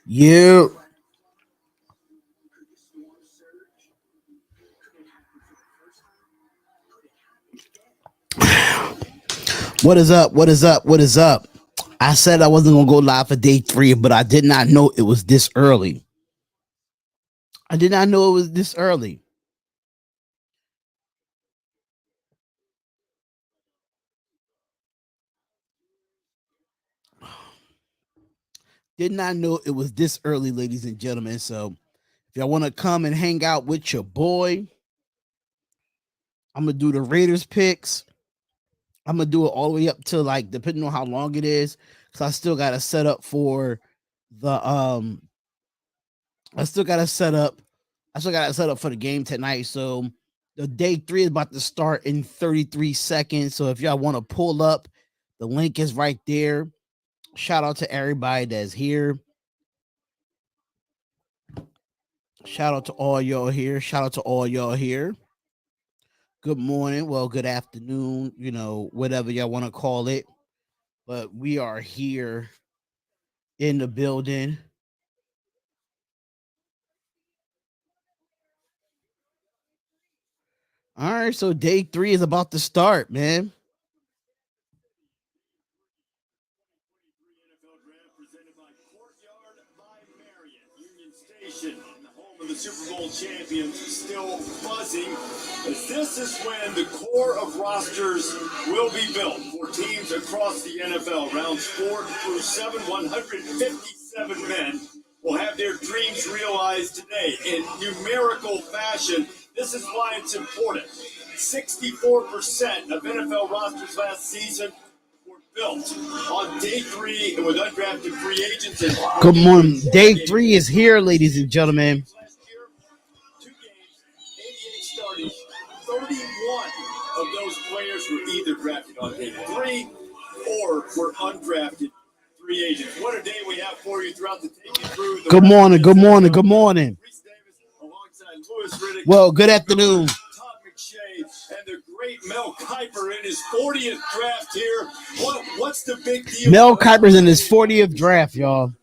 You. What is up? What is up? What is up? I said I wasn't gonna go live for day 3, but I did not know it was this early. I did not know it was this early. Did not know it was this early, ladies and gentlemen. So if y'all want to come and hang out with your boy, I'm gonna do the Raiders picks. I'm gonna do it all the way up to like depending on how long it is, because I still gotta set up for the I still gotta set up. I still gotta set up for the game tonight. So the day 3 is about to start in 33 seconds. So if y'all want to pull up, the link is right there. Shout out to everybody that's here. Shout out to all y'all here. Shout out to all y'all here. Good morning. Well, good afternoon, whatever y'all want to call it. But we are here in the building. All right, so day 3 is about to start, man. The Super Bowl champions still buzzing, as this is when the core of rosters will be built for teams across the NFL. Rounds 4 through 7, 157 men will have their dreams realized today in numerical fashion. This is why it's important. 64% of NFL rosters last season were built on day 3 with undrafted free agents. Good morning. Day 3 is here, ladies and gentlemen. 31 of those players were either drafted on day 3 or were undrafted free agents. What a day we have for you throughout the taking through. Good morning, good morning, good morning. Well, good afternoon. Todd McShay and the great Mel Kiper in his 40th draft here. What's the big deal? Mel Kiper's in his 40th draft, y'all.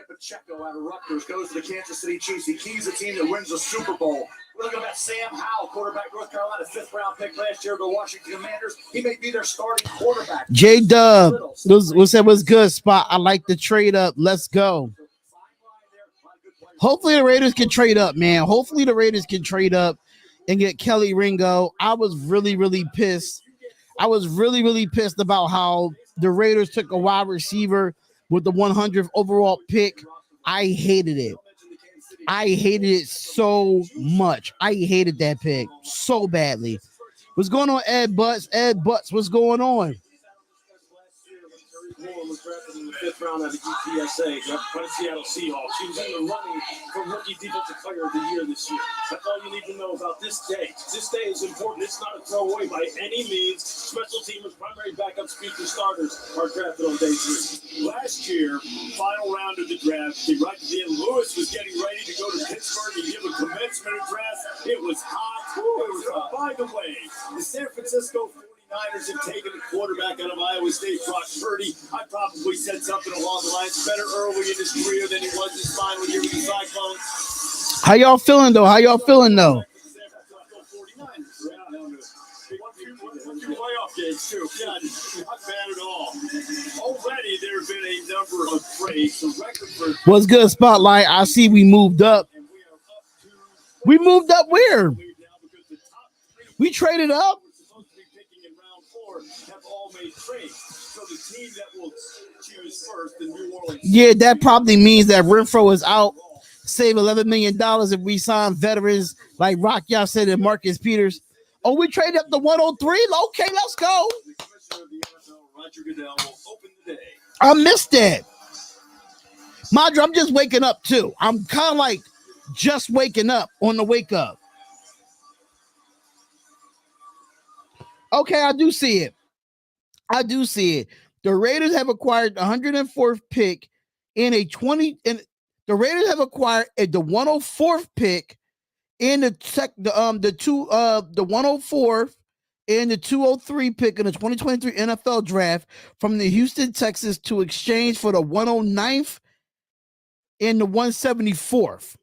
Pacheco out of Rutgers goes to the Kansas City Chiefs. He keys a team that wins the Super Bowl. We're looking at Sam Howell, quarterback, North Carolina, 5th round pick last year, the Washington Commanders. He may be their starting quarterback. J Dub, what's good, Spot? I like the trade up. Let's go. Hopefully the Raiders can trade up, man. Hopefully the Raiders can trade up and get Kelly Ringo. I was really, really pissed. I was really, really pissed about how the Raiders took a wide receiver with the 100th overall pick. I hated it. I hated it so much. I hated that pick so badly. What's going on, Ed Butts? Ed Butts, what's going on? Was drafted in the 5th round out of UTSA by the Seattle Seahawks. She was in the running for Rookie Defensive Player of the Year this year. That's all you need to know about this day. This day is important. It's not a throwaway by any means. Special teamers, primary backups, future starters are drafted on day 3. Last year, final round of the draft, right at the end, Lewis was getting ready to go to Pittsburgh and give a commencement address. It was hot. By the way, the San Francisco 49ers have taken a quarterback out of Iowa State, Brock Purdy. I probably said something along the lines, better early in his career than he was his final year with the Cyclones. How y'all feeling, though? How y'all feeling, though? Playoff games, too. Yeah, not bad at all. Already, there have been a number of trades. The record for What's good, Spotlight? I see we moved up. We moved up where? We traded up? Have all made trades. So the team that will choose first, the New Orleans. Yeah, that probably means that Renfro is out. Save $11 million if we sign veterans like Rock Yasset and Marcus Peters. Oh, we traded up to 103? Okay, let's go. I missed that. Madra, I'm just waking up too. I'm kind of like just waking up on the wake up. Okay, I do see it. I do see it. The Raiders have acquired the 104th pick in a 20 and the Raiders have acquired the 104th pick in the 104th and the 203 pick in the 2023 NFL draft from the Houston Texans to exchange for the 109th and the 174th.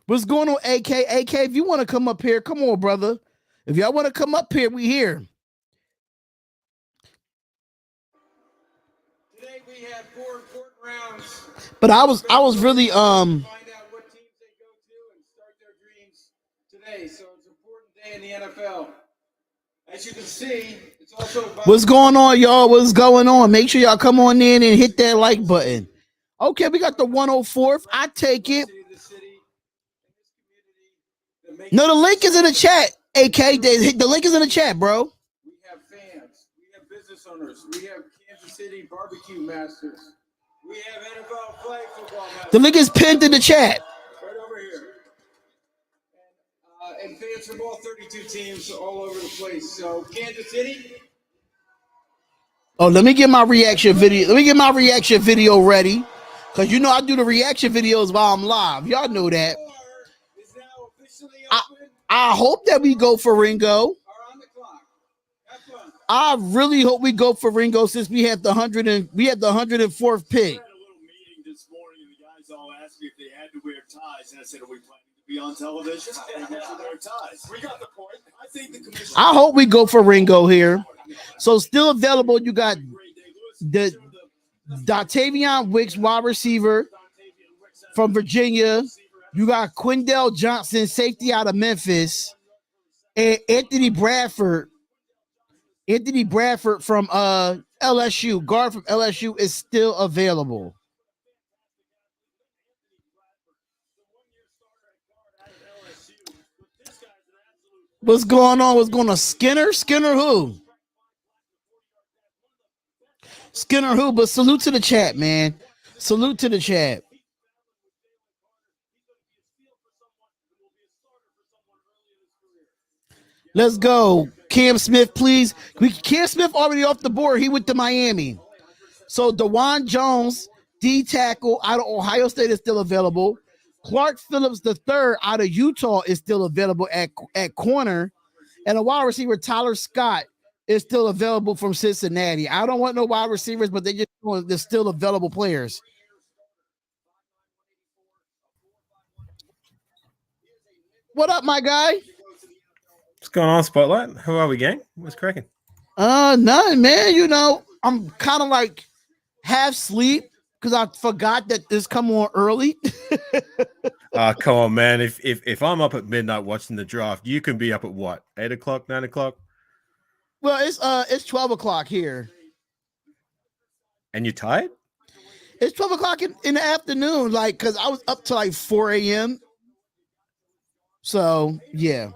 What's going on, AK? AK, if you want to come up here, come on, brother. If y'all want to come up here, we here. Today we have 4 important rounds. But I was really Find out what teams they go to and start their dreams today. So it's an important day in the NFL. As you can see, it's also about what's going on, y'all? What's going on? Make sure y'all come on in and hit that like button. Okay, we got the 104th. I take it. No, the link is in the chat. AK, the link is in the chat, bro. We have fans. We have business owners. We have Kansas City barbecue masters. We have NFL flag football masters. The link is pinned in the chat. Right over here. And fans from all 32 teams all over the place. So Kansas City. Oh, let me get my reaction video. Let me get my reaction video ready. Because you know I do the reaction videos while I'm live. Y'all know that. Is now officially open. I hope that we go for Ringo. Are on the clock. Have fun. I really hope we go for Ringo since we have the 104th pick. We had a little meeting this morning, and the guys all asked me if they had to wear ties, and I said, "Are we planning to be on television? I think we should wear ties." We got the point. I think the commission. I hope we go for Ringo here. So still available, you got the Dotavion Wicks, wide receiver from Virginia. You got Quindell Johnson, safety out of Memphis, and Anthony Bradford. Anthony Bradford from LSU, guard from LSU, is still available. What's going on? What's going on? Skinner? Skinner who? Skinner who? But salute to the chat, man. Salute to the chat. Let's go. Cam Smith, please. Cam Smith already off the board. He went to Miami. So DeJuan Jones, D tackle out of Ohio State, is still available. Clark Phillips III out of Utah is still available at corner. And a wide receiver, Tyler Scott, is still available from Cincinnati. I don't want no wide receivers, but they're still available players. What up, my guy? What's going on, Spotlight? How are we, gang? What's cracking? Nothing, man. You know, I'm kind of like half sleep because I forgot that this come on early. Come on, man. If I'm up at midnight watching the draft, you can be up at what? 8 o'clock, 9 o'clock? Well, it's 12 o'clock here. And you're tired? It's 12 o'clock in the afternoon, like, because I was up to like 4 a.m. So, yeah.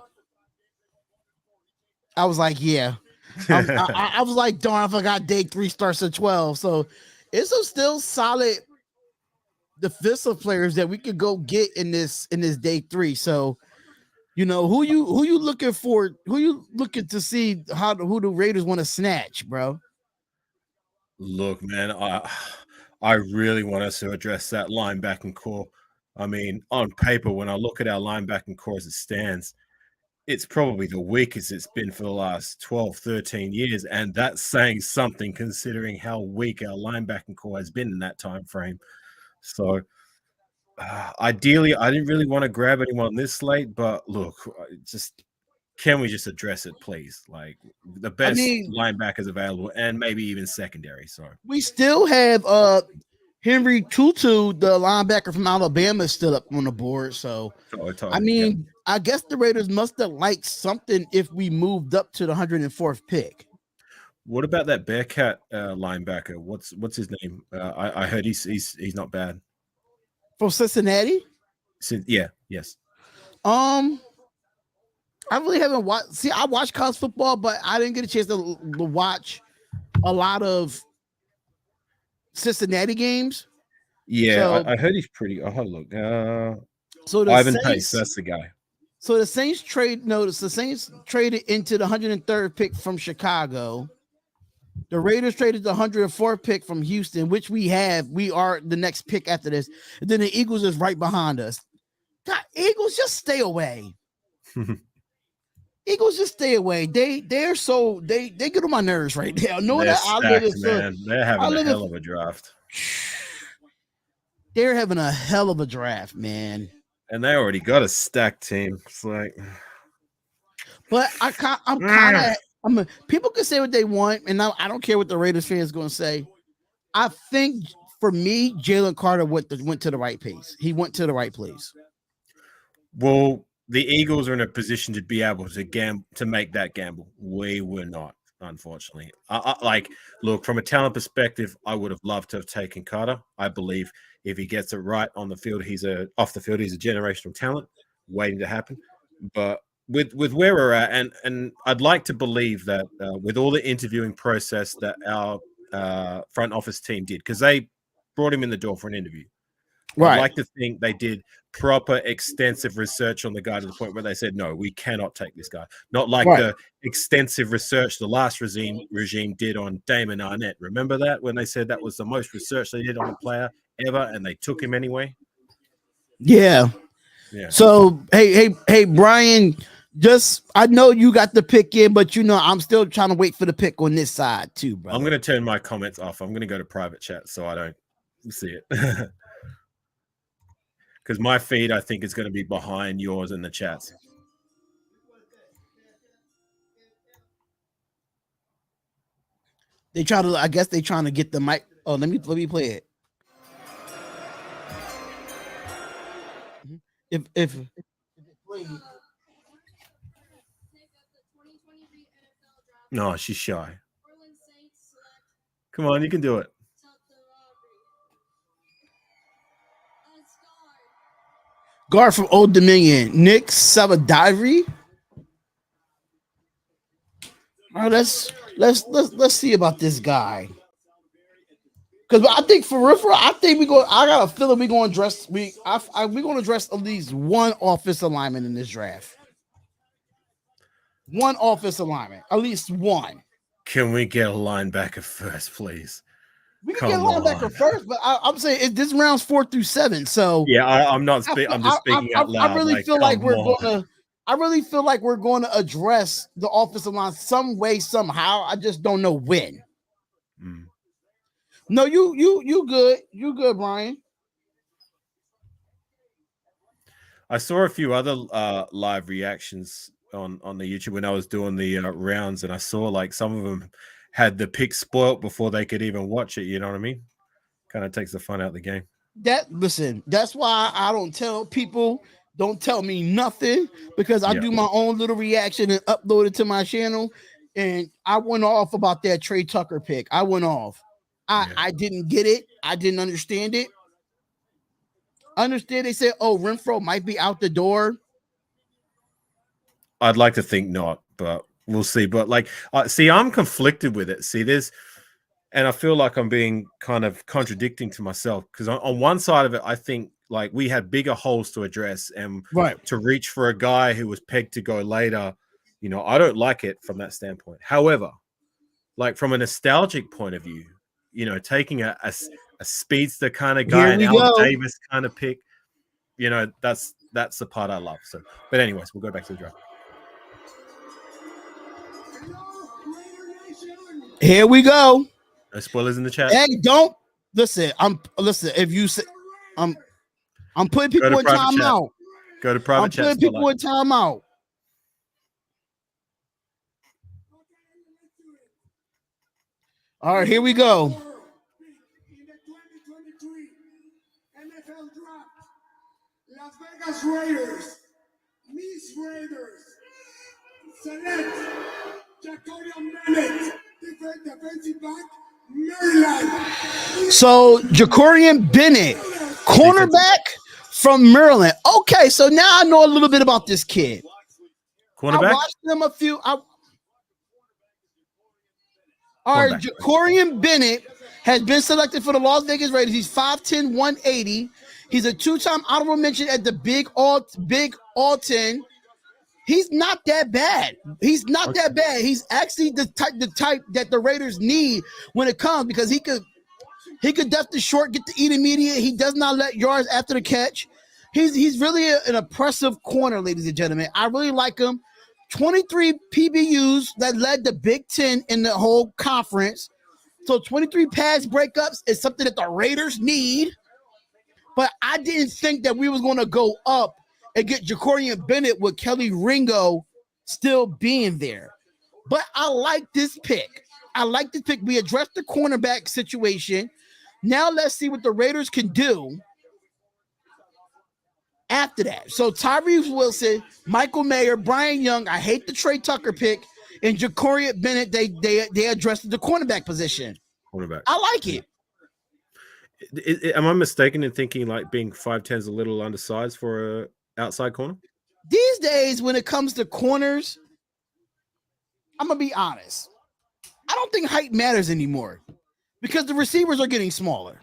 I was like, yeah. I was like, darn, I forgot day 3 starts at 12. So it's a still solid defensive players that we could go get in this day 3. So, you know, who you looking for? Who you looking to see who the Raiders want to snatch, bro? Look, man, I really want us to address that linebacking core. I mean, on paper, when I look at our linebacking core as it stands, it's probably the weakest it's been for the last 12, 13 years. And that's saying something considering how weak our linebacking core has been in that time frame. So ideally, I didn't really want to grab anyone this slate, but look, can we just address it, please? Like the best linebackers available and maybe even secondary. So we still have Henry Tutu, the linebacker from Alabama, is still up on the board. So I mean, I guess the Raiders must have liked something if we moved up to the 104th pick. What about that Bearcat linebacker? What's his name? I heard he's not bad. From Cincinnati? Yes. I really haven't watched. See, I watch college football, but I didn't get a chance to watch a lot of Cincinnati games. Yeah, I heard he's pretty. I'll have a look. So the Ivan Saints, Pace, that's the guy. So the Saints traded into the 103rd pick from Chicago. The Raiders traded the 104th pick from Houston, which we have. We are the next pick after this. And then the Eagles is right behind us. God, Eagles, just stay away. Eagles, just stay away. They get on my nerves right now. Knowing that They're having a hell of a draft. they're having a hell of a draft, man. And they already got a stacked team. It's like, But I'm kind of people can say what they want, and I don't care what the Raiders fans going to say. I think for me, Jalen Carter went to the right pace. He went to the right place. well, the Eagles are in a position to be able to make that gamble. We were not, unfortunately. Like, look, from a talent perspective, I would have loved to have taken Carter. I believe if he gets it right on the field, off the field, he's a generational talent waiting to happen. But with where we're at, and I'd like to believe that with all the interviewing process that our front office team did, because they brought him in the door for an interview. Right. I'd like to think they did proper, extensive research on the guy to the point where they said, no, we cannot take this guy. Not like the extensive research the last regime did on Damon Arnett. Remember that when they said that was the most research they did on a player ever, and they took him anyway? Yeah. So, hey, Brian, I know you got the pick in, but I'm still trying to wait for the pick on this side too, bro. I'm going to turn my comments off. I'm going to go to private chat so I don't see it. Because my feed, I think, is going to be behind yours in the chats. I guess they trying to get the mic. Oh, let me play it. If no, she's shy. Come on, you can do it. Guard from Old Dominion, Nick Savadiri. All right, let's see about this guy. Because I think for real, I got a feeling we're going to address at least one offensive lineman in this draft. One offensive lineman, at least one. Can we get a linebacker first, please? We can get a linebacker first, but I'm saying this round's 4 through 7. So yeah, I'm just speaking out loud. I really feel like we're going to address the offensive line some way, somehow. I just don't know when. No, you good. You good, Brian. I saw a few other live reactions on the YouTube when I was doing the rounds, and I saw like some of them had the pick spoiled before they could even watch it. You know what I mean? Kind of takes the fun out of the game. That's why I don't tell people, don't tell me nothing, because I do my own little reaction and upload it to my channel. And I went off about that Trey Tucker pick. I went off. I didn't get it. I didn't understand it. They said, oh, Renfro might be out the door. I'd like to think not, but we'll see. But like, I'm conflicted with it. And I feel like I'm being kind of contradicting to myself, because on one side of it, I think like we had bigger holes to address, and to reach for a guy who was pegged to go later, I don't like it from that standpoint. However, like from a nostalgic point of view, taking a speedster kind of guy, an Al Davis kind of pick, that's the part I love. So, but anyways, we'll go back to the draft. Here we go. No spoilers in the chat. Hey, don't listen. If you say I'm putting people in timeout. Go to private chat. I'm putting people in timeout. All right, here we go. In the 2023 NFL Draft, Las Vegas Raiders, Miss Raiders, select Jacorian Bennett, defensive back, Maryland. So Jacorian Bennett, cornerback from Maryland. Okay, so now I know a little bit about this kid. Cornerback? I watched them a few. All right, Jacorian Bennett has been selected for the Las Vegas Raiders. He's 5'10", 180. He's a two-time honorable mention at the Big All-10. He's not that bad. He's actually the type that the Raiders need when it comes, because he could depth the short, get the intermediate. He does not let yards after the catch. He's really an impressive corner, ladies and gentlemen. I really like him. 23 PBUs that led the Big Ten in the whole conference. So 23 pass breakups is something that the Raiders need. but I didn't think that we was going to go up and get Jacorian Bennett with Kelly Ringo still being there. But I like this pick. We addressed the cornerback situation. Now let's see what the Raiders can do after that. So Tyrese Wilson, Michael Mayer, Brian Young. I hate the Trey Tucker pick, and Jacorian Bennett. They addressed the cornerback position. Cornerback. I like it. Am I mistaken in thinking like being 5'10" is a little undersized for a outside corner? These days, when it comes to corners, I'm gonna be honest. I don't think height matters anymore because the receivers are getting smaller.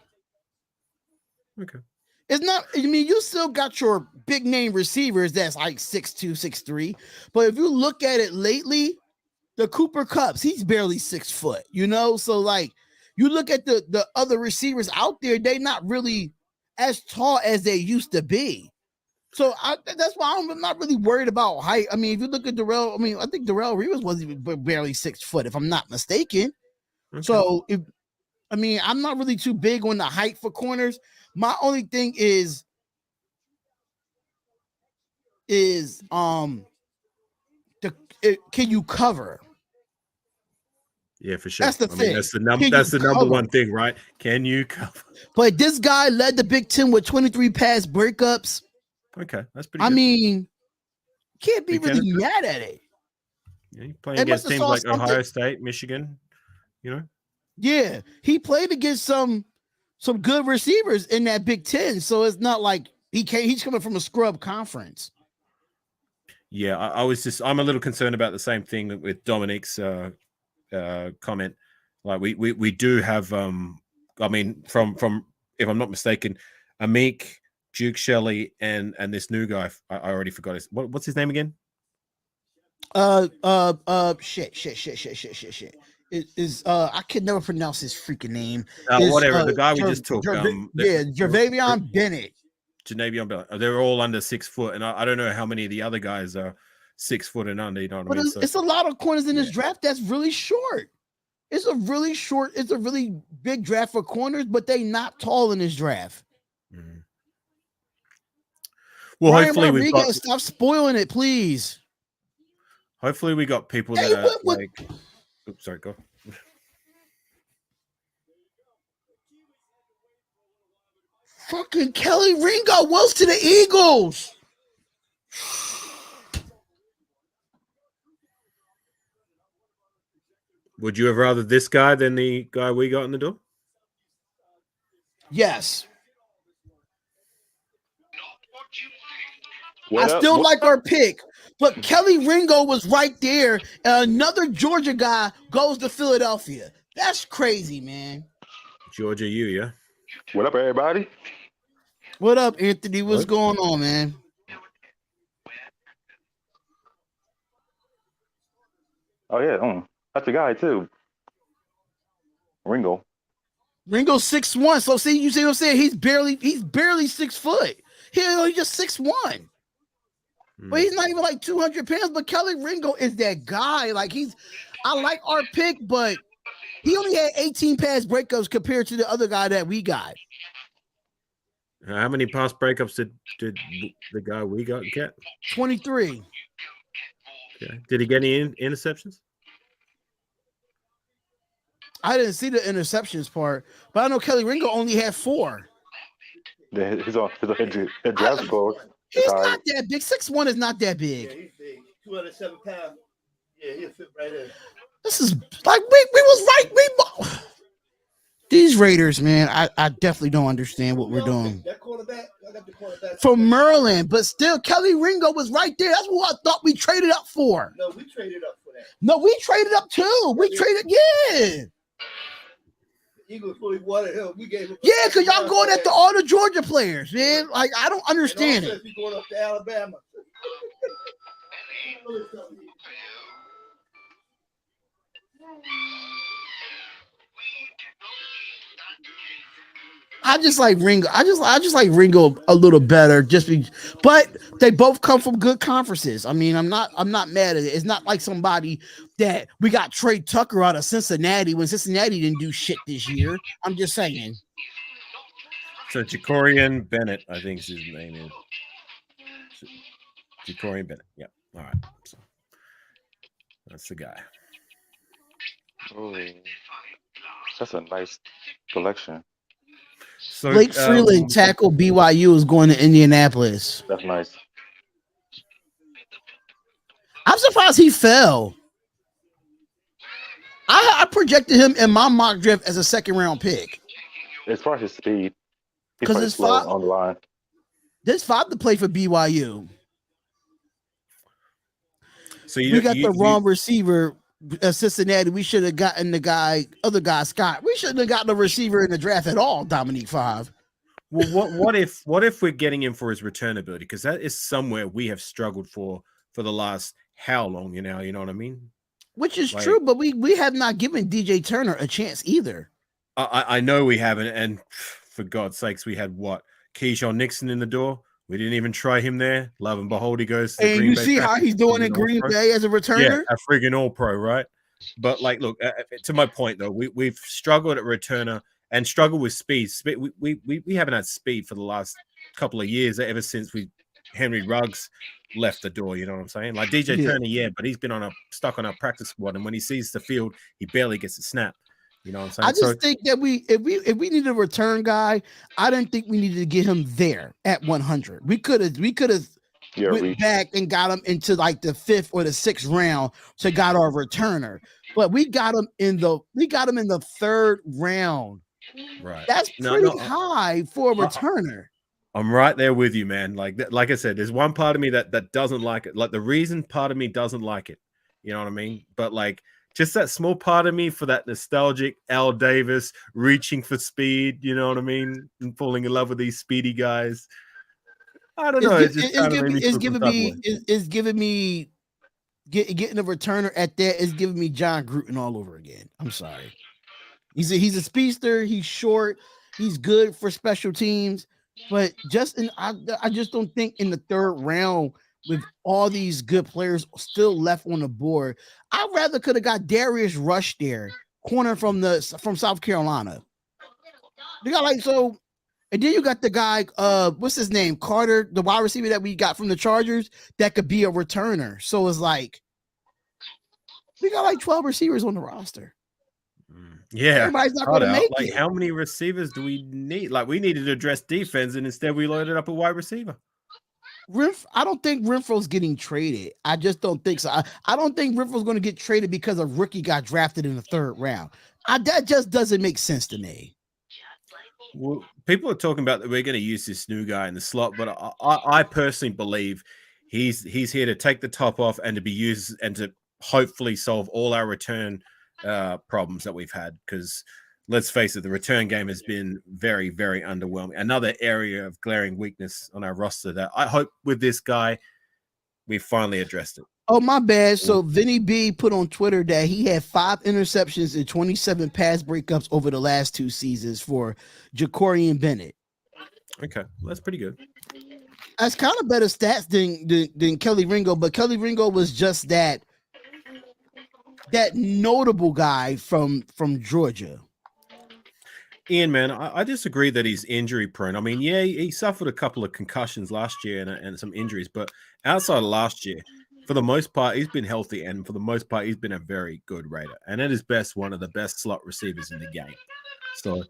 Okay. It's not, I mean, you still got your big name receivers that's like 6'2", 6'3", but if you look at it lately, the Cooper Kupps, he's barely 6 foot, you know? So like you look at the other receivers out there, they're not really as tall as they used to be. So that's why I'm not really worried about height. I mean, if you look at Darrell, I mean, I think Darrell Rivas wasn't even barely 6 foot, if I'm not mistaken. Okay. So I'm not really too big on the height for corners. My only thing is can you cover? Yeah, for sure. That's the thing. That's the number one thing, right? Can you cover? But this guy led the Big Ten with 23 pass breakups. Okay, that's pretty good. I mean, can't be really mad at it. Yeah, playing against teams like Ohio State, Michigan, you know? Yeah, he played against some good receivers in that Big Ten, so it's not like he's coming from a scrub conference. Yeah, I'm a little concerned about the same thing with Dominique's comment. Like we do have I mean from if I'm not mistaken, Amik, Duke Shelley, and this new guy. I already forgot what's his name again? Shit. Is I can never pronounce his freaking name. Whatever. The guy we just took. Javavion Bennett. Janavion Bennett. They're all under 6 foot, and I don't know how many of the other guys are 6 foot and under. You know what I mean? It's a lot of corners in this draft that's really short. It's a really big draft for corners, but they not tall in this draft. Mm-hmm. Well, Ryan hopefully Rodriguez, stop spoiling it, please. Hopefully we got people that are like. Oops, sorry, go. Fucking Kelly Ringo, Wolves to the Eagles. Would you have rather this guy than the guy we got in the door? Yes. I still like our pick, but Kelly Ringo was right there. Another Georgia guy goes to Philadelphia. That's crazy, man. Georgia, yeah. What up, everybody? What up, Anthony? What's going on, man? Oh yeah, that's the guy too. Ringo. Ringo's 6'1". So see, you see what I'm saying? He's barely 6 foot. He's just 6'1". But he's not even like 200 pounds. But Kelly Ringo is that guy. Like I like our pick, but he only had 18 pass breakups compared to the other guy that we got. How many pass breakups did the guy we got get? 23. Okay. Did he get any interceptions? I didn't see the interceptions part, but I know Kelly Ringo only had 4. His draft score. He's not that big. 6'1" is not that big. Yeah, he's big. 207 pounds. Yeah, he'll fit right in. This is like we was right. These Raiders, man, I definitely don't understand what we're doing. That quarterback, I got the quarterback from Maryland, but still, Kelly Ringo was right there. That's what I thought we traded up for. No, we traded up for that. No, we traded up too. We traded, yeah. Eagles fully wanted him. We gave him. Yeah, because y'all going after all the Georgia players, man. Like, I don't understand it. He's going up to Alabama. I just like Ringo. I just like Ringo a little better. But they both come from good conferences. I mean, I'm not mad at it. It's not like somebody that we got Trey Tucker out of Cincinnati when Cincinnati didn't do shit this year. I'm just saying. So Jacorian Bennett, I think his name is. Jacorian Bennett. Yep. All right. So that's the guy. Oh, that's a nice collection. So Blake Freeland tackle BYU is going to Indianapolis. That's nice. I'm surprised he fell. I projected him in my mock draft as a second round pick. As far as his speed, he's 'Cause probably his slow fa- on the line. There's 5 to play for BYU. So We got the wrong receiver at Cincinnati. We should have gotten the other guy, Scott. We shouldn't have gotten the receiver in the draft at all, Dominique 5. Well, what if we're getting him for his return ability? Because that is somewhere we have struggled for the last how long, you know what I mean? Which is true, but we have not given DJ Turner a chance either. I know we haven't, and for God's sakes, we had what? Keyshawn Nixon in the door. We didn't even try him there. Love and behold, he goes to the And Green you Bay see how Packers he's doing in as an Green all-pro. Bay as a returner? Yeah, a friggin' all-pro, right? But like, look, to my point though, we've struggled at returner and struggled with speed. We haven't had speed for the last couple of years ever since Henry Ruggs left the door. You know what I'm saying? Like DJ Turner, yeah, but he's been stuck on our practice squad, and when he sees the field, he barely gets a snap. You know what I'm saying? I just think that if we need a return guy, I didn't think we needed to get him there at 100. We could have went back and got him into like the 5th or the 6th round to got our returner, but we got him in the 3rd round. Right, that's pretty high for a returner. I'm right there with you, man. Like I said, there's one part of me that doesn't like it. Like the reason part of me doesn't like it. You know what I mean? But like just that small part of me for that nostalgic Al Davis reaching for speed, you know what I mean? And falling in love with these speedy guys. I don't know. Getting a returner at that is giving me John Gruden all over again. I'm sorry. He's a speedster. He's short. He's good for special teams. But I just don't think in the 3rd round with all these good players still left on the board, I rather could have got Darius Rush there, corner from South Carolina. You got and then you got the guy, what's his name, Carter, the wide receiver that we got from the Chargers, that could be a returner. So it's like we got like 12 receivers on the roster. Yeah, everybody's not going to make it. How many receivers do we need? Like we needed to address defense, and instead we loaded up a wide receiver. I don't think Renfro's getting traded. I just don't think so. I don't think Renfro's going to get traded because a rookie got drafted in the 3rd round. That just doesn't make sense to me. Well, people are talking about that we're going to use this new guy in the slot, but I personally believe he's here to take the top off and to be used and to hopefully solve all our return problems that we've had. Because let's face it, the return game has been very, very underwhelming. Another area of glaring weakness on our roster that I hope with this guy we finally addressed it. Oh, my bad. So Vinny B put on Twitter that he had 5 interceptions and 27 pass breakups over the last 2 seasons for Jacorian Bennett. Okay, well, that's pretty good. That's kind of better stats than Kelly Ringo, but Kelly Ringo was just that notable guy from Georgia. Ian, man, I disagree that he's injury prone. I mean, yeah, he suffered a couple of concussions last year and some injuries, but outside of last year, for the most part, he's been healthy, and for the most part, he's been a very good Raider, and at his best, one of the best slot receivers in the game. So,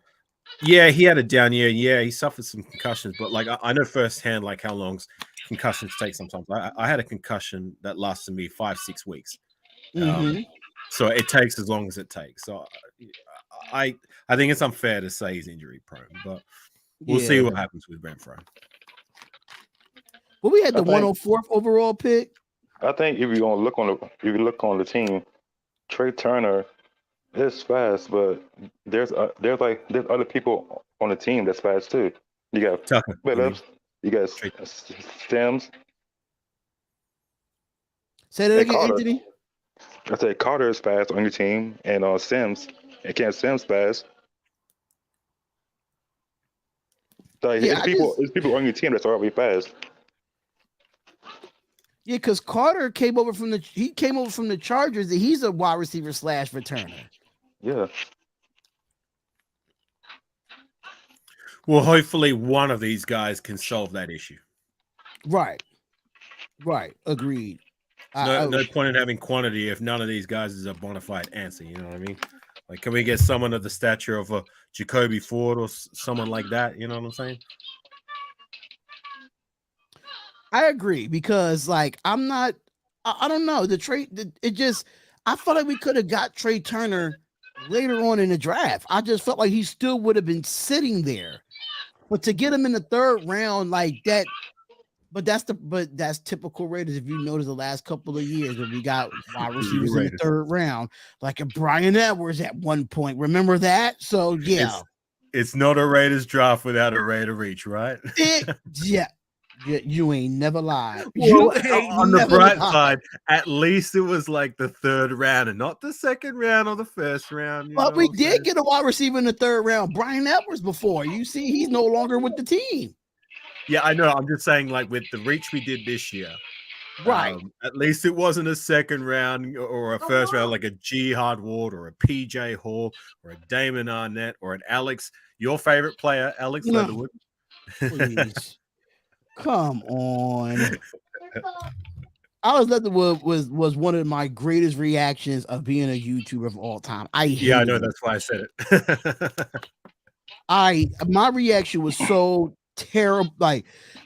yeah, he had a down year. Yeah, he suffered some concussions, but like I know firsthand, like how long concussions take sometimes. I had a concussion that lasted me 5-6 weeks. So it takes as long as it takes. So I think it's unfair to say he's injury prone, but we'll see what happens with Renfro. Well, we had the 104th overall pick. I think if you look on the team, Trey Turner is fast, but there's other people on the team that's fast too. You got Tucker, Phillips, you got Sims. Say that again, Anthony. I said Carter is fast on your team, and Sims, and can't Sims fast. So it's people on your team that's already fast. Yeah, because Carter came over from the Chargers, and he's a wide receiver / returner. Yeah. Well, hopefully one of these guys can solve that issue. Right. Agreed. No point in having quantity if none of these guys is a bona fide answer. You know what I mean? Like, can we get someone of the stature of a Jacoby Ford or someone like that? You know what I'm saying? I agree because, like, I'm not. I don't know the trade. It just. I felt like we could have got Trey Turner later on in the draft. I just felt like he still would have been sitting there, but to get him in the third round like that. But that's typical Raiders. If you notice the last couple of years when we got wide receivers in the third round, like a Brian Edwards at one point. Remember that? So yeah, it's not a Raiders draft without a Raider reach, right? Yeah, you ain't never lied. Well, You ain't on the never bright lied. side, at least it was like the third round and not the second round or the first round. But we did get a wide receiver in the third round, Brian Edwards. Before you see, he's no longer with the team. Yeah, I know. I'm just saying, like with the reach we did this year, right? At least it wasn't a second round or a first round like a Jihad Ward or a PJ Hall or a Damon Arnett or an Alex, your favorite player, Alex Leatherwood. Please, come on. Alex Leatherwood was one of my greatest reactions of being a YouTuber of all time. I know that's why I said it. My reaction was so terrible. Like,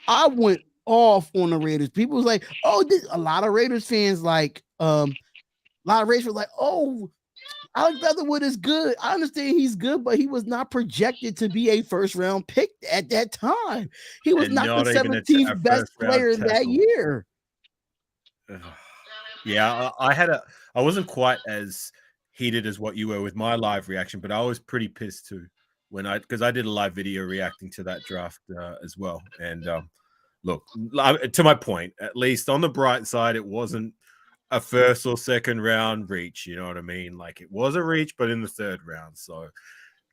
I went off on the Raiders. People was like, "Oh, a lot of Raiders fans like a lot of Raiders were like, oh, Alex Leatherwood is good. I understand he's good, but he was not projected to be a first round pick at that time. He was not the 17th best player that year." Yeah, I wasn't quite as heated as what you were with my live reaction, but I was pretty pissed too because I did a live video reacting to that draft as well. And look, to my point, at least on the bright side, it wasn't a first or second round reach. You know what I mean? Like, it was a reach, but in the third round. So,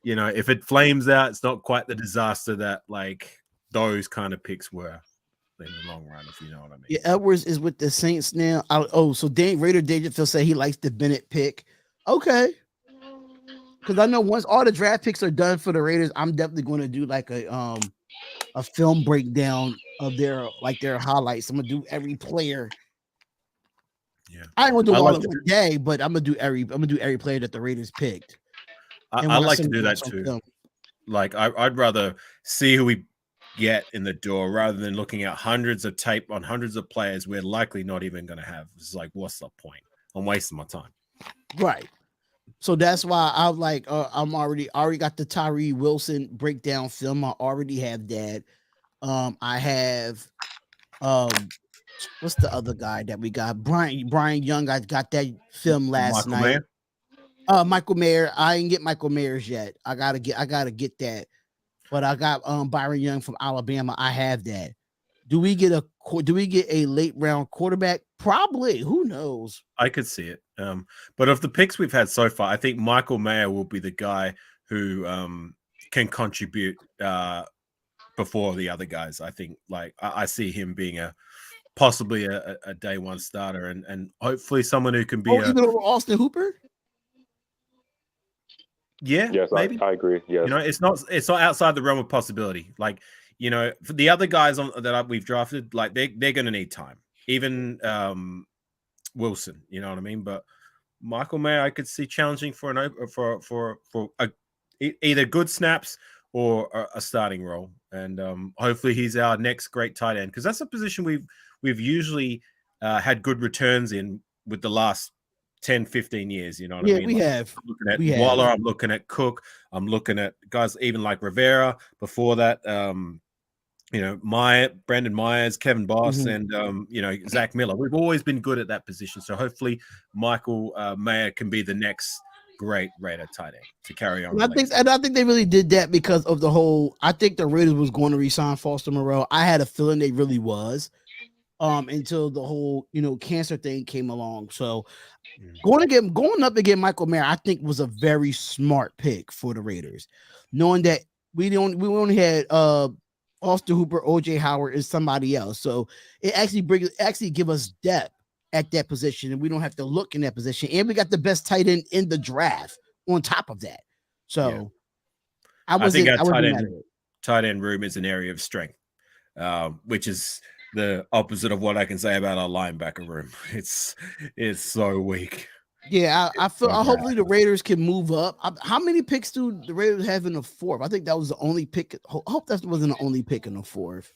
you know, if it flames out, it's not quite the disaster that like those kind of picks were in the long run, if you know what I mean. Yeah, Edwards is with the Saints now. So Raider Dangerfield said he likes the Bennett pick. Okay. Because I know once all the draft picks are done for the Raiders, I'm definitely going to do like a film breakdown of their highlights. I'm gonna do every player. Yeah, I ain't gonna do all of one day, but I'm gonna do every player that the Raiders picked. I like to do that too. Like, I'd rather see who we get in the door rather than looking at hundreds of tape on hundreds of players we're likely not even going to have. It's like, what's the point? I'm wasting my time. Right. So that's why I'm like, I'm already got the Tyree Wilson breakdown film. I already have that. I have, what's the other guy that we got? Brian Young. I got that film last night. Michael Mayer. I didn't get Michael Mayer's yet. I gotta get that. But I got Byron Young from Alabama. I have that. Do we get a late round quarterback? Probably. Who knows? I could see it. But of the picks we've had so far, I think Michael Mayer will be the guy who can contribute before the other guys. I think I see him being possibly a day one starter and hopefully someone who can be even over Austin Hooper. Yeah, yes, maybe. I agree. Yes, you know, it's not outside the realm of possibility. Like, you know, for the other guys we've drafted, like they're going to need time. Even Wilson, you know what I mean. But Michael Mayer, I could see challenging for either good snaps or a starting role, and hopefully he's our next great tight end, because that's a position we've usually had good returns in with the last 10, 15 years, you know what I mean? Yeah, we have. I'm looking at Waller, I'm looking at Cook, I'm looking at guys even like Rivera before that, you know, Brandon Myers, Kevin Boss, and you know, Zach Miller. We've always been good at that position. So hopefully Michael Mayer can be the next great Raider tight end to carry on. And I think they really did that because of the whole, I think the Raiders was going to resign Foster Moreau. I had a feeling they really was. Until the whole, you know, cancer thing came along. So going up against Michael Mayer, I think was a very smart pick for the Raiders, knowing that we only had Austin Hooper, OJ Howard, and somebody else. So it actually give us depth at that position, and we don't have to look in that position. And we got the best tight end in the draft on top of that. So I think our tight end tight end room is an area of strength, which is the opposite of what I can say about our linebacker room. It's so weak. Yeah, I feel. So bad. Hopefully, the Raiders can move up. How many picks do the Raiders have in the fourth? I think that was the only pick. I hope that wasn't the only pick in the fourth.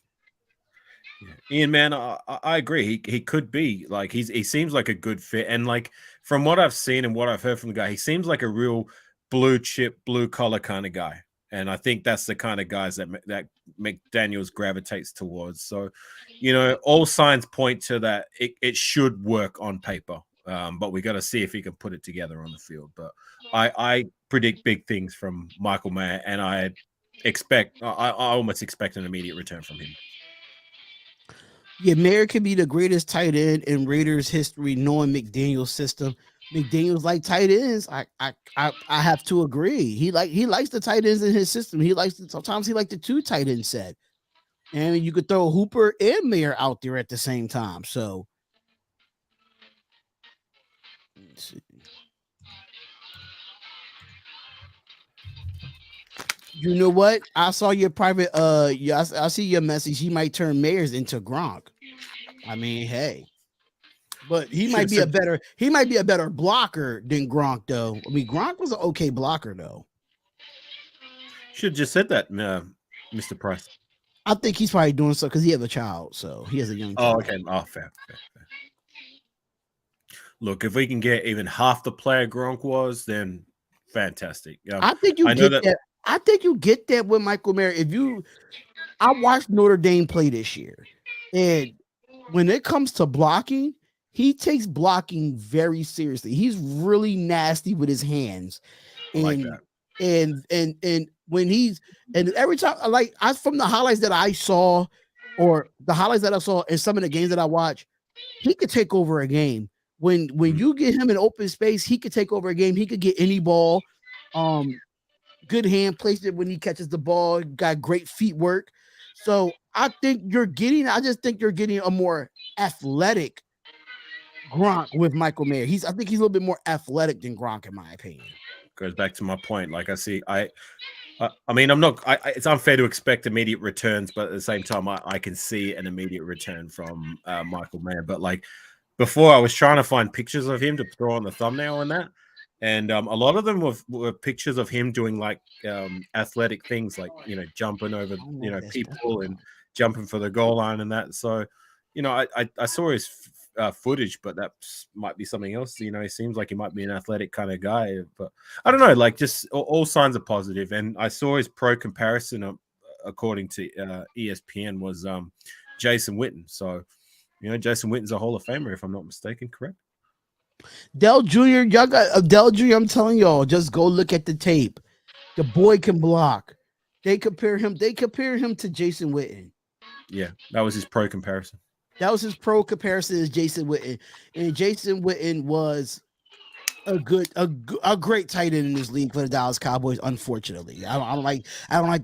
Ian, man, I agree. He could be like he seems like a good fit, and like from what I've seen and what I've heard from the guy, he seems like a real blue chip, blue collar kind of guy. And I think that's the kind of guys that McDaniels gravitates towards. So, all signs point to that it should work on paper, but we got to see if he can put it together on the field. But I predict big things from Michael Mayer, and I almost expect an immediate return from him. Yeah, Mayer could be the greatest tight end in Raiders history, knowing McDaniel's system. McDaniel's like tight ends. I have to agree. He likes the tight ends in his system. Sometimes he likes the two tight end set, and you could throw Hooper and Mayer out there at the same time. So, let's see. You know what? I saw your private. I see your message. He might turn Mayers into Gronk. I mean, hey. But he might be a better blocker than Gronk, though. I mean, Gronk was an okay blocker, though. Should have just said that, Mr. Price. I think he's probably doing so because he has a child, so he has a young child. Oh, okay. Oh, fair. Look, if we can get even half the player Gronk was, then fantastic. I think you get that. I think you get that with Michael Mayer. I watched Notre Dame play this year, and when it comes to blocking, he takes blocking very seriously. He's really nasty with his hands, and like that. and when every time, from the highlights that I saw, or the highlights that I saw in some of the games that I watched, he could take over a game. When you get him in open space, he could take over a game. He could get any ball. Good hand placement when he catches the ball. Got great feet work. So I just think you're getting a more athletic Gronk with Michael Mayer. I think he's a little bit more athletic than Gronk, in my opinion. Goes back to my point. Like it's unfair to expect immediate returns, but at the same time, I can see an immediate return from Michael Mayer. But like before, I was trying to find pictures of him to throw on the thumbnail and that. And a lot of them were pictures of him doing like athletic things, like jumping over people and jumping for the goal line and that. So, I saw his footage, but that might be something else. He seems like he might be an athletic kind of guy, but I don't know. Like just all signs are positive. And I saw his pro comparison, according to ESPN, was Jason Witten. So, Jason Witten's a Hall of Famer, if I'm not mistaken. Correct? Dell Jr., y'all got Dell Jr. I'm telling y'all, just go look at the tape. The boy can block. They compare him to Jason Witten. Yeah, that was his pro comparison. That was his pro comparison is Jason Witten. And Jason Witten was a great tight end in this league for the Dallas Cowboys. Unfortunately, I don't like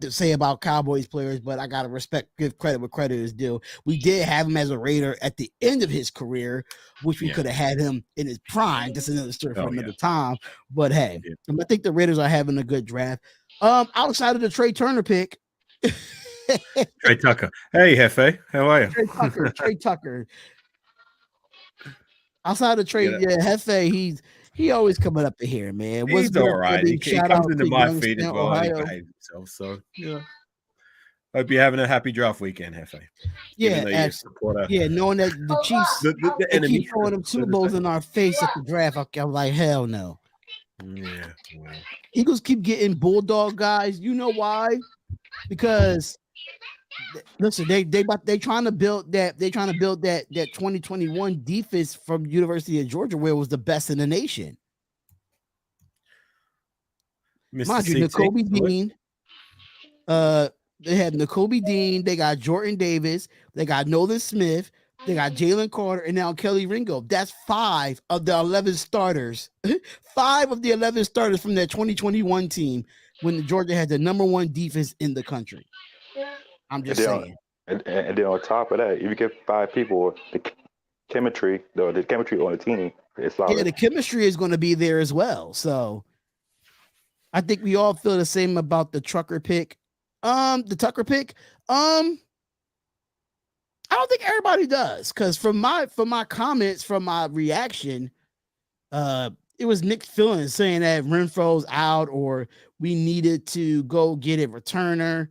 to say about Cowboys players, but I gotta give credit where credit is due. We did have him as a Raider at the end of his career, which we could have had him in his prime. That's another story for another time. But hey, I think the Raiders are having a good draft. Outside of the Trey Turner pick. Trey Tucker. Hey, Hefe. How are you? Trey Tucker. Outside of Trey, Hefe, he always coming up to here, man. He's all right. He comes into my feed as well. And he behaves himself. So hope you're having a happy draft weekend, Hefe. Yeah, knowing that the Chiefs they keep throwing them Super Bowls in our face at the draft, I'm like, hell no. Yeah. Eagles keep getting bulldog guys. You know why? Because listen, they trying to build that 2021 defense from University of Georgia, where it was the best in the nation. Mind you, Nakobe Dean. They had Nakobe Dean. They got Jordan Davis. They got Nolan Smith. They got Jalen Carter, and now Kelly Ringo. That's 5 of the 11 starters. 5 of the 11 starters from that 2021 team when Georgia had the #1 defense in the country. I'm just saying. And then on top of that, if you get 5 people, the chemistry on the team is solid. Yeah, the chemistry is going to be there as well. So I think we all feel the same about the Trucker pick. The Tucker pick. I don't think everybody does, because from my comments, from my reaction, it was Nick Fillon saying that Renfro's out or we needed to go get a returner.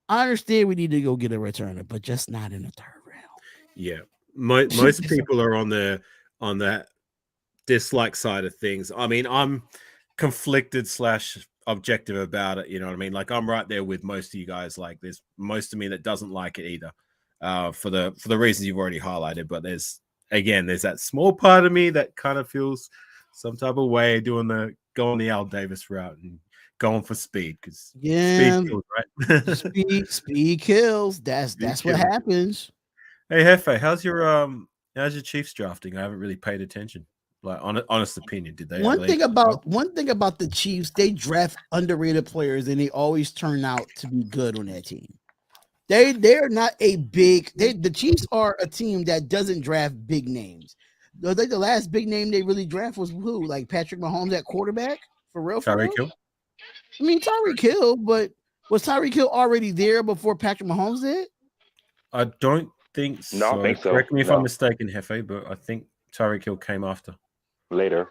I understand we need to go get a returner, but just not in the third round. Yeah, most people are on that dislike side of things. I mean, I'm conflicted / objective about it. You know what I mean? Like, I'm right there with most of you guys. Like, there's most of me that doesn't like it either, for the reasons you've already highlighted. But there's that small part of me that kind of feels some type of way going the Al Davis route and going for speed, because speed kills, right? speed kills. That's what happens. Hey Hefe, how's your Chiefs drafting? I haven't really paid attention. Like, honest opinion, did they? One thing about the Chiefs, they draft underrated players and they always turn out to be good on that team. They're not the Chiefs are a team that doesn't draft big names. I think the last big name they really draft was who? Like Patrick Mahomes at quarterback? For real? Tyreek Hill? I mean, Tyreek Hill, but was Tyreek Hill already there before Patrick Mahomes did? I don't think so. No, I think so. Correct me if I'm mistaken, Hefe, but I think Tyreek Hill came after. Later.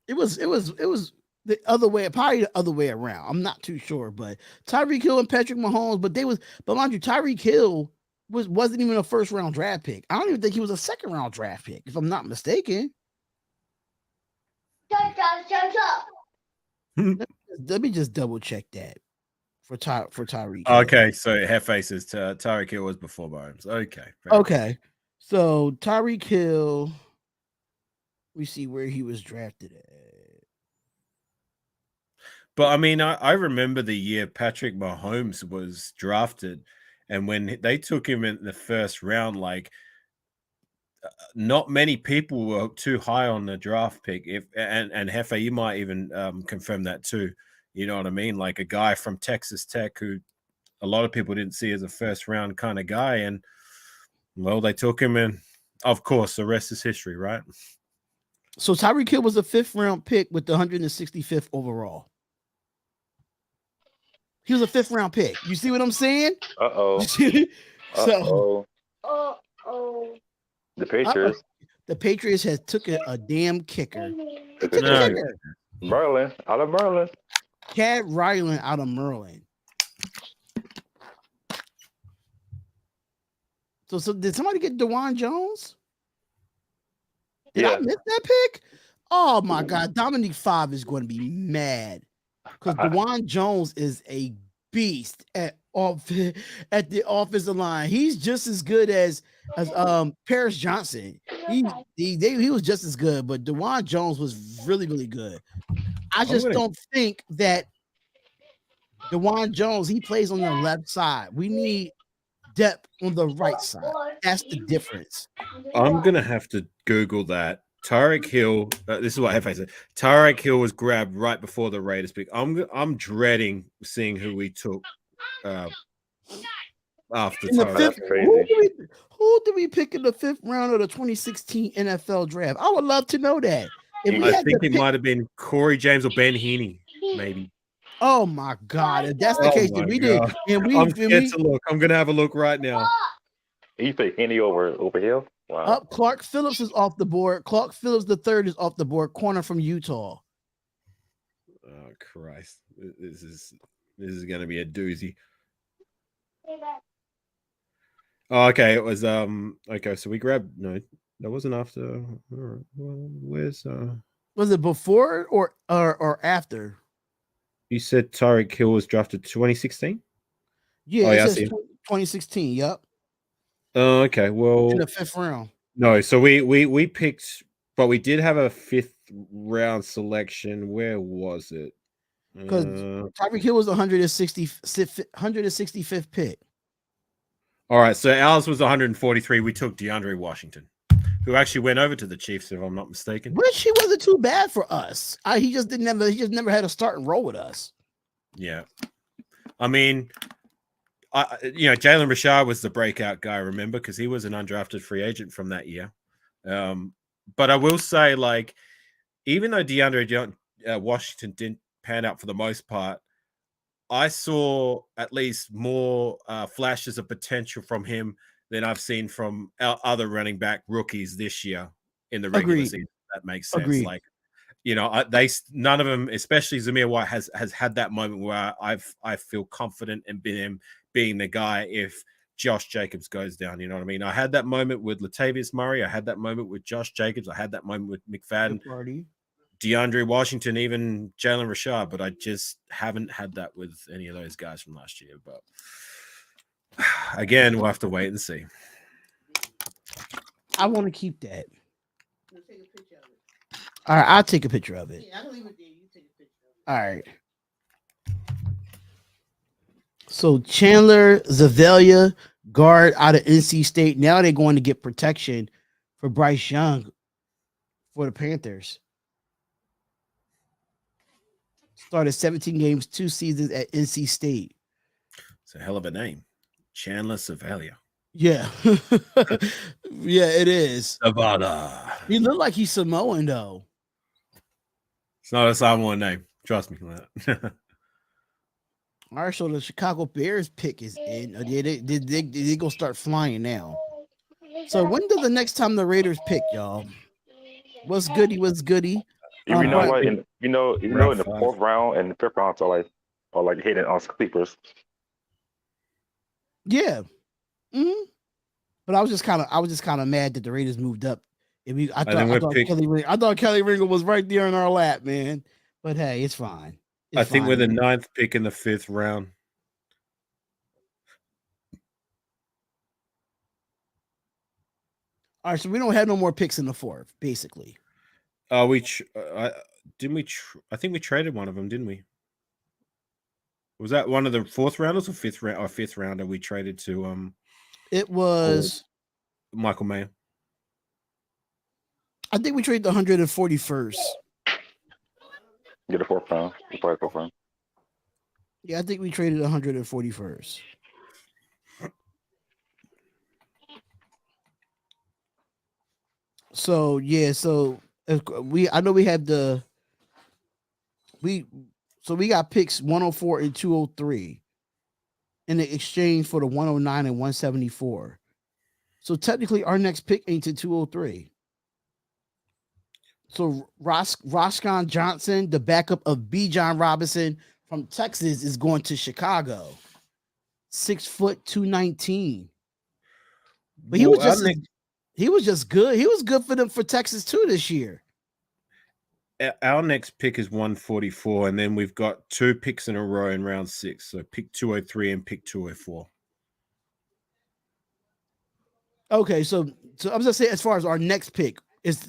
It was the other way, probably the other way around. I'm not too sure, but Tyreek Hill and Patrick Mahomes, but mind you, Tyreek Hill wasn't even a first round draft pick. I don't even think he was a second round draft pick, if I'm not mistaken. Let me just double check that for Tyreek Hill. Okay, so Hefe says Tyreek Hill was before Mahomes. Okay. So Tyreek Hill, we see where he was drafted at. But I mean, I remember the year Patrick Mahomes was drafted, and when they took him in the first round, like, not many people were too high on the draft pick. And Hefe, you might even confirm that too. You know what I mean? Like, a guy from Texas Tech who a lot of people didn't see as a first round kind of guy, and well, they took him, and of course, the rest is history, right? So Tyreek Hill was a 5th round pick with the 165th overall. He was a 5th round pick. You see what I'm saying? So the Patriots. The Patriots has took a damn kicker. Merlin, out of Merlin. Chad Ryland out of Merlin. So did somebody get DeJuan Jones? Did I miss that pick? Oh my God, Dominique 5 is going to be mad because DeJuan Jones is a beast at the offensive line. He's just as good as Paris Johnson. He was just as good, but DeJuan Jones was really, really good. I just don't think that DeJuan Jones, he plays on the left side. We need depth on the right side. That's the difference. I'm gonna have to Google that. Tyreek Hill. This is what Hefe said. Tyreek Hill was grabbed right before the Raiders pick. I'm dreading seeing who we took after Tyreek. Who did we pick in the 5th round of the 2016 NFL draft? I would love to know that. I think it might have been Corey James or Ben Heaney, maybe. Oh my God! If that's the case, then we did. And I'm scared to look. I'm gonna have a look right now. You pick Heaney over Hill? Wow. Clark Phillips is off the board. Clark Phillips III is off the board. Corner from Utah. Oh Christ! This is gonna be a doozy. Oh, okay, it was okay. So we grabbed that wasn't after. Well, where's Was it before or after? You said Tyreek Hill was drafted 2016. Yeah, it says 2016. Yep. Oh, okay. Well, in the 5th round. No, so we picked, but we did have a 5th round selection. Where was it? Because Tyreek Hill was 165th pick. All right, so ours was 143. We took DeAndre Washington, who actually went over to the Chiefs, if I'm not mistaken. Which he wasn't too bad for us. He just never had a starting role with us. Yeah, I mean, Jalen Richard was the breakout guy, remember, because he was an undrafted free agent from that year. But I will say, like, even though DeAndre Washington didn't pan out for the most part, I saw at least more flashes of potential from him than I've seen from our other running back rookies this year in the regular Agreed. season. That makes sense. Agreed. Like, none of them, especially Zamir White, has had that moment where I feel confident in being the guy if Josh Jacobs goes down. You know what I mean? I had that moment with Latavius Murray. I had that moment with Josh Jacobs. I had that moment with McFadden, Party. DeAndre Washington, even Jalen Rashad, but I just haven't had that with any of those guys from last year. But again, we'll have to wait and see. I want to keep that. All right, I'll take a picture of it. All right. So Chandler Zavelia, guard out of NC State. Now they're going to get protection for Bryce Young for the Panthers. Started 17 games, 2 seasons at NC State. It's a hell of a name. Chandler Zavelia. Yeah. Yeah, it is. Zavada. He looked like he's Samoan, though. It's not a Samoan name. Trust me. All right, so the Chicago Bears pick is in. They gonna start flying now. So when does the next time the Raiders pick, y'all? What's goody? What's goody? You know But- what? In in the 5. fourth round and the fifth round are like hitting on sleepers. Yeah. Mm-hmm. But I was just kind of mad that the Raiders moved up. I thought Kelly Ringo was right there in our lap, man. But hey, it's fine. I think we're the 9th pick in the 5th round. All right, so we don't have no more picks in the 4th, basically. I think we traded one of them, didn't we? Was that one of the 4th rounders or 5th rounder we traded to It was Michael Mayer? I think we traded the 141st. Get a fourth round. You probably fourth round. Yeah, I think we traded 141st. So yeah, I know we have we got picks 104 and 203 in the exchange for the 109 and 174. So technically our next pick ain't to 203. So Roscoe Johnson, the backup of B. John Robinson from Texas, is going to Chicago. 6 foot 219. But he was just good. He was good for them for Texas too this year. Our next pick is 144, and then we've got 2 picks in a row in round 6. So pick 203 and pick 204. Okay, so I'm just saying, as far as our next pick is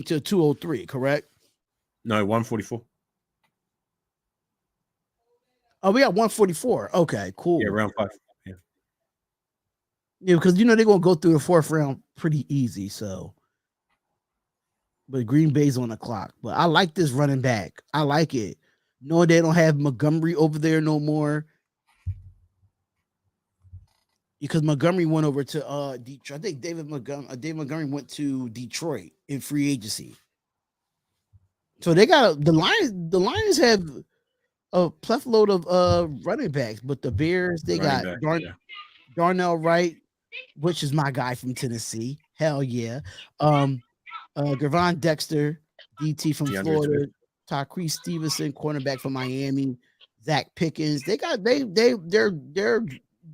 to 203, correct? No, 144. Oh, we got 144. Okay, cool. Yeah, round 5. Yeah, because they're gonna go through the 4th round pretty easy. So, but Green Bay's on the clock. But I like this running back. I like it. No, they don't have Montgomery over there no more. Because Montgomery went over to Detroit. I think David Montgomery went to Detroit in free agency. So they got the Lions have a plethora of running backs, but the Bears, they got Darnell Wright, which is my guy from Tennessee. Hell yeah. Gervon Dexter, DT from DeAndre Florida, Swift. Tyrese Stevenson, cornerback from Miami, Zach Pickens.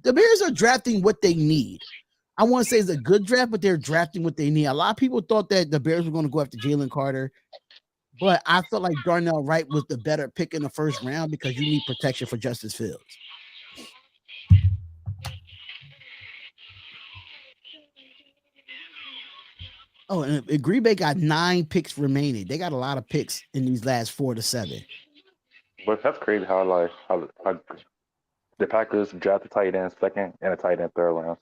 The Bears are drafting what they need. I want to say it's a good draft, but they're drafting what they need. A lot of people thought that the Bears were going to go after Jalen Carter, but I felt like Darnell Wright was the better pick in the 1st round because you need protection for Justice Fields. Oh, and Green Bay got 9 picks remaining. They got a lot of picks in these last 4 to 7. But that's crazy how the Packers draft a tight end 2nd and a tight end 3rd round.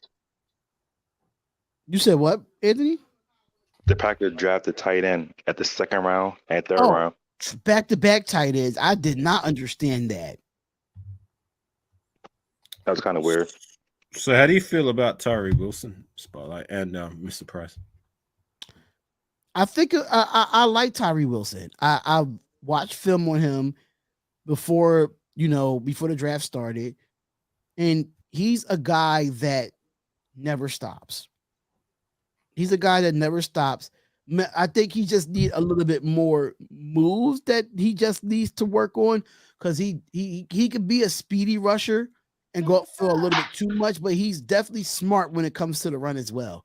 You said what, Anthony? The Packers drafted tight end at the 2nd round and 3rd Oh. round. Back-to-back tight ends. I did not understand that. That was kind of weird. So how do you feel about Tyree Wilson spotlight and Mr. Price? I think I like Tyree Wilson. I watched film on him before before the draft started, and he's a guy that never stops. He's a guy that never stops. I think he just need a little bit more moves that he just needs to work on, because he could be a speedy rusher and go up for a little bit too much, but he's definitely smart when it comes to the run as well.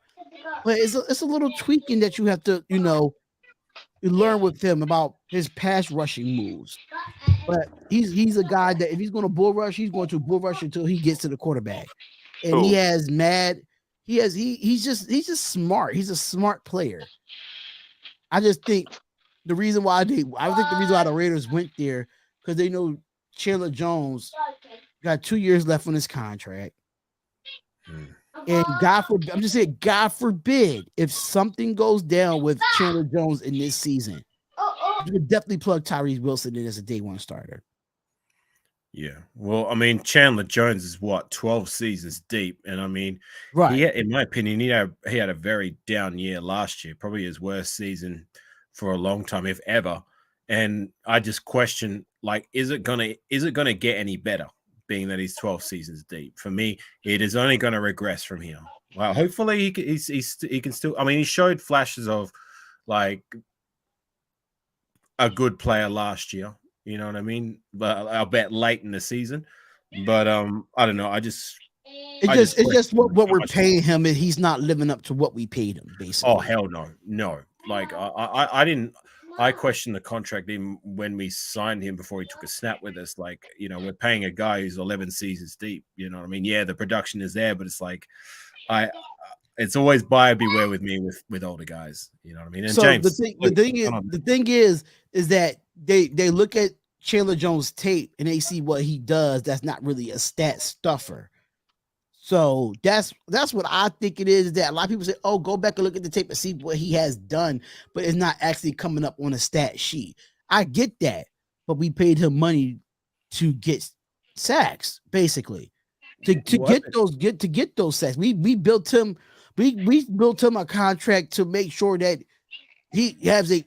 But it's a little tweaking that you have to you learn with him about his pass rushing moves. But he's a guy that if he's going to bull rush, he's going to bull rush until he gets to the quarterback. And he Who? has mad. He's just smart. He's a smart player. I just think the reason why the Raiders went there, because they know Chandler Jones got 2 years left on his contract. And I'm just saying, God forbid, if something goes down with Chandler Jones in this season, you could definitely plug Tyrese Wilson in as a day one starter. Yeah. Well, I mean, Chandler Jones is what, 12 seasons deep. And I mean, Right. in my opinion, he had a very down year last year, probably his worst season for a long time, if ever. And I just question, like, is it gonna get any better, being that he's 12 seasons deep? For me, it is only gonna regress from here. Well, hopefully he can still. I mean, he showed flashes of like a good player last year. You know what I mean? But I'll bet late in the season. But I don't know. It's just question what how we're much. paying him, and he's not living up to what we paid him, basically. Oh hell no, no. Like I didn't. I questioned the contract even when we signed him before he took a snap with us. Like, we're paying a guy who's 11 seasons deep. You know what I mean? Yeah, the production is there, but it's like it's always buyer beware with me with older guys. You know what I mean? And So James, the thing is that they look at Chandler Jones tape and they see what he does. That's not really a stat stuffer. So that's what I think it is. That a lot of people say, "Oh, go back and look at the tape and see what he has done," but it's not actually coming up on a stat sheet. I get that, but we paid him money to get sacks, basically, to get those sacks. We built him a contract to make sure that he has at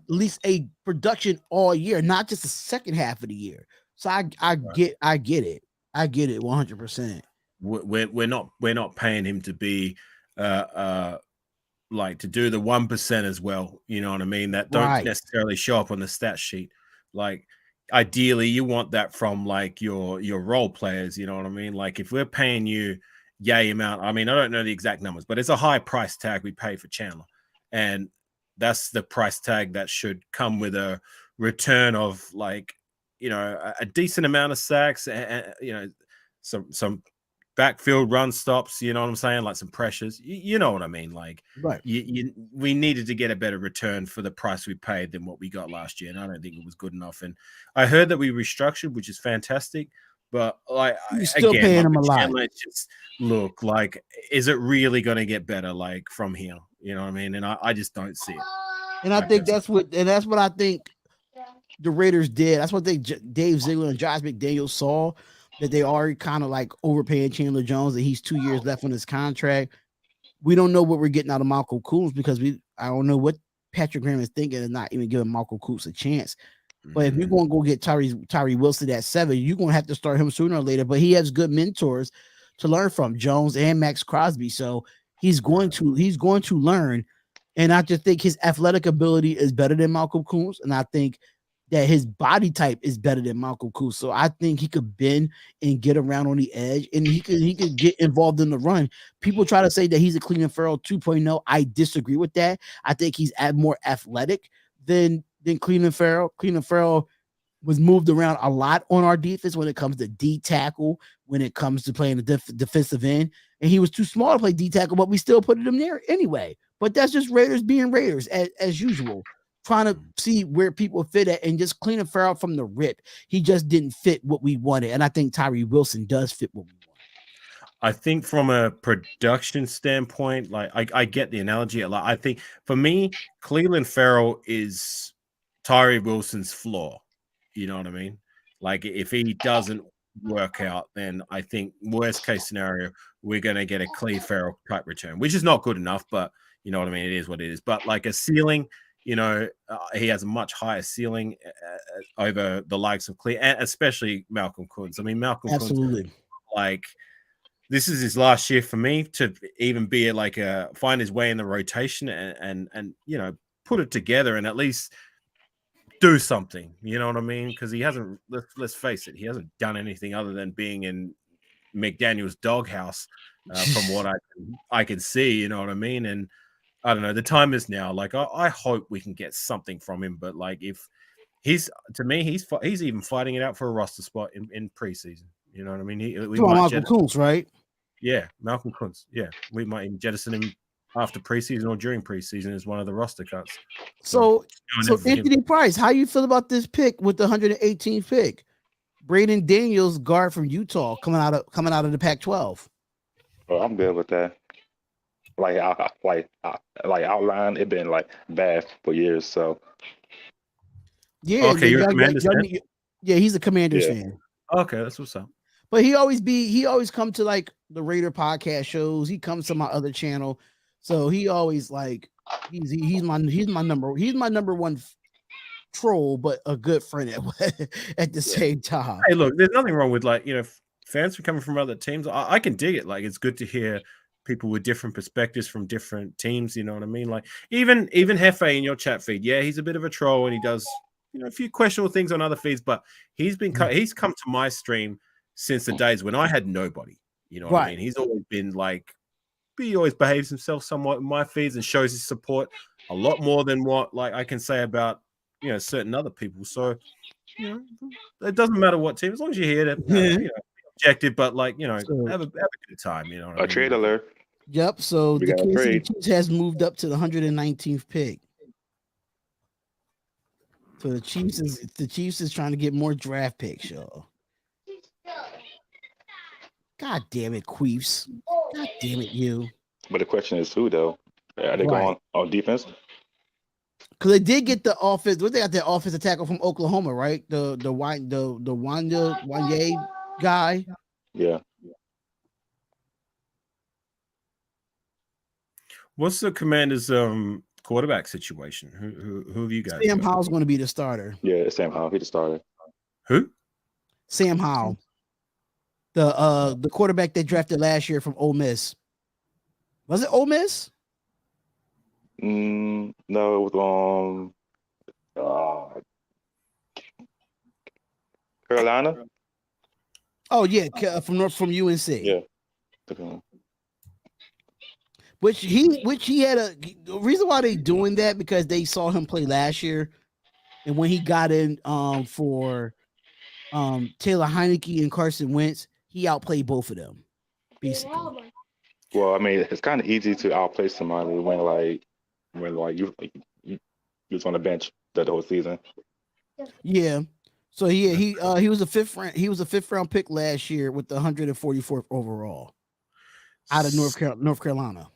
least a production all year, not just the second half of the year. So I get it. I get it 100%. we're not paying him to be like to do the 1% as well. You know what I mean? That don't Right. necessarily show up on the stat sheet. Like, ideally, you want that from like your role players. You know what I mean? Like, if we're paying you yay amount, I mean, I don't know the exact numbers, but it's a high price tag we pay for Chandler, and that's the price tag that should come with a return of like a decent amount of sacks and some backfield run stops, you know what I'm saying? Like some pressures. You know what I mean? Like, Right. we needed to get a better return for the price we paid than what we got last year. And I don't think it was good enough. And I heard that we restructured, which is fantastic. But like, You're still again, paying like him a with lot. Chandler, it's just look like, is it really going to get better like from here? You know what I mean? And I just don't see it. And I think that's what I think the Raiders did. That's what Dave Ziegler and Josh McDaniels saw, that they already kind of like overpaying Chandler Jones, that he's 2 years left on his contract. We don't know what we're getting out of Malcolm Koonce, because I don't know what Patrick Graham is thinking and not even giving Malcolm Koonce a chance. But if you're going to go get Tyree Wilson at 7, you're going to have to start him sooner or later. But he has good mentors to learn from, Jones and Max Crosby. So he's going to learn. And I just think his athletic ability is better than Malcolm Koonce, and I think that his body type is better than Malcolm Koonce. So I think he could bend and get around on the edge, and he could get involved in the run. People try to say that he's a Cleveland Farrell 2.0. I disagree with that. I think he's more athletic than Cleveland Farrell. Cleveland Farrell was moved around a lot on our defense when it comes to D tackle, when it comes to playing the defensive end, and he was too small to play D tackle, but we still put him there anyway. But that's just Raiders being Raiders as usual, trying to see where people fit at, and just Cleveland Farrell from the rip. He just didn't fit what we wanted, and I think Tyree Wilson does fit what we want. I think from a production standpoint, like I get the analogy a lot. I think for me, Cleveland Farrell is Tyree Wilson's flaw. You know what I mean? Like, if he doesn't work out, then I think worst case scenario, we're going to get a Cleve Farrell type return, which is not good enough, but you know what I mean? It is what it is. But like a ceiling, he has a much higher ceiling over the likes of Clear, and especially Malcolm Kuntz. I mean, Malcolm Kuntz, Absolutely. like, this is his last year for me to even be find his way in the rotation and put it together and at least do something. You know what I mean? Because he hasn't. Let's face it, he hasn't done anything other than being in McDaniel's doghouse, from what I can see. You know what I mean? And I don't know. The time is now. Like, I hope we can get something from him. But like, if he's even fighting it out for a roster spot in preseason. You know what I mean? We might Michael Kuntz, right? Yeah, Malcolm Kuntz. Yeah, we might even jettison him after preseason or during preseason as one of the roster cuts. So Anthony Price, how you feel about this pick with the 118th pick? Braden Daniels, guard from Utah, coming out of the Pac-12. Well, I'm good with that. Like outline, it been like bad for years. So yeah, okay, you're a Commanders fan? Yeah, he's a Commanders fan. Okay, that's what's up. But he always come to like the Raider podcast shows. He comes to my other channel, so he always like he's my number one troll, but a good friend at the same time. Hey, look, there's nothing wrong with fans who coming from other teams. I can dig it. Like, it's good to hear people with different perspectives from different teams. You know what I mean? Like, even Hefe in your chat feed, yeah, he's a bit of a troll and he does a few questionable things on other feeds, but he's come to my stream since the days when I had nobody. You know what I mean? He's always been like, he always behaves himself somewhat in my feeds and shows his support a lot more than what I can say about certain other people. So it doesn't matter what team, as long as you're here to objective, but have a good time. You know what I mean? Trade alert. Yep. So the Kansas City Chiefs has moved up to the 119th pick. So the Chiefs is trying to get more draft picks, y'all. God damn it, Queefs. God damn it, you. But the question is who, though? Are they going on defense? Because they did get the offense. They got their offensive tackle from Oklahoma, right? The Wanye guy. Yeah. What's the Commanders' quarterback situation? Who have you guys? Sam Howell's going to be the starter. Yeah, it's Sam Howell. He's the starter. Who? Sam Howell. The quarterback they drafted last year from Ole Miss. Was it Ole Miss? No, it was Carolina. Oh yeah, from UNC. Yeah. Which he had the reason why they doing that, because they saw him play last year, and when he got in for Taylor Heineke and Carson Wentz, he outplayed both of them, basically. Well, I mean, it's kind of easy to outplay somebody when you was on the bench the whole season. Yeah. So he was a fifth round pick last year with the 144th overall out of North Carolina.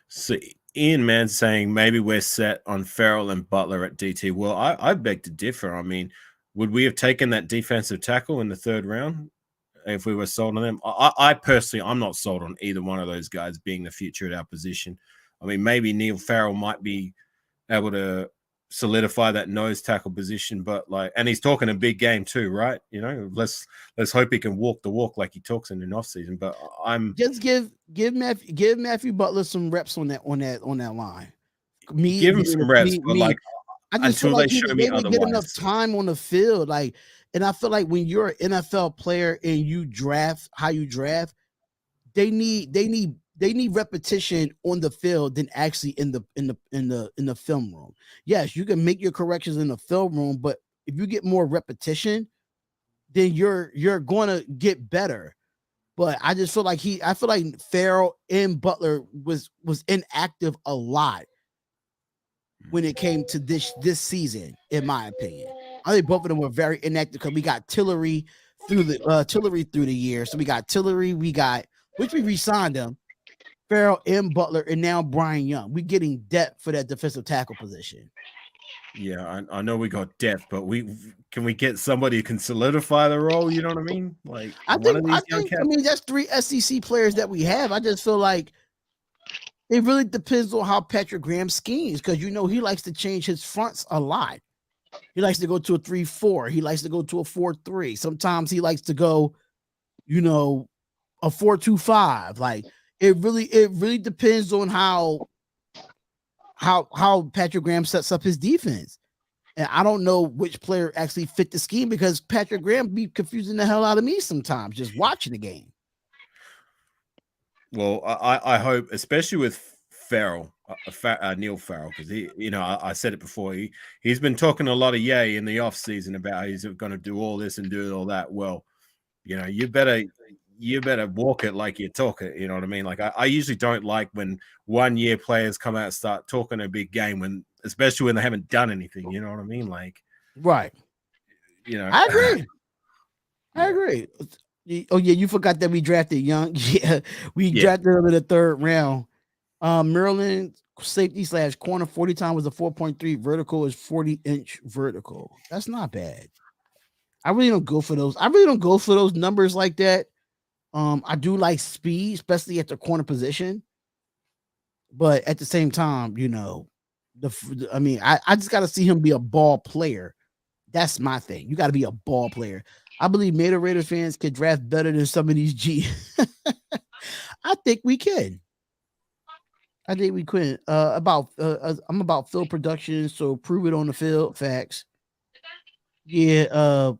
So Ian Mann saying maybe we're set on Farrell and Butler at DT. Well, I beg to differ. I mean, would we have taken that defensive tackle in the third round if we were sold on them? I personally, I'm not sold on either one of those guys being the future at our position. I mean, maybe Neil Farrell might be able to solidify that nose tackle position, but and he's talking a big game too, right? Let's hope he can walk the walk like he talks in an off season. But I'm just give Matthew Butler some reps on that line. Give him some reps, but I just feel like they didn't get enough time on the field. And I feel like when you're an NFL player and you draft how you draft, they need repetition on the field than actually in the film room. Yes, you can make your corrections in the film room, but if you get more repetition, then you're going to get better. But I just feel like Farrell and Butler was inactive a lot when it came to this season, in my opinion. I think both of them were very inactive because we got Tillery through the year. So we got Tillery, which we re-signed them, Farrell and Butler, and now Brian Young. We're getting depth for that defensive tackle position. Yeah, I know we got depth, but can we get somebody who can solidify the role? You know what I mean? I mean, that's 3 SEC players that we have. I just feel like It really depends on how Patrick Graham schemes because he likes to change his fronts a lot. He likes to go to a 3-4. He likes to go to a 4-3. Sometimes he likes to go, a 4-2-5. Like it really depends on how Patrick Graham sets up his defense. And I don't know which player actually fit the scheme because Patrick Graham be confusing the hell out of me sometimes just watching the game. Well, I hope, especially with Farrell, Neil Farrell, because I said it before. He's been talking a lot of yay in the off season about how he's going to do all this and do all that. Well, you better walk it like you talk it. You know what I mean? Like I usually don't like when 1 year players come out and start talking a big game especially when they haven't done anything. You know what I mean? Like, right. I agree. I agree. Oh yeah, you forgot that we drafted Young. Yeah, we drafted him in the 3rd round. Maryland safety / corner 40 time was a 4.3 vertical is 40-inch vertical. That's not bad. I really don't go for those numbers like that. I do like speed, especially at the corner position. But at the same time, I just got to see him be a ball player. That's my thing. You got to be a ball player. I believe Mater Raiders fans could draft better than some of these G. I think we can. I think we could. I'm about field production, so prove it on the field. Facts. Yeah.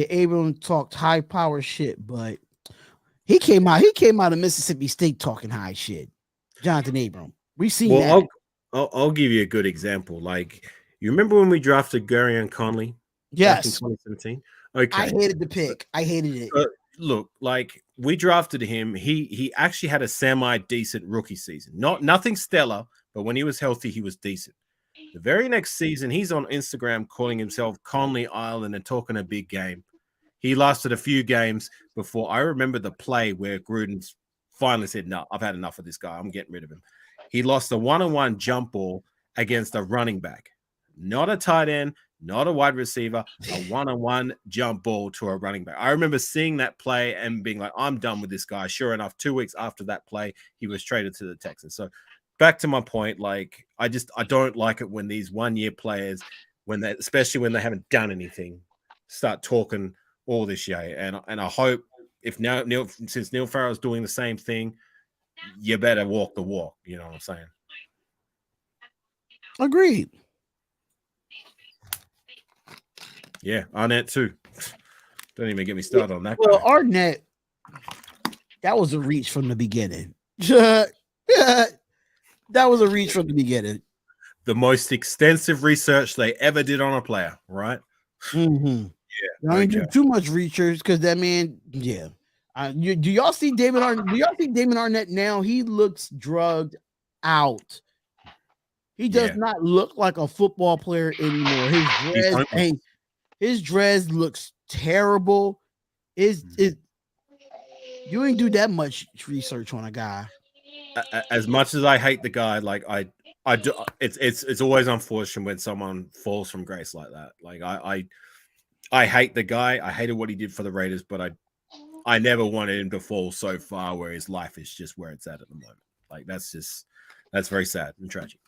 Abram talked high power shit, but he came out of Mississippi State talking high shit. Jonathan Abram. We've seen that. I'll give you a good example. Like, you remember when we drafted Darion Conley? Yes. Back in 2017? Okay. I hated the pick. I hated it. Look, like we drafted him. He actually had a semi-decent rookie season. Nothing stellar, but when he was healthy, he was decent. The very next season, he's on Instagram calling himself Conley Island and talking a big game. He lasted a few games before I remember the play where Gruden finally said, "No, I've had enough of this guy. I'm getting rid of him." He lost a 1-on-1 jump ball against a running back, not a tight end, not a wide receiver, a 1-on-1 jump ball to a running back. I remember seeing that play and being like, I'm done with this guy. Sure enough, 2 weeks after that play, he was traded to the Texans. So back to my point, like I don't like it when these 1 year players, especially when they haven't done anything, start talking all this yay. And I hope since Neil Farrell's doing the same thing, you better walk the walk. You know what I'm saying? Agreed. Yeah, Arnett too. Don't even get me started on that. Well, Arnett, that was a reach from the beginning. That was a reach from the beginning. The most extensive research they ever did on a player, right? Mm-hmm. Yeah, I don't do too much research because that man, yeah. Do y'all see David Arnett? Do y'all see Damon Arnett now? He looks drugged out. He does not look like a football player anymore. His dreads looks terrible. You ain't do that much research on a guy. As much as I hate the guy, like I do, it's always unfortunate when someone falls from grace like that. Like I hate the guy. I hated what he did for the Raiders, but I never wanted him to fall so far where his life is just where it's at the moment. Like that's very sad and tragic.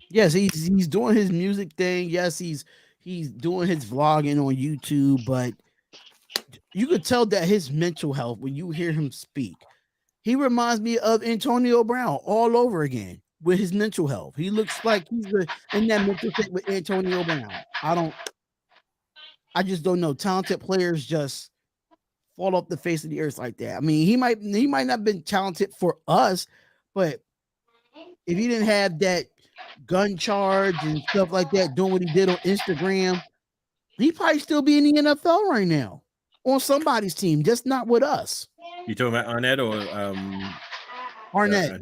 Yes, he's doing his music thing. Yes, he's doing his vlogging on YouTube, but you could tell that his mental health when you hear him speak. He reminds me of Antonio Brown all over again with his mental health. He looks like he's in that mental state with Antonio Brown. I just don't know. Talented players just fall off the face of the earth like that. I mean, he might not have been talented for us, but if he didn't have that gun charge and stuff like that, doing what he did on Instagram, he'd probably still be in the NFL right now on somebody's team, just not with us. You talking about Arnett or Arnett?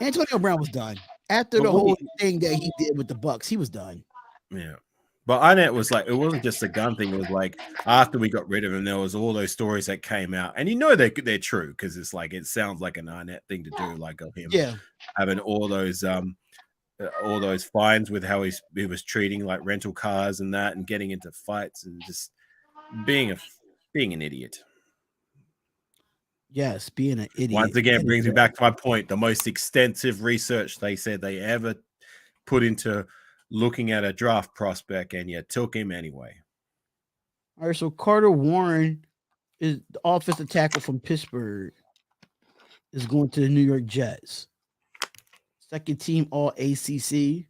Antonio Brown was done after the whole thing that he did with the Bucks. He was done. Yeah. But Arnett was like, it wasn't just a gun thing. It was like after we got rid of him, there was all those stories that came out, and they're true because it's like it sounds like an Arnett thing to do, like of him having all those fines with how he was treating like rental cars and that, and getting into fights and just being an idiot. Yes, being an idiot. Once again, brings me back to my point. The most extensive research they said they ever put into looking at a draft prospect, and you took him anyway. All right, so Carter Warren is the offensive tackle from Pittsburgh, is going to the New York Jets. Second team All ACC.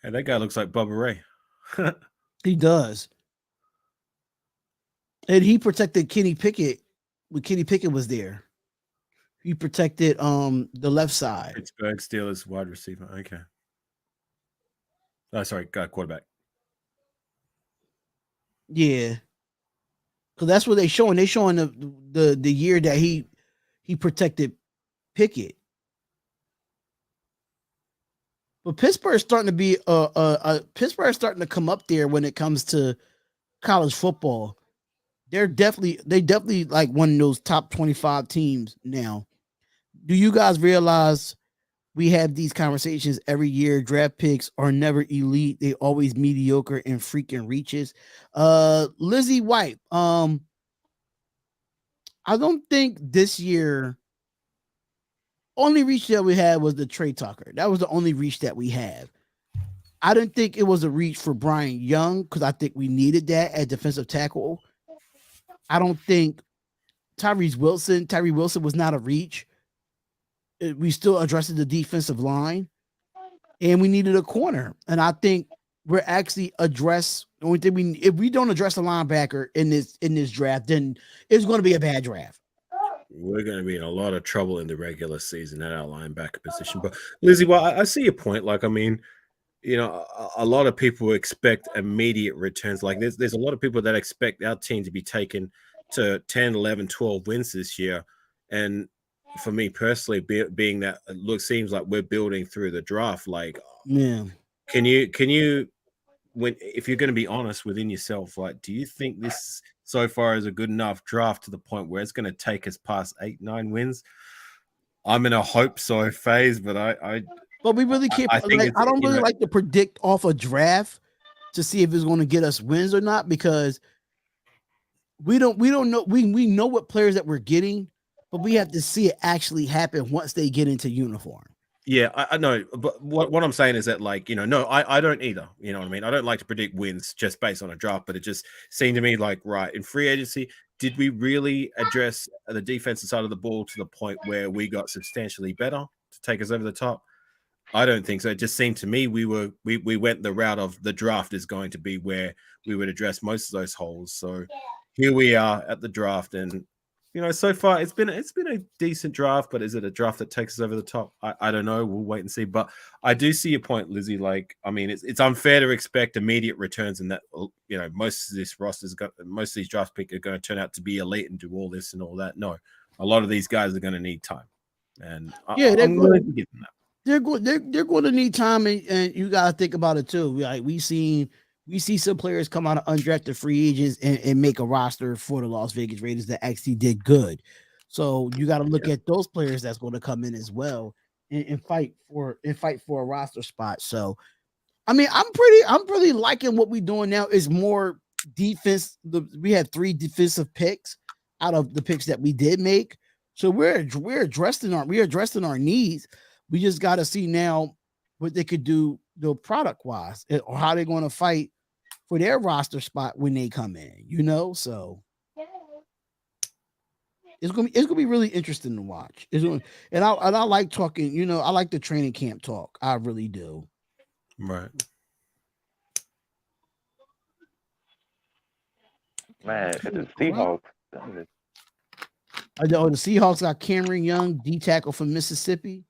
And that guy looks like Bubba Ray. He does. And he protected Kenny Pickett when Kenny Pickett was there. He protected the left side. Pittsburgh Steelers wide receiver. Okay. Oh, sorry, quarterback. Yeah. Because that's what they're showing. They're showing the year that he protected Pickett. But Pittsburgh's starting to be Pittsburgh's starting to come up there when it comes to college football. They definitely like one of those top 25 teams now. Do you guys realize we have these conversations every year? Draft picks are never elite. They always mediocre and freaking reaches. Lizzie White. I don't think this year only reach that we had was the Trey Tucker. That was the only reach that we have. I didn't think it was a reach for Brian Young because I think we needed that at defensive tackle. I don't think Tyree Wilson was not a reach. We still addressed the defensive line, and we needed a corner. And I think we're actually address the only thing if we don't address the linebacker in this draft, then it's going to be a bad draft. We're going to be in a lot of trouble in the regular season at our linebacker position. But Lizzie, well, I see your point. Like, I mean, you know, a lot of people expect immediate returns. Like there's a lot of people that expect our team to be taken to 10, 11, 12 wins this year. And for me personally, being that seems like we're building through the draft, like, yeah, can you if you're going to be honest within yourself, like, do you think this so far is a good enough draft to the point where it's going to take us past 8, 9 wins? I'm in a hope so phase, but but we really can't. I don't really like to predict off a draft to see if it's going to get us wins or not, because we don't know. We know what players that we're getting, but we have to see it actually happen once they get into uniform. Yeah, I know, but what I'm saying is that, like, you know, no, I don't either. You know what I mean? I don't like to predict wins just based on a draft, but it just seemed to me like, right, in free agency, did we really address the defensive side of the ball to the point where we got substantially better to take us over the top? I don't think so. It just seemed to me we went the route of the draft is going to be where we would address most of those holes. So here we are at the draft, and you know, so far it's been a decent draft, but is it a draft that takes us over the top? I don't know. We'll wait and see. But I do see your point, Lizzie. Like, I mean, it's unfair to expect immediate returns, and that, you know, most of these draft picks are going to turn out to be elite and do all this and all that. No, a lot of these guys are going to need time, and yeah, I'm willing to give them that. They're going to need time, and you got to think about it too. Like we see some players come out of undrafted free agents and make a roster for the Las Vegas Raiders that actually did good. So you got to look at those players that's going to come in as well and fight for a roster spot. So, I mean, I'm pretty liking what we're doing now. Is more defense. We had 3 defensive picks out of the picks that we did make. So we're addressing our needs. We just got to see now what they could do, product wise, or how they're going to fight for their roster spot when they come in. You know, so it's gonna be really interesting to watch. And I like talking. You know, I like the training camp talk. I really do. Right. Man, it's the Seahawks. The Seahawks got Cameron Young, D tackle from Mississippi.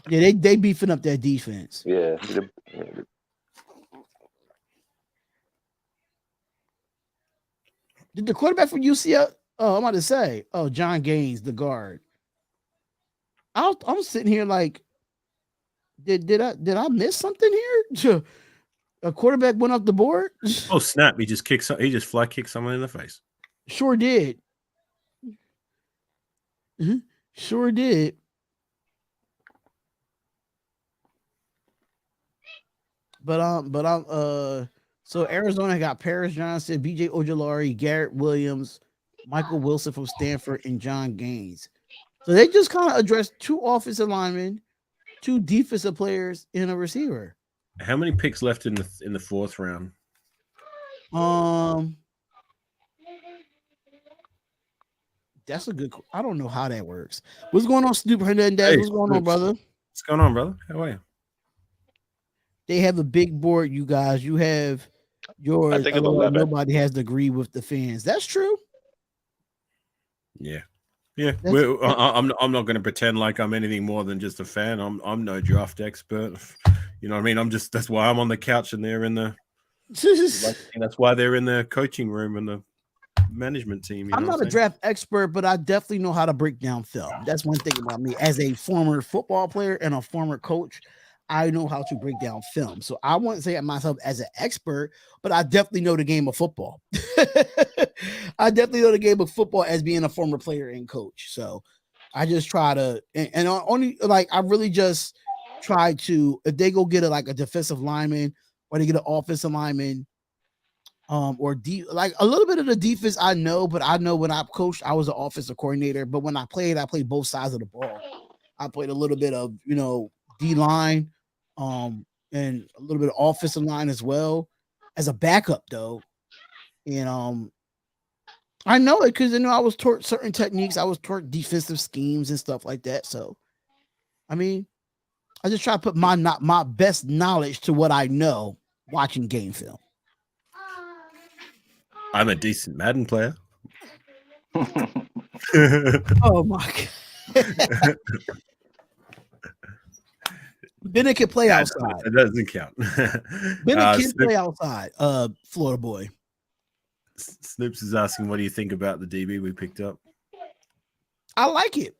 Yeah, they beefing up that defense. Yeah. Did the quarterback from UCL? Oh, I'm about to say. Oh, John Gaines, the guard. I'm sitting here like, did I miss something here? A quarterback went off the board. Oh snap! He just fly kicked someone in the face. Sure did. Sure did. But so Arizona got Paris Johnson, BJ Ojolari, Garrett Williams, Michael Wilson from Stanford, and John Gaines. So they just kind of addressed 2 offensive linemen, 2 defensive players, and a receiver. How many picks left in the fourth round? That's a good. I don't know how that works. What's going on, Snoop Hernandez? Hey, What's going on, Snoops. brother? What's going on, brother? How are you? They have a big board, you guys. You have yours. think it's Otherwise, 11. nobody has to agree with the fans. That's true. Yeah. Yeah, That's- I'm not going to pretend like I'm anything more than just a fan. I'm no draft expert. You know what I mean? That's why I'm on the couch and they're in the. That's why they're in the coaching room and the management team. You I'm know not what a draft expert, but I definitely know how to break down film. That's one thing about me. As a former football player and a former coach, I know how to break down film. So I wouldn't say myself as an expert, but I definitely know the game of football. I definitely know the game of football as being a former player and coach. So I just try to, and only like I really just try to, if they go get a defensive lineman or they get an offensive lineman, or like a little bit of the defense I know, but I know when I coached, I was an offensive coordinator. But when I played both sides of the ball. I played a little bit of D line, and a little bit of offensive line as well as a backup though. And I know it because I was taught certain techniques, I was taught defensive schemes and stuff like that. So I mean, I just try to put my best knowledge to what I know watching game film. I'm a decent Madden player. Oh my god. Bennett can play outside. It doesn't count. Bennett can play outside. Florida boy. Snoops is asking, what do you think about the DB we picked up? I like it.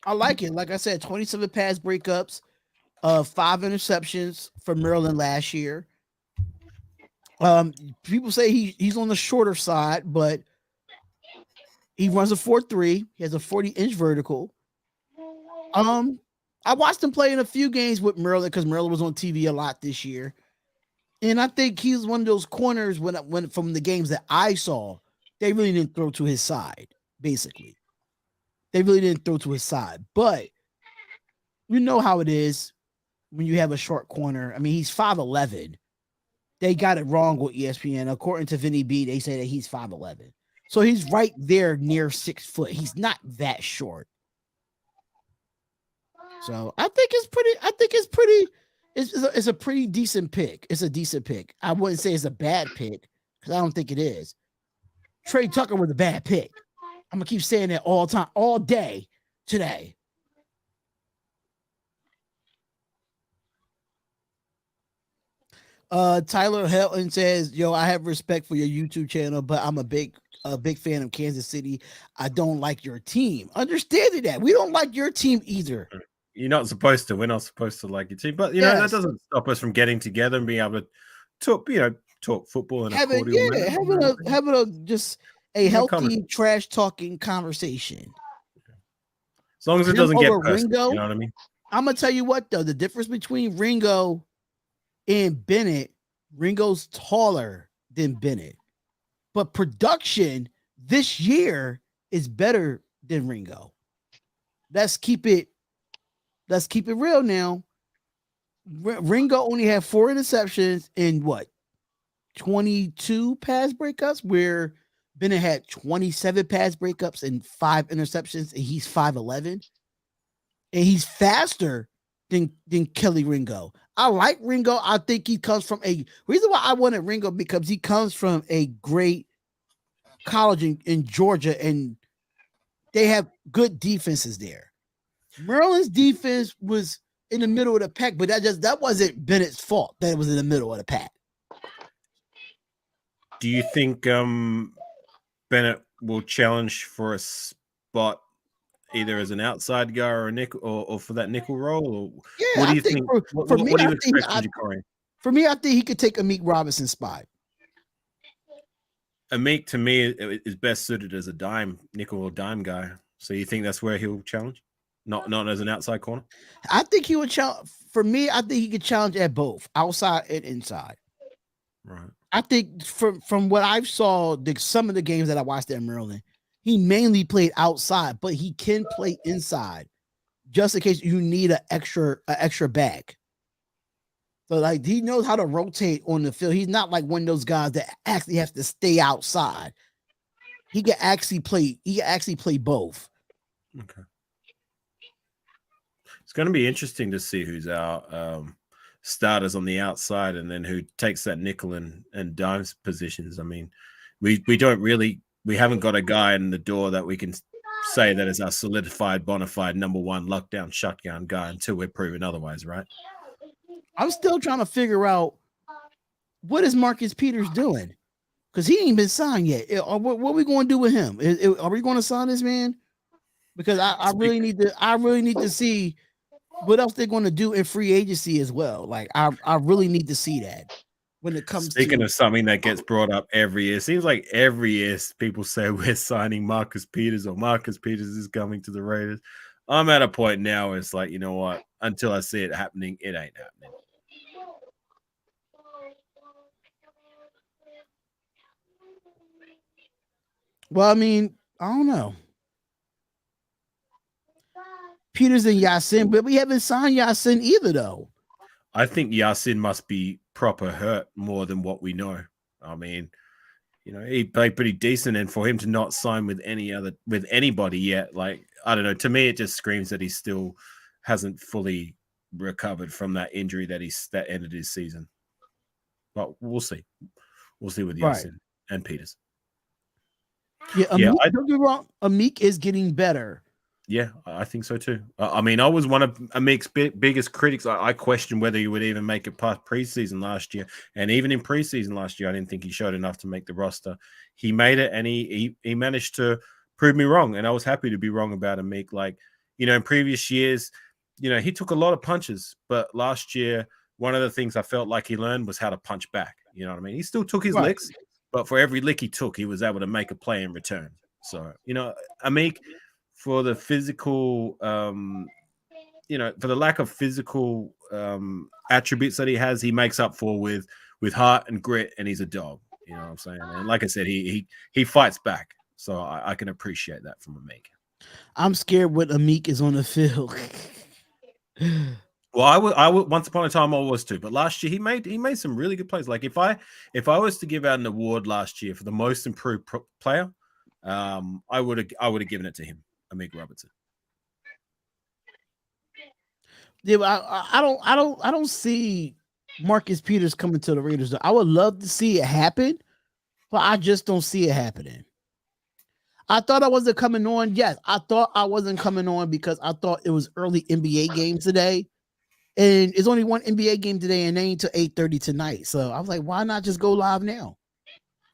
Like I said, 27 pass breakups, 5 interceptions for Maryland last year. People say he's on the shorter side, but he runs a 4.3. He has a 40-inch vertical. I watched him play in a few games with Maryland because Maryland was on TV a lot this year. And I think he's one of those corners when from the games that I saw, they really didn't throw to his side, basically. They really didn't throw to his side. But you know how it is when you have a short corner. I mean, he's 5'11". They got it wrong with ESPN. According to Vinny B, they say that he's 5'11". So he's right there near 6 foot. He's not that short. So I think it's a pretty decent pick. It's a decent pick. I wouldn't say it's a bad pick because I don't think it is. Trey Tucker was a bad pick. I'm gonna keep saying that all day today. Tyler Helton says, "Yo, I have respect for your YouTube channel, but I'm a big fan of Kansas City. I don't like your team. Understanding that we don't like your team either. You're not supposed to. We're not supposed to like your team, but know that doesn't stop us from getting together and being able to talk football in a cordial manner. Having just a healthy trash talking conversation. As long as it doesn't get personal, Ringo, you know what I mean? I'm gonna tell you what though, the difference between Ringo and Bennett, Ringo's taller than Bennett, but production this year is better than Ringo. Let's keep it real now. Ringo only had 4 interceptions in 22 pass breakups, where Bennett had 27 pass breakups and 5 interceptions, and he's 5'11", and he's faster than Kelly Ringo. I like Ringo. I think he comes from a reason why I wanted Ringo, because he comes from a great college in Georgia, and they have good defenses there. Maryland's defense was in the middle of the pack, but that wasn't Bennett's fault that it was in the middle of the pack. Do you think Bennett will challenge for a spot either as an outside guy or a nickel or for that nickel role? Or yeah, what do you think? What do you expect from Ja'Cory? For me, I think he could take Amik Robinson's spot. Amik, to me, is best suited as a nickel or dime guy. So you think that's where he'll challenge? Not as an outside corner? I think he would challenge. For me, I think he could challenge at both, outside and inside. Right. I think from what I saw, some of the games that I watched at Maryland, He mainly played outside, but he can play inside just in case you need an extra back. So like he knows how to rotate on the field. He's not like one of those guys that actually have to stay outside. He can actually play. He can actually play both. Okay. It's going to be interesting to see who's our starters on the outside, and then who takes that nickel and dimes positions. I mean, we haven't got a guy in the door that we can say that is our solidified, bona fide number one lockdown shotgun guy until we're proven otherwise, right? I'm still trying to figure out what is Marcus Peters doing, because he ain't been signed yet. What are we going to do with him? Are we going to sign this man? Because I really need to see what else they're going to do in free agency as well. Like I really need to see that when it comes Speaking to of something that gets brought up every year, seems like every year people say we're signing Marcus Peters or Marcus Peters is coming to the Raiders. I'm at a point now where it's like, you know what? Until I see it happening, it ain't happening. Well, I mean, I don't know. Peters and Yasin, but we haven't signed Yasin either, though. I think Yasin must be proper hurt more than what we know. I mean, you know, he played pretty decent, and for him to not sign with anybody yet, like, I don't know. To me, it just screams that he still hasn't fully recovered from that injury that ended his season. But we'll see. We'll see with Yasin and Peters. Yeah, don't get me wrong. Amik is getting better. Yeah, I think so too. I mean, I was one of Amik's biggest critics. I questioned whether he would even make it past preseason last year. And even in preseason last year, I didn't think he showed enough to make the roster. He made it, and he managed to prove me wrong. And I was happy to be wrong about Amik. Like, you know, in previous years, you know, he took a lot of punches. But last year, one of the things I felt like he learned was how to punch back. You know what I mean? He still took his licks, but for every lick he took, he was able to make a play in return. So, you know, Amik, for the physical, you know, for the lack of physical attributes that he has, he makes up for with heart and grit, and he's a dog. You know what I'm saying? And like I said, he fights back, so I can appreciate that from Amik. I'm scared what Amik is on the field. Well, I would once upon a time I was too, but last year he made some really good plays. Like if I was to give out an award last year for the most improved player, I would have given it to him. Amik Robertson. Yeah, but I don't see Marcus Peters coming to the Raiders. I would love to see it happen, but I just don't see it happening. I thought I wasn't coming on. Yes, I thought I wasn't coming on because I thought it was early NBA games today, and it's only one NBA game today, and they ain't till 8:30 tonight. So I was like, why not just go live now?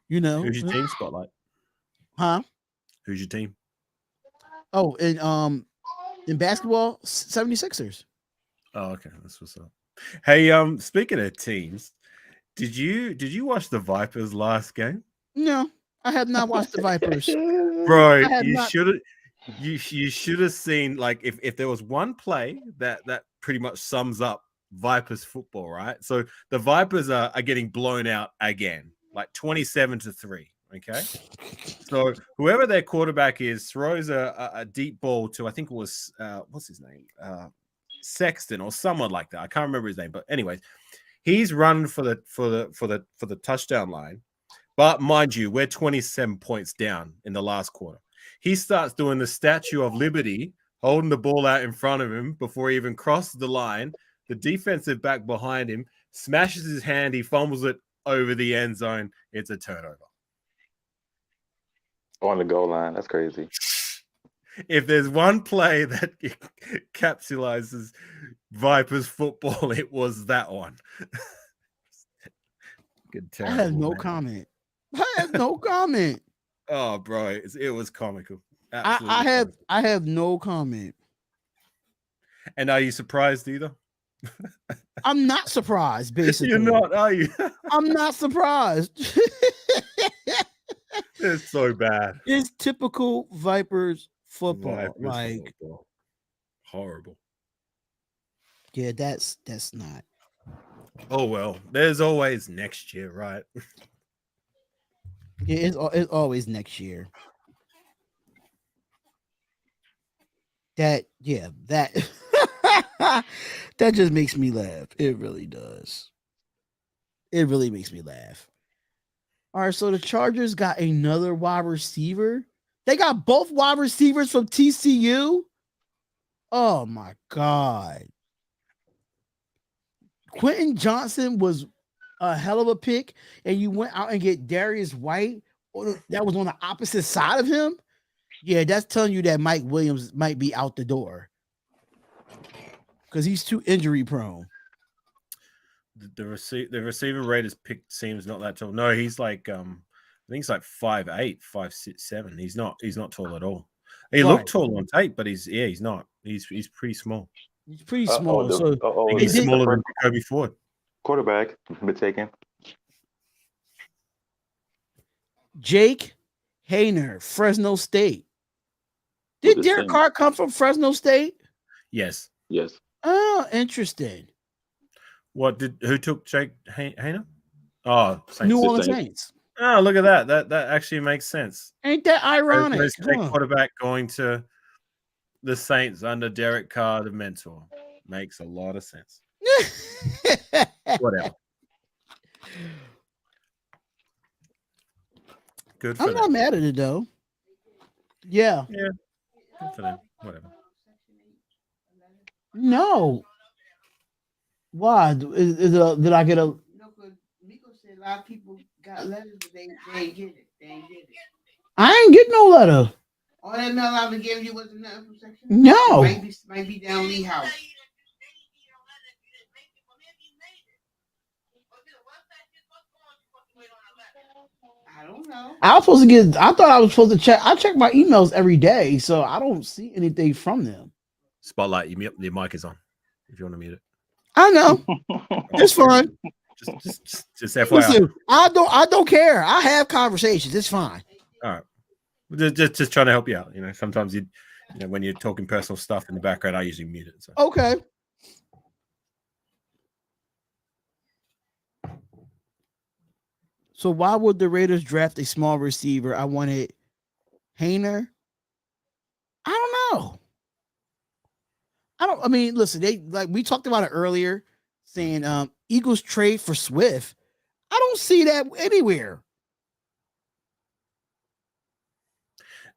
You know, who's your team spotlight? Huh? Who's your team? Oh, and in basketball, 76ers. Oh, okay, that's what's up. Hey, speaking of teams, did you watch the Vipers last game? No, I have not watched the Vipers. Bro, you should have seen, like, if there was one play that pretty much sums up Vipers football, right? So the Vipers are getting blown out again, like 27-3. Okay, so whoever their quarterback is throws a deep ball to, I think it was what's his name, Sexton or someone like that. I can't remember his name, but anyways, he's running for the touchdown line. But mind you, we're 27 points down in the last quarter. He starts doing the Statue of Liberty, holding the ball out in front of him before he even crosses the line. The defensive back behind him smashes his hand. He fumbles it over the end zone. It's a turnover. On the goal line. That's crazy. If there's one play that capsulizes Vipers football, it was that one. Good. I have no comment. I have no comment. Oh, bro, it was comical. I have no comment. And are you surprised either? I'm not surprised. Basically, you're not, are you? I'm not surprised. It's so bad. It's typical Vipers football. Football. Horrible. Yeah, that's not. Oh well, there's always next year, right? Yeah, it's always next year. that that just makes me laugh. It really does. It really makes me laugh. All right, so the Chargers got another wide receiver. They got both wide receivers from TCU. Oh my god. Quentin Johnson was a hell of a pick, and you went out and get Darius White that was on the opposite side of him. Yeah, that's telling you that Mike Williams might be out the door because he's too injury prone. The receiver Raiders pick seems not that tall. No, he's like I think he's like 5'8", 5'7". He's not tall at all. He looked tall on tape, but he's not. He's pretty small. He's pretty small. He's smaller than Kobe Ford. Quarterback been taken. Jake Hayner, Fresno State. Did Derek Carr come from Fresno State? Yes. Yes. Oh, interesting. Who took Jake Hayner? Oh, Saints. New Orleans Saints. Oh, look at that. That actually makes sense. Ain't that ironic? There's quarterback going to the Saints under Derek Carr, the mentor. Makes a lot of sense. Whatever. Good for I'm not mad at it though. Yeah. Yeah. Good for them. Whatever. No. Why? Did I get a? No, because Miko said a lot of people got letters, but they ain't get it. They ain't get it. I ain't get no letter. All that mail I gave you wasn't nothing from section. No. Might be down Lee House. I don't know. I thought I was supposed to check. I check my emails every day, so I don't see anything from them. Spotlight, your mic is on. If you want to mute it. I know. It's fine. Just FYI. Listen, I don't care. I have conversations. It's fine. All right. Just trying to help you out. Sometimes you when you're talking personal stuff in the background, I usually mute it. So. Okay. So why would the Raiders draft a small receiver? I wanted Hayner. I don't know. I mean, listen, we talked about it earlier, saying Eagles trade for Swift. I don't see that anywhere.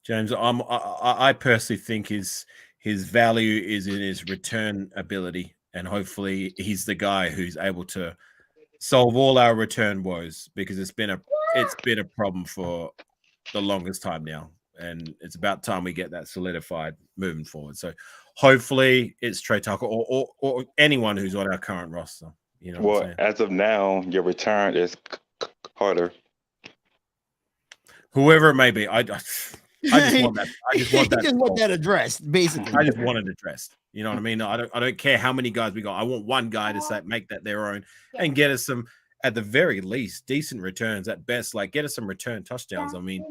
James, I personally think his value is in his return ability, and hopefully he's the guy who's able to solve all our return woes, because it's been a problem for the longest time now, and it's about time we get that solidified moving forward. So hopefully it's Trey Tucker or anyone who's on our current roster. Well, as of now, your return is Carter. Whoever it may be, I just want that. I just want that. Just want that addressed, basically. I just want it addressed. You know what I mean? I don't care how many guys we got. I want one guy to make that their own and get us some, at the very least, decent returns. At best, get us some return touchdowns. I mean,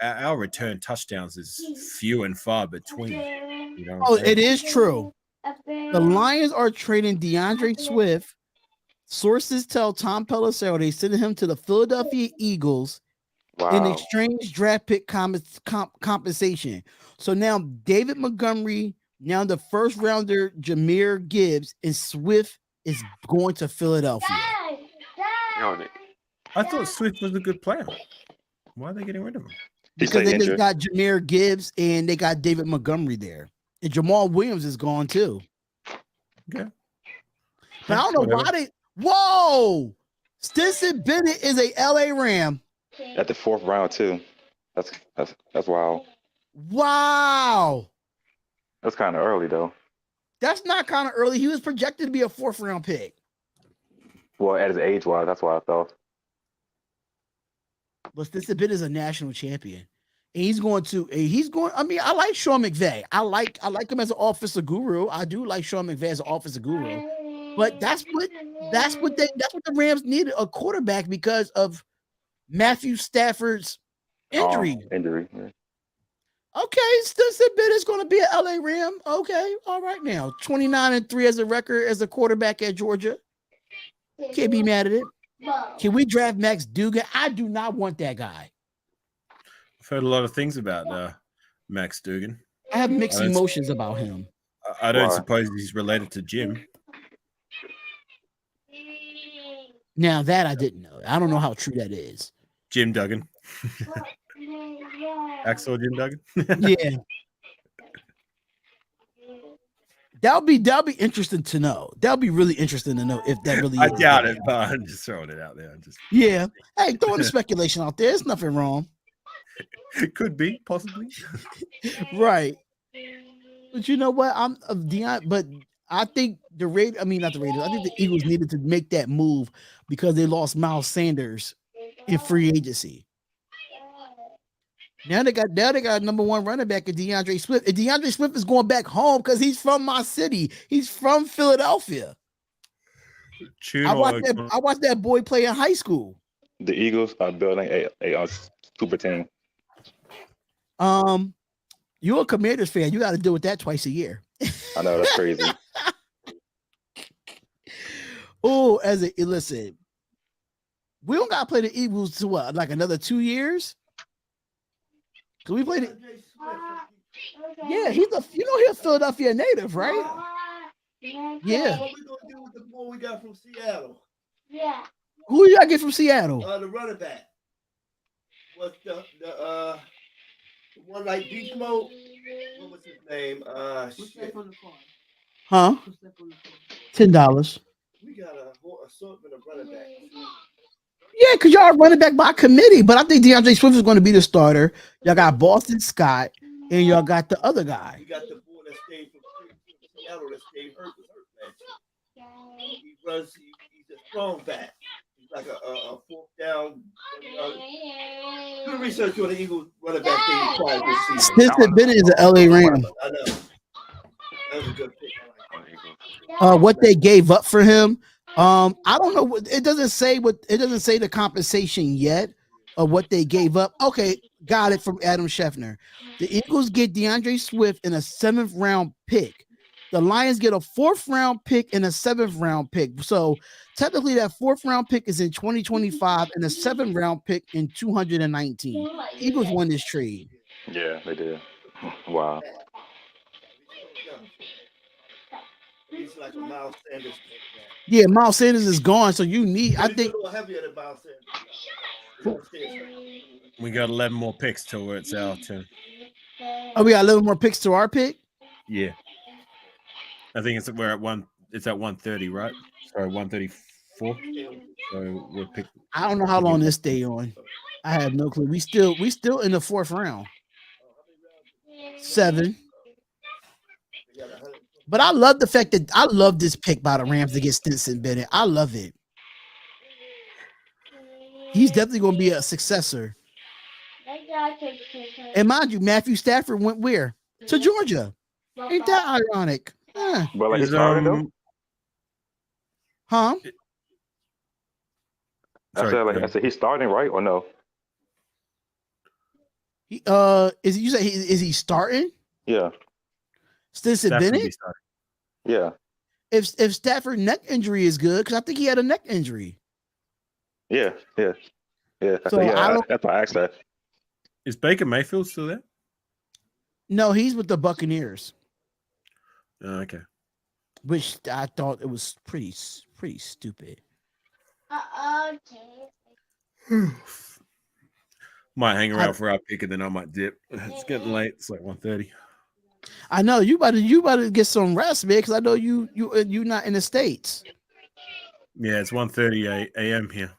our return touchdowns is few and far between. It is true. The Lions are trading DeAndre Swift. Sources tell Tom Pelissero they sent him to the Philadelphia Eagles in exchange draft pick compensation. So now David Montgomery, now the first rounder Jahmyr Gibbs, and Swift is going to Philadelphia. I thought Swift was a good player. Why are they getting rid of him? Because they just got Jahmyr Gibbs and they got David Montgomery there. And Jamal Williams is gone too. Okay. But I don't know why they. Whoa! Stinson Bennett is a LA Ram. At the 4th round too. That's wild. Wow. That's kind of early though. That's not kind of early. He was projected to be a 4th round pick. Well, at his age wise, that's why I thought. But Stinson Bennett is a national champion. And he's going. I mean, I like Sean McVay. I like him as an offensive guru. I do like Sean McVay as an offensive guru. But that's what the Rams needed, a quarterback, because of Matthew Stafford's injury. Yeah. Okay, Stinson Bennett is going to be an LA Ram. Okay, all right now. 29-3 as a record as a quarterback at Georgia. Can't be mad at it. Can we draft Max Duggan? I do not want that guy. I've heard a lot of things about Max Duggan. I have mixed I don't, emotions about him. I don't Why? suppose he's related to Jim. Now that I didn't know. I don't know how true that is. Jim Duggan. Axel Jim Duggan. Yeah. That'll be interesting to know. That'll be really interesting to know if that really I is. doubt it, but I'm just throwing it out there. Yeah. Hey, throwing the speculation out there. There's nothing wrong. It could be, possibly. Right. But you know what? I'm Deion, but I think the Raiders, not the Raiders, I think the Eagles needed to make that move because they lost Miles Sanders in free agency. Now they got number one running back in DeAndre Swift. And DeAndre Swift is going back home because he's from my city. He's from Philadelphia. I watched that boy play in high school. The Eagles are building a super team. You're a Commanders fan. You got to deal with that twice a year. I know, that's crazy. Oh, listen, we don't got to play the Eagles to what, like another 2 years? Cause we played it. Yeah, he's a Philadelphia native, right? Yeah. What we gonna do with the boy we got from Seattle? Who you got get from Seattle? The running back. What's the one like Beast Mode? What was his name? Shit. Huh? $10. We got a whole assortment of running backs. Yeah, because y'all are running back by committee, but I think DeAndre Swift is going to be the starter. Y'all got Boston Scott, and y'all got the other guy. We got the boy that stayed from Seattle that stayed hurt last year. He's a strong back. He's like a fourth down. Do the research on the Eagles running back thing prior this season. Stinson Bennett is an LA Ram. I know. That was a good pick. What they gave up for him. I don't know. It doesn't say the compensation yet of what they gave up. Okay, got it from Adam Scheffner. The Eagles get DeAndre Swift in a 7th round pick. The Lions get a 4th round pick and a 7th round pick. So technically, that 4th round pick is in 2025 and a 7th round pick in 219. Eagles won this trade. Yeah, they did. Wow. He's like a Miles Sanders. Yeah, Miles Sanders is gone, so you need. I think a little heavier than Miles Sanders. We got 11 more picks till it's our turn. Oh, we got 11 more picks to our pick. Yeah, I think we're at one. It's at 130, right? Sorry, 134. So we're picked. I don't know how long this stay on. I have no clue. We still in the 4th round. 7. But I love the fact that I love this pick by the Rams to get Stinson Bennett. I love it. He's definitely going to be a successor. And mind you, Matthew Stafford went where? To Georgia. Ain't that ironic? Huh? But like, he's starting though. Huh? I said he's starting, right, or no? Is he starting? Yeah. Stinson Bennett? Yeah. If Stafford neck injury is good, because I think he had a neck injury. Yeah. So That's why I asked that. Is Baker Mayfield still there? No, he's with the Buccaneers. Oh, okay. Which I thought it was pretty stupid. Might hang around for our pick and then I might dip. It's getting late. It's like 1:30. I know you about to get some rest, man, because I know you not in the States. Yeah, it's 1:30 a.m. here.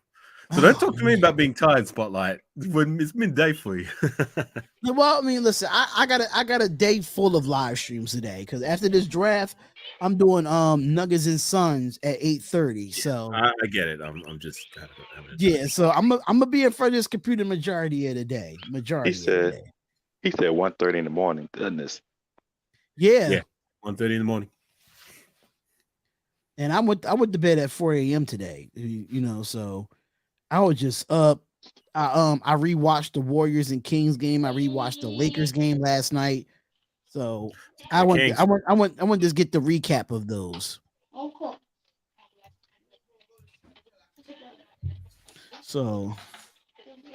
So don't talk to me about being tired, Spotlight. When it's midday for you. Well, I mean, listen, I got a day full of live streams today because after this draft, I'm doing Nuggets and Suns at 8:30. So I get it. I'm just yeah. So I'm gonna be in front of this computer majority of the day. He said 1:30 in the morning. Goodness. Yeah. 1:30 in the morning. And I went to bed at 4 a.m. today. So I was just up. I rewatched the Warriors and Kings game. I rewatched the Lakers game last night. So I want to just get the recap of those. So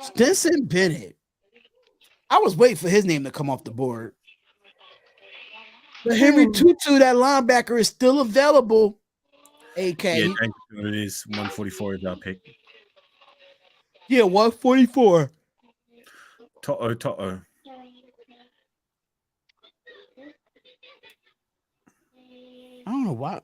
Stinson Bennett. I was waiting for his name to come off the board. But Henry Tutu, that linebacker, is still available. AK. Yeah, it is 144 is our pick. Yeah, 144. Toto. I don't know why.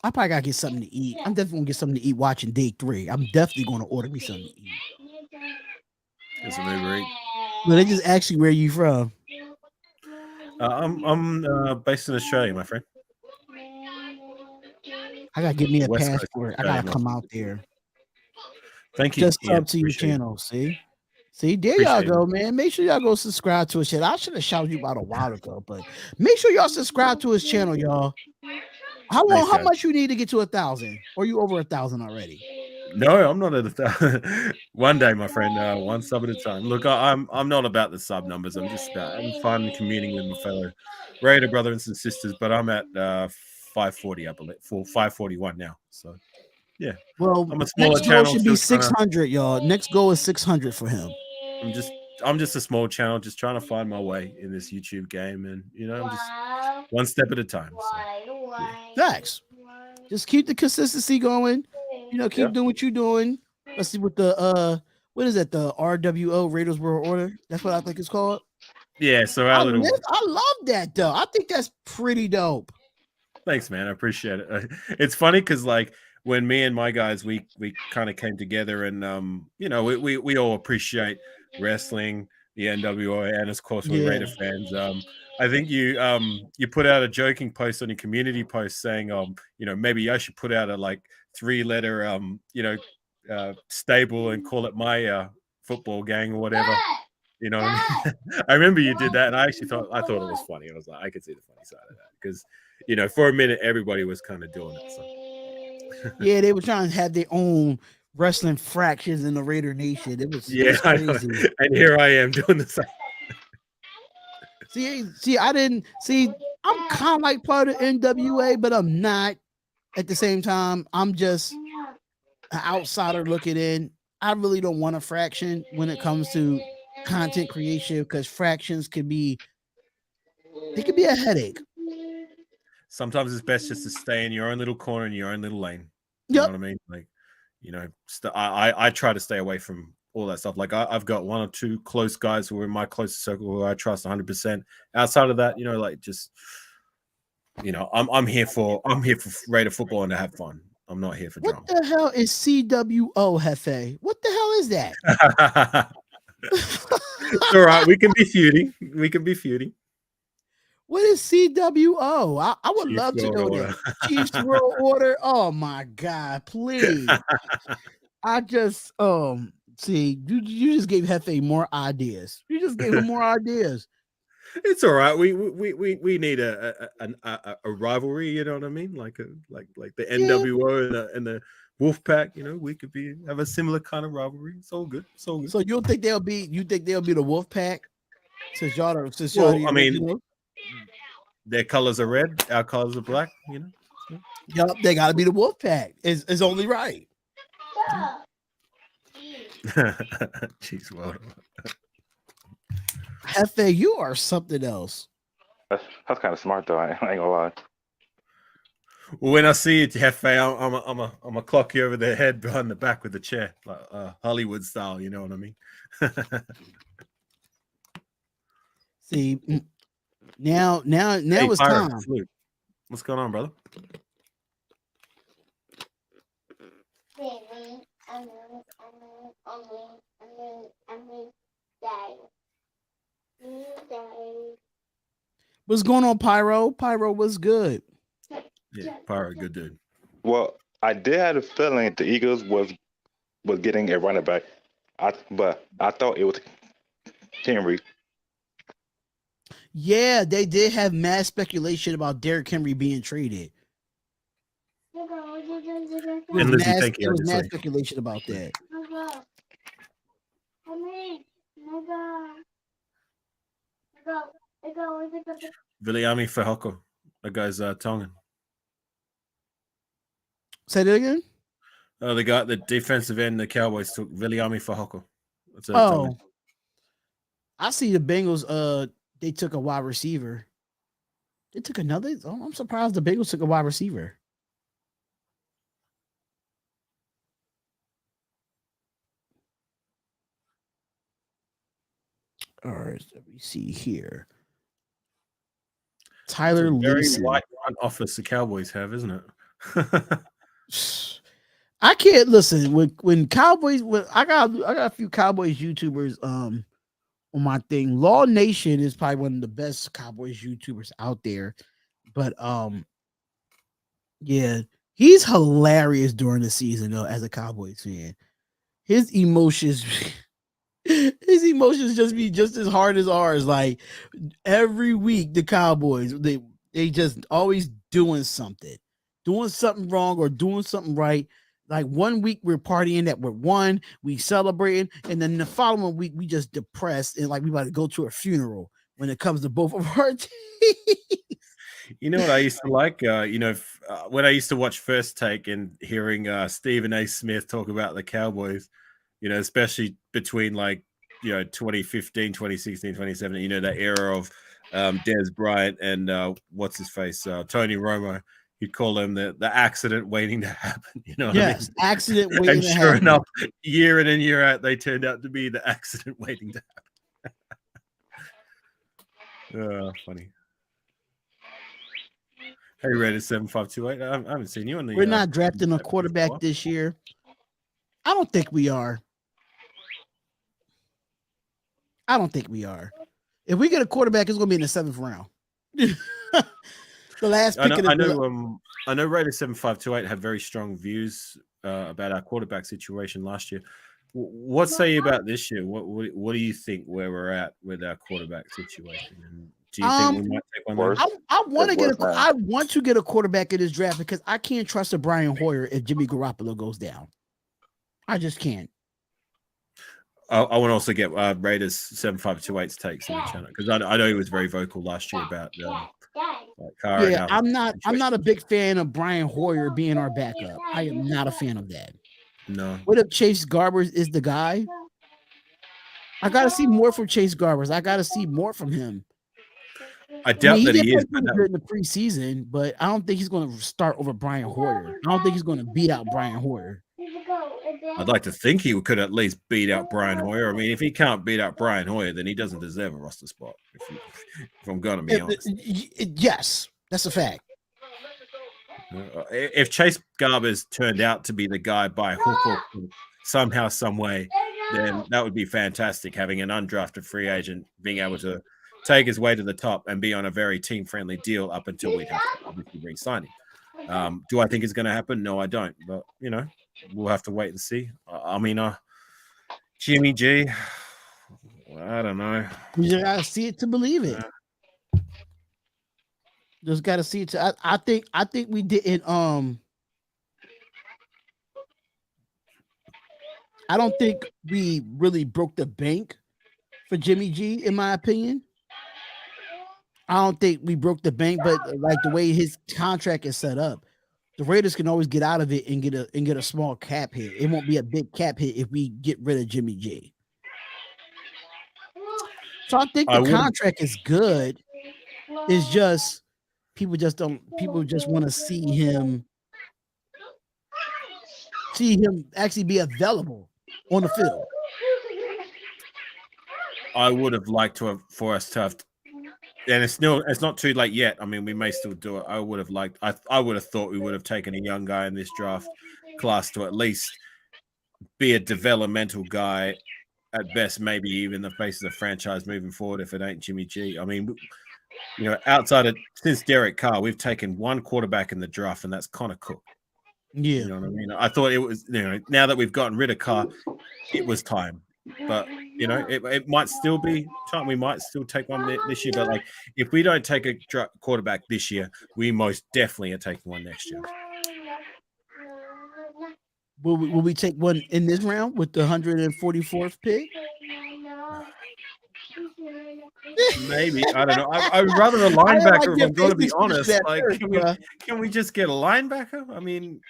I probably gotta get something to eat. I'm definitely gonna get something to eat watching day 3. I'm definitely gonna order me something to eat. It's a Uber Eats. But they just ask you where you from. I'm based in Australia, my friend. I gotta get me a West Coast passport. I Australia, gotta come out there. Thank you. Just Yeah, sub to your appreciate it. channel. See, there y'all Appreciate go, it. man. Make sure y'all go subscribe to his channel. I should have shouted you about a while ago, but make sure y'all subscribe to his channel, y'all. Thanks, How guys. much you need to get to 1,000? Or you over 1,000 already? No, I'm not at 1,000. One day, my friend, one sub at a time. Look, I'm not about the sub numbers. I'm just about having fun and communing with my fellow Raider brothers and sisters. But I'm at 540, I believe, 541 now. So yeah, Well, I'm a smaller next goal channel, should be still trying to. 600, y'all. Next goal is 600 for him. I'm just a small channel, just trying to find my way in this YouTube game, and I'm just one step at a time. So, yeah. Thanks. Just keep the consistency going. Keep Yeah. doing what you're doing. Let's see what the what is that? The RWO Raiders World Order. That's what I think it's called. Yeah, so I our little love that though. I think that's pretty dope. Thanks, man. I appreciate it. It's funny because like when me and my guys we kind of came together, and we all appreciate wrestling, the NWO, and of course we're Yeah. Raider fans. I think you put out a joking post on your community post saying maybe I should put out a like 3-letter stable and call it my football gang or whatever. You know what I mean? I remember you did that, and I thought it was funny. I was like, I could see the funny side of that because for a minute everybody was kind of doing it. So Yeah, they were trying to have their own wrestling fractions in the Raider Nation. It was crazy. And here I am doing the same. See, I didn't see. I'm kind of like part of NWA, but I'm not. At the same time, I'm just an outsider looking in. I really don't want a fraction when it comes to content creation because fractions could be a headache. Sometimes it's best just to stay in your own little corner in your own little lane. You Yep. know what I mean? Like, I try to stay away from all that stuff. Like I've got 1 or 2 close guys who are in my closest circle who I trust 100%. Outside of that, like just I'm here for Raider football and to have fun. I'm not here for drama. What the hell is CWO, Hefe? What the hell is that? It's all right. We can be feuding. What is CWO? I would Chief love to World know Order. that. Chiefs World Order. Oh my God, please. I just see you just gave Hefe more ideas. You just gave him more ideas. It's all right. We need a rivalry. You know what I mean? Like the NWO and the Wolfpack. We could have a similar kind of rivalry. It's all good. It's all good. So you think they'll be the Wolfpack? Since y'all are I mean, their colors are red. Our colors are black. Yup, they got to be the Wolfpack. It's only right. Jeez, well. Hefe, you are something else. That's kind of smart though. I ain't gonna lie. When I see it, Hefe, I'm a clock you over the head behind the back with the chair, like Hollywood style. You know what I mean? See, now Hey, it's Pyro, time. salute. What's going on, brother? What's going on, Pyro? Pyro, what's good? Yeah, Pyro, good dude. Well, I did have a feeling the Eagles was getting a running back. But I thought it was Henry. Yeah, they did have mass speculation about Derrick Henry being traded. There And Lizzie, thank was you. mass speculation about that. Viliami Fehoko. That guy's Tongan. Say that again? They got the defensive end the Cowboys took Viliami Fehoko. Oh. I see the Bengals they took a wide receiver. They took another. Oh, I'm surprised the Bengals took a wide receiver. All right, let me see here. It's Tyler a very Leeson. light front office the Cowboys have, isn't it? I can't listen when Cowboys. When I got a few Cowboys YouTubers on my thing. Law Nation is probably one of the best Cowboys YouTubers out there, but yeah, he's hilarious during the season though. As a Cowboys fan, his emotions. His emotions just be just as hard as ours. Like every week, the Cowboys they just always doing something wrong or doing something right. Like one week we're partying that we're one, we celebrating, and then the following week we just depressed and like we about to go to a funeral when it comes to both of our teams. You know what I used to like? When I used to watch First Take and hearing Stephen A. Smith talk about the Cowboys, especially between 2015, 2016, 2017, that era of Des Bryant and what's his face, Tony Romo. He'd call them the accident waiting to happen. You know what I mean? Yes, accident And waiting to sure happen. enough, year in and year out, they turned out to be the accident waiting to happen. Funny. Hey, Rated 7528. I haven't seen you on the. We're not drafting a quarterback this year. I don't think we are. I don't think we are. If we get a quarterback, it's going to be in the 7th round. The last pick of the I know Rated 7528 had very strong views about our quarterback situation last year. What say you about this year? What do you think where we're at with our quarterback situation? And do you think we might take one? Worse. I want to It's worse now. I want to get a quarterback in this draft because I can't trust a Brian Hoyer if Jimmy Garoppolo goes down. I just can't. I want to also get Raiders 7528's takes in the channel because I know he was very vocal last year about Carr. Yeah, I'm not a big fan of Brian Hoyer being our backup. I am not a fan of that. No. What if Chase Garbers is the guy? I got to see more from Chase Garbers. I got to see more from him. I doubt that he is. Good in the preseason, but I don't think he's going to start over Brian Hoyer. I don't think he's going to beat out Brian Hoyer. I'd like to think he could at least beat out Brian Hoyer. I mean, if he can't beat out Brian Hoyer, then he doesn't deserve a roster spot. If I'm going to be honest. Yes, that's a fact. If Chase Garbers turned out to be the guy by hook or somehow, some way, then that would be fantastic. Having an undrafted free agent being able to take his way to the top and be on a very team-friendly deal up until we'd have to obviously re-sign him. Do I think it's going to happen? No, I don't. But we'll have to wait and see. I mean, Jimmy G, I don't know. You just gotta see it to believe it. Just gotta see it. I think we didn't. I don't think we really broke the bank for Jimmy G, in my opinion. I don't think we broke the bank, but like the way his contract is set up, the Raiders can always get out of it and get a small cap hit. It won't be a big cap hit if we get rid of Jimmy G. So I think the contract is good. It's just people just want to see him actually be available on the field. I would have liked for us to have, and it's not too late yet. I mean, we may still do it. I would have thought we would have taken a young guy in this draft class to at least be a developmental guy at best, maybe even the face of the franchise moving forward if it ain't Jimmy G. I mean, outside of since Derek Carr, we've taken one quarterback in the draft, and that's Connor Cook. Yeah. You know what I mean? I thought it was, now that we've gotten rid of Carr, it was time. But, it might still be time. We might still take one this year. But, like, if we don't take a quarterback this year, we most definitely are taking one next year. Will we take one in this round with the 144th pick? Maybe. I don't know. I would rather a linebacker, if I'm going to be honest. Like, can we just get a linebacker? I mean,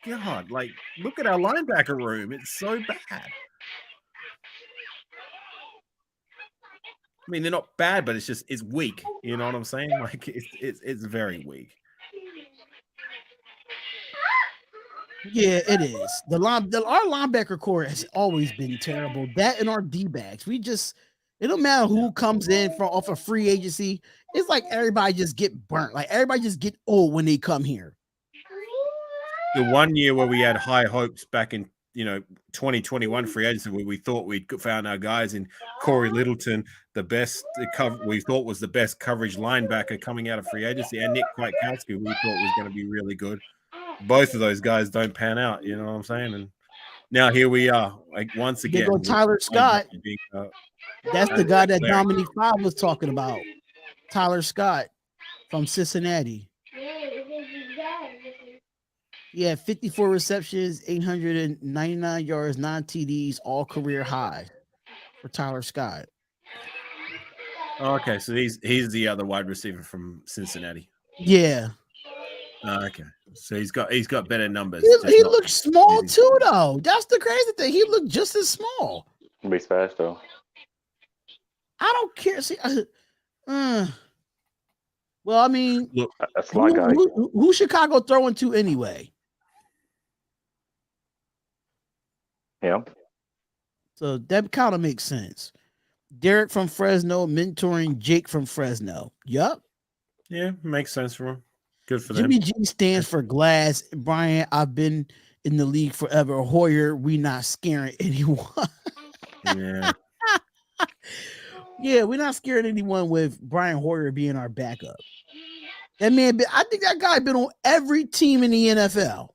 God, like, look at our linebacker room. It's so bad. I mean, they're not bad, but it's weak. You know what I'm saying? Like it's very weak. Yeah, it is. Our linebacker core has always been terrible. That and our D backs. It don't matter who comes in from off a free agency. It's like everybody just get burnt. Like everybody just get old when they come here. The one year where we had high hopes back in 2021 free agency, where we thought we'd found our guys in Corey Littleton, we thought was the best coverage linebacker coming out of free agency, and Nick Kwiatkowski, we thought was going to be really good. Both of those guys don't pan out. You know what I'm saying? And now here we are, like once again. They go Tyler Scott. That's the guy that Dominique Five was talking about. Tyler Scott from Cincinnati. Yeah, 54 receptions, 899 yards, 9 TDs, all career high for Tyler Scott. Okay, so he's the other wide receiver from Cincinnati. Yeah. Okay, so he's got better numbers. He looks small too, though. That's the crazy thing. He looked just as small. He's fast though. I don't care. See, well, I mean, look, that's my guy. Who Chicago throwing to anyway? Yeah. So that kind of makes sense. Derek from Fresno mentoring Jake from Fresno. Yup. Yeah, makes sense for him. Good for them. Jimmy G stands for glass. Brian, I've been in the league forever. Hoyer, we not scaring anyone. Yeah. Yeah, we're not scaring anyone with Brian Hoyer being our backup. That man, I think that guy been on every team in the NFL.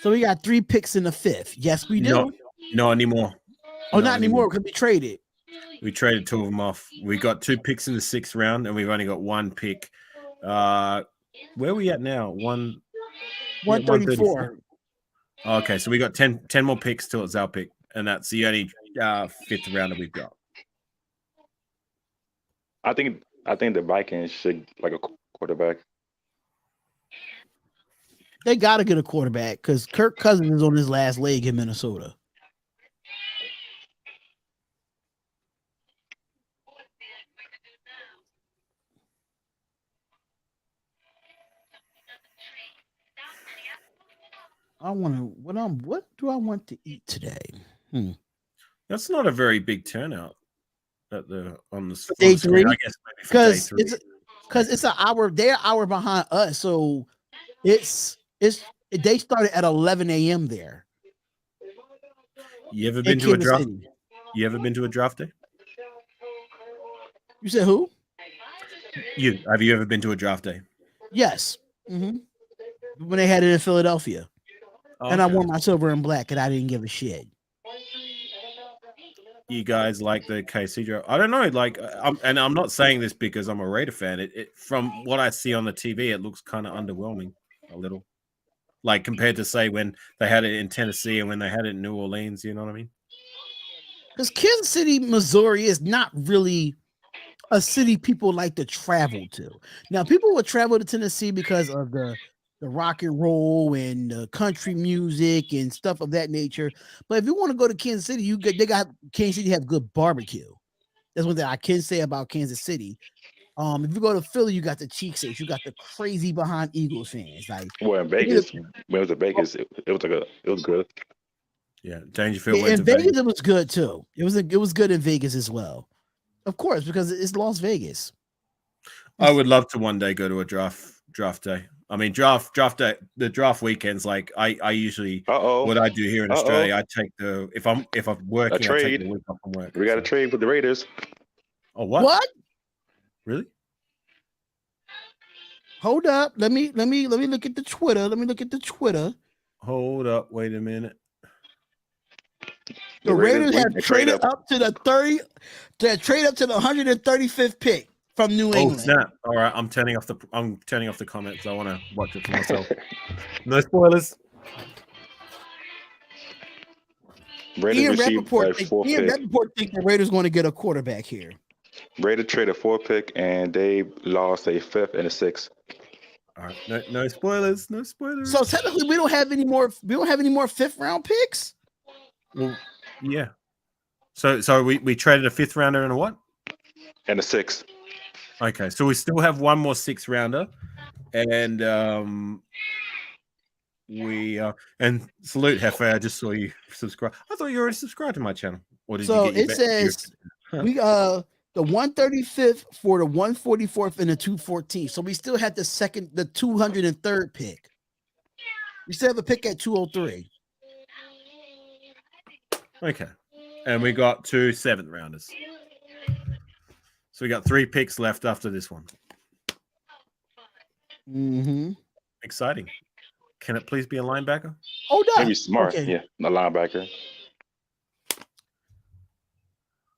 So we got 3 picks in the 5th. Yes, we do. No anymore. Oh, not anymore because we traded. We traded 2 of them off. We got 2 picks in the 6th round, and we've only got 1 pick. Where are we at now? 134. Okay, so we got 10 more picks till it's our pick, and that's the only 5th rounder we've got. I think the Vikings should like a quarterback. They got to get a quarterback because Kirk Cousins is on his last leg in Minnesota. What do I want to eat today? That's not a very big turnout on the day 3. I guess maybe for day 3. Because it's an hour. They're an hour behind us, so they started at 11 a.m. there. You ever been to a draft? You ever been to a draft day? You said who? Have you ever been to a draft day? Yes. Mm-hmm. When they had it in Philadelphia. Okay. And I wore my silver and black, and I didn't give a shit. You guys like the KC draft? I don't know. Like, I'm not saying this because I'm a Raider fan. It from what I see on the TV, it looks kind of underwhelming a little. Like compared to say when they had it in Tennessee and when they had it in New Orleans, you know what I mean? Because Kansas City, Missouri is not really a city people like to travel to. Now, people would travel to Tennessee because of the rock and roll and the country music and stuff of that nature. But if you want to go to Kansas City, Kansas City have good barbecue. That's one thing I can say about Kansas City. If you go to Philly, you got the cheeksteaks, you got the crazy behind Eagles fans. Like, well, in Vegas, when it was in Vegas, it was good. Yeah, Dangerfield. In Vegas, it was good too. It was good in Vegas as well, of course, because it's Las Vegas. I would love to one day go to a draft day. I mean, draft day, the draft weekends. Like I usually, what I do here in Australia, I take if I'm working, I take the week off from work. We got a trade with the Raiders. Oh, what? What? Really? Hold up. Let me look at the Twitter. Hold up. Wait a minute. The Raiders have traded up to the 135th pick from New England. Snap. All right, I'm turning off the comments. I want to watch it for myself. No spoilers. Ian Rappaport think the Raiders going to get a quarterback here. Raiders traded 4th pick and they lost a 5th and a 6th. All right, no spoilers. No spoilers. So technically, we don't have any more 5th round picks. Well, yeah. So we traded a 5th rounder and a what? And a 6. Okay, so we still have one more 6th rounder, and we and salute Hefe. I just saw you subscribe. I thought you already subscribed to my channel, or did So you get it says we the 135th for the 144th and the 214. So we still had the 203rd pick. We still have a pick at 203. Okay, and we got 2 7th rounders. So we got 3 picks left after this one. Mm-hmm. Exciting. Can it please be a linebacker? Hold up. Maybe Smart. Okay. Yeah, a linebacker.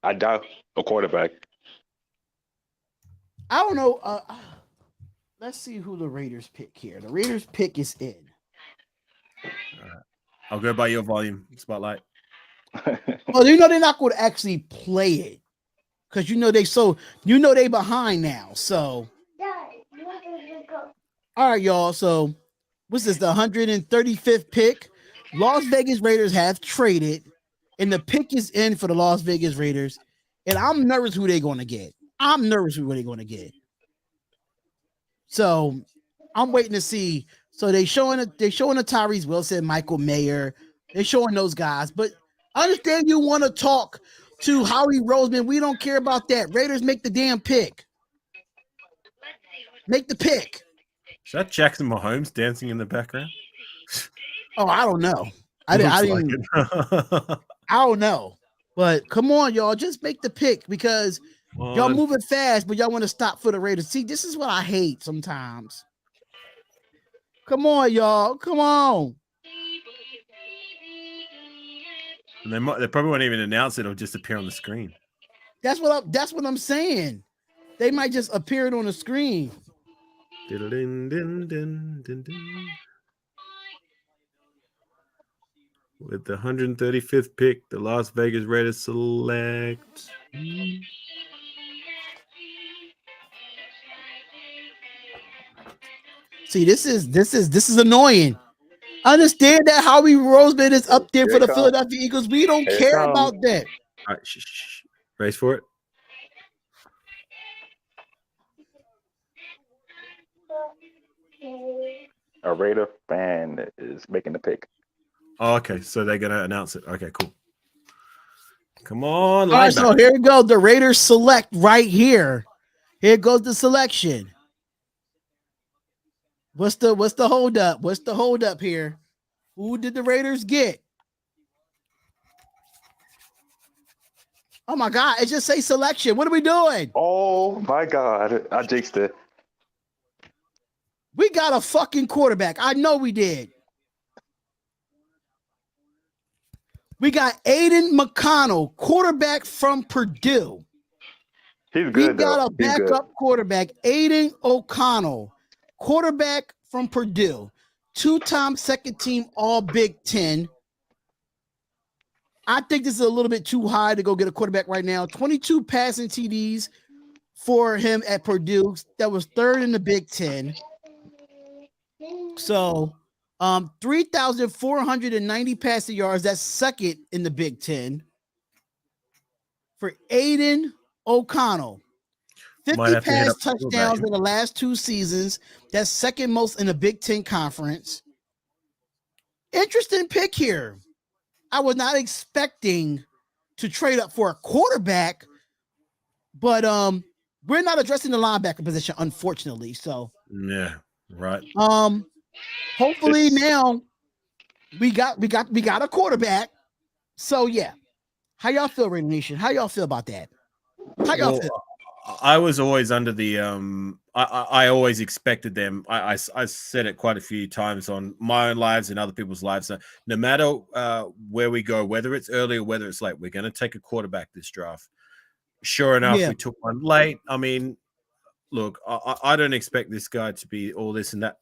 I doubt a quarterback. I don't know. Let's see who the Raiders pick here. The Raiders pick is in. I'll go by your volume spotlight. Oh, you know they're not going to actually play it because they behind now. So, all right, y'all. So, what's this? The 135th pick. Las Vegas Raiders have traded, and the pick is in for the Las Vegas Raiders. And I'm nervous who they're going to get. So, I'm waiting to see. So they showing a Tyrese Wilson, Michael Mayer. They're showing those guys, but I understand you want to talk to Howie Roseman. We don't care about that. Raiders make the damn pick. Make the pick. Is that Jackson Mahomes dancing in the background? Oh, I don't know. I don't know. But come on, y'all. Just make the pick because y'all moving fast, but y'all want to stop for the Raiders. See, this is what I hate sometimes. Come on, y'all. Come on. And they probably won't even announce it. It'll just appear on the screen. That's what I'm saying. They might just appear it on the screen. With the 135th pick, the Las Vegas Raiders select. See, this is annoying. Understand that Howie Roseman is up there for the Philadelphia Eagles. We don't care about that. All right, shh. Race for it. A Raider fan is making the pick. Oh, okay, so they're gonna announce it. Okay, cool. Come on, all right. So here we go. The Raiders select right here. Here goes the selection. What's the hold up? What's the hold up here? Who did the Raiders get? Oh my God! It just say selection. What are we doing? Oh my God! I jinxed it. We got a fucking quarterback. I know we did. We got Aiden McConnell, quarterback from Purdue. He's good. We got a backup quarterback, Aiden O'Connell, quarterback from Purdue, 2-time second team All Big Ten. I think this is a little bit too high to go get a quarterback right now. 22 passing TDs for him at Purdue. That was 3rd in the Big Ten. So 3,490 passing yards. That's 2nd in the Big Ten for Aiden O'Connell. 50 pass touchdowns in the last 2 seasons. That's 2nd most in the Big Ten Conference. Interesting pick here. I was not expecting to trade up for a quarterback, but we're not addressing the linebacker position, unfortunately. So yeah, right. Hopefully now we got a quarterback. So yeah. How y'all feel, Raider Nation? How y'all feel about that? How y'all feel? I was always under the I always expected them. I said it quite a few times on my own lives and other people's lives. So no matter where we go, whether it's early or whether it's late, we're going to take a quarterback this draft. Sure enough, we took one late. I mean, look, I don't expect this guy to be all this and that,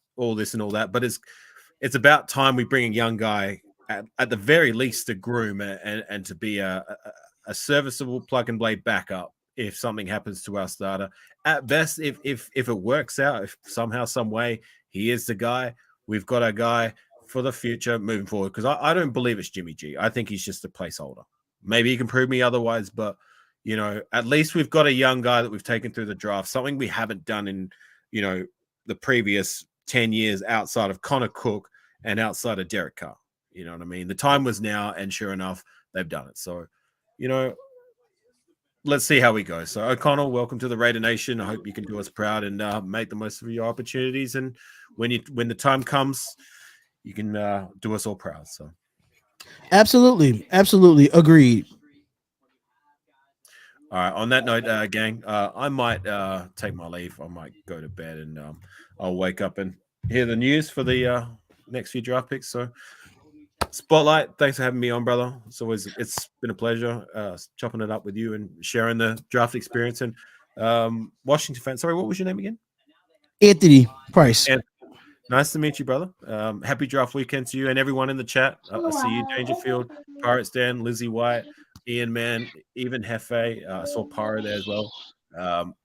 but it's about time we bring a young guy at the very least to groom and to be a serviceable plug and play backup if something happens to our starter. At best, if it works out, if somehow, some way he is the guy, we've got a guy for the future moving forward. Because I don't believe it's Jimmy G. I think he's just a placeholder. Maybe he can prove me otherwise, but at least we've got a young guy that we've taken through the draft, something we haven't done in, the previous 10 years outside of Connor Cook and outside of Derek Carr. You know what I mean? The time was now, and sure enough, they've done it. So, let's see how we go. So, O'Connell, welcome to the Raider Nation. I hope you can do us proud and make the most of your opportunities. And when the time comes, you can do us all proud. So, Absolutely, agreed. all right. On that note, gang, I might take my leave. I might go to bed, and I'll wake up and hear the news for the next few draft picks. So, Spotlight, thanks for having me on, brother. It's been a pleasure chopping it up with you and sharing the draft experience. And Washington fan, sorry, what was your name again? Anthony Price. And nice to meet you, brother. Happy draft weekend to you and everyone in the chat. I see you, Dangerfield, Pirate Stan, Lizzie White, Ian Man, even Hefe. I saw Pyro there as well.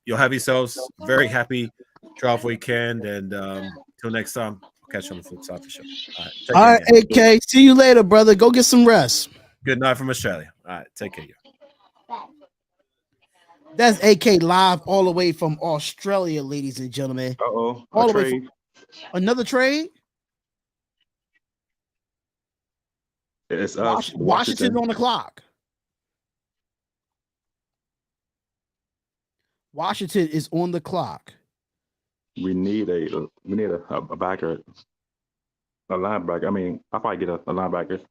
You'll have yourselves very happy draft weekend. And till next time, I'll catch you on the flip side for sure. All right, take All care, right, gang. AK. See you later, brother. Go get some rest. Good night from Australia. All right, take care. That's AK live all the way from Australia, ladies and gentlemen. Uh-oh, All a the way trade. another trade. It's us, Washington's on the clock. Washington is on the clock. We need a backer, a linebacker. I mean, I'll probably get a linebacker.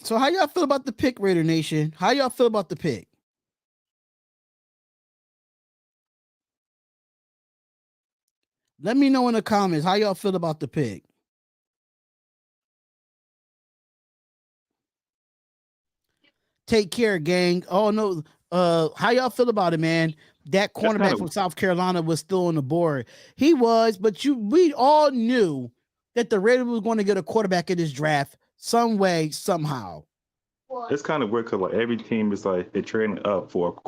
So how y'all feel about the pick, Raider Nation? How y'all feel about the pick? Let me know in the comments how y'all feel about the pick. Take care, gang. Oh no, how y'all feel about it, man? That cornerback from South Carolina was still on the board. He was, but we all knew that the Raiders was going to get a quarterback in this draft some way, somehow. It's kind of weird because like every team is like they're trading up for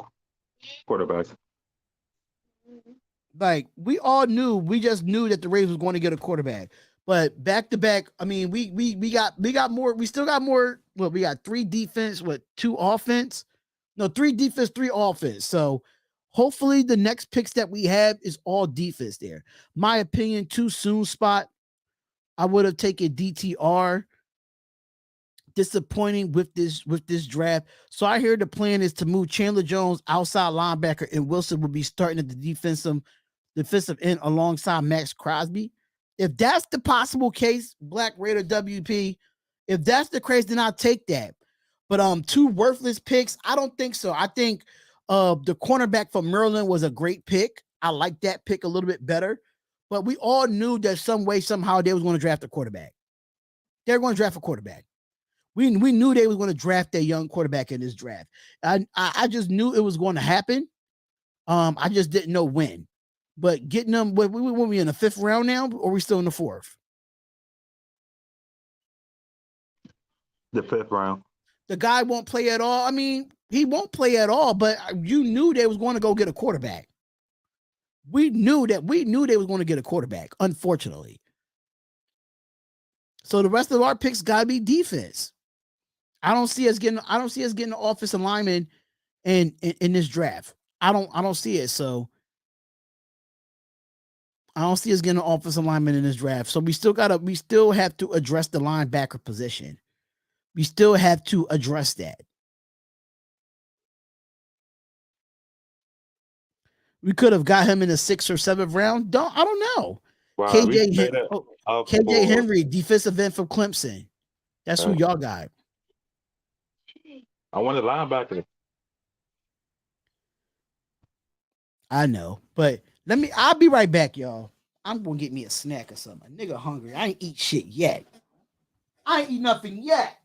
quarterbacks. Like we all knew, we just knew that the Raiders was going to get a quarterback. But back to back, I mean, we got more. We still got more. Well, we got 3 defense, 2 offense. No, 3 defense, 3 offense. So hopefully the next picks that we have is all defense there. My opinion, too soon spot. I would have taken DTR. Disappointing with this draft. So I hear the plan is to move Chandler Jones outside linebacker, and Wilson will be starting at the defensive end alongside Max Crosby. If that's the possible case, Black Raider WP, if that's the case, then I'll take that. But 2 worthless picks, I don't think so. I think the cornerback from Maryland was a great pick. I like that pick a little bit better. But we all knew that some way, somehow they was going to draft a quarterback. They're going to draft a quarterback. We knew they was going to draft their young quarterback in this draft. I just knew it was going to happen. I just didn't know when. But getting them, we in the 5th round now, or we still in the 4th? The 5th round. The guy won't play at all. I mean, he won't play at all, but you knew they was going to go get a quarterback. We knew they was going to get a quarterback, unfortunately. So the rest of our picks gotta be defense. I don't see us getting an offensive lineman in this draft. I don't see it. So I don't see us getting an offensive lineman in this draft. So we still have to address the linebacker position. We still have to address that. We could have got him in the 6th or 7th round. I don't know. Wow, KJ Henry, defensive end from Clemson. That's who y'all got. I wanted linebacker. I know, but I'll be right back, y'all. I'm gonna get me a snack or something. Nigga hungry. I ain't eat shit yet. I ain't eat nothing yet.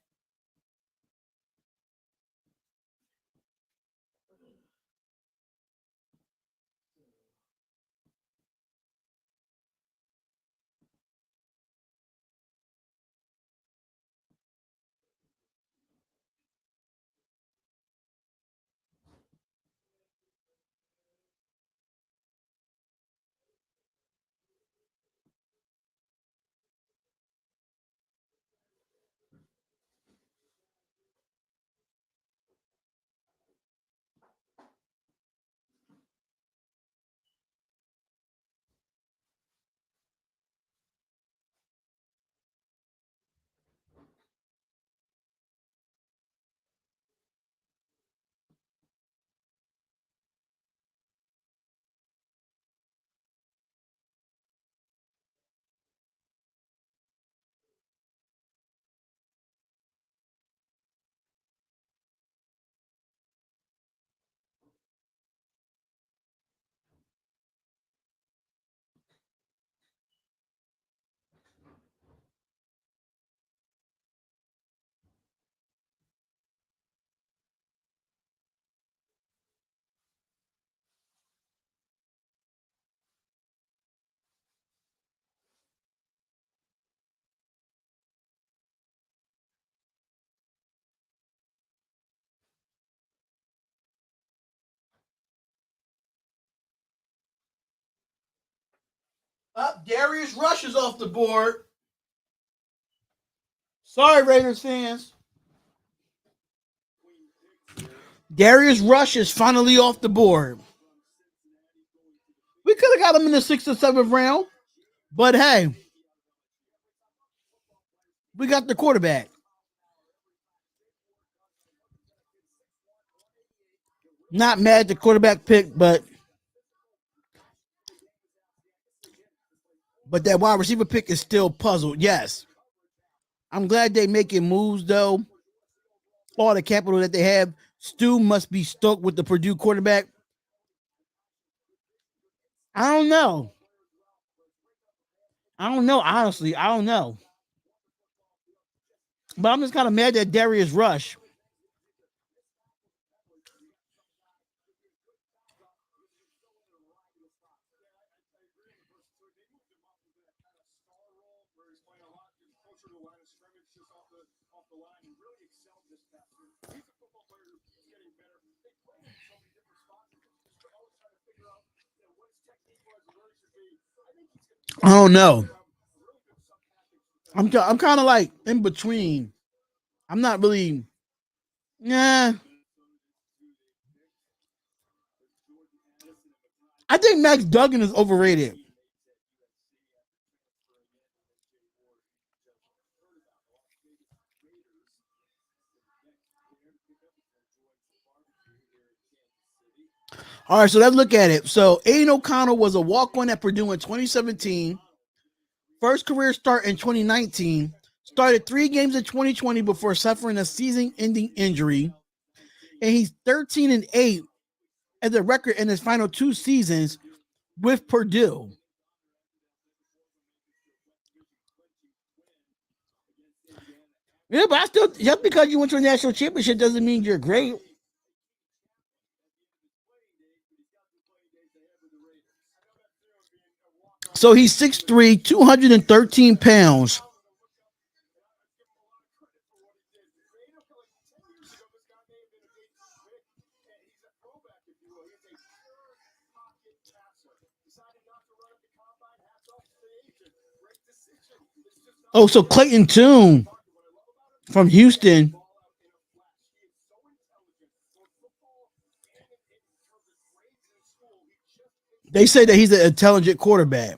Darius Rush is off the board. Sorry, Raiders fans. Darius Rush is finally off the board. We could have got him in the 6th or 7th round, but hey, we got the quarterback. Not mad at the quarterback pick, but that wide receiver pick is still puzzled. Yes. I'm glad they making moves though. All the capital that they have. Stu must be stoked with the Purdue quarterback. I don't know. Honestly. I don't know. But I'm just kind of mad at Darius Rush. I don't know. I'm kind of like in between. I'm not really. Nah. I think Max Duggan is overrated. All right, so let's look at it. So Aiden O'Connell was a walk-on at Purdue in 2017. First career start in 2019. Started 3 games in 2020 before suffering a season-ending injury. And he's 13-8 as a record in his final 2 seasons with Purdue. Yeah, but I still, just because you went to a national championship doesn't mean you're great. So he's 6'3", 213 pounds. Oh, so Clayton Tune from Houston. They say that he's an intelligent quarterback.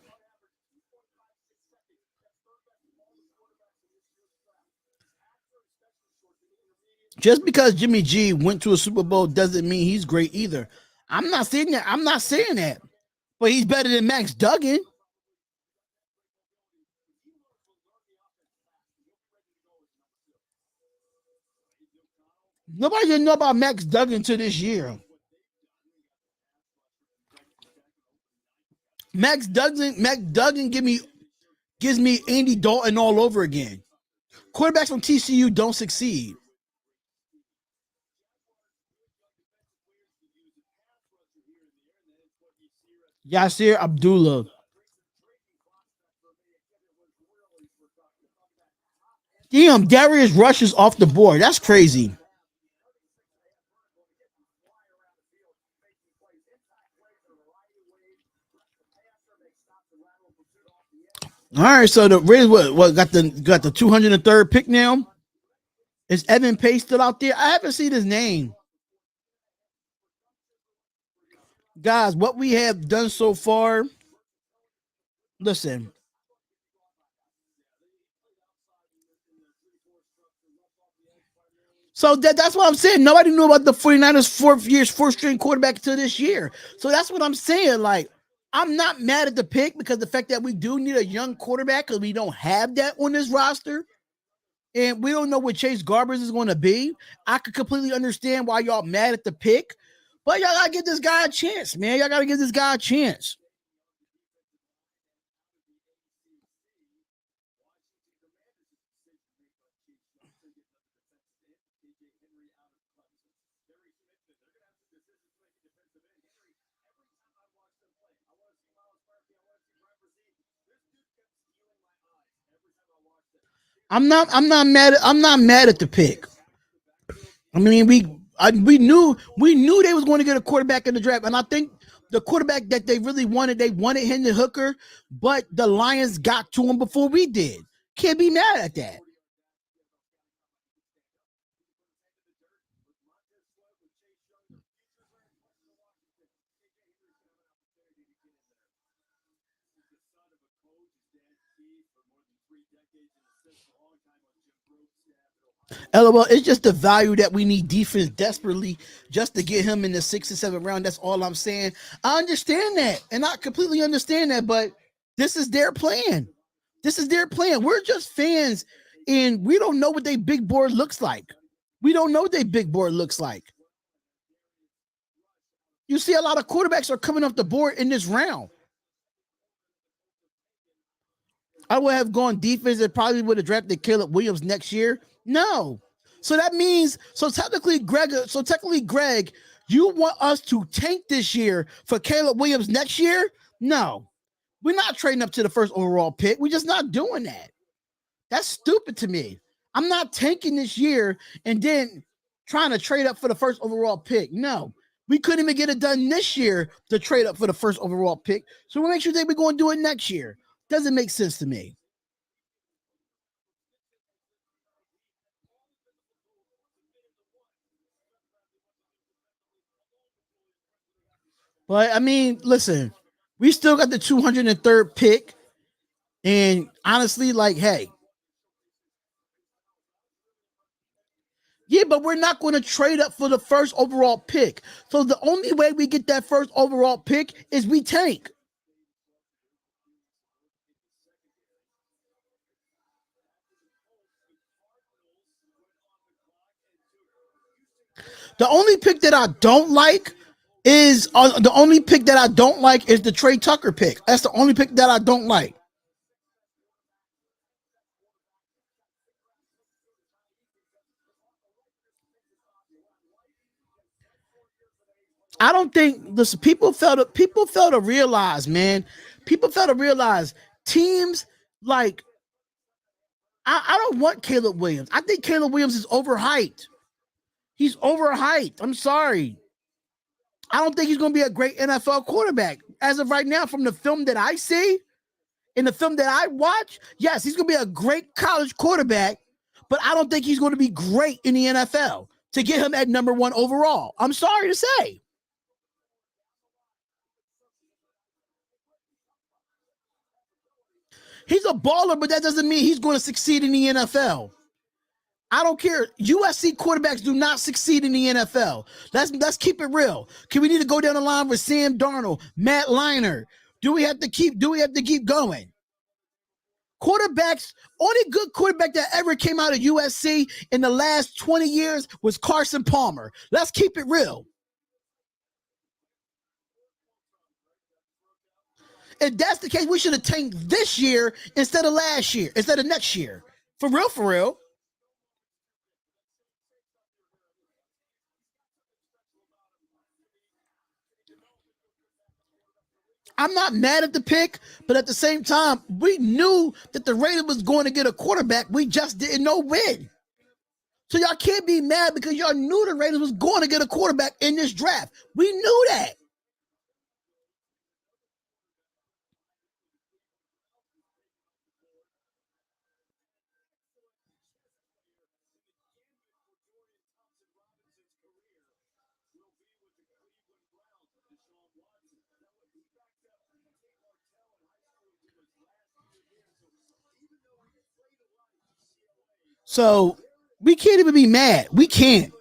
Just because Jimmy G went to a Super Bowl doesn't mean he's great either. I'm not saying that. But he's better than Max Duggan. Nobody didn't know about Max Duggan until this year. Max Duggan gives me Andy Dalton all over again. Quarterbacks from TCU don't succeed. Yasir Abdullah. Damn, Darius Rush is off the board. That's crazy. All right, so the Raiders what got the 203rd pick now? Is Evan Pace still out there? I haven't seen his name. Guys, what we have done so far, listen. So that's what I'm saying. Nobody knew about the 49ers fourth string quarterback until this year. So that's what I'm saying. Like, I'm not mad at the pick because the fact that we do need a young quarterback because we don't have that on this roster. And we don't know what Chase Garbers is going to be. I could completely understand why y'all mad at the pick. But y'all got to give this guy a chance, man. Y'all got to give this guy a chance. I'm not mad at the pick. I mean, we knew they was going to get a quarterback in the draft, and I think the quarterback that they really wanted. They wanted Hendon Hooker, but the Lions got to him before we did. Can't be mad at that. LOL, it's just the value that we need defense desperately just to get him in the 6th and 7th round. That's all I'm saying. I understand that, and I completely understand that, but this is their plan. This is their plan. We're just fans, and we don't know what their big board looks like. We don't know what their big board looks like. You see a lot of quarterbacks are coming off the board in this round. I would have gone defense and probably would have drafted Caleb Williams next year. No. So that means, technically, Greg, you want us to tank this year for Caleb Williams next year? No. We're not trading up to the first overall pick. We're just not doing that. That's stupid to me. I'm not tanking this year and then trying to trade up for the first overall pick. No. We couldn't even get it done this year to trade up for the first overall pick. So what makes you think we're going to do it next year? Doesn't make sense to me. But I mean, listen, we still got the 203rd pick. And honestly, like, hey. Yeah, but we're not going to trade up for the first overall pick. So the only way we get that first overall pick is we tank. The only pick that I don't like is the Trey Tucker pick. That's the only pick that I don't like. I don't think people fail to realize, man. People fail to realize teams like I don't want Caleb Williams. I think Caleb Williams is overhyped. He's overhyped. I'm sorry. I don't think he's going to be a great NFL quarterback. As of right now, from the film that I see, in the film that I watch, yes, he's going to be a great college quarterback, but I don't think he's going to be great in the NFL to get him at number 1 overall. I'm sorry to say. He's a baller, but that doesn't mean he's going to succeed in the NFL. I don't care. USC quarterbacks do not succeed in the NFL. Let's keep it real. Can we need to go down the line with Sam Darnold, Matt Leinart? Do we have to keep going? Quarterbacks, only good quarterback that ever came out of USC in the last 20 years was Carson Palmer. Let's keep it real. If that's the case, we should have tanked this year instead of next year. For real. I'm not mad at the pick, but at the same time, we knew that the Raiders was going to get a quarterback. We just didn't know when. So y'all can't be mad because y'all knew the Raiders was going to get a quarterback in this draft. We knew that. So we can't even be mad. We can't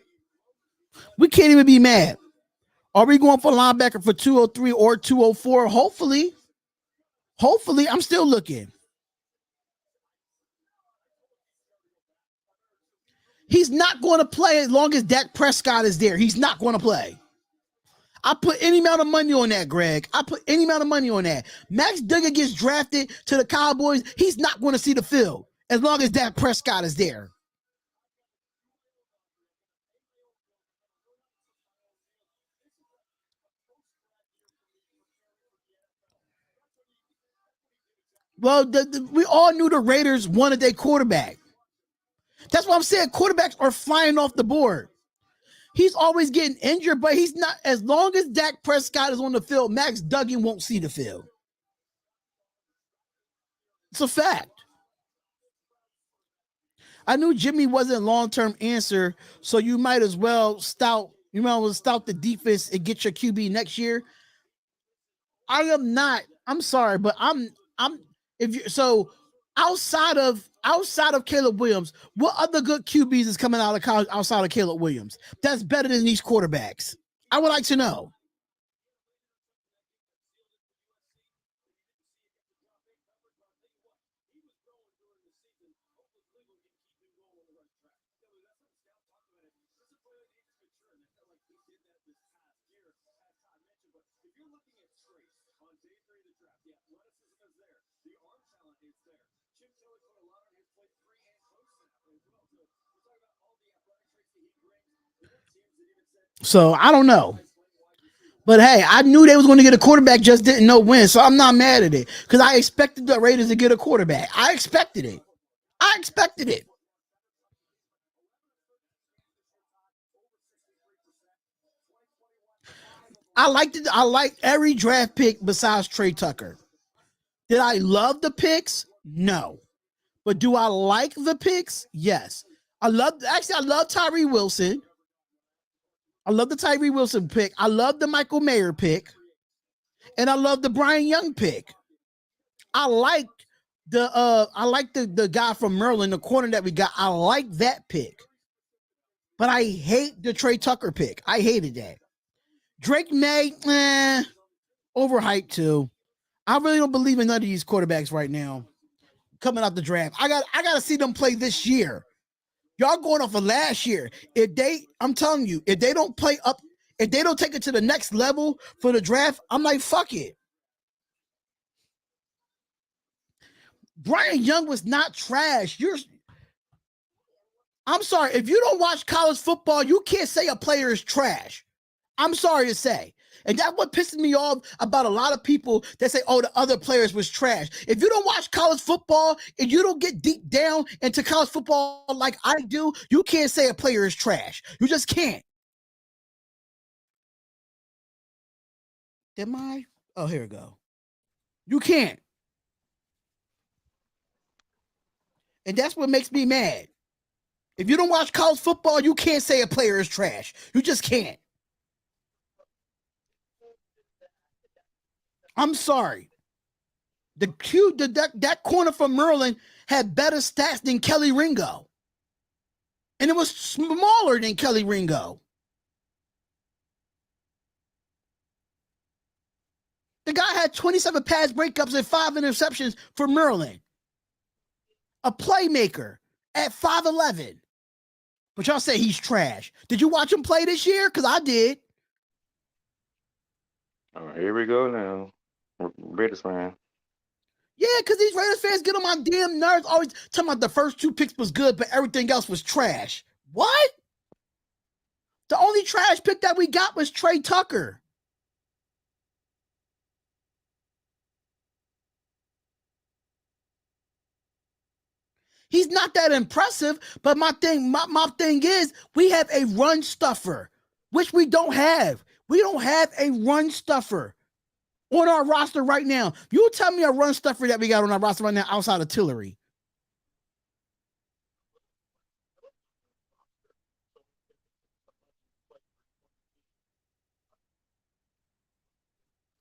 even be mad. Are we going for linebacker for 203 or 204? Hopefully, I'm still looking. He's not going to play as long as Dak Prescott is there. He's not going to play. I put any amount of money on that, Greg. I put any amount of money on that. Max Duggan gets drafted to the Cowboys. He's not going to see the field as long as Dak Prescott is there. Well, we all knew the Raiders wanted their quarterback. That's what I'm saying. Quarterbacks are flying off the board. He's always getting injured, but he's not. As long as Dak Prescott is on the field, Max Duggan won't see the field. It's a fact. I knew Jimmy wasn't a long-term answer, so you might as well stout the defense and get your QB next year. I am not. I'm sorry, but I'm if you so outside of Caleb Williams, what other good QBs is coming out of college outside of Caleb Williams that's better than these quarterbacks? I would like to know. So I don't know. But hey, I knew they was going to get a quarterback, just didn't know when. So I'm not mad at it because I expected the Raiders to get a quarterback. I expected it. I liked every draft pick besides Trey Tucker. Did I love the picks? No. But do I like the picks? Yes. I love Tyree Wilson. I love the Tyree Wilson pick. I love the Michael Mayer pick. And I love the Brian Young pick. I like the guy from Maryland, the corner that we got. I like that pick. But I hate the Trey Tucker pick. I hated that. Drake May, overhyped too. I really don't believe in none of these quarterbacks right now coming out the draft. I got to see them play this year. Y'all going off of last year. I'm telling you, if they don't play up, if they don't take it to the next level for the draft, I'm like, fuck it. Brian Young was not trash. I'm sorry. If you don't watch college football, you can't say a player is trash. I'm sorry to say. And that's what pisses me off about a lot of people that say, oh, the other players was trash. If you don't watch college football and you don't get deep down into college football like I do, you can't say a player is trash. You just can't. Am I? Oh, here we go. You can't. And that's what makes me mad. If you don't watch college football, you can't say a player is trash. You just can't. I'm sorry. That corner from Maryland had better stats than Kelly Ringo. And it was smaller than Kelly Ringo. The guy had 27 pass breakups and 5 interceptions for Maryland. A playmaker at 5'11". But y'all say he's trash. Did you watch him play this year? Because I did. All right, here we go now. Raiders fan. Yeah, because these Raiders fans get on my damn nerves. Always talking about the first 2 picks was good, but everything else was trash. What? The only trash pick that we got was Trey Tucker. He's not that impressive, but my thing is we have a run stuffer, which we don't have. We don't have a run stuffer on our roster right now. You tell me a run stuffer that we got on our roster right now outside of Tillery.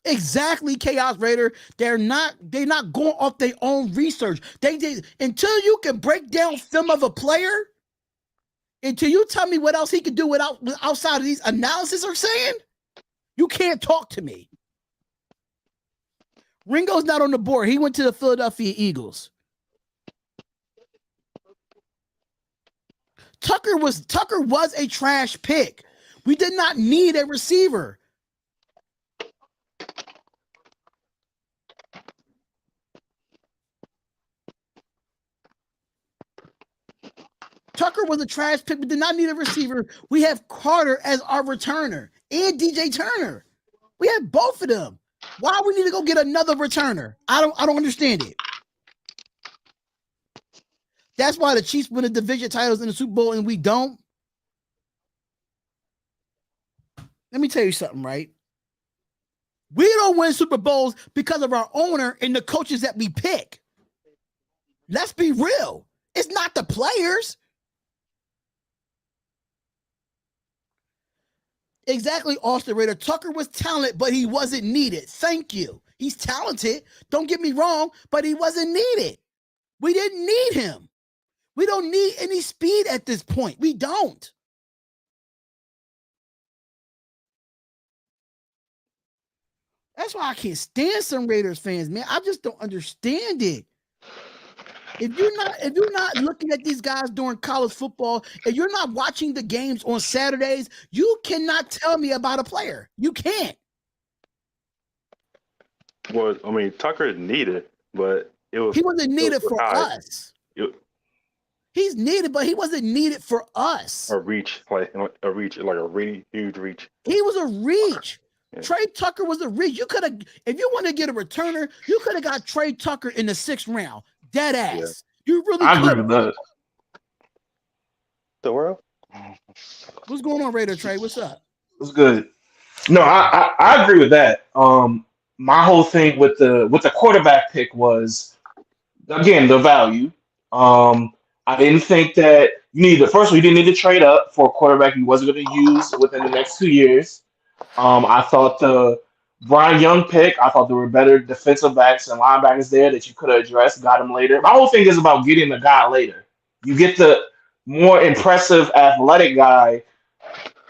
Exactly, Chaos Raider. They're not going off their own research. They until you can break down film of a player, until you tell me what else he could do outside of these analysis are saying, you can't talk to me. Ringo's not on the board. He went to the Philadelphia Eagles. Tucker was a trash pick. We did not need a receiver. Tucker was a trash pick. We did not need a receiver. We have Carter as our returner and DJ Turner. We have both of them. Why we need to go get another returner? I don't understand it. That's why the Chiefs win the division titles in the Super Bowl and we don't. Let me tell you something, right? We don't win Super Bowls because of our owner and the coaches that we pick. Let's be real. It's not the players. Exactly, Austin Raider. Tucker was talented, but he wasn't needed. Thank you. He's talented. Don't get me wrong, but he wasn't needed. We didn't need him. We don't need any speed at this point. We don't. That's why I can't stand some Raiders fans, man. I just don't understand it. If you're not looking at these guys during college football, if you're not watching the games on Saturdays, you cannot tell me about a player. You can't. Well, I mean, Tucker needed, but He wasn't needed for high. us. It, He's needed, but he wasn't needed for us. a reach, like a really huge reach. He was a reach. Yeah. Trey Tucker was a reach. You could have, if you want to get a returner, you could have got Trey Tucker in the 6th round. Dead ass. Yeah. You really I agree could. with that. The world? What's going on, Raider Trey? What's up? It's good. No, I agree with that. My whole thing with the quarterback pick was again the value. I didn't think that you needed first of all, you didn't need to trade up for a quarterback you wasn't going to use within the next 2 years. I thought the Brian Young pick, I thought there were better defensive backs and linebackers there that you could have addressed, got him later. My whole thing is about getting the guy later. You get the more impressive athletic guy,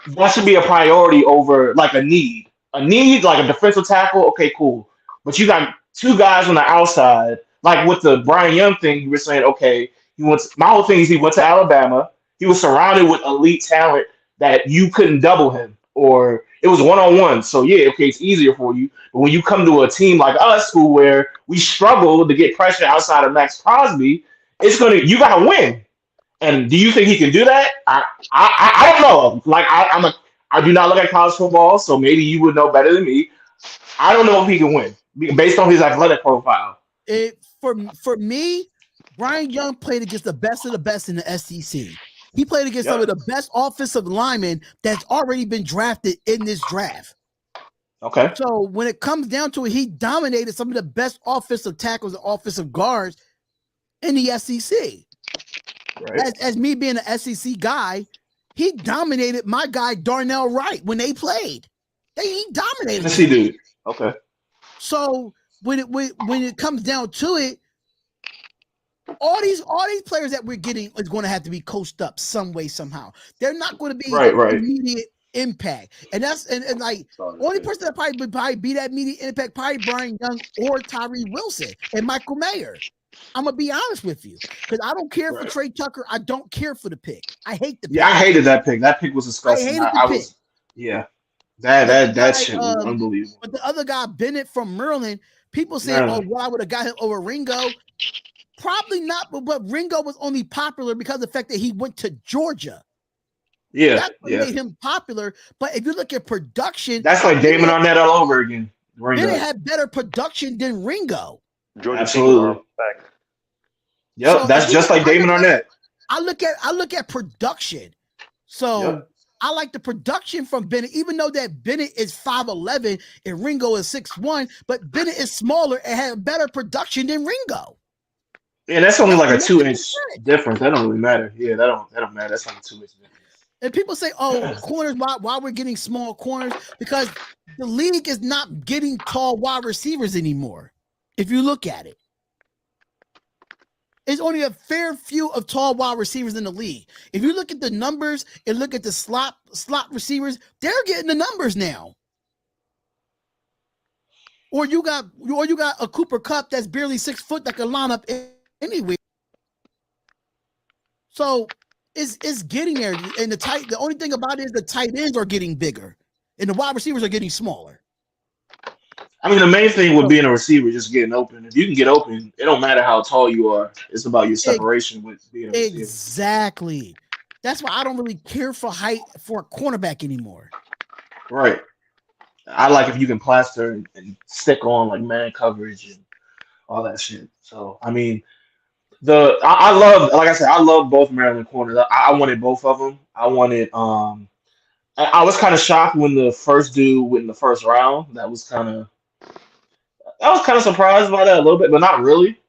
that should be a priority over like a need. A need, like a defensive tackle, okay, cool. But you got two guys on the outside, like with the Brian Young thing, you were saying, okay, my whole thing is he went to Alabama. He was surrounded with elite talent that you couldn't double him, or it was one on one. So yeah, okay, it's easier for you. But when you come to a team like us, where we struggle to get pressure outside of Max Crosby, you gotta win. And do you think he can do that? I don't know. Like I do not look at college football, so maybe you would know better than me. I don't know if he can win based on his athletic profile. For me, Brian Young played against the best of the best in the SEC. He played against some of the best offensive linemen that's already been drafted in this draft. Okay. So when it comes down to it, he dominated some of the best offensive tackles and offensive guards in the SEC. Right. As me being an SEC guy, he dominated my guy Darnell Wright when they played. He dominated. Yes, he did. Okay. So when it comes down to it, all these players that we're getting is going to have to be coached up some way, somehow. They're not going to be immediate impact. And that's and like only person that probably be that immediate impact, probably Brian Young or Tyree Wilson and Michael Mayer. I'm gonna be honest with you, because I don't care for Trey Tucker. I don't care for the pick. I hate the pick. Yeah, I hated that pick. That pick was disgusting. I hated the pick. Yeah. That shit was unbelievable. But the other guy, Bennett from Maryland, people say, "Oh, well, I would have got him over Ringo." Probably not, but Ringo was only popular because of the fact that he went to Georgia. Yeah, that's what made him popular. But if you look at production, that's like Damon Arnett all over again. Bennett had better production than Ringo. Georgia absolutely. Yep, so that's just like Damon Arnett. I look at production. So I like the production from Bennett, even though that Bennett is 5'11 and Ringo is 6'1, but Bennett is smaller and had better production than Ringo. Yeah, that's only like a 2-inch difference. That don't really matter. Yeah, that don't matter. That's like a 2-inch difference. And people say, "Oh, corners, why we're getting small corners?" Because the league is not getting tall wide receivers anymore. If you look at it, it's only a fair few of tall wide receivers in the league. If you look at the numbers and look at the slot receivers, they're getting the numbers now. Or you got a Cooper Kupp that's barely 6 foot that can line up anywhere. So it's getting there. And the only thing about it is the tight ends are getting bigger and the wide receivers are getting smaller. I mean, the main thing with being a receiver is just getting open. If you can get open, it don't matter how tall you are. It's about your separation with being a receiver. Exactly. That's why I don't really care for height for a cornerback anymore. Right. I like if you can plaster and stick on like man coverage and all that shit. So I mean, I love both Maryland corners. I wanted both of them. I wanted I was kind of shocked when the first dude went in the first round. I was kind of surprised by that a little bit, but not really.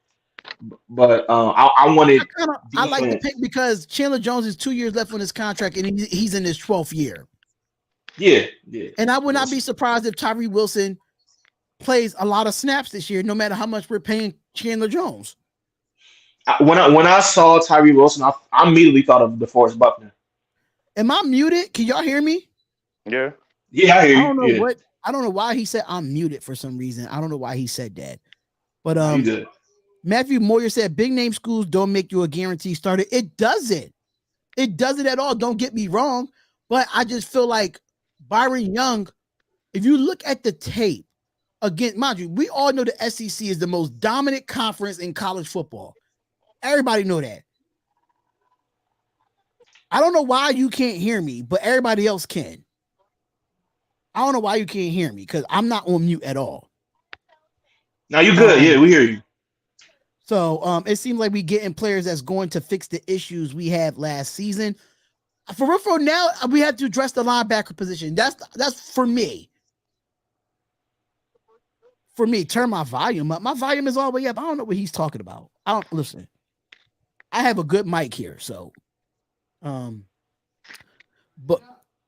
But I wanted I like the defense. pick because Chandler Jones is 2 years left on his contract and he's in his 12th year. Yeah, yeah. And I would not be surprised if Tyree Wilson plays a lot of snaps this year, no matter how much we're paying Chandler Jones. When I saw Tyree Wilson, I immediately thought of DeForest Buckner. Am I muted? Can y'all hear me? Yeah. Yeah, I hear I you. don't know Yeah. what. I don't know why he said I'm muted for some reason. I don't know why he said that. But No, you good. Matthew Moyer said big name schools don't make you a guarantee starter. It doesn't. It doesn't at all. Don't get me wrong. But I just feel like Byron Young, if you look at the tape, again, mind you, we all know the SEC is the most dominant conference in college football. Everybody know that. I don't know why you can't hear me, but everybody else can. I don't know why you can't hear me because I'm not on mute at all. Now you good. Yeah, we hear you. So it seems like we getting players that's going to fix the issues we had last season. For real, for now, we have to address the linebacker position. That's for me. For me, turn my volume up. My volume is all the way up. I don't know what he's talking about. I don't listen. I have a good mic here, so but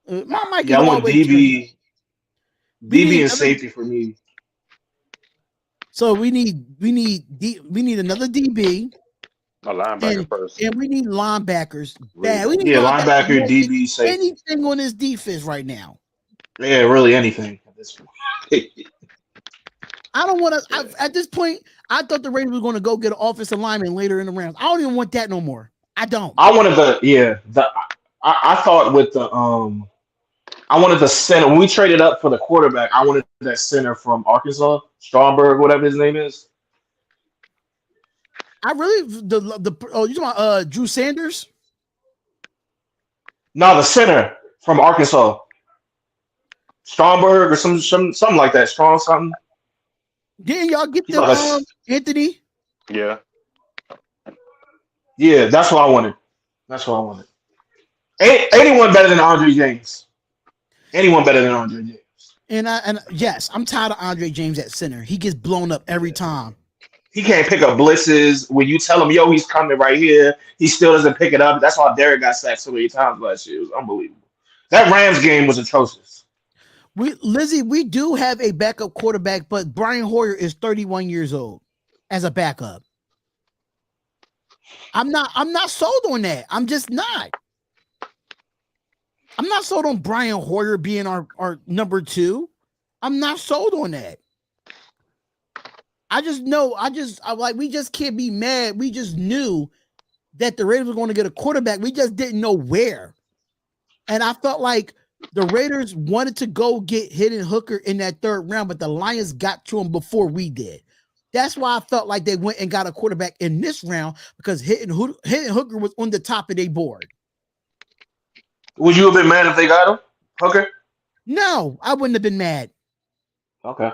my mic is Yeah, I want always turned up. DB and safety for me. So we need another DB. A linebacker first. And we need linebackers. Really Bad. We need linebacker, DB, safety. Anything on this defense right now. Yeah, really anything at this point. I don't want to. At this point, I thought the Raiders were going to go get an offensive lineman later in the round. I don't even want that no more. I don't. I wanted I thought with the I wanted the center. When we traded up for the quarterback, I wanted that center from Arkansas, Stromberg, whatever his name is. I really you talking about Drew Sanders? No, the center from Arkansas, Stromberg or something like that. Strong something. Didn't y'all get Anthony? Yeah. Yeah, that's what I wanted. Anyone better than Andre James? Anyone better than Andre James? And yes, I'm tired of Andre James at center. He gets blown up every time. He can't pick up blitzes. When you tell him, yo, he's coming right here, he still doesn't pick it up. That's why Derek got sacked so many times last year. It was unbelievable. That Rams game was atrocious. We do have a backup quarterback, but Brian Hoyer is 31 years old as a backup. I'm not sold on that. I'm just not. I'm not sold on Brian Hoyer being our number 2. I'm not sold on that. We just can't be mad. We just knew that the Raiders were going to get a quarterback. We just didn't know where. And I felt like the Raiders wanted to go get Hidden Hooker in that third round, but the Lions got to him before we did. That's why I felt like they went and got a quarterback in this round because Hidden Hooker was on the top of their board. Would you have been mad if they got him, Hooker? No, I wouldn't have been mad. Okay.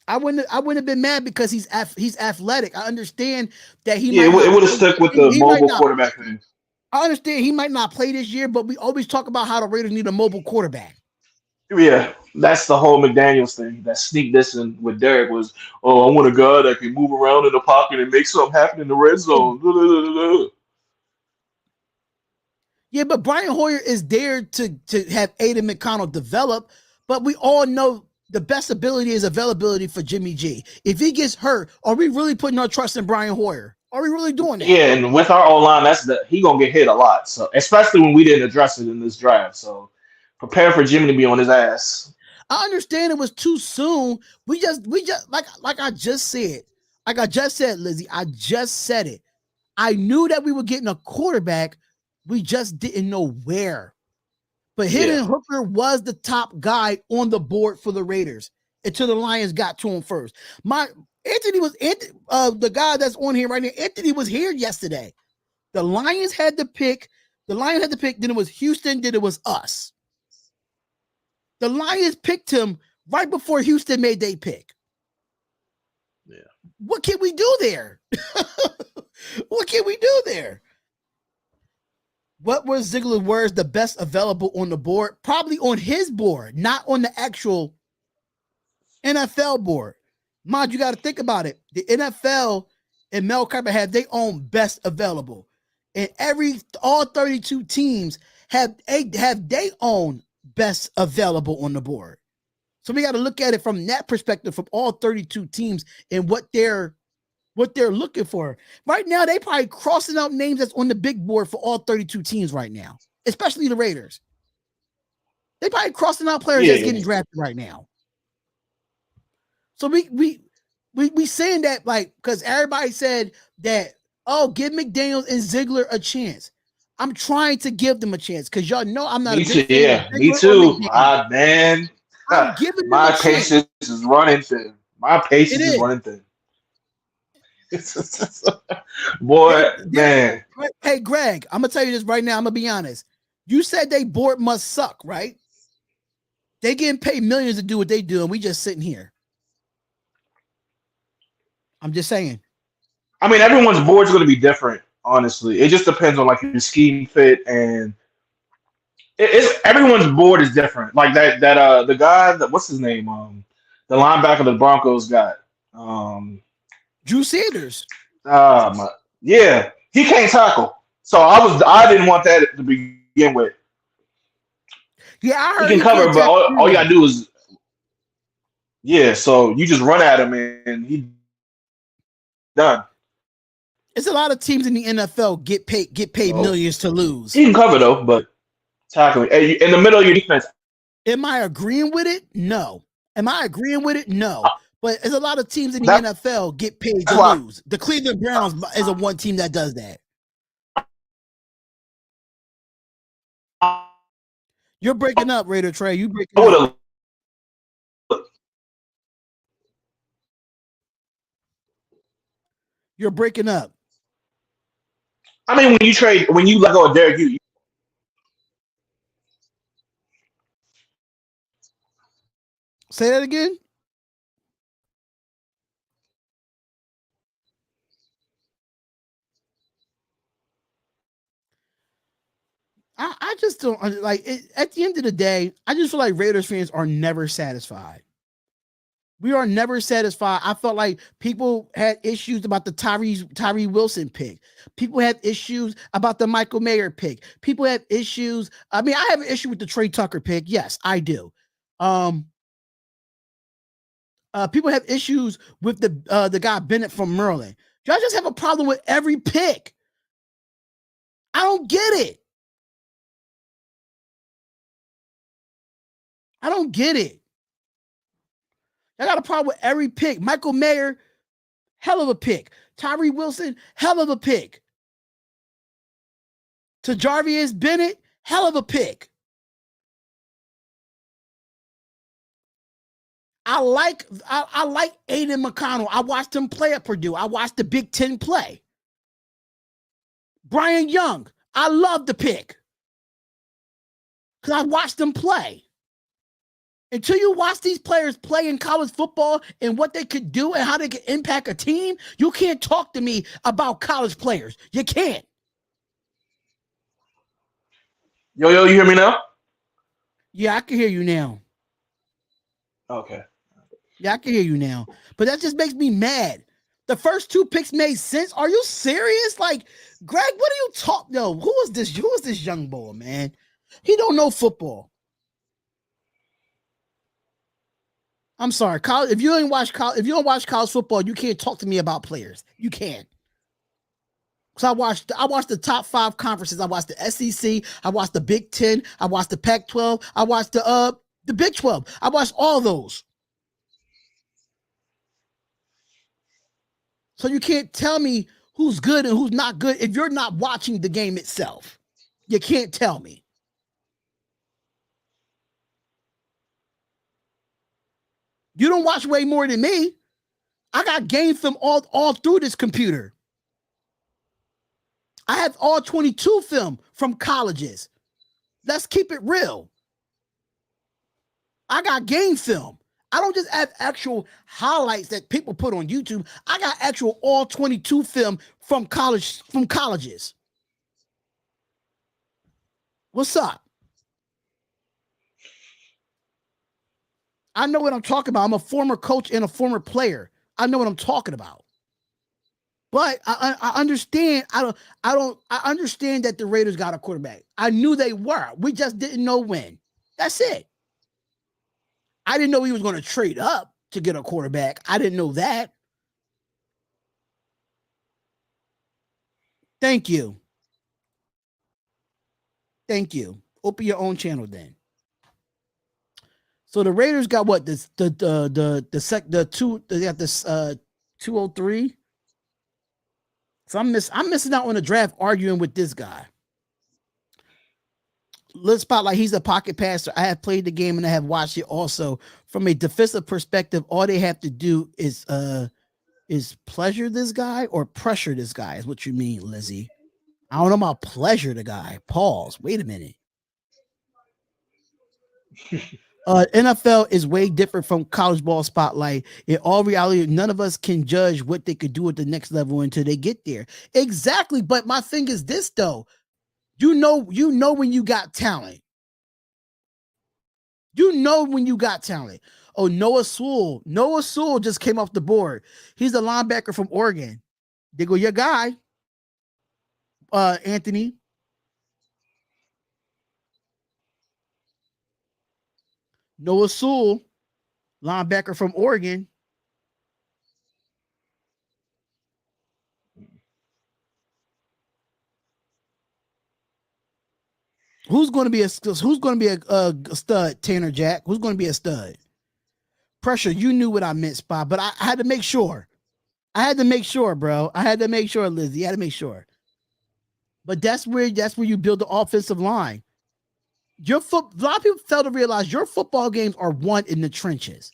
I wouldn't have been mad because he's athletic. I understand that he it would have stuck with the mobile quarterback thing. I understand he might not play this year, but we always talk about how the Raiders need a mobile quarterback. Yeah, that's the whole McDaniels thing. That sneak dissing with Derek was, I want a guy that can move around in the pocket and make something happen in the red zone. Yeah, but Brian Hoyer is there to have Aiden McConnell develop, but we all know the best ability is availability for Jimmy G. If he gets hurt, are we really putting our trust in Brian Hoyer? Are we really doing that? Yeah, and with our O-line, he gonna get hit a lot. So especially when we didn't address it in this draft. So prepare for Jimmy to be on his ass. I understand it was too soon. We just like I just said, Lizzie. I just said it. I knew that we were getting a quarterback. We just didn't know where. But Hidden Hooker was the top guy on the board for the Raiders until the Lions got to him first. The guy that's on here right now. Anthony was here yesterday. The Lions had the pick. Then it was Houston. Then it was us. The Lions picked him right before Houston made their pick. Yeah. What can we do there? What can we do there? what were Ziegler's words? The best available on the board, probably on his board, not on the actual NFL board. Mind, you got to think about it. The NFL and Mel Kiper have their own best available, and all 32 teams have their own best available on the board. So we got to look at it from that perspective, from all 32 teams and what they're looking for. Right now, they probably crossing out names that's on the big board for all 32 teams right now, especially the Raiders. They probably crossing out players that's getting drafted right now. So we saying that like because everybody said that, oh, give McDaniels and Ziegler a chance. I'm trying to give them a chance because y'all know I'm not a big fan of Me Ziegler or too. McDaniels. Man, I'm giving them a my chance. patience is running thin. My patience is running thin. Boy, man. Hey, Greg, I'm gonna tell you this right now. I'm gonna be honest. You said they board must suck, right? They getting paid millions to do what they do, and we just sitting here. I'm just saying. I mean, everyone's board's going to be different. Honestly, it just depends on like your scheme fit, and it's everyone's board is different. Like the guy that what's his name the linebacker the Broncos got Drew Sanders. Yeah, he can't tackle. So I didn't want that to begin with. Yeah, I heard he can cover, but all you gotta do is so you just run at him and he done. It's a lot of teams in the NFL get paid millions to lose. He can cover though, but tackling in the middle of your defense. Am I agreeing with it? No. Am I agreeing with it? No. But there's a lot of teams in the NFL get paid to lose. The Cleveland Browns is a one team that does that. You're breaking up, Raider Trey. You breaking up. You're breaking up. I mean, when you let go of Derek, you say that again. I just don't like it. At the end of the day, I just feel like Raiders fans are never satisfied. We are never satisfied. I felt like people had issues about the Tyree Wilson pick. People had issues about the Michael Mayer pick. People have issues. I mean, I have an issue with the Trey Tucker pick. Yes, I do. People have issues with the guy Bennett from Maryland. Y'all just have a problem with every pick. I don't get it. I don't get it. I got a problem with every pick. Michael Mayer, hell of a pick. Tyree Wilson, hell of a pick. To Jarvis Bennett, hell of a pick. I like Aiden McConnell. I watched him play at Purdue. I watched the Big Ten play. Brian Young, I love the pick. Because I watched them play. Until you watch these players play in college football and what they could do and how they can impact a team, you can't talk to me about college players. You can't. Yo, you hear me now? Yeah, I can hear you now. Okay. Yeah, I can hear you now. But that just makes me mad. The first two picks made sense. Are you serious? Like, Greg, what are you talking? No, who is this? Who is this young boy, man? He don't know football. I'm sorry, college. If you don't watch college football, you can't talk to me about players. You can't. Because I watched the top 5 conferences. I watched the SEC. I watched the Big Ten. I watched the Pac-12. I watched the Big 12. I watched all those. So you can't tell me who's good and who's not good if you're not watching the game itself. You can't tell me. You don't watch way more than me. I got game film all through this computer. I have all 22 film from colleges. Let's keep it real. I got game film. I don't just have actual highlights that people put on YouTube. I got actual all 22 film from colleges. What's up? I know what I'm talking about. I'm a former coach and a former player. I know what I'm talking about. But I understand. I understand that the Raiders got a quarterback. I knew they were. We just didn't know when. That's it. I didn't know he was going to trade up to get a quarterback. I didn't know that. Thank you. Thank you. Open your own channel then. So the Raiders got what? They got this 203. So I'm missing out on the draft arguing with this guy. Let's spotlight. He's a pocket passer. I have played the game and I have watched it also. From a defensive perspective, all they have to do is pleasure this guy or pressure this guy, is what you mean, Lizzie. I don't know about pleasure the guy. Pause. Wait a minute. NFL is way different from college ball spotlight. In all reality, none of us can judge what they could do at the next level until they get there. Exactly. But my thing is this though. You know when you got talent. You know when you got talent. Oh, Noah Sewell. Noah Sewell just came off the board. He's a linebacker from Oregon. They go, your guy, Anthony. Noah Sewell, linebacker from Oregon. Who's going to be a stud, Tanner Jack? Who's going to be a stud? Pressure, you knew what I meant, Spot, but I had to make sure. I had to make sure, bro. I had to make sure, Lizzie. I had to make sure. But that's where you build the offensive line. A lot of people fail to realize your football games are won in the trenches.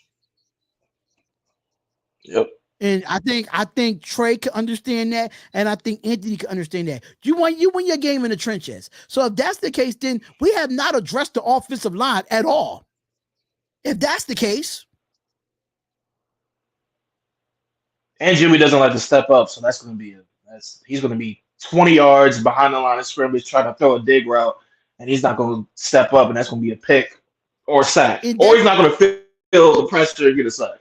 Yep. And I think Trey can understand that, and I think Anthony can understand that. You win your game in the trenches. So if that's the case, then we have not addressed the offensive line at all. If that's the case. And Jimmy doesn't like to step up, so that's going to be he's going to be 20 yards behind the line of scrimmage trying to throw a dig route, and he's not going to step up, and that's going to be a pick or sack. Or he's not going to feel the pressure and get a sack.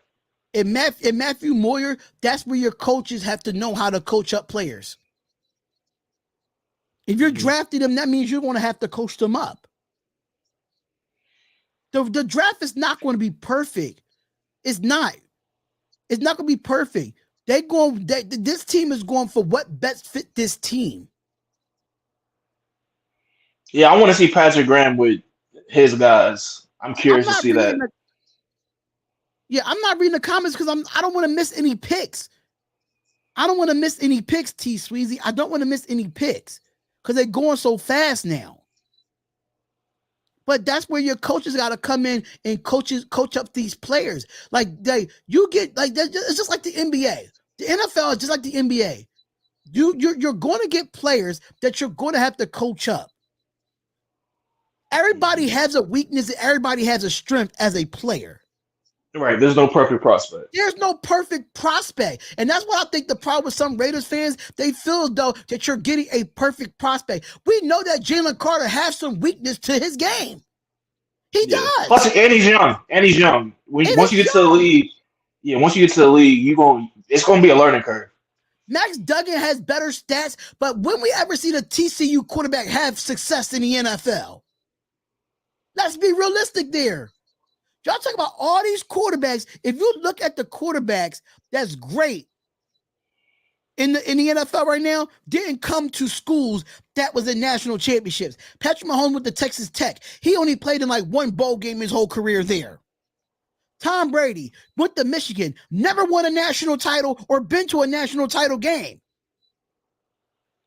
In Matthew Moyer, that's where your coaches have to know how to coach up players. If you're drafting them, that means you're going to have to coach them up. The draft is not going to be perfect. It's not. It's not going to be perfect. This team is going for what best fit this team. Yeah, I want to see Patrick Graham with his guys. I'm curious to see that. I'm not reading the comments because I don't want to miss any picks. I don't want to miss any picks, T Sweezy. I don't want to miss any picks because they're going so fast now. But that's where your coaches got to come in and coach up these players. It's just like the NBA. The NFL is just like the NBA. You're going to get players that you're going to have to coach up. Everybody has a weakness and everybody has a strength as a player. Right. There's no perfect prospect. There's no perfect prospect. And that's what I think the problem with some Raiders fans. They feel as though that you're getting a perfect prospect. We know that Jalen Carter has some weakness to his game. He does. Plus, and he's young. Once you get to the league, it's going to be a learning curve. Max Duggan has better stats, but when we ever see the TCU quarterback have success in the NFL? Let's be realistic there. Y'all talk about all these quarterbacks. If you look at the quarterbacks that's great in the NFL right now, didn't come to schools that was in national championships. Patrick Mahomes with the Texas Tech. He only played in like one bowl game his whole career there. Tom Brady went to Michigan, never won a national title or been to a national title game.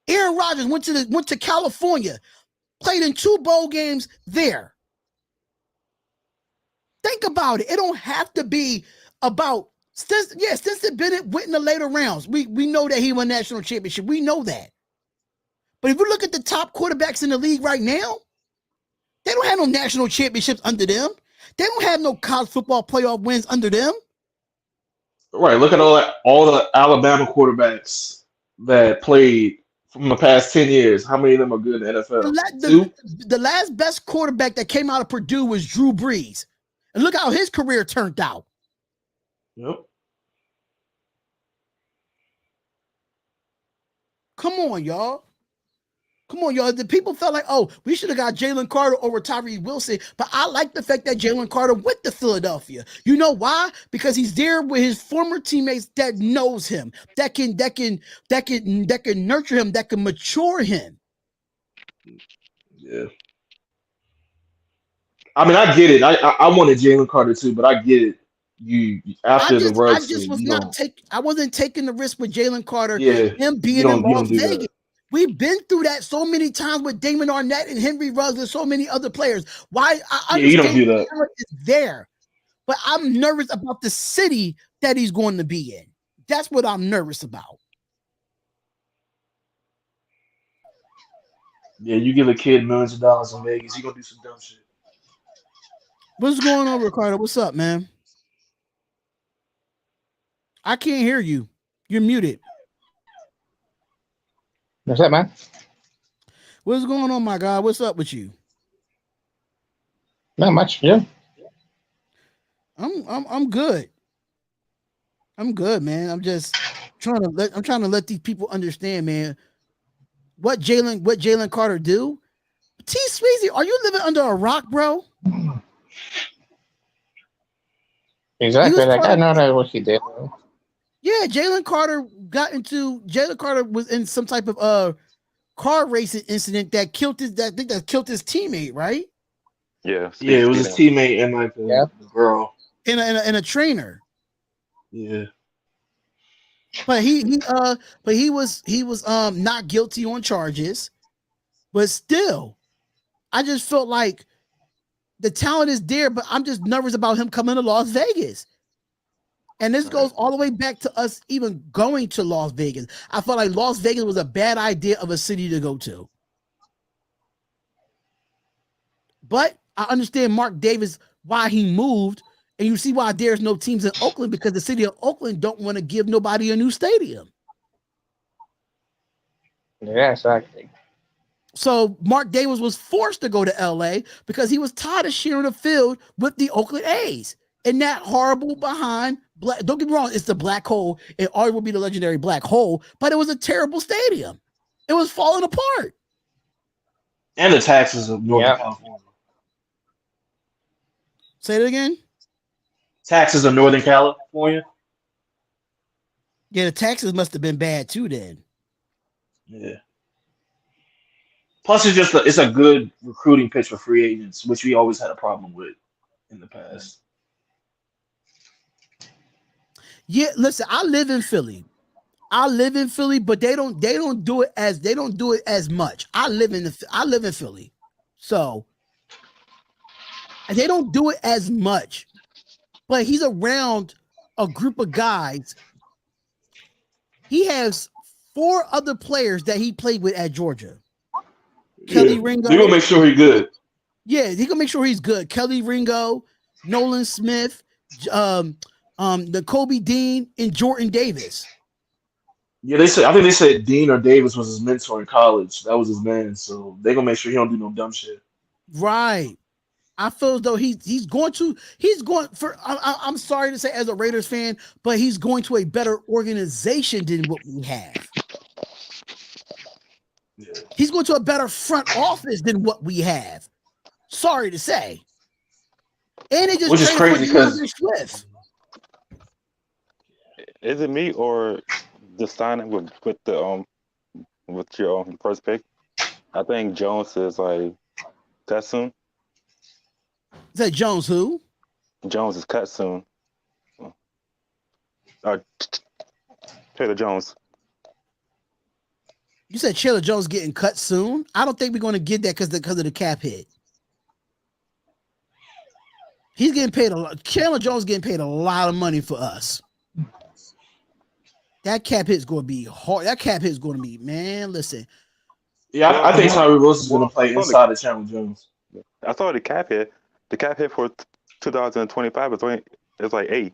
Aaron Rodgers went to California, played in 2 bowl games there. Think about it. It don't have to be about Stetson Bennett went in the later rounds. We know that he won national championship. We know that. But if you look at the top quarterbacks in the league right now, they don't have no national championships under them. They don't have no college football playoff wins under them. Right. Look at all the Alabama quarterbacks that played from the past 10 years, how many of them are good in the NFL? Two? The last best quarterback that came out of Purdue was Drew Brees. And look how his career turned out. Yep. Come on, y'all. Come on, y'all. The people felt like, oh, we should have got Jalen Carter over Tyree Wilson. But I like the fact that Jalen Carter went to Philadelphia. You know why? Because he's there with his former teammates that knows him, that can nurture him, that can mature him. Yeah. I mean, I get it. I wanted Jalen Carter too, but I get it. You after the I Ruggs just thing, was you not don't. I wasn't taking the risk with Jalen Carter, Yeah, him you being in don't Las do Vegas. that. We've been through that so many times with Damon Arnett and Henry Ruggs and so many other players. Why I Yeah, you don't understand do the that. talent is there, but I'm nervous about the city that he's going to be in. That's what I'm nervous about. Yeah, you give a kid millions of dollars in Vegas, he gonna do some dumb shit. What's going on, Ricardo? What's up, man? I can't hear you. You're muted. What's up, man? What's going on, my guy? What's up with you? Not much. Yeah. I'm good. I'm good, man. I'm just trying to let these people understand, man, what Jalen Carter do. T Sweezy, are you living under a rock, bro? He Exactly. was Like part I of know that what he did. yeah, Jalen Carter was in some type of car racing incident that killed his teammate, right? Yeah, Yeah, speed, it was speed his demon. teammate and like Yeah. the girl. In a trainer. Yeah. But he was not guilty on charges. But still, I just felt like the talent is there, but I'm just nervous about him coming to Las Vegas. And this goes all the way back to us even going to Las Vegas. I felt like Las Vegas was a bad idea of a city to go to. But I understand Mark Davis why he moved, and you see why there's no teams in Oakland because the city of Oakland don't want to give nobody a new stadium. Yeah, exactly. So Mark Davis was forced to go to LA because he was tired of sharing the field with the Oakland A's. And that horrible behind black, don't get me wrong, it's the black hole. It always will be the legendary black hole, but it was a terrible stadium. It was falling apart. And the taxes of Northern Yeah. California. Say it again. Taxes of Northern California. Yeah, the taxes must have been bad too then. Yeah. Plus, it's a good recruiting pitch for free agents, which we always had a problem with in the past. Yeah, listen, I live in Philly, but they don't do it as much. I live in Philly, so and they don't do it as much. But he's around a group of guys. He has 4 other players that he played with at Georgia. Kelly Yeah. Ringo. They're gonna make sure he's good. Yeah, he can make sure he's good. Kelly Ringo, Nolan Smith, the Kobe Dean, and Jordan Davis. Yeah, I think they said Dean or Davis was his mentor in college. That was his man, so they're gonna make sure he don't do no dumb shit. Right. I feel as though he's going for. I'm sorry to say, as a Raiders fan, but he's going to a better organization than what we have. Yeah. He's going to a better front office than what we have. Sorry to say. And they just Which is traded crazy for because DeAndre Swift. Is it me or the signing with the with your first pick? I think Jones is like cut soon. Is that Jones who? Jones is cut soon. Taylor Jones. You said Chandler Jones getting cut soon? I don't think we're going to get that because of the cap hit. He's getting paid a lot. Chandler Jones getting paid a lot of money for us. That cap hit is going to be hard. That cap hit is going to be, man, listen. yeah, Well, I think Tyree Wilson's well, gonna play inside of Chandler Jones. I saw the cap hit. The cap hit for 2025 is like 8.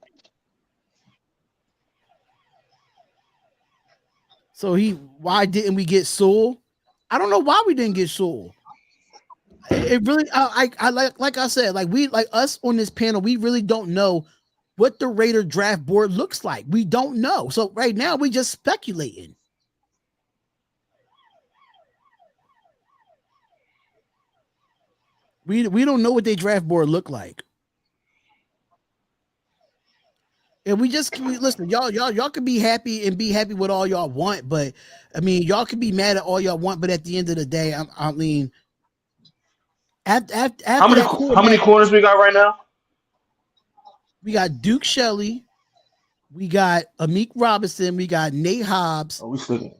So why didn't we get Sewell? I don't know why we didn't get Sewell. It really, I like I said, like us on this panel, we really don't know what the Raider draft board looks like. We don't know. So right now we just speculating. We don't know what their draft board look like. And listen, y'all can be happy with all y'all want, but I mean, y'all can be mad at all y'all want, but at the end of the day, I mean, after how many corners we got right now? We got Duke Shelley, we got Amik Robinson, we got Nate Hobbs. Oh, we still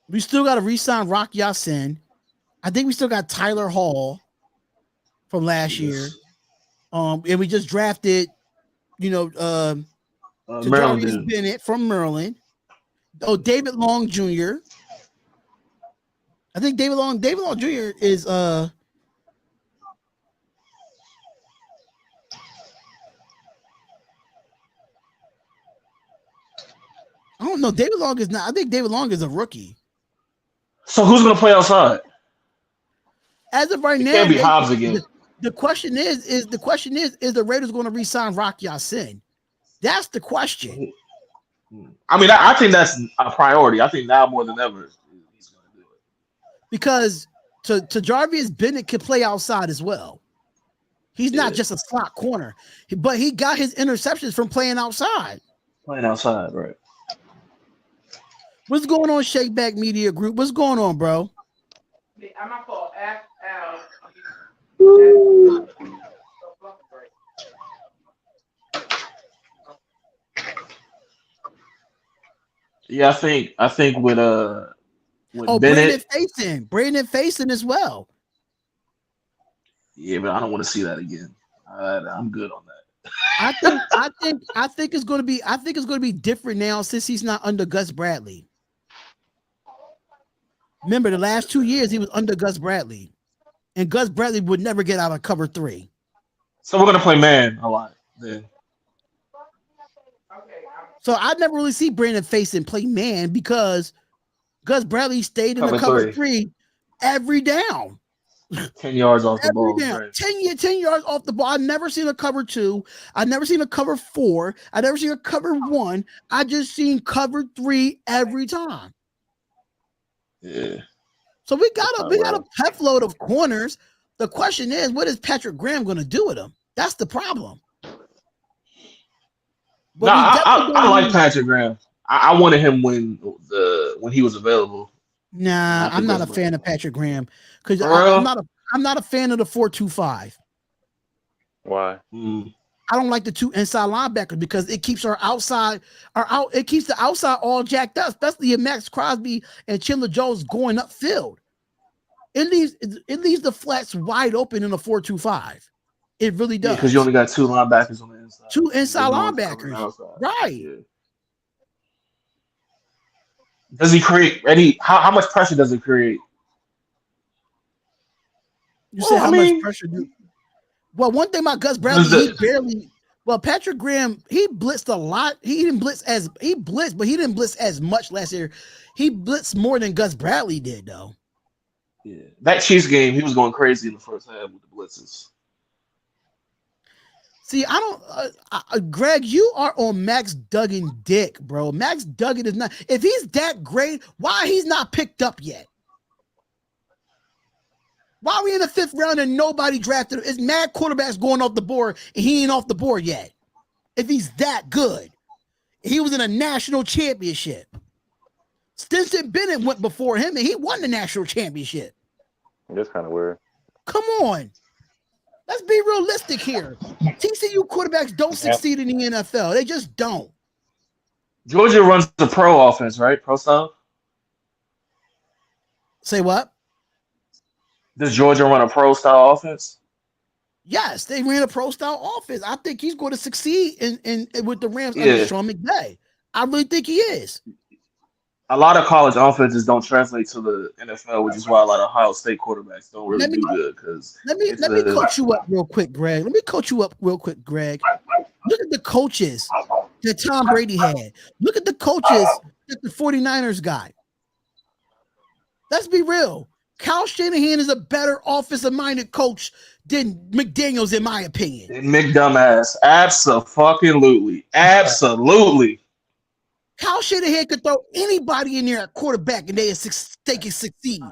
we still got to re-sign Rock Ya-Sin. I think we still got Tyler Hall from last year. And we just drafted, Maryland Bennett from Maryland. Oh, David Long Jr. I think David Long Jr. is I don't know. David Long is not. I think David Long is a rookie. So who's going to play outside? As of right now, can't be Hobbs again. The question is the Raiders going to re-sign Rock Ya-Sin? That's the question. I mean, I think that's a priority. I think now more than ever he's going to do it. Because to Jarvis Bennett can play outside as well. He's not just a slot corner, but he got his interceptions from playing outside. Playing outside, right? What's going on, Shakeback Media Group? What's going on, bro? I'm not for FL. Yeah, I think with Bennett, Brandon Faison as well. Yeah, but I don't want to see that again. I'm good on that. I think it's going to be different now since he's not under Gus Bradley. Remember, the last 2 years he was under Gus Bradley, and Gus Bradley would never get out of cover 3. So we're gonna play man a lot then. So I never really see Brandon Faison play man because Gus Bradley stayed in the cover 3 every down. 10 yards off the ball. Right. 10 yards off the ball. I've never seen a cover 2. I've never seen a cover 4. I've never seen a cover 1. I just seen cover 3 every time. Yeah. So we got a pep load of corners. The question is, what is Patrick Graham going to do with them? That's the problem. But I like Patrick Graham. I wanted him when he was available. Nah, I'm not a fan of Patrick Graham because I'm not a fan of the 4-2-5. Why? I don't like the 2 inside linebackers because it keeps it keeps the outside all jacked up, especially if Max Crosby and Chandler Jones going upfield. It leaves the flats wide open in a 4-2-5. It really does. Because you only got 2 linebackers on the inside. 2 inside linebackers. Right. Yeah. Does he create how much pressure does it create? You said how much pressure do? Well, one thing about Gus Bradley, Patrick Graham, he blitzed a lot. He blitzed, but he didn't blitz as much last year. He blitzed more than Gus Bradley did, though. Yeah, that Chiefs game, he was going crazy in the first half with the blitzes. See, I don't, Greg, you are on Max Duggan dick, bro. Max Duggan is not. If he's that great, why he's not picked up yet? Why are we in the 5th round and nobody drafted him? It's mad quarterbacks going off the board and he ain't off the board yet. If he's that good, he was in a national championship. Stinson Bennett went before him and he won the national championship. That's kind of weird. Come on. Let's be realistic here. TCU quarterbacks don't succeed in the NFL. They just don't. Georgia runs the pro offense, right? Pro style? Say what? Does Georgia run a pro style offense? Yes, they ran a pro style offense. I think he's going to succeed in with the Rams under Sean McVay. I really think he is. A lot of college offenses don't translate to the NFL, which is why a lot of Ohio State quarterbacks don't really do good. Because let me coach you up real quick, Greg. Look at the coaches that Tom Brady had. Look at the coaches that the 49ers got. Let's be real. Kyle Shanahan is a better offensive-minded coach than McDaniels, in my opinion. McDumbass. Absolutely. Absolutely. Kyle Shanahan could throw anybody in there at quarterback and they can succeed.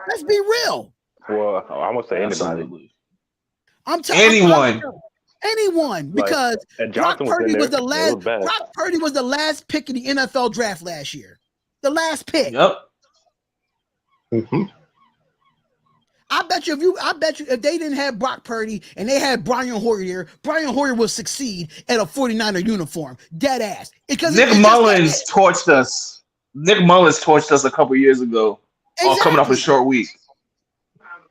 Let's be real. Well, I won't say anybody. Absolutely. Anyone, because and Brock Johnson was in Purdy there. was the It last. was bad. Brock Purdy was the last pick in the NFL draft last year. The last pick. Yep. I bet you if they didn't have Brock Purdy and they had Brian Hoyer will succeed at a 49er uniform. Dead ass. Nick Mullins torched us. Nick Mullins torched us a couple years ago. All coming off a short week.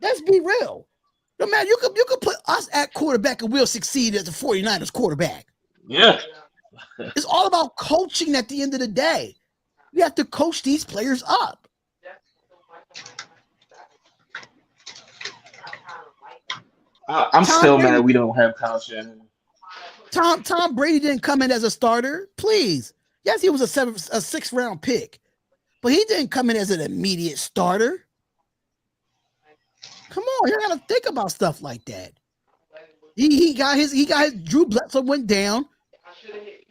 Let's be real. No man, you could put us at quarterback and we'll succeed as the 49ers quarterback. Yeah. It's all about coaching at the end of the day. We have to coach these players up. I'm still mad we don't have Kyle Shanahan. Tom Brady didn't come in as a starter. Please. Yes, he was a 6th round pick, but he didn't come in as an immediate starter. Come on, you gotta think about stuff like that. He got his Drew Bledsoe went down.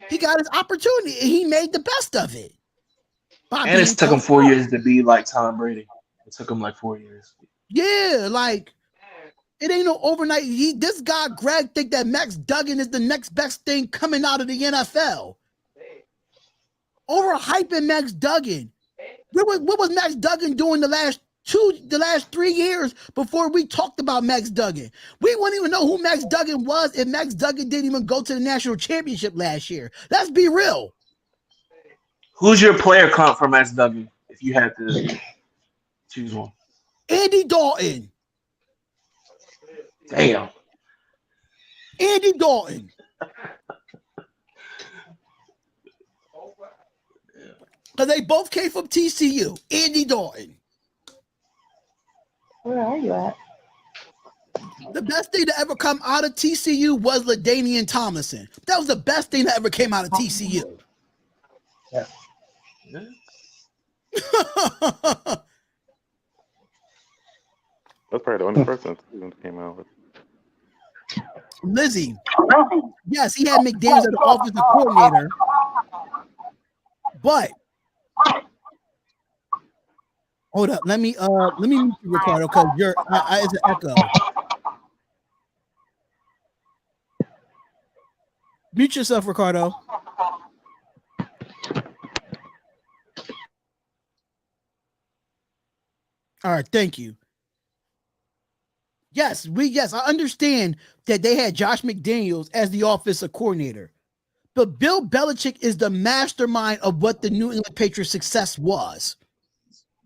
He got his opportunity and he made the best of it. And it took him 4 years to be like Tom Brady. It took him like 4 years. Yeah, like it ain't no overnight. This guy Greg think that Max Duggan is the next best thing coming out of the NFL. Overhyping Max Duggan. What was Max Duggan doing the last 3 years before we talked about Max Duggan? We wouldn't even know who Max Duggan was if Max Duggan didn't even go to the national championship last year. Let's be real. Who's your player comp for Max Duggan if you had to choose one? Andy Dalton. Damn. Andy Dalton. Because they both came from TCU. Andy Dalton. Where are you at? The best thing to ever come out of TCU was LaDainian Tomlinson. That was the best thing that ever came out of TCU. Yeah. That's probably the only person that came out with. Lizzie. Yes, he had McDaniels as the offensive coordinator. But hold up, let me mute you, Ricardo, because it's an echo. Mute yourself, Ricardo. All right, thank you. Yes, I understand that they had Josh McDaniels as the offensive coordinator. But Bill Belichick is the mastermind of what the New England Patriots' success was.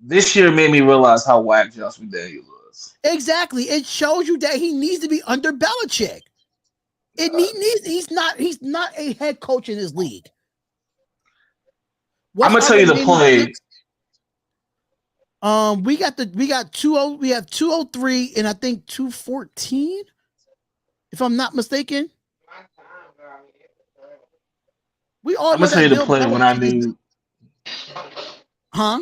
This year made me realize how whack Josh McDaniels was. Exactly. It shows you that he needs to be under Belichick. He's not a head coach in this league. I'm gonna tell you the play. We have 203 and I think 214, if I'm not mistaken. I'm gonna tell you the play when I knew. Huh?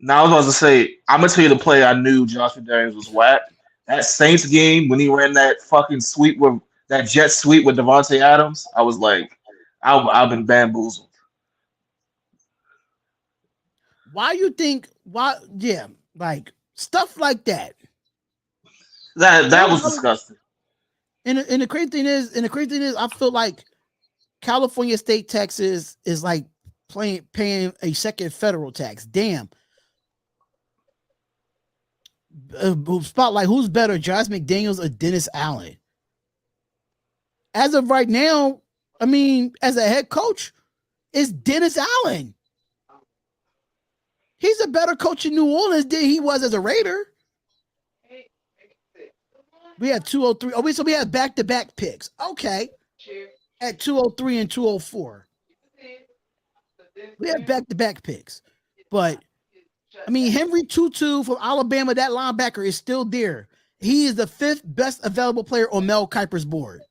Now I was about to say, I'm gonna tell you the play I knew Josh McDaniels was whack. That Saints game when he ran that fucking sweep with that jet sweep with Devontae Adams, I was like, I've been bamboozled. Why you think? Why? Yeah, like stuff like that. That was disgusting. And the crazy thing is, I feel like California state taxes is like paying a second federal tax. Damn. Spotlight, who's better, Josh McDaniels or Dennis Allen? As of right now, I mean, as a head coach, it's Dennis Allen. He's a better coach in New Orleans than he was as a Raider. We had 203. Oh, so we had back-to-back picks. Okay. At 203 and 204. We had back-to-back picks. But, I mean, Henry Tutu from Alabama, that linebacker is still there. He is the 5th best available player on Mel Kiper's board.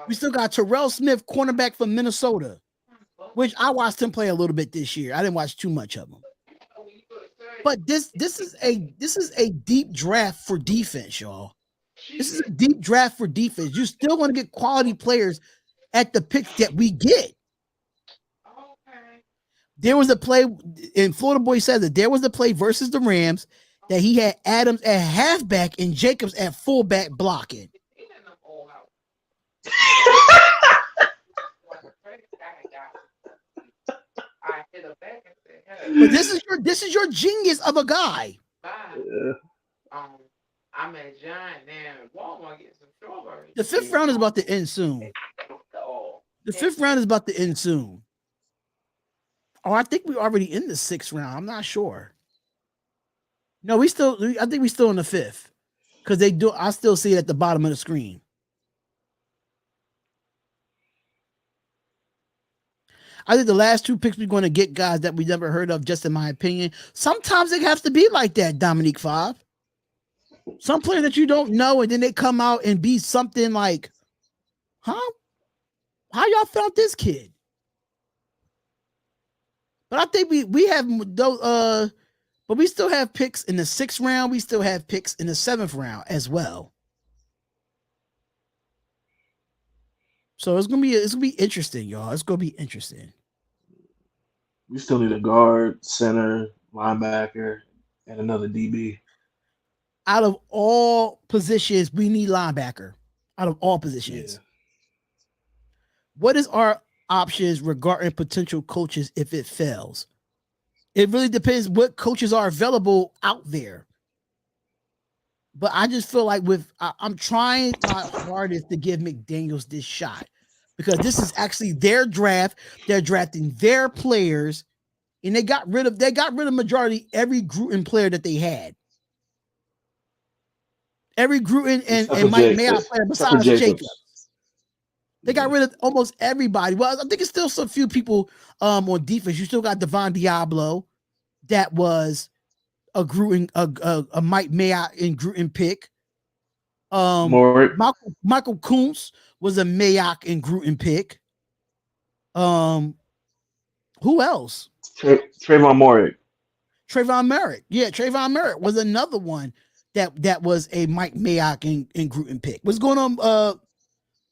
We still got Terrell Smith, cornerback from Minnesota, which I watched him play a little bit this year. I didn't watch too much of him. But this is a deep draft for defense, y'all. This is a deep draft for defense. You're still going to get quality players at the picks that we get. There was a play, and Florida Boy said that there was a play versus the Rams that he had Adams at halfback and Jacobs at fullback blocking. But this is your genius of a guy. I'm at Giant now in Walmart getting some strawberries. The 5th round is about to end soon. The 5th round is about to end soon. Oh, I think we're already in the 6th round. I'm not sure. No, I think we're still in the 5th. Because I still see it at the bottom of the screen. I think the last 2 picks we're going to get guys that we never heard of, just in my opinion. Sometimes it has to be like that, Dominique Five. Some players that you don't know, and then they come out and be something like, huh? How y'all felt this kid? But I think we have those, but we still have picks in the 6th round. We still have picks in the 7th round as well. So it's gonna be interesting, y'all. It's gonna be interesting. We still need a guard, center, linebacker, and another DB. Out of all positions, we need linebacker. Out of all positions. Yeah. What is our options regarding potential coaches if it fails? It really depends what coaches are available out there. But I just feel like I'm trying my hardest to give McDaniels this shot because this is actually their draft. They're drafting their players, and they got rid of majority every Gruden player that they had. Every Gruden and Mike Mayock player besides Jacobs. They got rid of almost everybody. Well, I think it's still some few people on defense. You still got Devon Diablo, that was a Gruden, a Mike Mayock and Gruden pick. Michael Kuntz was a Mayock and Gruden pick. Who else? Trayvon Merrick. Trayvon Merrick was another one that was a Mike Mayock and Gruden pick. What's going on,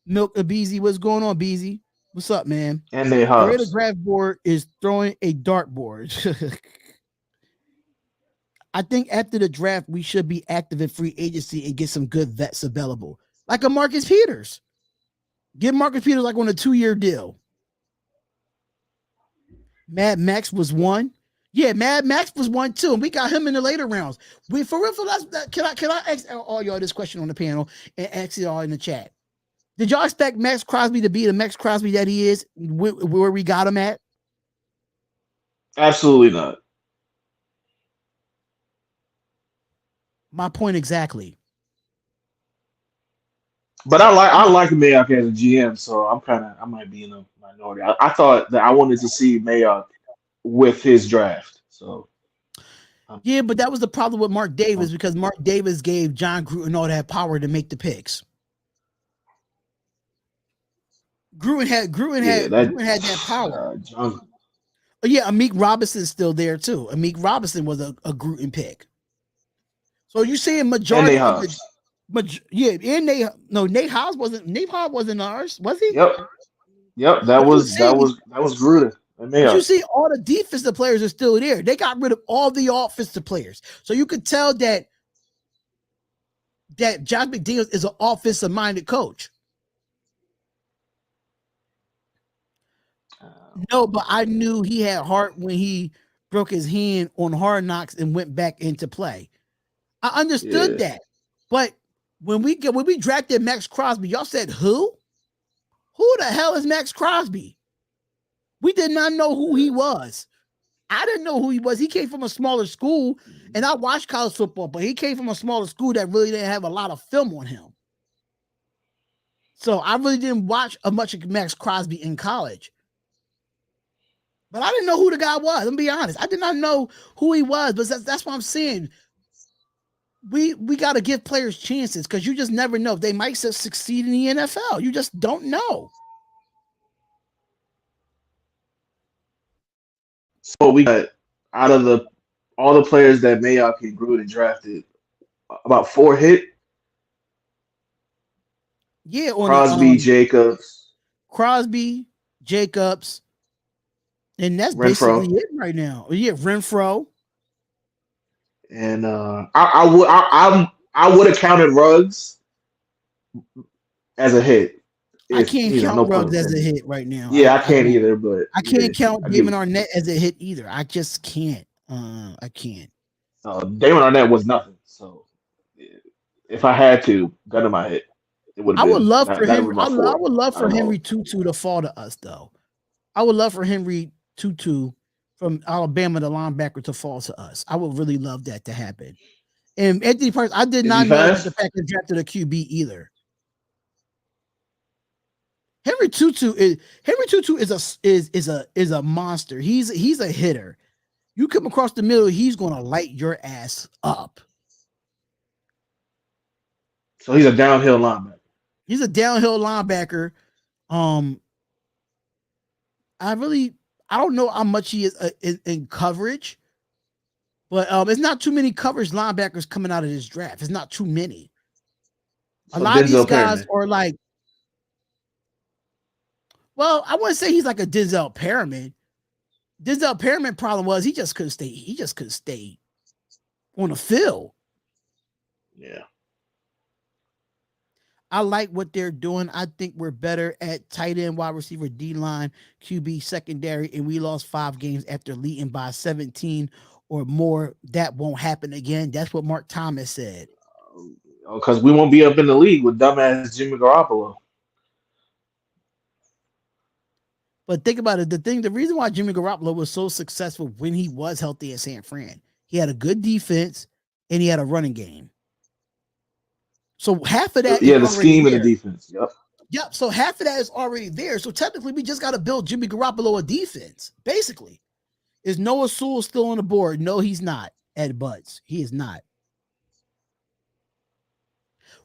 Milk Beezy? What's going on, Beezy? What's up, man? And they have the draft board is throwing a dartboard. I think after the draft, we should be active in free agency and get some good vets available. Like a Marcus Peters. Give Marcus Peters like on a 2-year deal. Mad Max was one. Yeah, Mad Max was one too. And we got him in the later rounds. Can I ask all y'all this question on the panel and ask y'all in the chat? Did y'all expect Max Crosby to be the Max Crosby that he is where we got him at? Absolutely not. My point exactly. But I like Mayock as a GM, so I might be in a minority. I thought that I wanted to see Mayock with his draft. So yeah, but that was the problem with Mark Davis because Mark Davis gave John Gruden all that power to make the picks. Gruden had that power. Yeah, Amik Robinson's still there too. Amik Robinson was a Gruden pick. So you saying majority of the Nate Hobbs wasn't ours, was he? Yep. That was Gruden. But you see, all the defensive players are still there. They got rid of all the offensive players, so you could tell that Josh McDaniels is an offensive-minded coach. No, but I knew he had heart when he broke his hand on Hard Knocks and went back into play. I understood that, but when we drafted Max Crosby, y'all said who? Who the hell is Max Crosby? We did not know who he was. I didn't know who he was. He came from a smaller school, and I watched college football, but he came from a smaller school that really didn't have a lot of film on him. So I really didn't watch much of Max Crosby in college. But I didn't know who the guy was. Let me be honest. I did not know who he was, but that's what I'm saying. we got to give players chances because you just never know. They might succeed in the NFL. You just don't know. So we got out of all the players that Mayock and Gruden drafted, about 4 hit. Yeah, on the Crosby, Jacobs, Crosby, Jacobs, and that's basically Renfro, it right now. Yeah, Renfro. and I would have counted Ruggs as a hit I if can't count no pun Ruggs as a intended. hit right now. Yeah, I I can't don't. either, but I yeah, can't count I give Damon Arnett as a hit either. I just can't. I can't. Damon Arnett was nothing. So yeah, if I had to gun in my head, it would have I would been love for that. That would Henry. be my I fourth would love out for of Henry all. Tutu to fall to us, though. I would love for Henry Tutu from Alabama, the linebacker, to fall to us. I would really love that to happen. And Anthony Parks, I did Is he not know that the fast? Packers drafted a QB either. Henry Tutu is a monster. He's a hitter. You come across the middle, he's gonna light your ass up. So he's a downhill linebacker. He's a downhill linebacker. Um, I don't know how much he is in coverage, but it's not too many coverage linebackers coming out of this draft. It's not too many. A So lot of these Denzel guys Perryman. are like, well, I wouldn't say he's like a Denzel Perryman. Denzel Perryman problem was he just couldn't stay. He just couldn't stay on the field. Yeah. I like what they're doing. I think we're better at tight end, wide receiver, D line, QB, secondary, and we lost 5 games after leading by 17 or more. That won't happen again. That's what Mark Thomas said. Because we won't be up in the league with dumbass Jimmy Garoppolo. But think about it. The reason why Jimmy Garoppolo was so successful when he was healthy at San Fran, he had a good defense and he had a running game. So half of that is Yeah, the already scheme and the there. defense. Yep. Yep. So half of that is already there. So technically, we just got to build Jimmy Garoppolo a defense. Basically, is Noah Sewell still on the board? No, he's not. Ed Butts, he is not.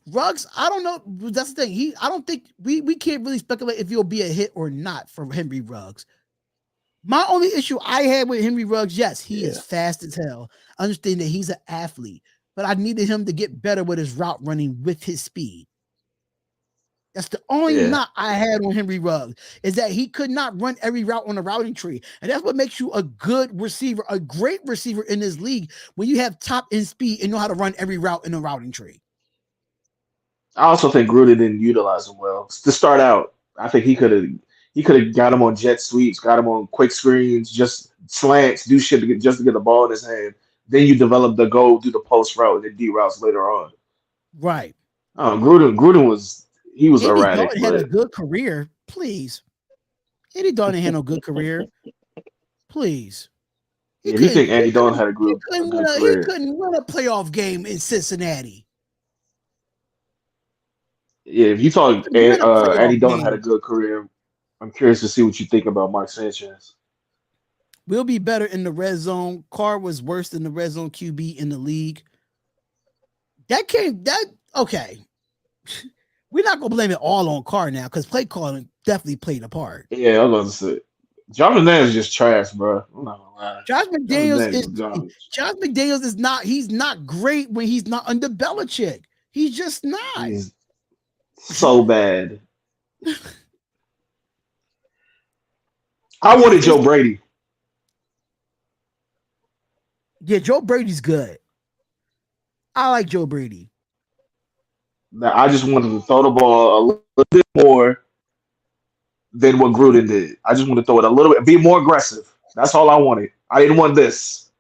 Ruggs, I don't know. That's the thing. I don't think we can't really speculate if he'll be a hit or not for Henry Ruggs. My only issue I had with Henry Ruggs, yes, he is fast as hell. I understand that he's an athlete, but I needed him to get better with his route running with his speed. That's the only knock I had on Henry Ruggs, is that he could not run every route on the routing tree. And that's what makes you a good receiver, a great receiver in this league, when you have top end speed and know how to run every route in the routing tree. I also think Gruden didn't utilize him well. To start out, I think he could have got him on jet sweeps, got him on quick screens, just slants, do shit just to get the ball in his hand. Then you develop the go, do the post route, and the D routes later on. Right. Gruden was Andy erratic, Dalton had a but good career. Please. Andy Dalton had no good career. Please. yeah, if you think Andy Dalton had a good He career, couldn't win a playoff game in Cincinnati. yeah, if you thought Win a playoff Andy Dalton had a game. good career, I'm curious to see what you think about Mark Sanchez. We'll be better in the red zone. Carr was worse than the red zone QB in the league. Okay. We're not gonna blame it all on Carr now, because play calling definitely played a part. Yeah, I was about to say, Jonathan Nance is just trash, bro. I'm not gonna lie. Josh McDaniels Garbage. He's not great when he's not under Belichick. He's just not. He's so bad. I wanted Joe Brady. Yeah, Joe Brady's good. I like Joe Brady. Now, I just wanted to throw the ball a little bit more than what Gruden did. I just wanted to throw it a little bit, be more aggressive. That's all I wanted. I didn't want this.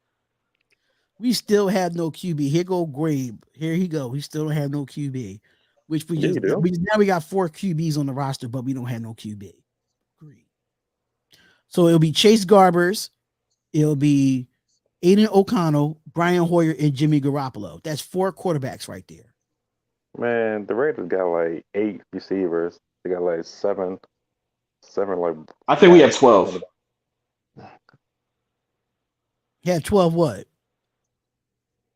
We still have no QB. Here go Grabe. Here he go. We still don't have no QB. Which now we got 4 QBs on the roster, but we don't have no QB. So it'll be Chase Garbers, it'll be Aiden O'Connell, Brian Hoyer, and Jimmy Garoppolo. That's 4 quarterbacks right there. Man, the Raiders got like 8 receivers. They got like seven like. I think we have 12. Yeah, 12 what?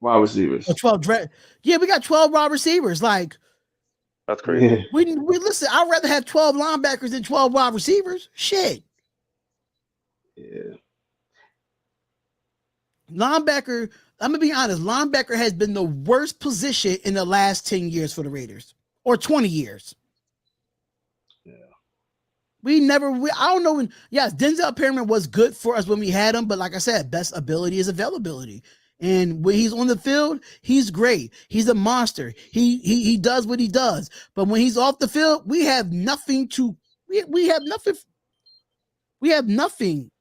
wide receivers. Or 12 draft. Yeah, we got 12 wide receivers. Like That's crazy. Yeah. we listen. I'd rather have 12 linebackers than 12 wide receivers. Shit. Yeah. Linebacker, I'm gonna be honest, linebacker has been the worst position in the last 10 years for the Raiders. Or 20 years. Yeah. I don't know when, yes, Denzel Perryman was good for us when we had him, but like I said, best ability is availability. And when he's on the field, he's great. He's a monster. He does what he does. But when he's off the field, we have nothing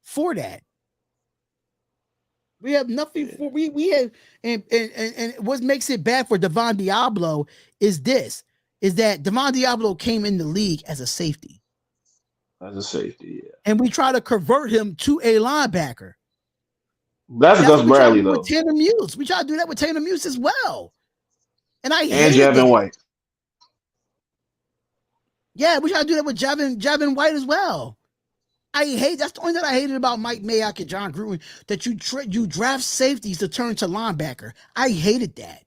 for that. We have nothing for we have and what makes it bad for Devon Diablo is that Devon Diablo came in the league as a safety. As a safety, yeah. And we try to convert him to a linebacker. That's Gus Bradley though. With Tanner Muse. We try to do that with Tanner Muse as well. And I and hate Javin White. Yeah, we try to do that with Javin White as well. That's the only thing I hated about Mike Mayock and John Gruden, that you draft safeties to turn to linebacker. I hated that.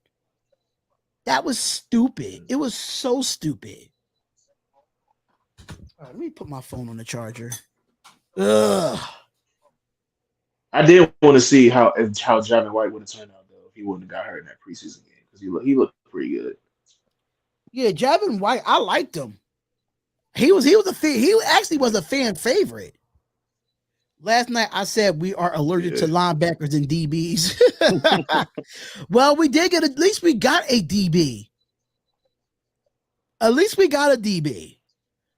That was stupid. It was so stupid. All right, let me put my phone on the charger. Ugh. I did want to see how Javin White would have turned out though if he wouldn't have got hurt in that preseason game because he looked pretty good. Yeah, Javin White, I liked him. He actually was a fan favorite. Last night I said we are allergic to linebackers and DBs. Well, we did at least we got a DB. At least we got a DB.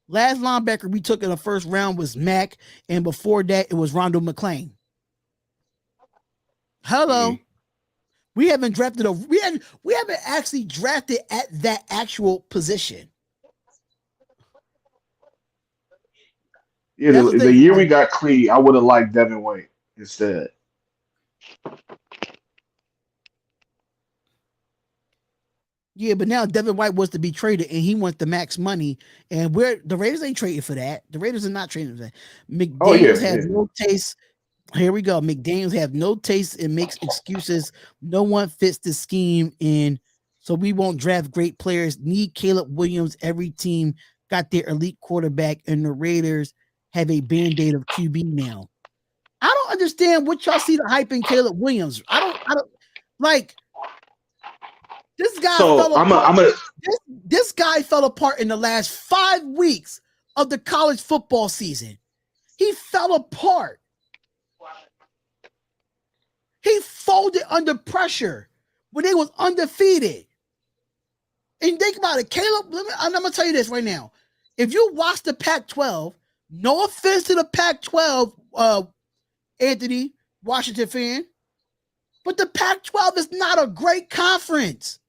Last linebacker we took in the first round was Mack, and before that it was Rondo McClain. Hello. Mm-hmm. We haven't actually drafted at that actual position. Yeah, the year we got Clee, I would have liked Devin White instead. Yeah, but now Devin White was to be traded, and he wants the max money, and the Raiders ain't trading for that. The Raiders are not trading for that. McDaniels has no taste. Here we go. McDaniels have no taste and makes excuses. No one fits the scheme, and so we won't draft great players. Need Caleb Williams. Every team got their elite quarterback, and the Raiders have a band-aid of QB now. I don't understand what y'all see the hype in Caleb Williams. I don't like this guy. This guy fell apart in the last 5 weeks of the college football season. He fell apart. He folded under pressure when they was undefeated. And think about it, Caleb. I'm gonna tell you this right now. If you watch the Pac-12, no offense to the Pac-12, Anthony, Washington fan, but the Pac-12 is not a great conference.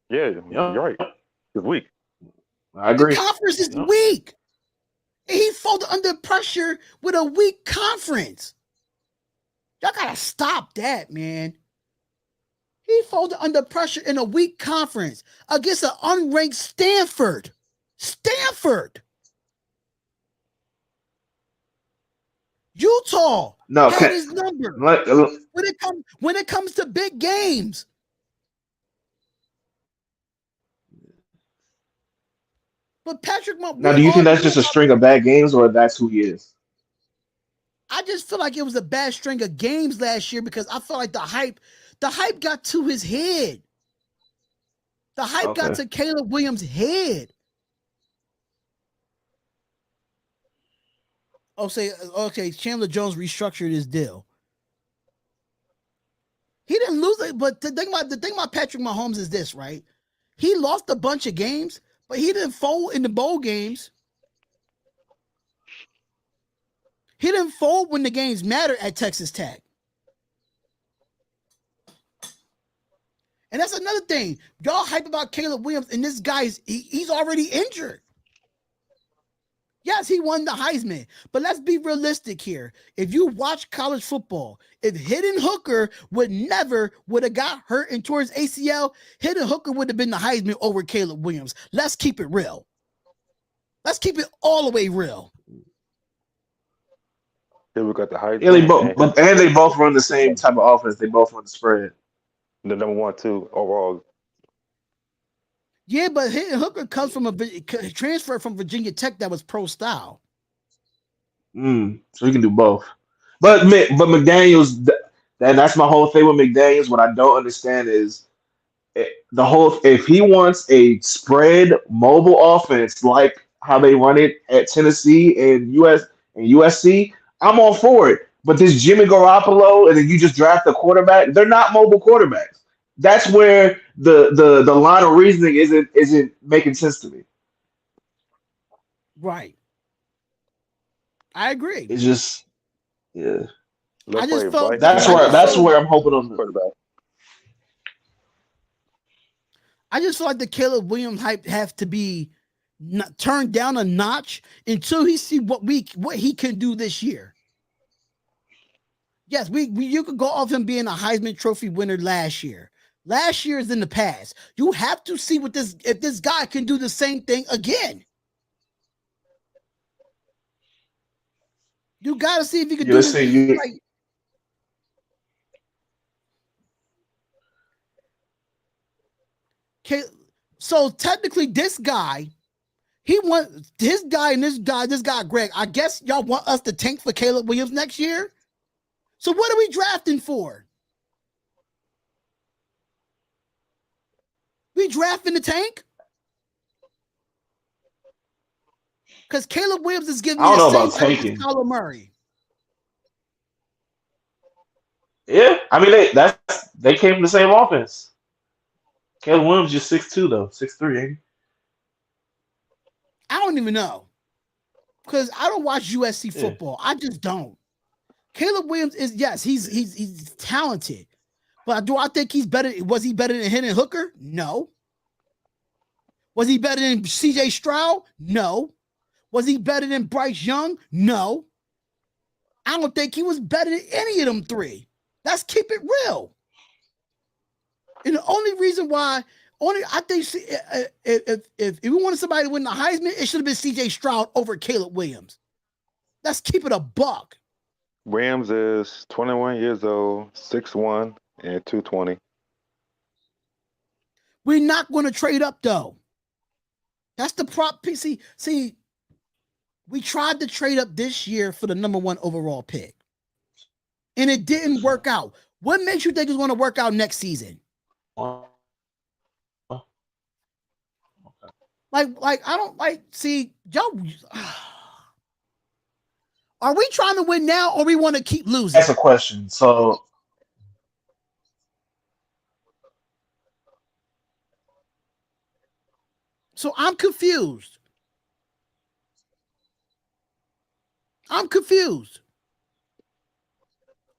Yeah, you're right. It's weak. I agree. The conference is weak. And he folded under pressure with a weak conference. Y'all gotta stop that, man. He folded under pressure in a weak conference against an unranked Stanford. Utah had his number when it comes to big games. But Patrick Mahomes. Now, do you think that's just a string of bad games, or that's who he is? I just feel like it was a bad string of games last year because I felt like the hype got to his head. The hype got to Caleb Williams' head. Okay, Chandler Jones restructured his deal. He didn't lose it, but the thing about Patrick Mahomes is this, right? He lost a bunch of games, but he didn't fold in the bowl games. He didn't fold when the games mattered at Texas Tech. And that's another thing. Y'all hype about Caleb Williams, and this guy's he's already injured. Yes, he won the Heisman, but let's be realistic here. If you watch college football, if Hidden Hooker would have got hurt and tore his ACL, Hidden Hooker would have been the Heisman over Caleb Williams. Let's keep it real. Let's keep it all the way real. Then we got the Heisman. Yeah, they both run the same type of offense. They both run the spread. the number 1, 2 overall. Yeah, but Hendon Hooker comes from a transfer from Virginia Tech that was pro style. So he can do both. But McDaniels, that's my whole thing with McDaniels. What I don't understand is the whole if he wants a spread mobile offense like how they run it at Tennessee and USC, I'm all for it. But this Jimmy Garoppolo and then you just draft a quarterback, they're not mobile quarterbacks. That's where the line of reasoning isn't making sense to me. Right. I agree. It's just yeah. I just felt That's where I'm hoping on the quarterback. I just feel like the Caleb Williams hype has to be turned down a notch until he see what he can do this year. Yes, you could go off him being a Heisman Trophy winner last year. Last year is in the past. You have to see if this guy can do the same thing again. You got to see if you can do this. So technically, this guy, this guy, Greg. I guess y'all want us to tank for Caleb Williams next year. So what are we drafting for? We drafting the tank? Because Caleb Williams is giving me the same thing as Kyler Murray. Yeah, I mean they came from the same offense. Caleb Williams just 6'2", though, 6'3", ain't he? I don't even know. Because I don't watch USC football. I just don't. Caleb Williams is, yes, he's talented. But do I think he's better? Was he better than Hendon Hooker? No. Was he better than CJ Stroud? No. Was he better than Bryce Young? No. I don't think he was better than any of them three. Let's keep it real. And the only reason why, I think if we wanted somebody to win the Heisman, it should have been CJ Stroud over Caleb Williams. Let's keep it a buck. Williams is 21 years old, 6'1", and 220. We're not going to trade up, though. That's the prop piece. See, we tried to trade up this year for the number 1 overall pick, and it didn't work out. What makes you think it's going to work out next season? Like I don't see y'all. Are we trying to win now, or we want to keep losing? That's a question. So I'm confused.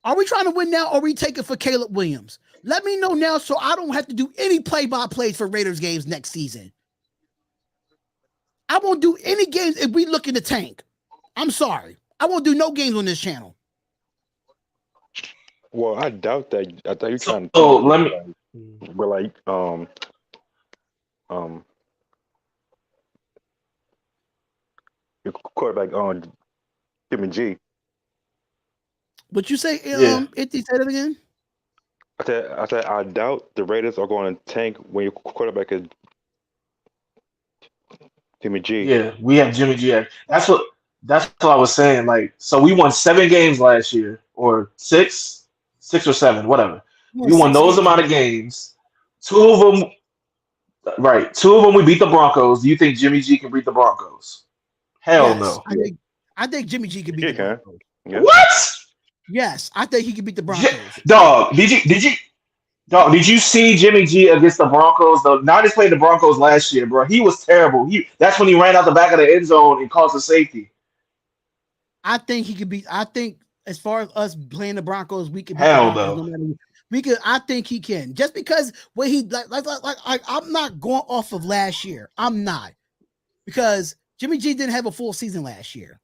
Are we trying to win now, or are we taking for Caleb Williams? Let me know now so I don't have to do any play-by-plays for Raiders games next season. I won't do any games if we look in the tank. I'm sorry. I won't do no games on this channel. Well, I doubt that. I thought you're trying to. Oh, let me. We're like your quarterback on Jimmy G. What you say? Yeah. Itty, say that again. I said I doubt the Raiders are going to tank when your quarterback is Jimmy G. Yeah, we have Jimmy G. That's what I was saying. Like, so we won 7 games last year, or 6 or 7, whatever. We won those amount of games. 2 of them, right? 2 of them we beat the Broncos. Do you think Jimmy G can beat the Broncos? Hell no. I think Jimmy G can beat the Broncos. Yeah. What? Yes, I think he can beat the Broncos. Dog, did you see Jimmy G against the Broncos? The Niners played the Broncos last year, bro. He was terrible. That's when he ran out the back of the end zone and caused a safety. I think he could beat. I think as far as us playing the Broncos, we could. Hell no. We could. I think he can. Just because what he like I'm not going off of last year. I'm not, because Jimmy G didn't have a full season last year.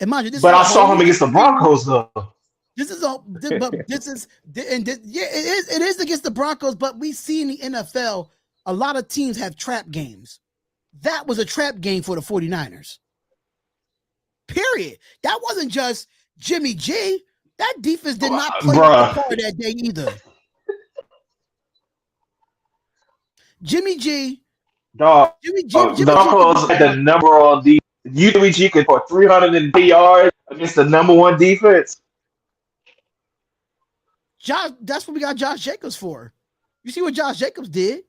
Imagine this. But I saw him against the Broncos though. This is all, but this is, and this, yeah, it is against the Broncos. But we see in the NFL a lot of teams have trap games. That was a trap game for the 49ers. Period. That wasn't just Jimmy G. That defense did not play up Bruh. the par that day either. Jimmy G, Dog. Jimmy G The could Buffaloes be had the number on defense. Jimmy G could for 300 yards against the number one defense. Josh. That's what we got Josh Jacobs for. You see what Josh Jacobs did?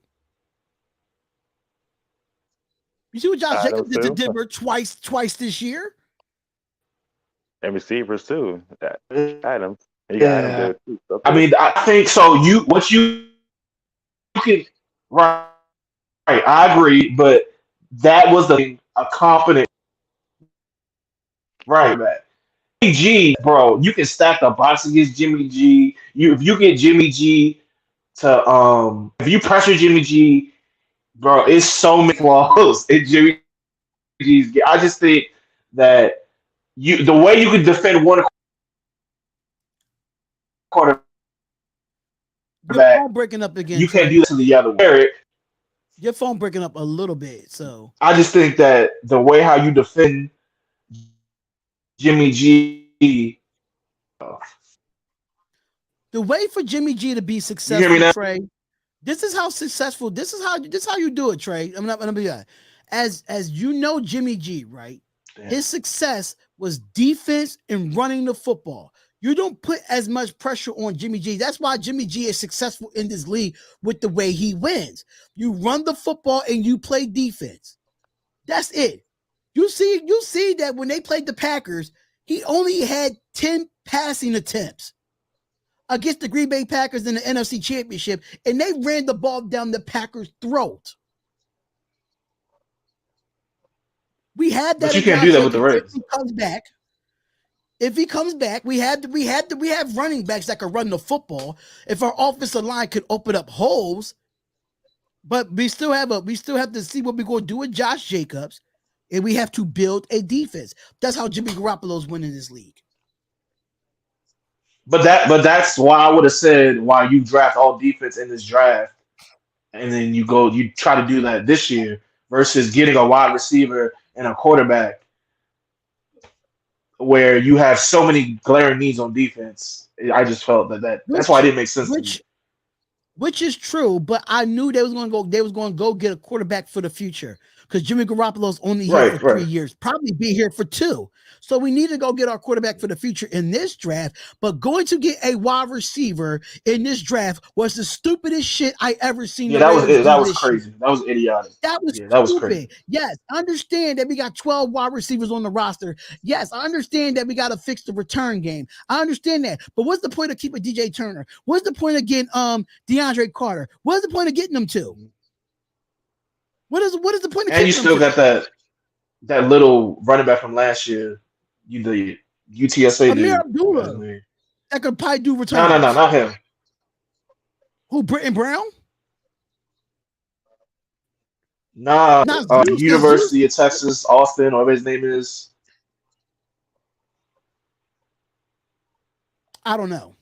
You see what Josh Adams Jacobs did to too, Denver twice this year? and receivers too. Adams, and you got Adams Yeah. there too. Up I there. mean, I think so. You can right. I agree, but that was a competent right back. Jimmy G, bro, you can stack the box against Jimmy G. If you get Jimmy G to if you pressure Jimmy G, bro, it's so many flaws in Jimmy G's game. I just think that the way you could defend one quarterback, Your phone breaking up again, you can't Trey. do that to the other one. Your phone breaking up a little bit. So I just think that the way how you defend Jimmy G. the way for Jimmy G to be You hear me successful, now? Trey, this is how successful. This is how you do it, Trey. I'm not gonna be that. As you know, Jimmy G, right? Yeah. His success was defense and running the football. You don't put as much pressure on Jimmy G. That's why Jimmy G is successful in this league with the way he wins. You run the football and you play defense. That's it. You see that when they played the Packers, he only had 10 passing attempts against the Green Bay Packers in the NFC Championship, and they ran the ball down the Packers' throat. We had that But you in can't do Josh that with the Jacobs if Raiders. he comes back. If he comes back, we have running backs that can run the football. If our offensive line could open up holes, but we still have to see what we're going to do with Josh Jacobs, and we have to build a defense. That's how Jimmy Garoppolo's winning this league. But that's why I would have said why you draft all defense in this draft, and then you try to do that this year versus getting a wide receiver and a quarterback where you have so many glaring needs on defense. I just felt that's why it didn't make sense to me. Which is true, but I knew they was going to go get a quarterback for the future because Jimmy Garoppolo's only here for 3 years, probably be here for 2. So we need to go get our quarterback for the future in this draft. But going to get a wide receiver in this draft was the stupidest shit I ever seen. Yeah, that was crazy. Year. That was idiotic. That was that was stupid. crazy. Yes, I understand that we got 12 wide receivers on the roster. Yes, I understand that we got to fix the return game. I understand that. But what's the point of keeping DJ Turner? What's the point of getting DeAndre Carter? What's the point of getting them to? What is the point of and keeping you still got that little running back from last year, the UTSA Amir dude. Abdullah. That could probably do returns. No, not him. Who, Britton Brown? Nah, University of Texas, Austin, whatever his name is. I don't know.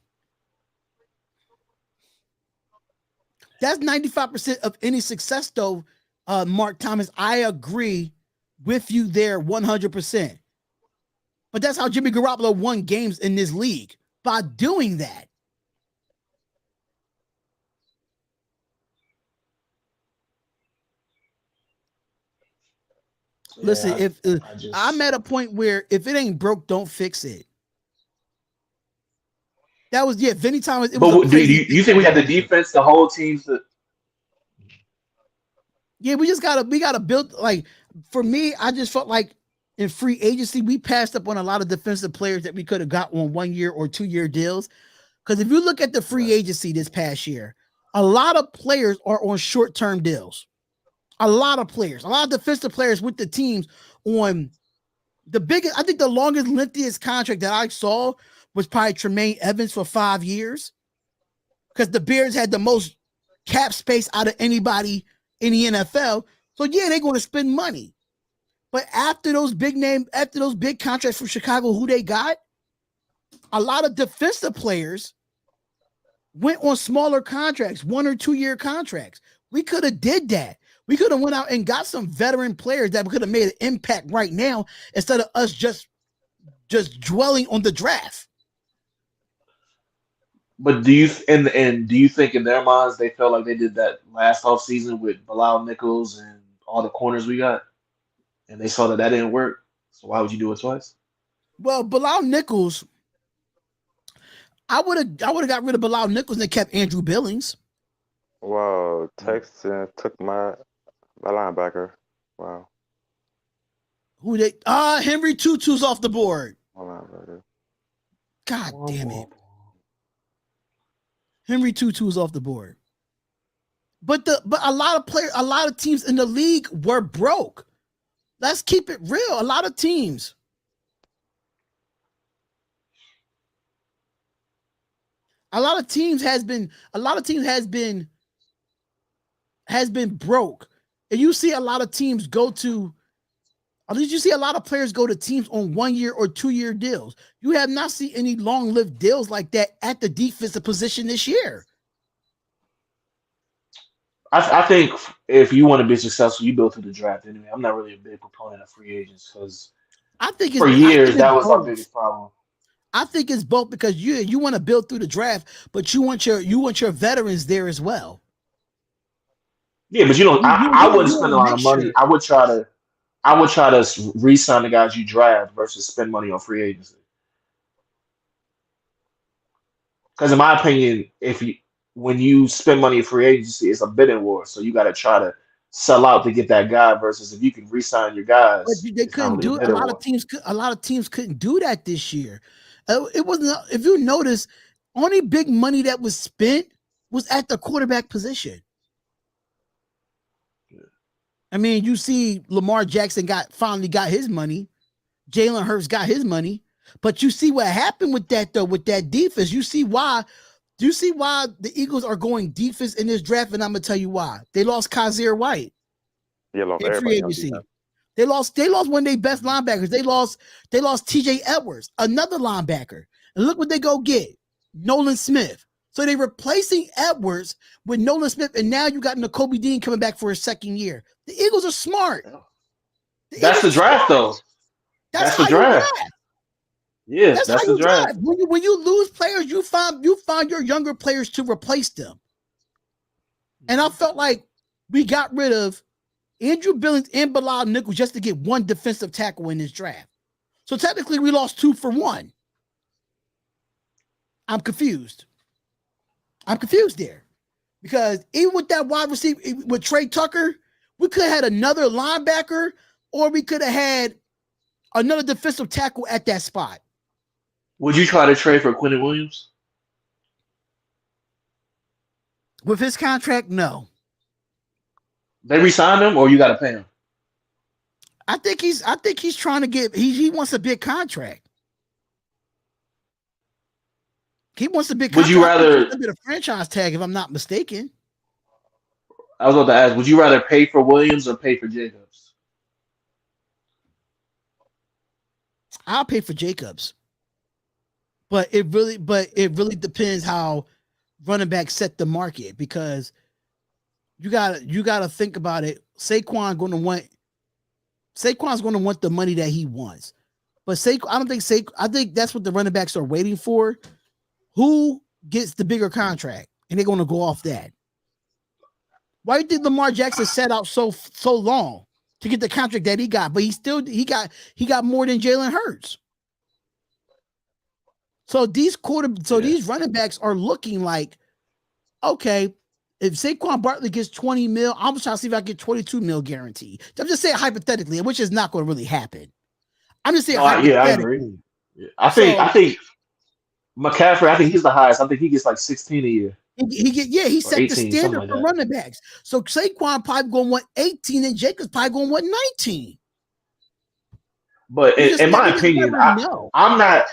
That's 95% of any success, though, Mark Thomas. I agree with you there 100%. But that's how Jimmy Garoppolo won games in this league, by doing that. Listen, I'm at a point where if it ain't broke, don't fix it. That was Vinny Thomas. But do you think we have the defense, the whole teams that? Yeah, we gotta build. Like, for me, I just felt like in free agency we passed up on a lot of defensive players that we could have got on 1 year or 2 year deals. Because if you look at the free agency this past year, a lot of players are on short term deals. A lot of defensive players with the teams on the biggest. I think the longest, lengthiest contract that I saw was probably Tremaine Evans for 5 years, because the Bears had the most cap space out of anybody in the NFL. So yeah, they're going to spend money. But after those big contracts from Chicago, who they got, a lot of defensive players went on smaller contracts, 1 or 2 year contracts. We could have did that. We could have went out and got some veteran players that could have made an impact right now instead of us just dwelling on the draft. But do you think in their minds they felt like they did that last off season with Bilal Nichols and all the corners we got, and they saw that that didn't work? So why would you do it twice? Well, Bilal Nichols, I would have got rid of Bilal Nichols and kept Andrew Billings. Wow, Mm. Texans took my linebacker. Wow, Who they Henry Tutu's off the board. my linebacker. God Womp damn it. womp. Henry Tutu's off the board. But a lot of teams in the league were broke. Let's keep it real. A lot of teams has been broke. And you see a lot of teams go to at least you see a lot of players go to teams on 1 year or 2 year deals. You have not seen any long-lived deals like that at the defensive position this year. I think if you want to be successful, you build through the draft anyway. I'm not really a big proponent of free agents because for I think years it's that was our both. biggest problem. I think it's both because you want to build through the draft, but you want your veterans there as well. Yeah, but you don't. I wouldn't You spend want a a lot of money. mixture. I would try to re-sign the guys you draft versus spend money on free agency. Because in my opinion, if you when you spend money in free agency, it's a bidding war. So you got to try to sell out to get that guy. Versus if you can re-sign your But guys, they it's not couldn't really a do it. A bidding lot of war. teams. A lot of teams couldn't do that this year. It wasn't. If you notice, only big money that was spent was at the quarterback position. I mean, you see, Lamar Jackson finally got his money. Jalen Hurts got his money. But you see what happened with that though, with that defense. You see why. Do you see why the Eagles are going defense in this draft? And I'm gonna tell you why. They lost Kazir White Yeah, lost in free everybody on defense. agency. They lost one of their best linebackers. They lost TJ Edwards, another linebacker. And look what they go get. Nolan Smith. So they're replacing Edwards with Nolan Smith, and now you got N'Kobe Dean coming back for his second year. The Eagles are smart. The That's Eagles the are draft, smart. though. That's That's the how you draft. draft. Yeah, That's how that's the you draft. draft. When you lose players, you find your younger players to replace them. And I felt like we got rid of Andrew Billings and Bilal Nichols just to get one defensive tackle in this draft. So technically, we lost 2 for 1. I'm confused. I'm confused there because even with that wide receiver with Trey Tucker, we could have had another linebacker or we could have had another defensive tackle at that spot. Would you try to trade for Quentin Williams? With his contract, no. They re-signed him, or you got to pay him? I think he's trying to get he wants a big contract. He wants a big Would contract. you rather? A bit of franchise tag, if I'm not mistaken. I was about to ask. Would you rather pay for Williams or pay for Jacobs? I'll pay for Jacobs. But it really depends how running back set the market because you gotta think about it. Saquon's going to want the money that he wants. But I think that's what the running backs are waiting for. Who gets the bigger contract? And they're going to go off that. Why did Lamar Jackson set out so long to get the contract that he got? But he got more than Jalen Hurts. So these running backs are looking like, okay, if Saquon Barkley gets 20 mil, I'm trying to see if I can get 22 mil guaranteed. I'm just saying hypothetically, which is not going to really happen. I'm just saying hypothetically. Yeah, I agree. Yeah. I think McCaffrey, I think he's the highest. I think he gets like 16 a year. He set 18, the standard like for running backs. So Saquon probably going to want 18 and Jacobs probably going to want 19. But in my opinion, I'm not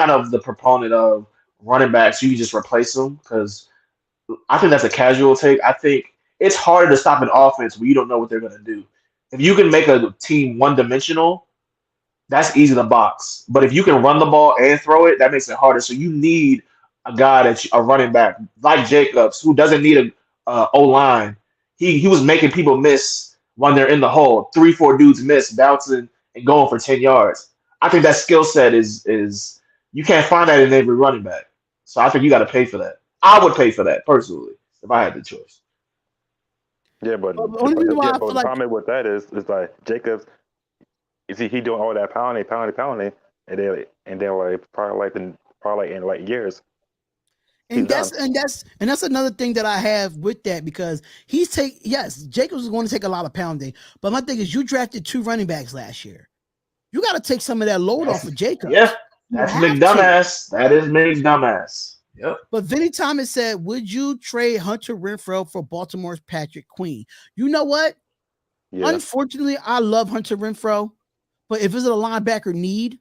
of the proponent of running backs. You just replace them because I think that's a casual take. I think it's harder to stop an offense when you don't know what they're going to do. If you can make a team one dimensional, that's easy to box. But if you can run the ball and throw it, that makes it harder. So you need a guy a running back like Jacobs who doesn't need a O line. He was making people miss when they're in the hole. 3-4 dudes miss, bouncing and going for 10 yards. I think that skill set is You can't find that in every running back. So I think you got to pay for that. I would pay for that personally if I had the choice. Yeah, but But the only reason why I feel the like problem with that is like Jacobs. You see, he doing all that pounding, and then like probably like in like years he's and done. that's another thing that I have with that because Jacobs is going to take a lot of pounding, but my thing is you drafted 2 running backs last year. You got to take some of that load off of Yeah, Jacobs. You that's have to. McDumbass. That is McDumbass. Yep. But Vinny Thomas said, "Would you trade Hunter Renfro for Baltimore's Patrick Queen?" You know what? Yeah, Unfortunately, I love Hunter Renfro, but if it's a linebacker need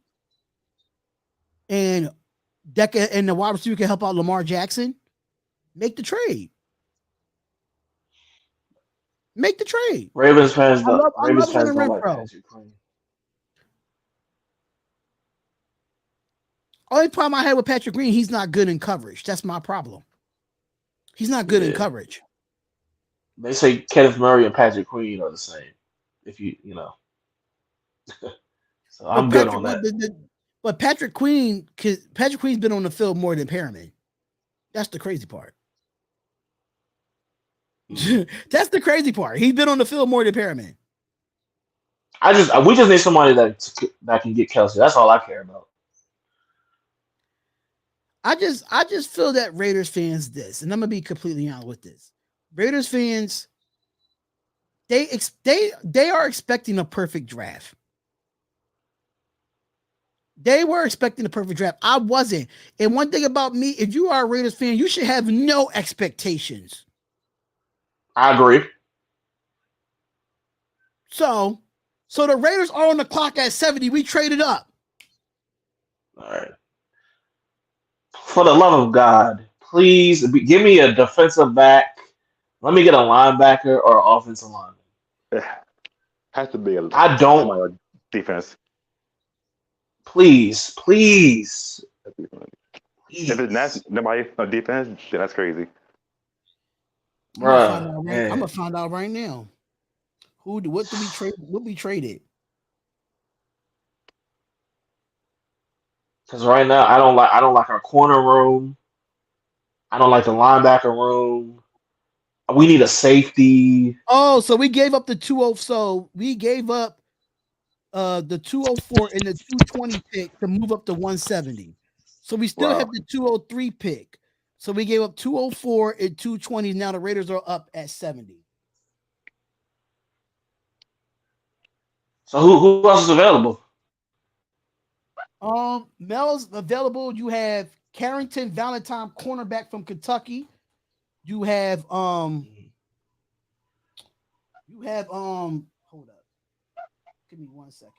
and Deca and the wide receiver can help out Lamar Jackson, make the trade. Make the trade. I Ravens love fans Hunter don't like Renfro. Patrick Queen. Only problem I had with Patrick Green, he's not good in coverage. That's my problem. He's not good in Yeah, coverage. they say Kenneth Murray and Patrick Queen are the same. If you know, so But I'm good Patrick, on that. but Patrick Queen, Patrick Queen's been on the field more than Perriman. That's the crazy part. Mhm. That's the crazy part. He's been on the field more than Perriman. We just need somebody that can get Kelsey. That's all I care about. I just feel that Raiders fans and I'm gonna be completely honest with this. Raiders fans, they are expecting a perfect draft. They were expecting a perfect draft. I wasn't. And one thing about me, if you are a Raiders fan, you should have no expectations. I agree. So the Raiders are on the clock at 70. We traded up. All right. For the love of God, please give me a defensive back. Let me get a linebacker or an offensive lineman. it has to be I don't. somebody on defense. Please, please, If it's not please, nobody on defense, then that's crazy. I'm gonna find bruh, out right. I'm man. gonna find out right now. What do we trade? What we traded? Because right now I don't like our corner room. I don't like the linebacker room. We need a safety. Oh, so we gave up the 20. So we gave up the 204 and the 220 pick to move up to 170. So we still have Wow. the 203 pick. So we gave up 204 and 220. Now the Raiders are up at 70. So who else is available? Mel's available. You have Carrington Valentine, cornerback from Kentucky. You have hold up. Give me 1 second.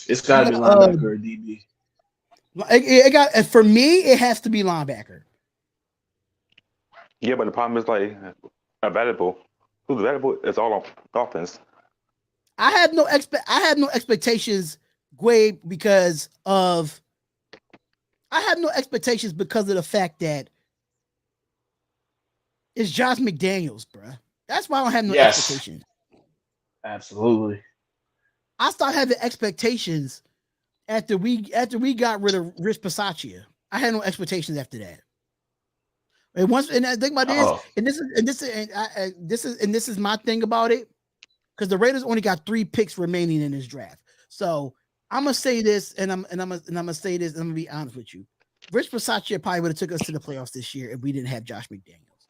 It's got You to be got linebacker or DB. it got for me, it has to be linebacker. Yeah, but the problem is like available. Who's available? It's all on offense. I have no expectations, Gway, because of I have no expectations because of the fact that it's Josh McDaniels, bruh. That's why I don't have no Yes, expectations. absolutely. I start having expectations after we got rid of Rich Pisaccia. I had no expectations after that. And I think about this, Oh, this is my thing about it, because the Raiders only got 3 picks remaining in this draft. So I'm gonna say this, and I'm gonna say this, and I'm gonna be honest with you. Rich Pisaccia probably would have took us to the playoffs this year if we didn't have Josh McDaniels.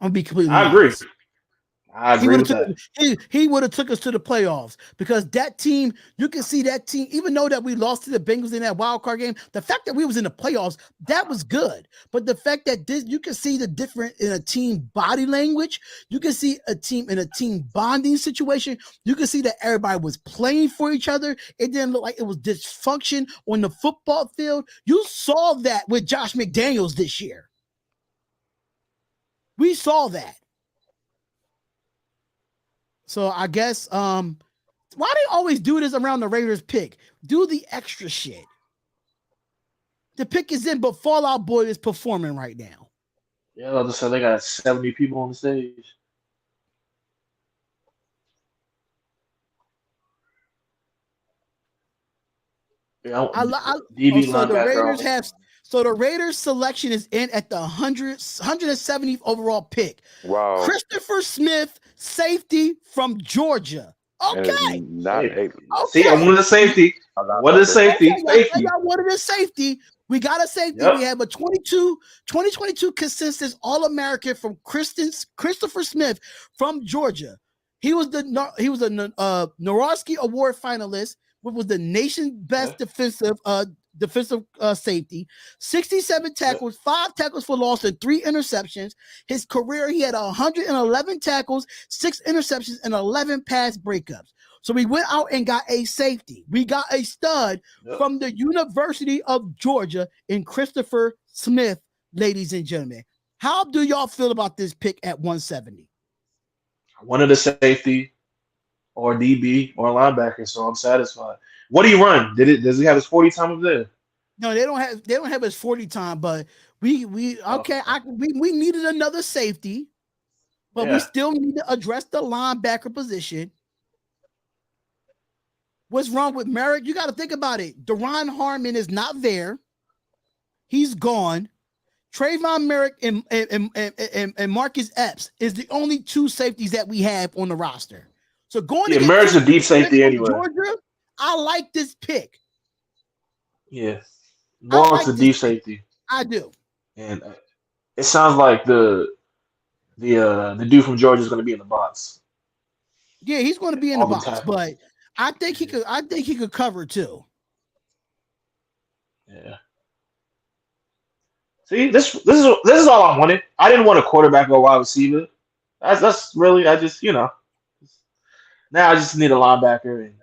I'm gonna be completely I agree. honest. I He agree would have with took that. he would have took us to the playoffs, because that team, you can see that team, even though that we lost to the Bengals in that wild card game, the fact that we was in the playoffs, that was good. But the fact that you can see the difference in a team body language, you can see a team in a team bonding situation, you can see that everybody was playing for each other. It didn't look like it was dysfunction on the football field. You saw that with Josh McDaniels this year. We saw that. So I guess why they always do this around the Raiders pick? Do the extra shit. The pick is in, but Fallout Boy is performing right now. Yeah, I just said they got 70 people on the stage. Yeah, Oh, DB so the linebacker. Raiders have. So the Raiders selection is in at the 170th overall pick. Wow. Christopher Smith, safety from Georgia. And it's Okay. not Hey, a see, I Okay. wanted a safety. a I wanted a linebacker. safety. Okay, Thank you. y'all wanted a safety. We got a safety. Yep. We have a 2022 consensus All-American from Christopher Smith from Georgia. He was a Norosky Award finalist, which was the nation's best defensive safety. 67 tackles, 5 tackles for loss, and 3 interceptions. His career, he had 111 tackles, 6 interceptions, and 11 pass breakups. So we went out and got a safety. We got a stud from the University of Georgia in Christopher Smith, ladies and gentlemen. How do y'all feel about this pick at 170? I wanted a safety or DB or linebacker, so I'm satisfied. What do you run? Does he have his 40 time up there? No, they don't have his 40 time, but we needed another safety, but we still need to address the linebacker position. What's wrong with Merrick? You got to think about it. Deron Harmon is not there. He's gone. Trayvon Merrick and Marcus Epps is the only 2 safeties that we have on the roster. So going to get Merrick's a deep safety anyway. Georgia, I like this pick. Yeah, Mark's a deep safety. I do. And it sounds like the dude from Georgia is going to be in the box. Yeah, he's going to be in the box, but I think he could. I think he could cover too. Yeah. See, this is all I wanted. I didn't want a quarterback or wide receiver. That's really I just now I just need a linebacker and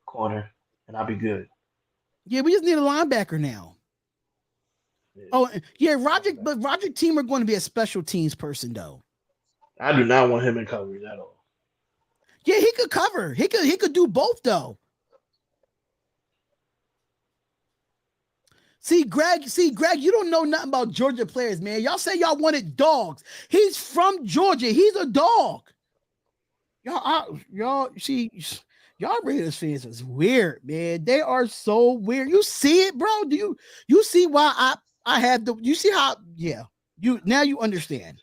corner, and I'll be good. Yeah, we just need a linebacker now. Yeah. Oh yeah, Roger Team are going to be a special teams person though. I do not want him in coverage at all. Yeah, he could cover. He could do both though. See, Greg, you don't know nothing about Georgia players, man. Y'all say y'all wanted dogs. He's from Georgia. He's a dog. Y'all Raiders fans is weird, man. They are so weird. You see it, bro? Do you see why I have the you see how you now you understand.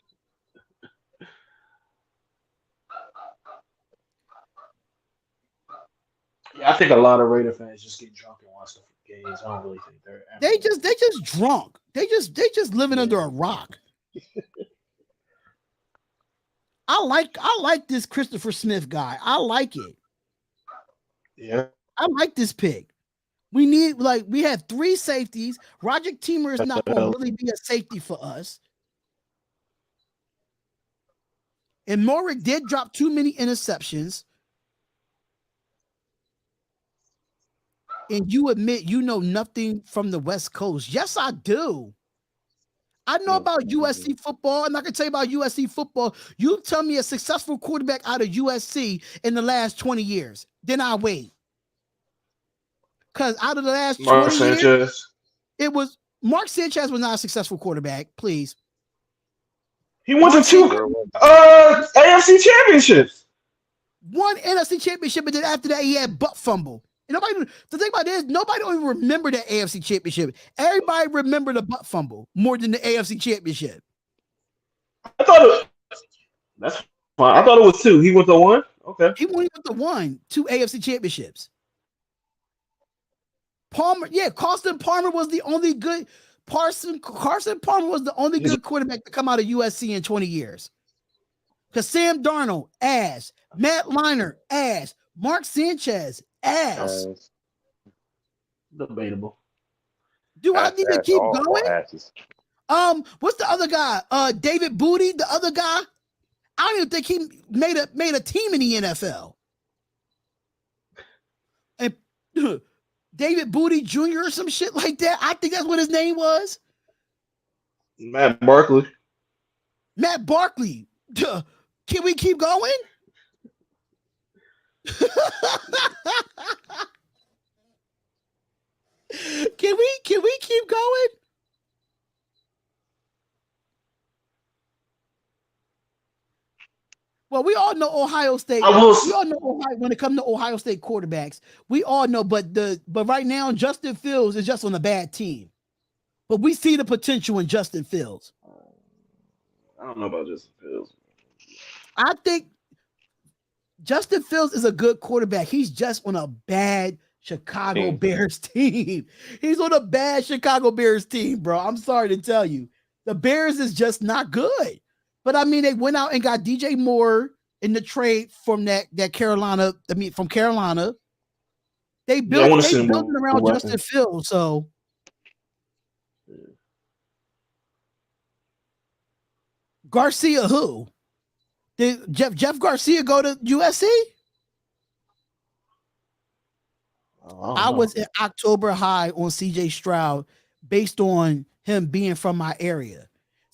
Yeah, I think a lot of Raider fans just get drunk and watch the games. I don't really think they just drunk. They just living under a rock. I like this Christopher Smith guy. I like it. Yeah. I like this pick. We have 3 safeties. Roger Teamer is not going to really be a safety for us. And Morick did drop too many interceptions. And you admit you know nothing from the West Coast. Yes, I do. I know about USC football. I'm not going to tell you about USC football. You tell me a successful quarterback out of USC in the last 20 years. Then I'll wait. Because out of the last 20 years, it was Mark Sanchez was not a successful quarterback. Please. He went to 2 AFC championships. 1 NFC championship, but then after that, he had butt fumble. And the thing about this, nobody don't even remember that AFC championship. Everybody remember the butt fumble more than the AFC championship. I thought that's fine. I thought it was 2. He went to 1. Okay. He went with the 1, 2 AFC championships. Palmer, Carson Palmer was the only good. Carson Palmer was the only good quarterback to come out of USC in 20 years. Because Sam Darnold, ass. Matt Leinart, ass. Mark Sanchez, ass. Debatable. Do I need to keep going? What's the other guy? David Booty, the other guy. I don't even think he made a team in the NFL. And David Booty Jr. or some shit like that. I think that's what his name was. Matt Barkley. Can we keep going? Can we keep going? Well, we all know Ohio State. I will. We all know Ohio when it comes to Ohio State quarterbacks. We all know, but right now Justin Fields is just on a bad team. But we see the potential in Justin Fields. I don't know about Justin Fields. I think Justin Fields is a good quarterback. He's just on a bad Chicago Bears team. He's on a bad Chicago Bears team, bro. I'm sorry to tell you. The Bears is just not good. But I mean, they went out and got DJ Moore in the trade from that Carolina. From Carolina. They built around Justin Fields. So Garcia, who? Did Jeff Garcia go to USC? I was in October high on CJ Stroud based on him being from my area.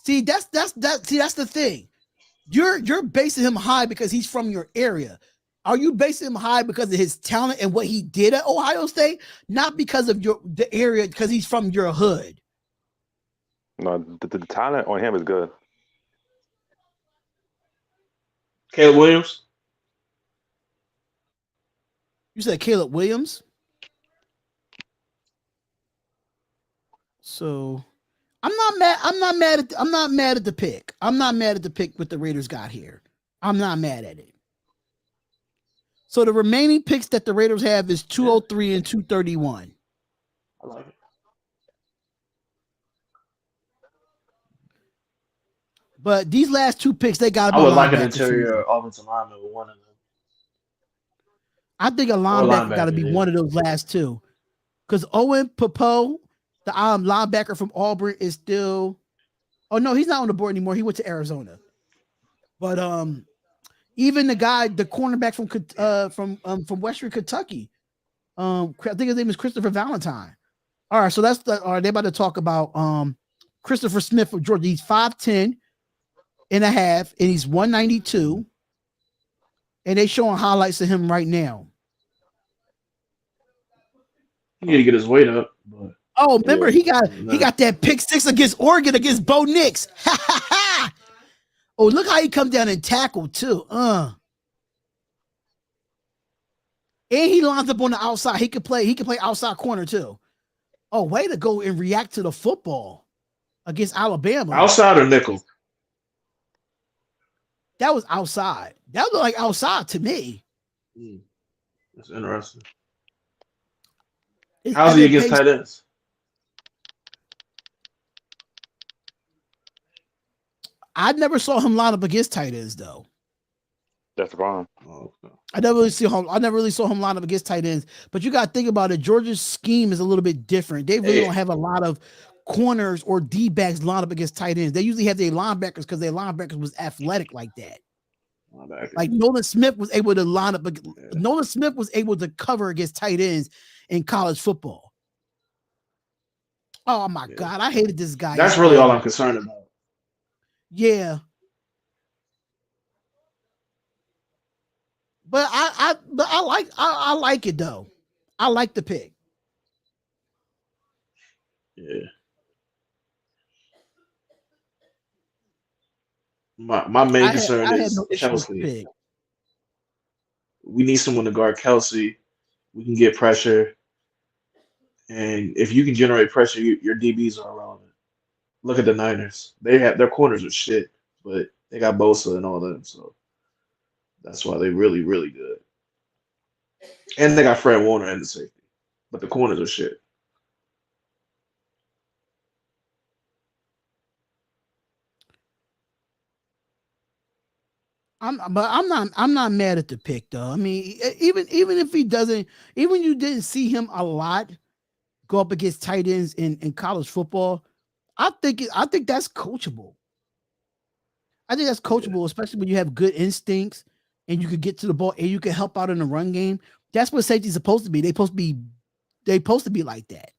See, that's the thing. You're basing him high because he's from your area. Are you basing him high because of his talent and what he did at Ohio State? Not because of the area, because he's from your hood. No, the talent on him is good. Caleb Williams? You said Caleb Williams? So I'm not mad at the pick. I'm not mad at the pick what the Raiders got here. I'm not mad at it. So the remaining picks that the Raiders have is 203 and 231. I like it. But these last two picks, they got to be. I would like an interior offensive lineman with one of them. I think a linebacker got to be one of those last two. Because Owen Popo, the linebacker from Auburn, is still. Oh no, he's not on the board anymore. He went to Arizona. But even the cornerback from Western Kentucky, I think his name is Christopher Valentine. All right, so that's they're about to talk about Christopher Smith of Georgia. He's 5'10" and a half, and he's 192. And they showing highlights of him right now. He need to get his weight up. But remember he got that pick 6 against Oregon against Bo Nix. Oh, look how he come down and tackle too. And he lines up on the outside. He could play outside corner too. Oh, way to go and react to the football against Alabama. Outside or nickel? That was outside. That looked like outside to me. That's interesting. How's he against tight ends? I never saw him line up against tight ends though. That's the problem. Oh, okay. I never really saw him line up against tight ends. But you got to think about it. Georgia's scheme is a little bit different. They really don't have a lot of corners or D-backs line up against tight ends. They usually have their linebackers because their linebackers was athletic like that. Like Nolan Smith was able to line up. Nolan Smith was able to cover against tight ends in college football. Oh my God, I hated this guy. That's really all I'm concerned about. Yeah. But I like it though. I like the pick. Yeah. My main concern is Kelsey. We need someone to guard Kelsey. We can get pressure. And if you can generate pressure, your DBs are irrelevant. Look at the Niners. They have their corners are shit, but they got Bosa and all them. So that's why they're really, really good. And they got Fred Warner and the safety. But the corners are shit. I'm not mad at the pick though. I mean, even if he doesn't, even you didn't see him a lot go up against tight ends in college football, I think that's coachable. I think that's coachable, especially when you have good instincts and you could get to the ball and you can help out in the run game. That's what safety's supposed to be. They're supposed to be like that.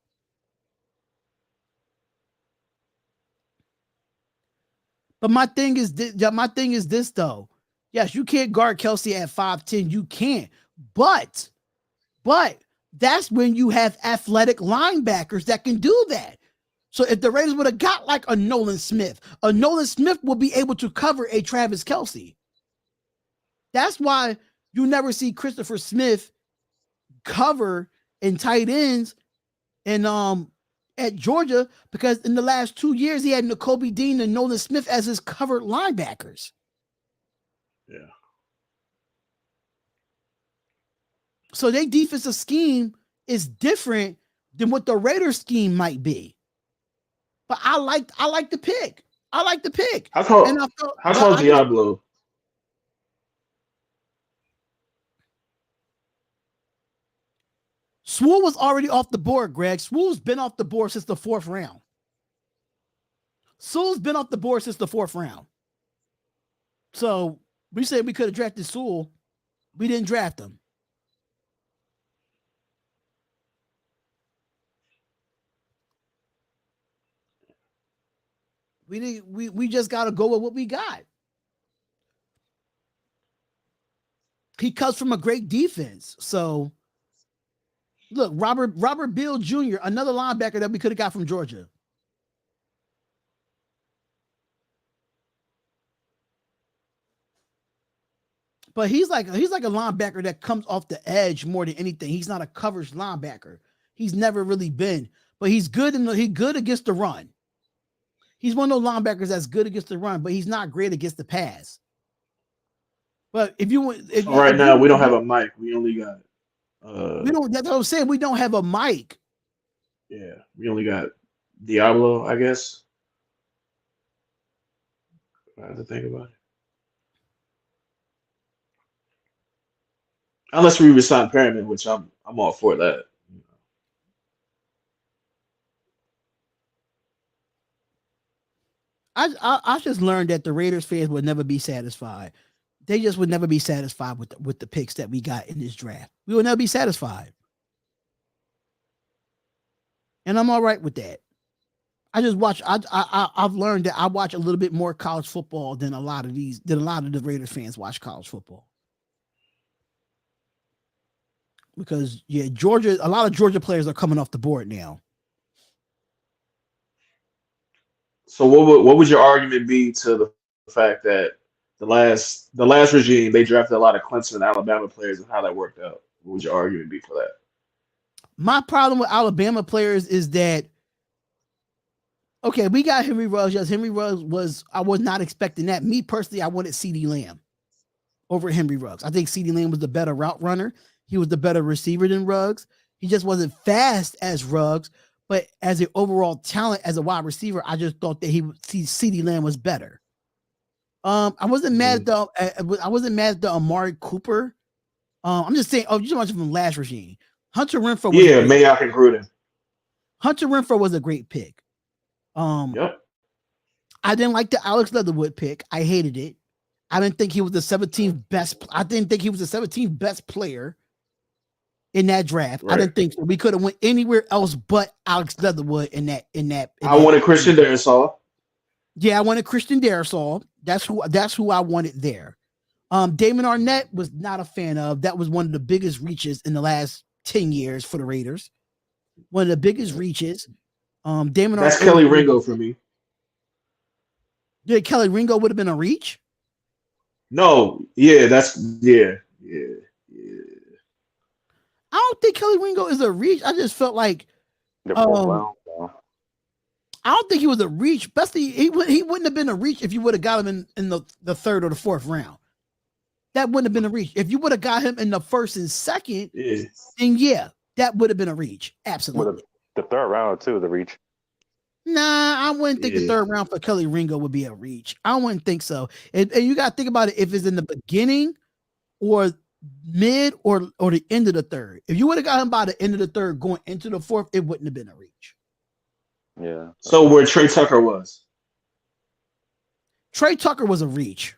But my thing is this though. Yes, you can't guard Kelsey at 5'10. You can't. But that's when you have athletic linebackers that can do that. So if the Raiders would have got like a Nolan Smith will be able to cover a Travis Kelsey. That's why you never see Christopher Smith cover in tight ends and at Georgia, because in the last 2 years he had N'Kobe Dean and Nolan Smith as his covered linebackers. Yeah. So their defensive scheme is different than what the Raiders scheme might be. But I like the pick. I like the pick. How tall? And I felt, How but tall is I just, Diablo? Swool was already off the board, Greg. Swool's been off the board since the 4th round. Sewell's been off the board since the 4th round. So we said we could have drafted Sewell. We didn't draft him. We just got to go with what we got. He comes from a great defense. So look, Robert Bill Jr., another linebacker that we could have got from Georgia. But he's like a linebacker that comes off the edge more than anything. He's not a coverage linebacker. He's never really been, but he's good against the run. He's one of those linebackers that's good against the run, but he's not great against the pass. But if you Right now we don't have a mic. We only got we don't. That's what I'm saying. We don't have a mic. Yeah, we only got Diablo, I guess. I have to think about it. Unless we resign Perriman, which I'm all for that. I just learned that the Raiders fans would never be satisfied. They just would never be satisfied with the picks that we got in this draft. We will never be satisfied. And I'm all right with that. I just watch. I've learned that I watch a little bit more college football than a lot of the Raiders fans watch college football. Because Georgia, a lot of Georgia players are coming off the board now. So what would your argument be to the fact that the last regime they drafted a lot of Clemson and Alabama players and how that worked out? What would your argument be for that? My problem with Alabama players is that, okay, we got Henry Ruggs. Yes, Henry Ruggs I was not expecting that. Me personally, I wanted CeeDee Lamb over Henry Ruggs. I think CeeDee Lamb was the better route runner. He was the better receiver than Ruggs. He just wasn't fast as Ruggs, but as an overall talent as a wide receiver, I just thought that CeeDee Lamb was better. I wasn't mad at the Amari Cooper. I'm just saying, you're watching from last regime. Hunter Renfrow was Mayock and Gruden. Hunter Renfrow was a great pick. Yep. I didn't like the Alex Leatherwood pick. I hated it. I didn't think he was the 17th best. I didn't think he was the 17th best player in that draft. Right. I didn't think so. We could have went anywhere else but Alex Leatherwood in that. I wanted Christian Darrisaw. Yeah, I wanted Christian Darrisaw. That's who I wanted there. Damon Arnett was not a fan of. That was one of the biggest reaches in the last 10 years for the Raiders. One of the biggest reaches. Damon That's Arnett. Kelly Ringo for me. Yeah, Kelly Ringo would have been a reach. No, yeah, yeah. I don't think Kelly Ringo is a reach. I just felt like I don't think he was a reach. Especially he wouldn't have been a reach if you would have got him in the 3rd or the 4th round. That wouldn't have been a reach. If you would have got him in the 1st and 2nd, then yeah, that would have been a reach. Absolutely. The 3rd round too, the reach. Nah, I wouldn't think the 3rd round for Kelly Ringo would be a reach. I wouldn't think so. And you got to think about it if it's in the beginning or mid or the end of the 3rd. If you would have got him by the end of the 3rd going into the 4th, it wouldn't have been a reach. Yeah. So where Trey Tucker was. Trey Tucker was a reach.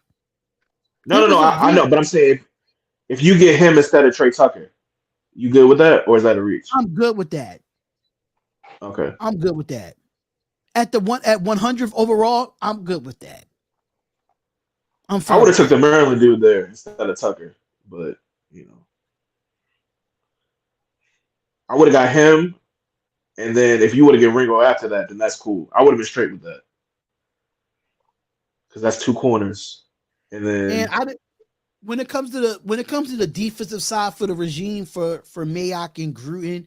No, I know, but I'm saying if you get him instead of Trey Tucker, you good with that, or is that a reach? I'm good with that. Okay. I'm good with that. At 100th overall, I'm good with that. I would have took the Maryland dude there instead of Tucker, but I would have got him, and then if you would have get Ringo after that, then that's cool. I would have been straight with that because that's 2 corners, and then when it comes to the defensive side for the regime for Mayock and Gruden,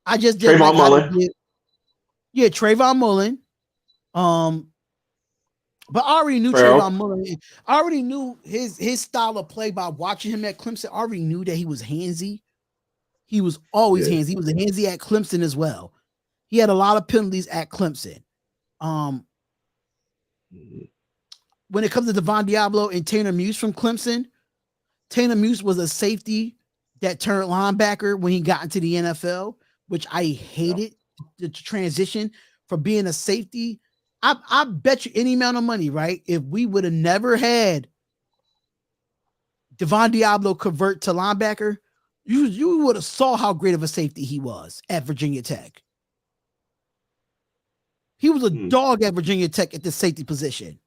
I just didn't like Trayvon how Mullen. they did. Yeah, Trayvon Mullen. But I already knew Farrell. Trayvon Mullen. I already knew his style of play by watching him at Clemson. I already knew that he was handsy. He was always Yeah. handsy. He was a handsy at Clemson as well. He had a lot of penalties at Clemson. When it comes to Devon Diablo and Tanner Muse from Clemson, Tanner Muse was a safety that turned linebacker when he got into the NFL, which I hated the transition from being a safety. I bet you any amount of money, right? If we would have never had Devon Diablo convert to linebacker, you would have saw how great of a safety he was at Virginia Tech. He was a dog at Virginia Tech at the safety position.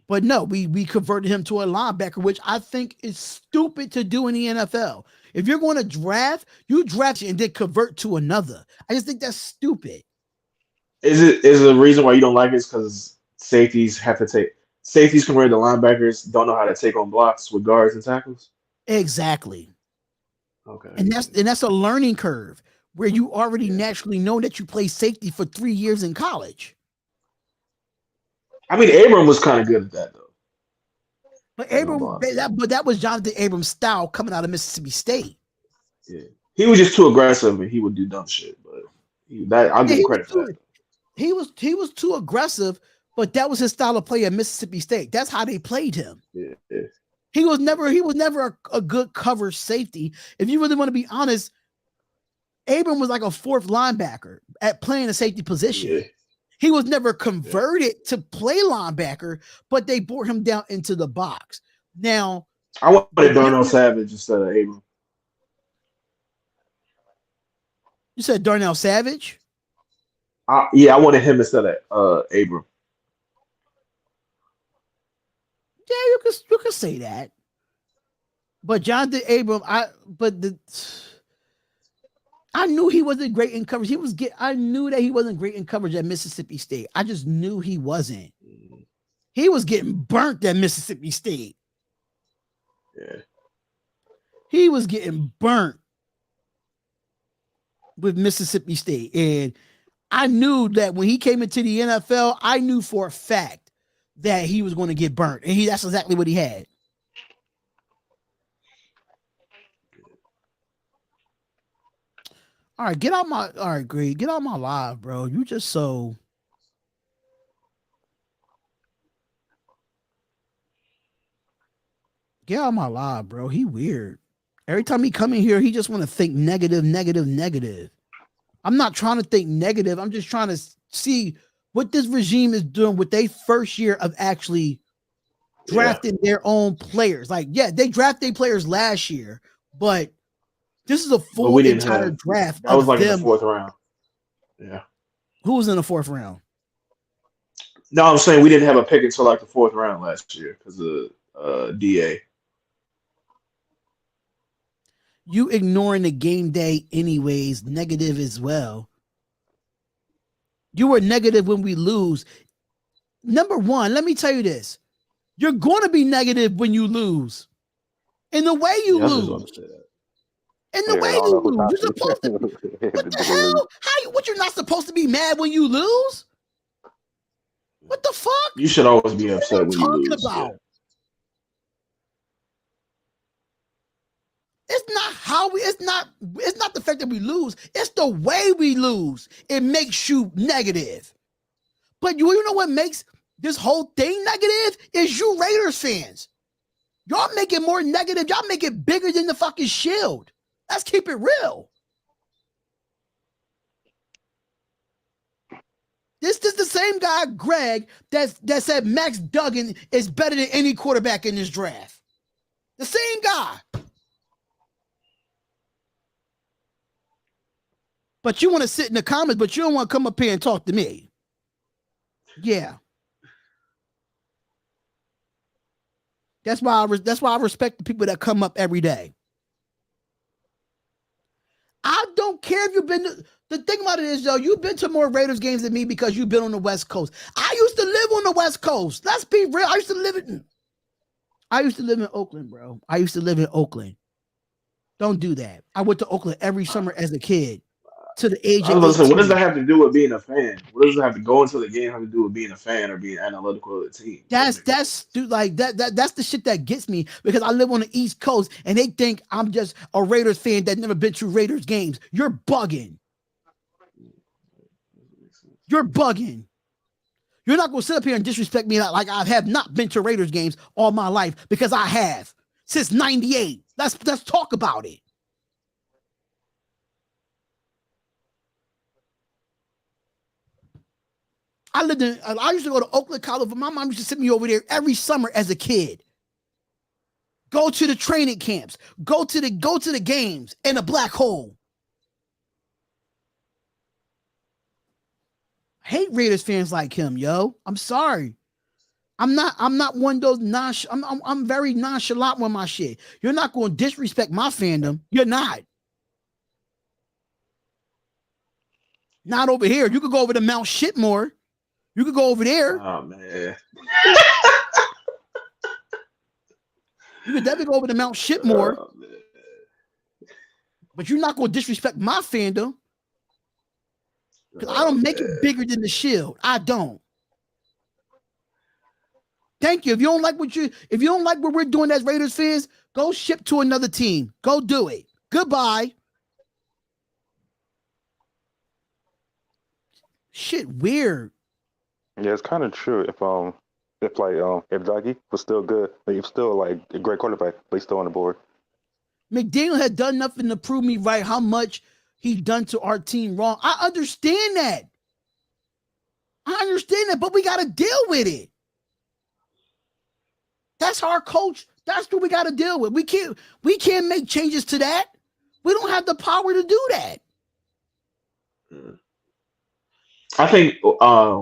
But no, we converted him to a linebacker, which I think is stupid to do in the NFL. If you're going to draft, you draft and then convert to another. I just think that's stupid. Is the reason why you don't like it because safeties converted to linebackers don't know how to take on blocks with guards and tackles? Exactly. Okay. And that's a learning curve where you already naturally know that you play safety for 3 years in college. I mean, Abram was kind of good at that though. But that was Jonathan Abrams' style coming out of Mississippi State. Yeah, he was just too aggressive and he would do dumb shit. But I'll give him credit for that. He was too aggressive, but that was his style of play at Mississippi State. That's how they played him. Yeah. He was never a good cover safety. If you really want to be honest, Abram was like a fourth linebacker at playing a safety position. Yeah. He was never converted to play linebacker, but they brought him down into the box. Now, I wanted Darnell Savage instead of Abram. You said Darnell Savage? I wanted him instead of Abram. Yeah, you could say that. But Jonathan Abram, I knew he wasn't great in coverage. I knew that he wasn't great in coverage at Mississippi State. I just knew he wasn't. He was getting burnt at Mississippi State. Yeah. He was getting burnt with Mississippi State. And I knew that when he came into the NFL, I knew for a fact that he was going to get burnt. And that's exactly what he had. All right, Greg, get out my live, bro. You just so. Get out my live, bro. He weird. Every time he come in here, he just want to think negative. I'm not trying to think negative. I'm just trying to see what this regime is doing with their first year of actually drafting their own players. Like, they drafted players last year, but this is a full entire draft. That was like in the fourth round. Yeah. Who was in the fourth round? No, I'm saying we didn't have a pick until like the fourth round last year because of DA. You ignoring the game day anyways, negative as well. You were negative when we lose. Number one, let me tell you this. You're going to be negative when you lose. In the way you lose. In the way you lose. You're supposed to. What the hell? What, you're not supposed to be mad when you lose? What the fuck? You should always be upset when you lose. About? It's not the fact that we lose. It's the way we lose. It makes you negative. But you know what makes this whole thing negative is you Raiders fans. Y'all make it more negative. Y'all make it bigger than the fucking shield. Let's keep it real. This is the same guy, Greg, that said Max Duggan is better than any quarterback in this draft. The same guy. But you want to sit in the comments, but you don't want to come up here and talk to me. Yeah. That's why I respect the people that come up every day. I don't care if you've been the thing about it is, though, you've been to more Raiders games than me because you've been on the West Coast. I used to live on the West Coast. Let's be real. I used to live in I used to live in Oakland, bro. I used to live in Oakland. Don't do that. I went to Oakland every summer as a kid to the age I of was about to say, what does that 18. have to do with being a fan? What does it have to go into the game have to do with being a fan or being analytical of the team? That's dude, like that's the shit that gets me because I live on the East Coast and they think I'm just a Raiders fan that never been to Raiders games. You're bugging. You're bugging. You're not gonna sit up here and disrespect me like I have not been to Raiders games all my life because I have since '98. Let's talk about it. I used to go to Oakland College, but my mom used to send me over there every summer as a kid. Go to the training camps, go to the games in a black hole. I hate Raiders fans like him, yo. I'm sorry. I'm not one of those I'm very nonchalant with my shit. You're not going to disrespect my fandom. You're not. Not over here. You could go over to Mount Shitmore. You could go over there. Oh man. You could definitely go over to Mount Shitmore. Oh, but you're not going to disrespect my fandom. Because I don't make it bigger than the Shield. I don't. Thank you. If you don't like what we're doing as Raiders fans, go ship to another team. Go do it. Goodbye. Shit, weird. Yeah, it's kind of true. If Dougie was still good, he was still like a great quarterback, but he's still on the board. McDaniel had done nothing to prove me right how much he done to our team wrong. I understand that. But we got to deal with it. That's our coach. That's what we got to deal with. We can't make changes to that. We don't have the power to do that. I think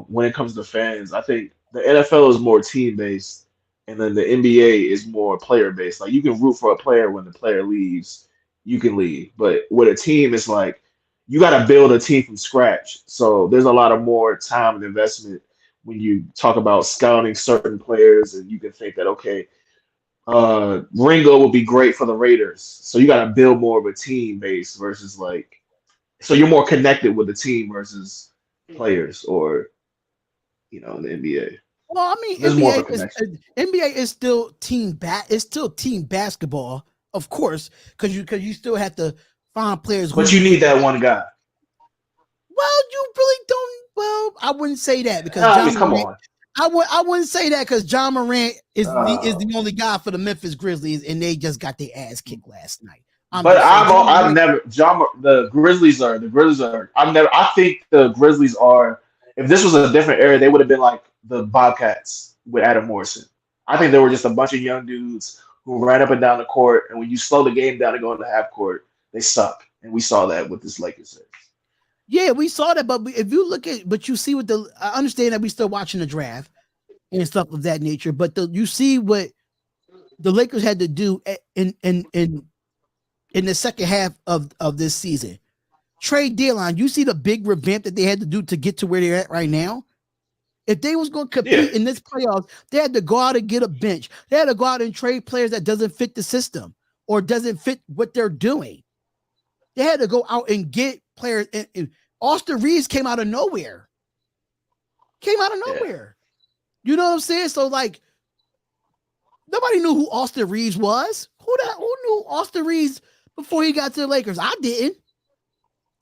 when it comes to fans, I think the NFL is more team based, and then the NBA is more player based. Like you can root for a player when the player leaves, you can leave. But with a team, it's like you got to build a team from scratch. So there's a lot of more time and investment when you talk about scouting certain players, and you can think that okay, Ringo would be great for the Raiders. So you got to build more of a team base versus like, so you're more connected with the team versus players or in the NBA. Well, I mean, There's more of a connection. NBA is still it's still team basketball, of course, because you still have to find players. But you need that one guy. Well, you really don't. Well, I wouldn't say that because come on. I wouldn't say that because John Morant is the only guy for the Memphis Grizzlies, and they just got their ass kicked last night. The Grizzlies are. I think the Grizzlies are. If this was a different era, they would have been like the Bobcats with Adam Morrison. I think they were just a bunch of young dudes who ran up and down the court, and when you slow the game down and go into half court, they suck, and we saw that with this Lakers series. Yeah, we saw that, but if you look at, but you see I understand that we still watching the draft and stuff of that nature, but you see what the Lakers had to do in the second half of this season. Trade deadline, you see the big revamp that they had to do to get to where they're at right now. If they was going to compete in this playoffs, they had to go out and get a bench. They had to go out and trade players that doesn't fit the system or doesn't fit what they're doing. They had to go out and get players. And Austin Reeves came out of nowhere. You know what I'm saying? So like, nobody knew who Austin Reeves was. Who knew Austin Reeves before he got to the Lakers? I didn't.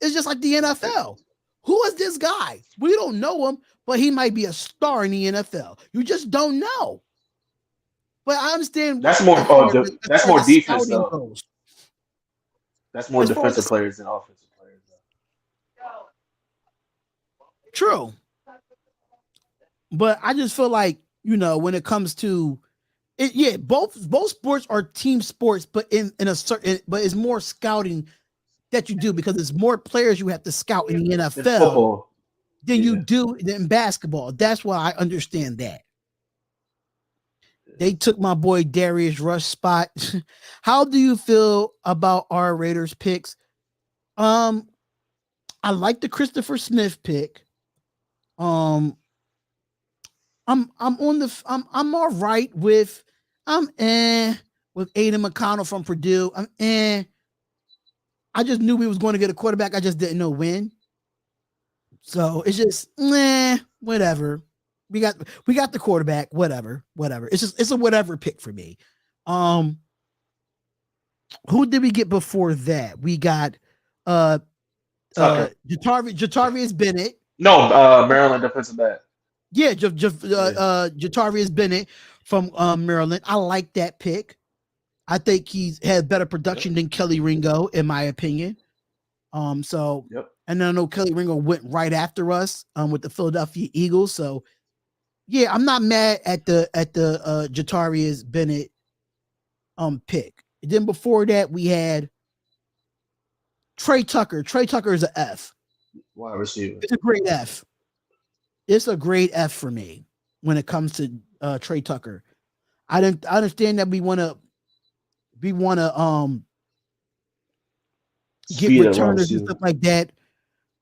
It's just like the NFL. Who is this guy? We don't know him, but he might be a star in the NFL. You just don't know. But I understand that's more defense though. Goes. That's more defensive players than offensive players. True. But I just feel like, when it comes to it, both sports are team sports, but in a certain, but it's more scouting that you do because there's more players you have to scout in the NFL than you do in basketball. That's why I understand that. They took my boy Darius Rush spot. How do you feel about our Raiders picks? I like the Christopher Smith pick. I'm all right with. I'm with Aiden McConnell from Purdue. I just knew we was going to get a quarterback. I just didn't know when. So it's just whatever. We got the quarterback. Whatever. It's a whatever pick for me. Who did we get before that? We got Tucker. Jatavius Bennett. No, Maryland defensive back. Yeah, Jatavius Bennett from Maryland. I like that pick. I think he's had better production than Kelly Ringo, in my opinion. Yep. And I know Kelly Ringo went right after us with the Philadelphia Eagles. So yeah, I'm not mad at the Jatarius Bennett pick. And then before that, we had Trey Tucker. Trey Tucker is an F. Wide receiver. It's a great F. It's a great F for me when it comes to Trey Tucker. I understand that we want to get returners and stuff like that,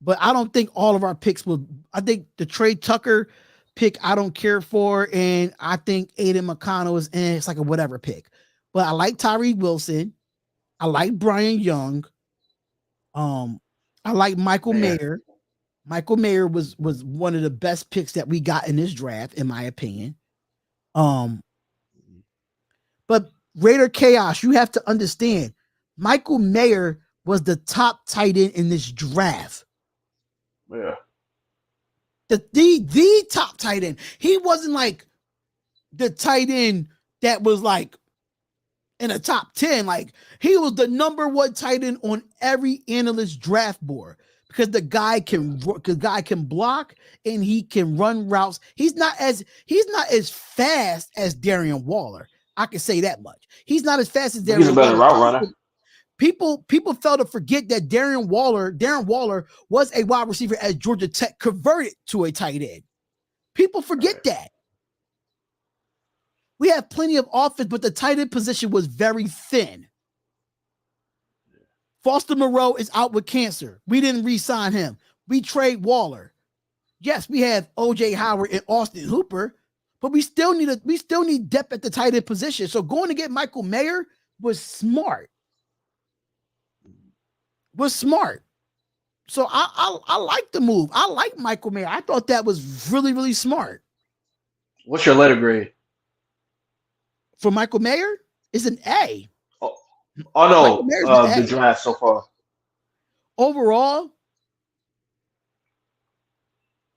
but I don't think all of our picks will. I think the Trey Tucker pick I don't care for, and I think Aiden McConnell is it's like a whatever pick. But I like Tyree Wilson. I like Brian Young. I like Michael Mayer. Michael Mayer was one of the best picks that we got in this draft, in my opinion. But Raider Chaos, you have to understand, Michael Mayer was the top tight end in this draft. Yeah. The top tight end. He wasn't like the tight end that was like in the top 10. Like he was the number one tight end on every analyst draft board because the guy can block and he can run routes. He's not as fast as Darion Waller. I can say that much. He's not as fast as Darion Waller. He's a better route runner. People fail to forget that Darren Waller was a wide receiver at Georgia Tech, converted to a tight end. People forget that. We have plenty of offense, but the tight end position was very thin. Foster Moreau is out with cancer. We didn't re-sign him. We trade Waller. Yes, we have OJ Howard and Austin Hooper, but we still need depth at the tight end position. So going to get Michael Mayer was smart. So I like the move. I like Michael Mayer. I thought that was really, really smart. What's your letter grade? For Michael Mayer? It's an A. Oh no, the draft so far. Overall,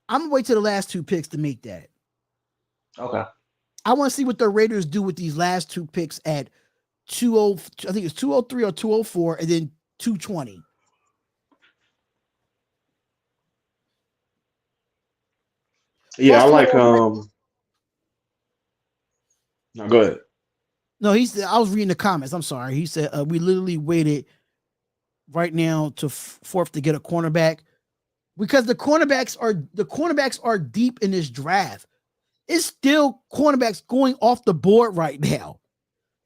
I'm gonna wait till the last two picks to make that. Okay. I want to see what the Raiders do with these last two picks at 20. I think it's 203 or 204, and then 220. Yeah, I like No, go ahead. No, he said, I was reading the comments. I'm sorry. He said we literally waited right now to fourth to get a cornerback because the cornerbacks are deep in this draft. It's still cornerbacks going off the board right now.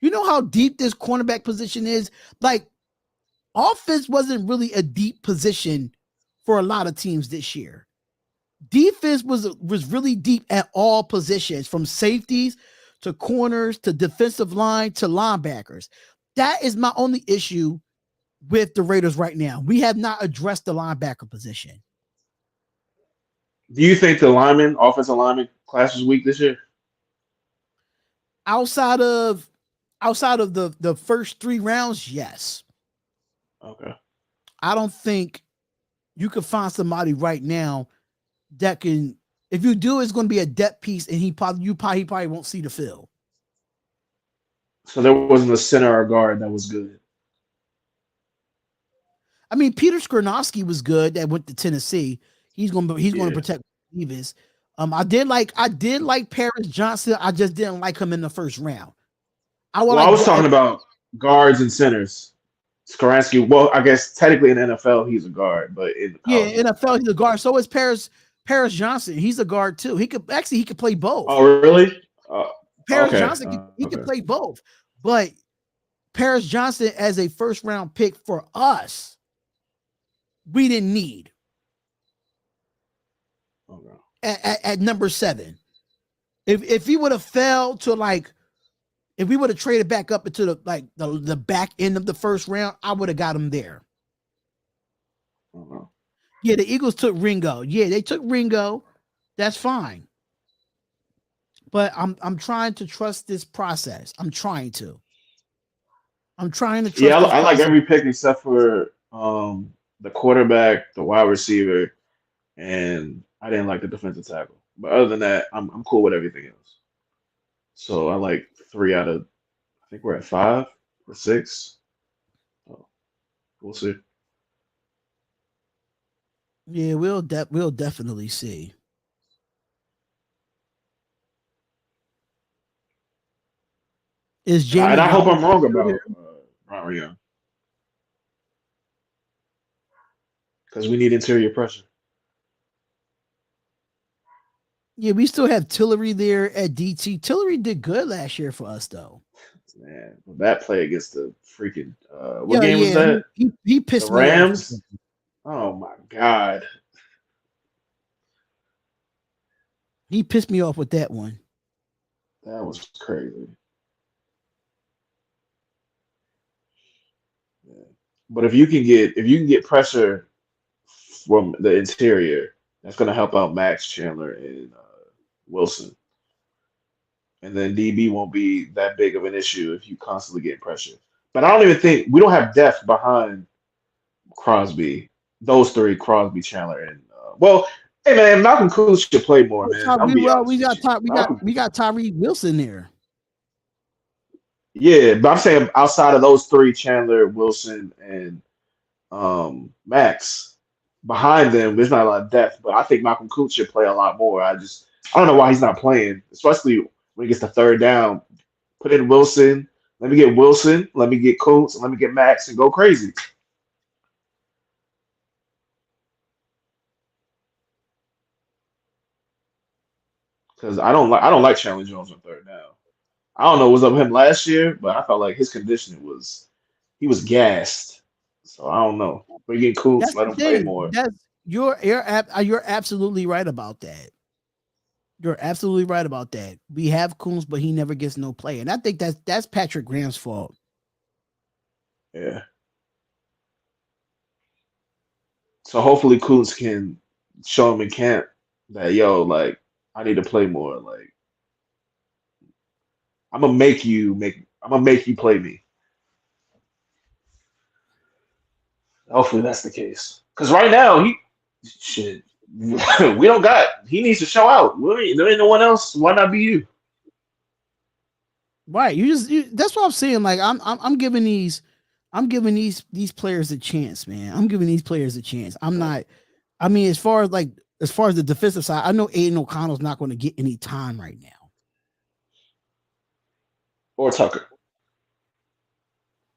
You know how deep this cornerback position is? Like, offense wasn't really a deep position for a lot of teams this year. Defense was really deep at all positions, from safeties to corners to defensive line to linebackers. That is my only issue with the Raiders right now. We have not addressed the linebacker position. Do you think the offensive lineman class was weak this year? Outside of the first 3 rounds, yes. Okay. I don't think you can find somebody right now that can. If you do, it's going to be a depth piece, and he probably won't see the field. So there wasn't a center or guard that was good. I mean, Peter Skornowski was good. That went to Tennessee. He's going to protect Davis. I did like Paris Johnson. I just didn't like him in the first round. I was talking about guards and centers. Skoransky, well, I guess technically in NFL he's a guard, but in NFL he's a guard. So is Paris Johnson. He's a guard too. He could play both. Oh, really? Paris Johnson could play both. But Paris Johnson as a first round pick for us, we didn't need. At number 7. If he would have fell to like If we would have traded back up into the back end of the first round, I would have got him there. Uh-huh. Yeah, the Eagles took Ringo. Yeah, they took Ringo. That's fine. But I'm trying to trust this process. I'm trying to Yeah, trust this I like process. every pick except for the quarterback, the wide receiver, and I didn't like the defensive tackle. But other than that, I'm cool with everything else. So I like 3 out of, I think we're at 5 or 6. So we'll see. Yeah, we'll definitely see. Is And Jalen I hope Ramsey I'm wrong still there? about Ron Young because we need interior pressure. Yeah, we still have Tillery there at DT. Tillery did good last year for us, though. Man, that play against the freaking what Yeah, game was yeah, that? he The pissed me off. Rams. Oh my God, He pissed me off with that one. that was crazy. Yeah. But if you can get pressure from the interior, that's going to help out Max Chandler and Wilson. And then DB won't be that big of an issue if you constantly get pressure. But I don't even think we don't have depth behind Crosby. Those three, Crosby, Chandler, and well, hey man, Malcolm Cruz should play more, man. I'm gonna be honest with you. Malcolm, We got Tyree Wilson there. yeah, but I'm saying outside of those three, Chandler, Wilson, and Max. Behind them, there's not a lot of depth, but I think Malcolm Kuntz should play a lot more. I don't know why he's not playing, especially when he gets the third down. Put in Wilson. Let me get Wilson. Let me get Kuntz. And let me get Max and go crazy. Because I don't like Chandler Jones on third down. I don't know what was up with him last year, but I felt like his conditioning was he was gassed. So I don't know. Bring in Kuntz, That's let the him play thing. more. That's you're absolutely right about that. You're absolutely right about that. We have Coons, but he never gets no play, and I think that's Patrick Graham's fault. Yeah. So hopefully Kuntz can show him in camp that like I need to play more. Like I'm gonna make you play me. Hopefully that's the case. Because right now shit we don't got he needs to show out. There ain't no one else. Why not be you? Right? That's what I'm saying. Like I'm giving these players a chance, man. I'm giving these players a chance. I'm not. I mean, as far as the defensive side, I know Aiden O'Connell's not going to get any time right now. Or Tucker.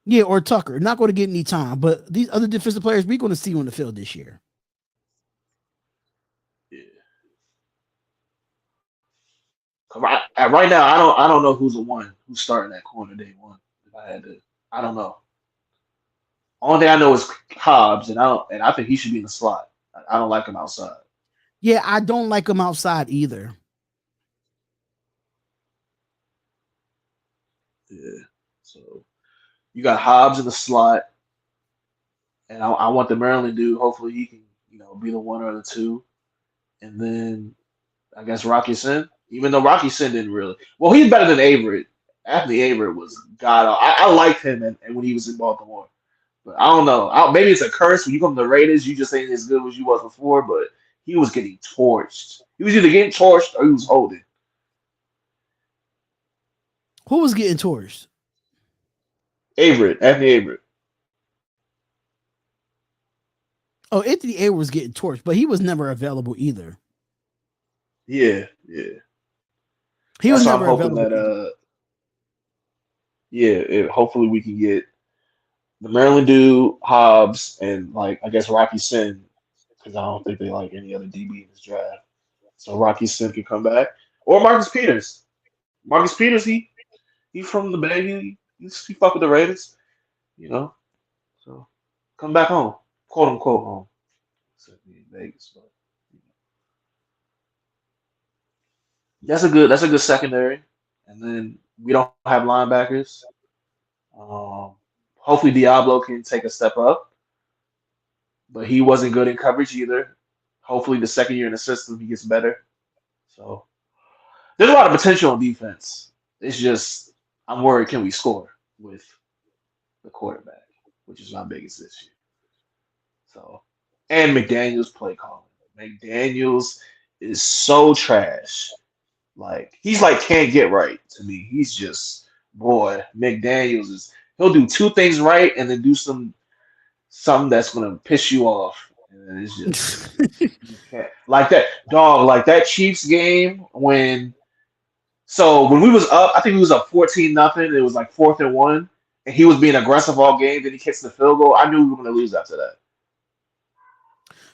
Yeah, or Tucker not going to get any time. But these other defensive players, we're going to see on the field this year. Yeah. Right now I don't know who's starting that corner day one. If I had to, I don't know. Only thing I know is Hobbs, and I think he should be in the slot. I don't like him outside. Yeah, I don't like him outside either. Yeah. So you got Hobbs in the slot, and I want the Maryland dude. Hopefully he can, be the one or the two. And then I guess Rocky Sin, even though Rocky Sin didn't really. Well, he's better than Averett. Anthony Averett was god. I liked him and when he was in Baltimore, but I don't know. Maybe it's a curse when you come to the Raiders. You just ain't as good as you was before. But he was getting torched. He was either getting torched or he was holding. Who was getting torched? Anthony Averett. Oh, Anthony A was getting torched, but he was never available either. Yeah, yeah. He was That's why I'm never hoping available. that hopefully we can get the Maryland dude, Hobbs, and like I guess Rocky Sin, because I don't think they like any other DB in this draft. So Rocky Sin can come back, or Marcus Peters. Marcus Peters, he from the Bay. He fuck with the Raiders, you know. So come back home, quote unquote home. Except in Vegas, but that's a good secondary. And then we don't have linebackers. Um, hopefully Diablo can take a step up, but he wasn't good in coverage either. Hopefully the second year in the system he gets better. So there's a lot of potential on defense. It's just I'm worried can we score with the quarterback, which is my biggest issue. So and McDaniels play calling. McDaniels is so trash. Like he's like can't get right to me. He's just boy, McDaniels is he'll do two things right and then do something that's gonna piss you off. And it's just you can't like that dog, like that Chiefs game when so when we was up, I think we was up 14-0. It was like 4th and 1, and he was being aggressive all game. Then he kicks the field goal. I knew we were gonna lose after that.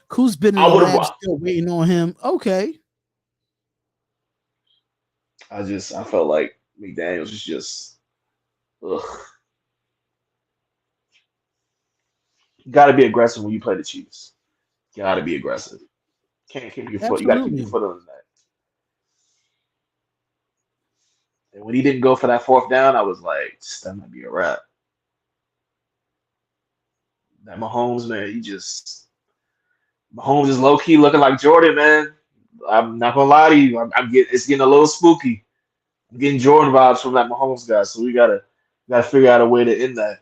Who's been in I the would lab have. still waiting on him? Okay. I felt like McDaniels is just ugh. Got to be aggressive when you play the Chiefs. Got to be aggressive. Can't keep your foot. You got to keep your Absolutely. foot on the neck. And when he didn't go for that 4th down, I was like, that might be a wrap. That Mahomes man, Mahomes is low key looking like Jordan, man. I'm not gonna lie to you. I'm getting it's getting a little spooky. I'm getting Jordan vibes from that Mahomes guy. So we gotta figure out a way to end that.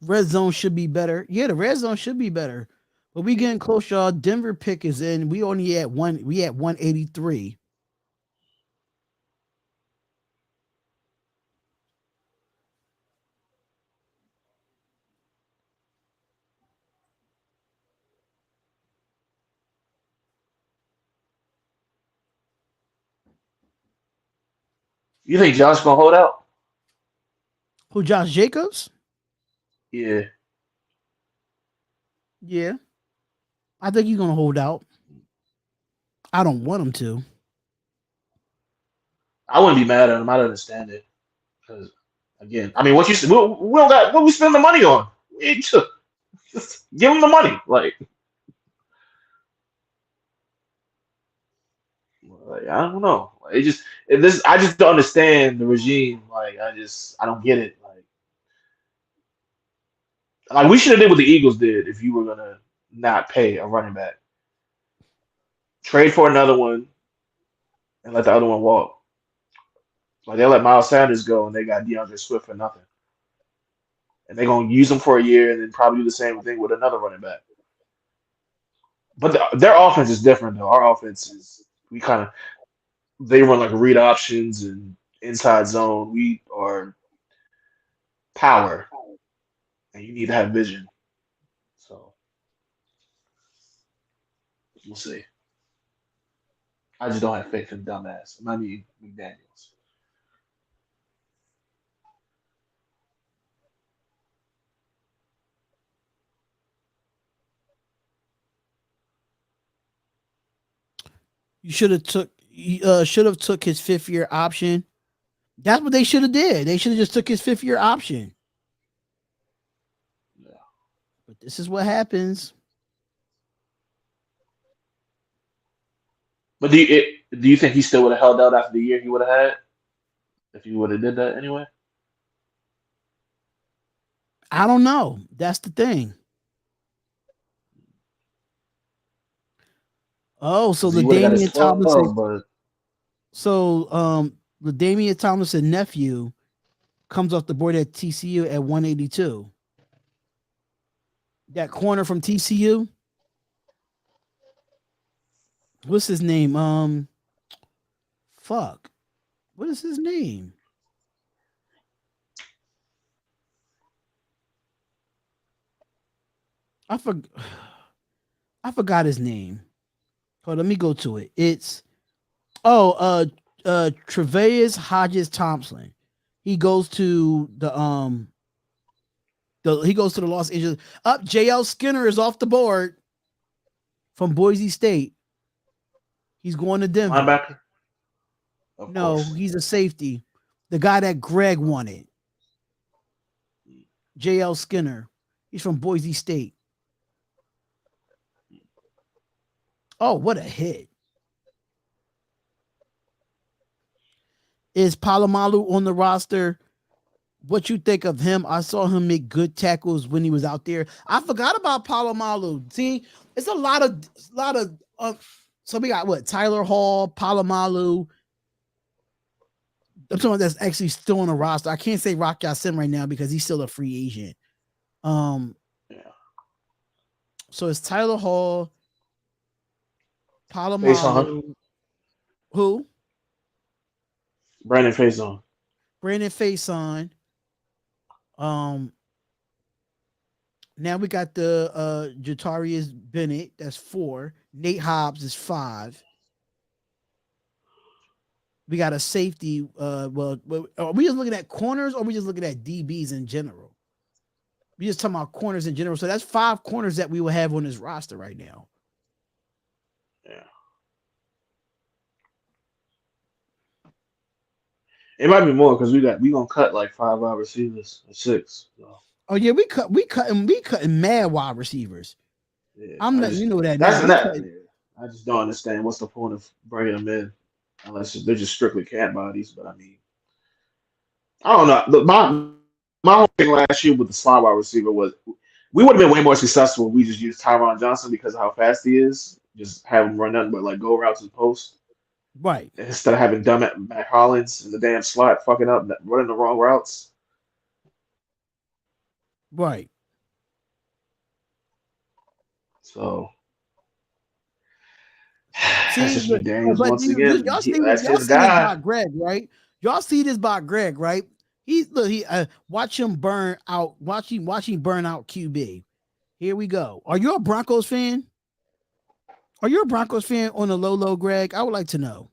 Red zone should be better. Yeah, the red zone should be better. But we getting close, y'all. Denver pick is in. We only at one. We at 183. You think Josh gonna hold out? Who? Josh Jacobs? Yeah, Yeah, I think he's gonna hold out. I don't want him to. I wouldn't be mad at him. I'd understand it. Because again, I mean, what you we don't got what we spend the money on. We just give him the money. Like, I don't know. It just this I just don't understand the regime. Like I don't get it. Like we should have did what the Eagles did if you were gonna not pay a running back. Trade for another one and let the other one walk. Like they let Miles Sanders go and they got DeAndre Swift for nothing. And they're gonna use him for a year and then probably do the same thing with another running back. But their offense is different though. Our offense is we kind of they run like read options and inside zone. We are power and you need to have vision. So we'll see. I just don't have faith in dumbass. I mean McDaniels. You should have took. Should have took his 5th year option. That's what they should have did. They should have just took his 5th year option. Yeah. But this is what happens. But do you think he still would have held out after the year he would have had if he would have did that anyway? I don't know. That's the thing. Oh, so Because the he would have got his Damian Tomlinson. 12, but So the Damian Tomlinson nephew comes off the board at TCU at 182. That corner from TCU. What's his name? Fuck. What is his name? I forgot. I forgot his name. Hold on, let me go to it. It's Tre'Vius Hodges Thompson. He goes to he goes to the Los Angeles. Up JL Skinner is off the board from Boise State. He's going to Denver. linebacker, of No, course. he's a safety. The guy that Greg wanted. JL Skinner. He's from Boise State. Oh, what a hit. Is Palomalu on the roster? What you think of him? I saw him make good tackles when he was out there. I forgot about Palomalu. See, it's a lot of so we got what? Tyler Hall, Palomalu. I'm someone that's actually still on the roster. I can't say Rock Sim right now because he's still a free agent. Yeah. So it's Tyler Hall, Faison. Palomalu, who? Brandon Faison. Brandon Faison. Now we got the Jatarius Bennett, that's 4. Nate Hobbs is 5. We got a safety. Well, are we just looking at corners or are we just looking at DBs in general? We just talking about corners in general. So that's 5 corners that we will have on this roster right now. Yeah. It might be more because we gonna cut like 5 wide receivers or 6. So. Oh yeah, we cutting mad wide receivers. Yeah, I'm letting you know that that's now. not. I just don't understand what's the point of bringing them in unless they're just strictly cat bodies. But I mean, I don't know. My whole thing last year with the slot wide receiver was we would have been way more successful if we just used Tyron Johnson because of how fast he is. Just have him run nothing but like go routes and post Right. instead of having dumb Matt Hollins in the damn slot fucking up running the wrong routes. Right. So that's See, just McDaniels but once again. y'all That's y'all his see this guy. by Greg, right? Y'all see this by Greg, right? He watch him burn out. Watch him burn out QB. Here we go. Are you a Broncos fan? Are you a Broncos fan on the low, Greg? I would like to know.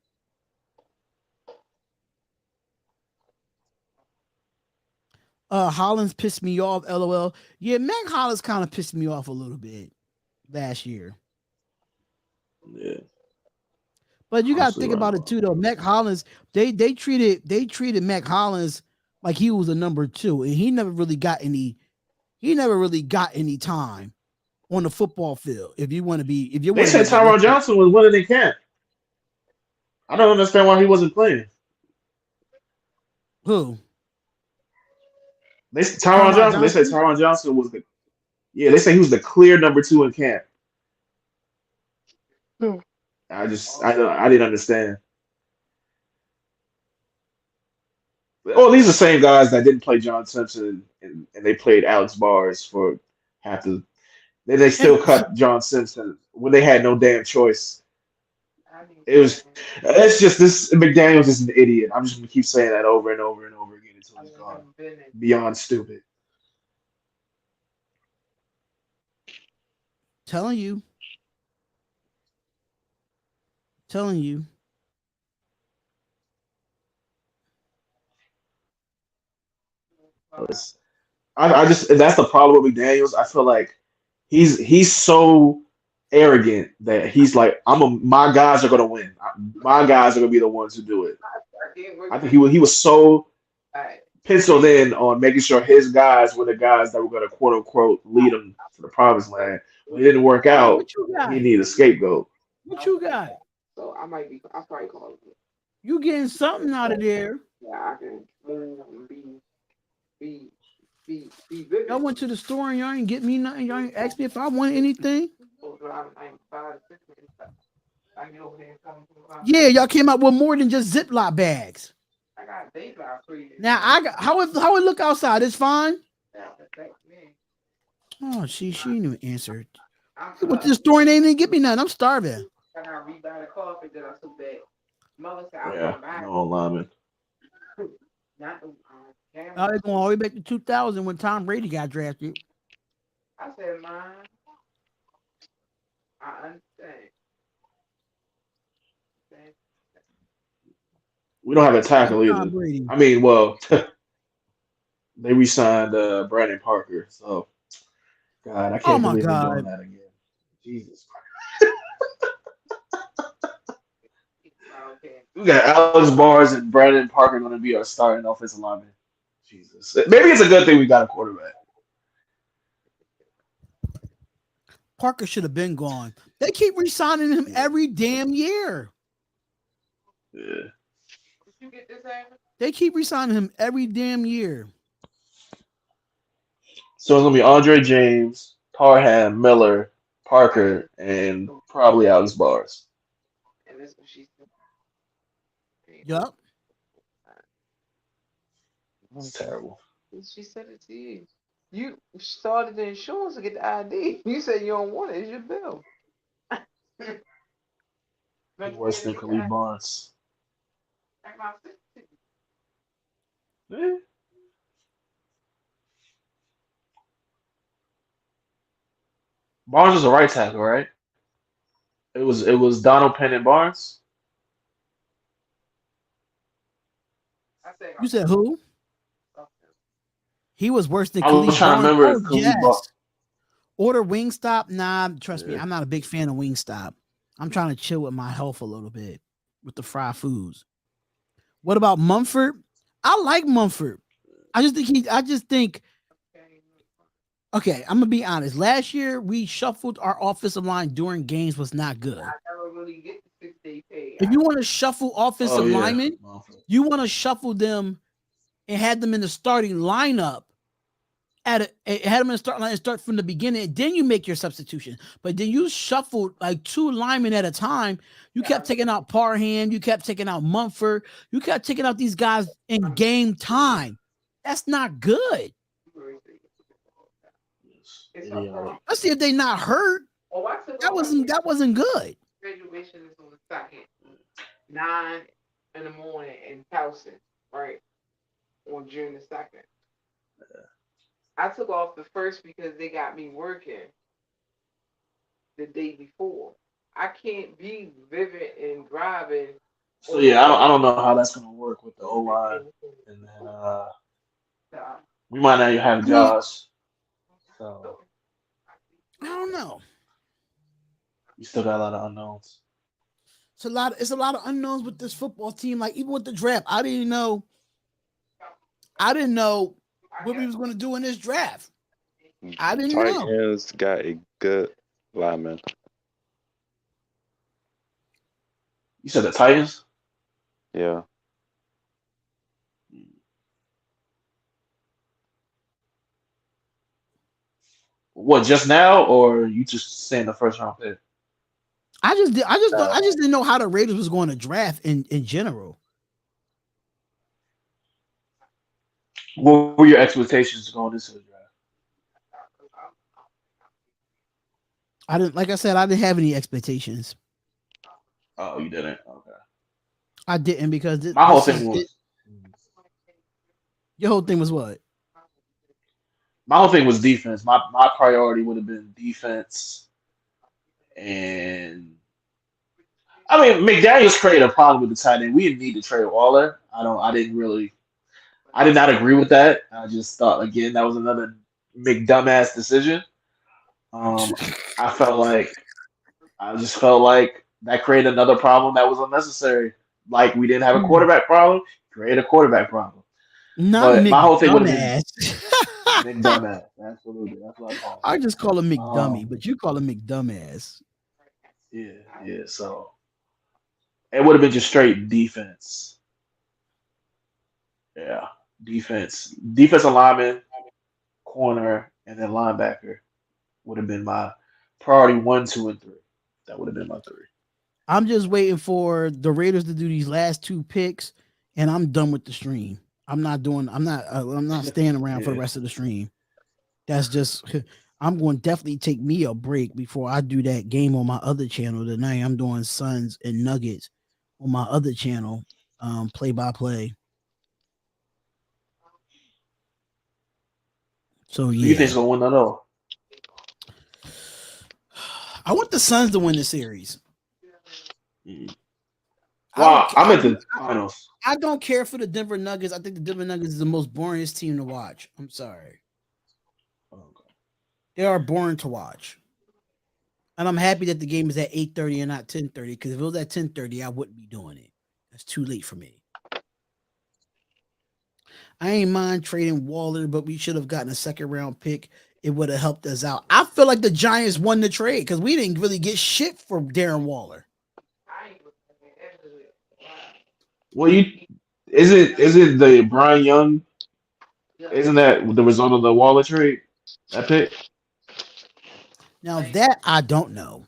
Hollins pissed me off. LOL. Yeah, Mac Hollins kind of pissed me off a little bit last year. Yeah. But you got to Honestly, think right about it too, though. Mac Hollins, they treated Mac Hollins like he was a number 2, and he never really got any time on the football field. If you want to be They said Tyron realistic. Johnson was winning in camp. I don't understand why he wasn't playing. Who? They Tyron Johnson. They said Tyron Johnson was the They say he was the clear number 2 in camp. I didn't understand. Oh, these are the same guys that didn't play John Simpson and they played Alex Bars for half the. Then they still cut John Simpson when they had no damn choice. It's just this McDaniels is an idiot. I'm just gonna keep saying that over and over and over again until he's gone. Beyond stupid. Telling you. I just that's the problem with McDaniels. I feel like he's so arrogant that he's like my guys are gonna win. My guys are gonna be the ones who do it. I think he was so penciled in on making sure his guys were the guys that were gonna quote unquote lead him to the promised land. When it didn't work out, he needed a scapegoat. What you got? So I'll probably call it. You getting something out of there? Yeah, I can move and be vivid. Y'all went to the store and y'all ain't get me nothing. Y'all ain't asked me if I want anything. Yeah, y'all came out with more than just Ziploc bags. I got Ziploc for you. Now I got how it look outside. It's fine. Oh, she didn't even answer. You went to the store and they didn't get me nothing. I'm starving. I gotta rebuy the coffee that I took back. Mother said No alignment. Not the They're going all the way back to 2000 when Tom Brady got drafted. I said mine. I understand. We don't have a tackle either. I mean, well, they re-signed Brandon Parker. So, God, I can't believe they're doing that again. Jesus. We got Alex Bars and Brandon Parker going to be our starting offensive lineman. Jesus. Maybe it's a good thing we got a quarterback. Parker should have been gone. They keep re-signing him every damn year. Yeah. You get this happen? They keep resigning him every damn year. So it's gonna be Andre James, Parham, Miller, Parker, and probably Alex Bars. And that's what she said. Yup. It's terrible. She said it to you. You started the insurance to get the ID. You said you don't want it. It's your bill. He's worse than Khalid Barnes. Eh. Barnes was a right tackle, right? It was Donald Penn and Barnes. I think You said who? He was worse than I was Khalid trying to Barnes. remember Oh, if Khalid Barnes. yes. Order Wingstop. Nah, trust me, Yeah. I'm not a big fan of Wingstop. I'm trying to chill with my health a little bit with the fried foods. What about Mumford? I like Mumford. I just think okay, I'm gonna be honest. Last year we shuffled our offensive line during games was not good. I never really get the 6-day pay. If you want to shuffle offensive Oh yeah. linemen, you want to shuffle them and had them in the starting lineup had them in the start line and start from the beginning, and then you make your substitution. But then you shuffled like two linemen at a time. You kept taking out Parham, you kept taking out Mumford, you kept taking out these guys in game time. That's not good. Let's see if they not hurt. Oh, I took That wasn't good. graduation is on the second, 9 in the morning in Towson, right? On June the 2nd. I took off the first because they got me working the day before. I can't be vivid and driving. So yeah, I don't know how that's gonna work with the O line, and then we might not even have Josh. So I don't know. we still got a lot of unknowns. It's a lot of unknowns with this football team. Like even with the draft, I didn't know what we was going to do in this draft. I didn't know. Titans got a good lineman. You said the Titans? Yeah. What, just now, or you just saying the first round pick? I just didn't know how the Raiders was going to draft in general. What were your expectations going into the draft? I didn't have any expectations. Oh, you didn't? Okay. I didn't because my whole thing was your whole thing was what? My whole thing was defense. My priority would have been defense, and I mean McDaniel's created a problem with the tight end. We didn't need to trade Waller. I did not agree with that. I just thought again that was another McDumbass decision. I just felt like that created another problem that was unnecessary. Like we didn't have a quarterback problem, create a quarterback problem. Not but my whole thing would have been McDumbass. Absolutely, that's what I call him. I just call him McDummy, but you call him McDumbass. Yeah. So it would have been just straight defense. Yeah, defensive lineman, corner, and then linebacker would have been my priority 1, 2, and 3. That would have been my 3. I'm just waiting for the Raiders to do these last 2 picks, and I'm done with the stream. I'm not staying around for the rest of the stream. That's just I'm going to definitely take me a break before I do that game on my other channel tonight. I'm doing Suns and Nuggets on my other channel, play by play. So yeah, you think's gonna win that all? I want the Suns to win the series. Wow, I'm at the finals. I don't care for the Denver Nuggets. I think the Denver Nuggets is the most boringest team to watch. I'm sorry. They are boring to watch. And I'm happy that the game is at 8:30 and not 10:30, because if it was at 10:30, I wouldn't be doing it. It's too late for me. I ain't mind trading Waller, but we should have gotten a second-round pick. It would have helped us out. I feel like the Giants won the trade because we didn't really get shit for Darren Waller. Well, Isn't the Brian Young? Isn't that the result of the Waller trade? That pick. Now that I don't know.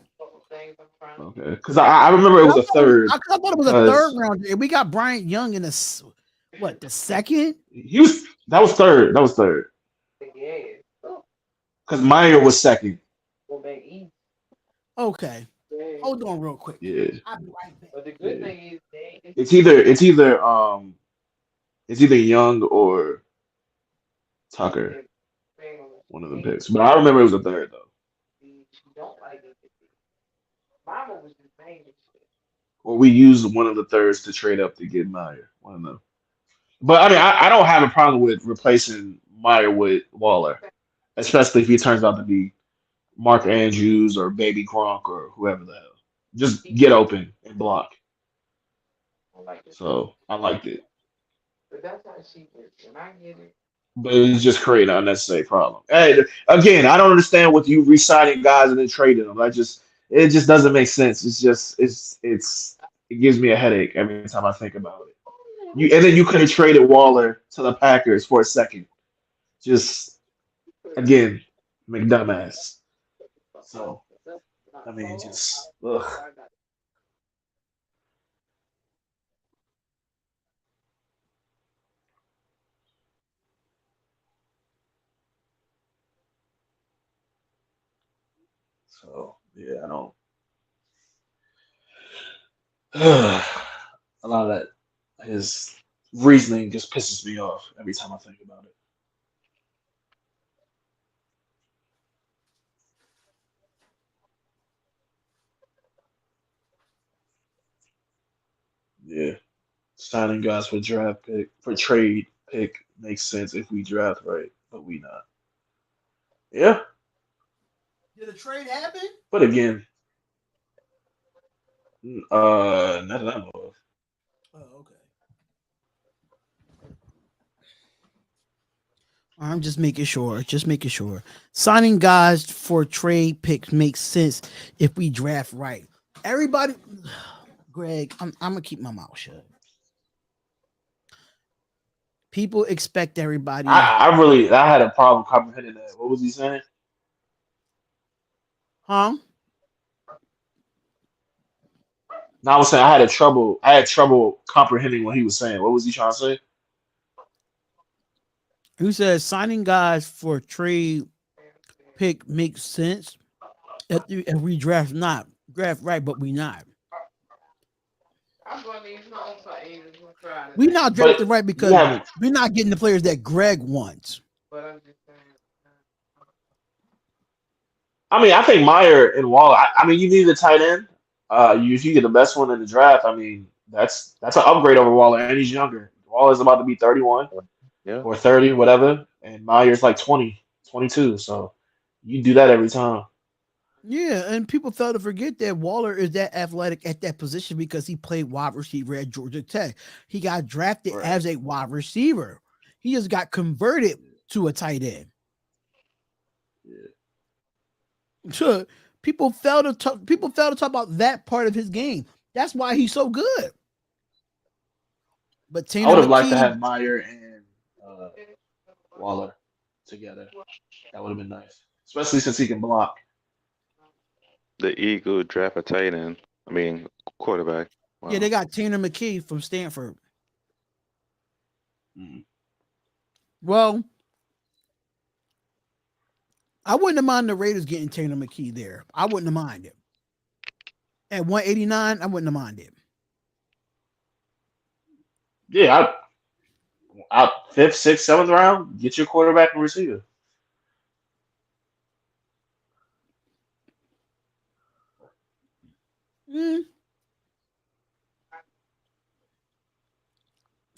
Okay, because I remember it I was a thought it was, I third. thought it was a third Because round, and we got Bryant Young in what, the second? he was that was third. That was third. Because Meyer was second. Okay, hold on real quick. Yeah, I'll be right back. But the good yeah. thing is they It's either Young or Tucker, one of the picks. But I remember it was a third though. she don't like it. Mama was just banging shit. Or we used one of the thirds to trade up to get Meyer. One of them. But I mean, I don't have a problem with replacing Meyer with Waller, especially if he turns out to be Mark Andrews or Baby Gronk or whoever the hell. Just get open and block. I like it. So I liked it. But that's how she is. And I get it. But it's just creating an unnecessary problem. And again, I don't understand with you re-signing guys and then trading them. It just doesn't make sense. It gives me a headache every time I think about it. And then you could have traded Waller to the Packers for a second. Just again, McDumbass. So I mean, just ugh. So yeah, I don't. A lot of that his reasoning just pisses me off every time I think about it. Yeah, signing guys for trade pick makes sense if we draft right, but we not. Yeah, Did a trade happen? but again, not that I know of. Oh, okay. I'm just making sure. Just making sure. Signing guys for trade picks makes sense if we draft right. Everybody, Greg, I'm gonna keep my mouth shut. People expect everybody, I had a problem comprehending that. What was he saying? huh? No, I was saying I had trouble comprehending what he was saying. What was he trying to say? Who says signing guys for trade pick makes sense if we draft right, but we not. I'm going to need home for Angels. We'll try We today. not But drafted right you because haven't. we're not getting the players that Greg wants. But I'm just saying. I mean, I think Meyer and Waller. I mean, you need a tight end. If you get the best one in the draft, I mean, that's an upgrade over Waller, and he's younger. Waller's about to be 31 Yeah. or 30, whatever, and Meyer's like 20, 22. So you do that every time. Yeah, and people fail to forget that Waller is that athletic at that position because he played wide receiver at Georgia Tech. He got drafted Right. as a wide receiver. He just got converted to a tight end. Yeah. So people fail to talk about that part of his game. That's why he's so good. But I Tanner would have liked to McKee, have Meyer and uh, Waller together. That would have been nice, especially since he can block. The Eagle draft a tight end. I mean, quarterback. yeah, they Wow. got Tanner McKee from Stanford. Mm. Well, I wouldn't have minded the Raiders getting Tanner McKee there. I wouldn't have minded. At 189, I wouldn't have minded. Yeah, fifth, sixth, seventh round, get your quarterback and receiver. Mm,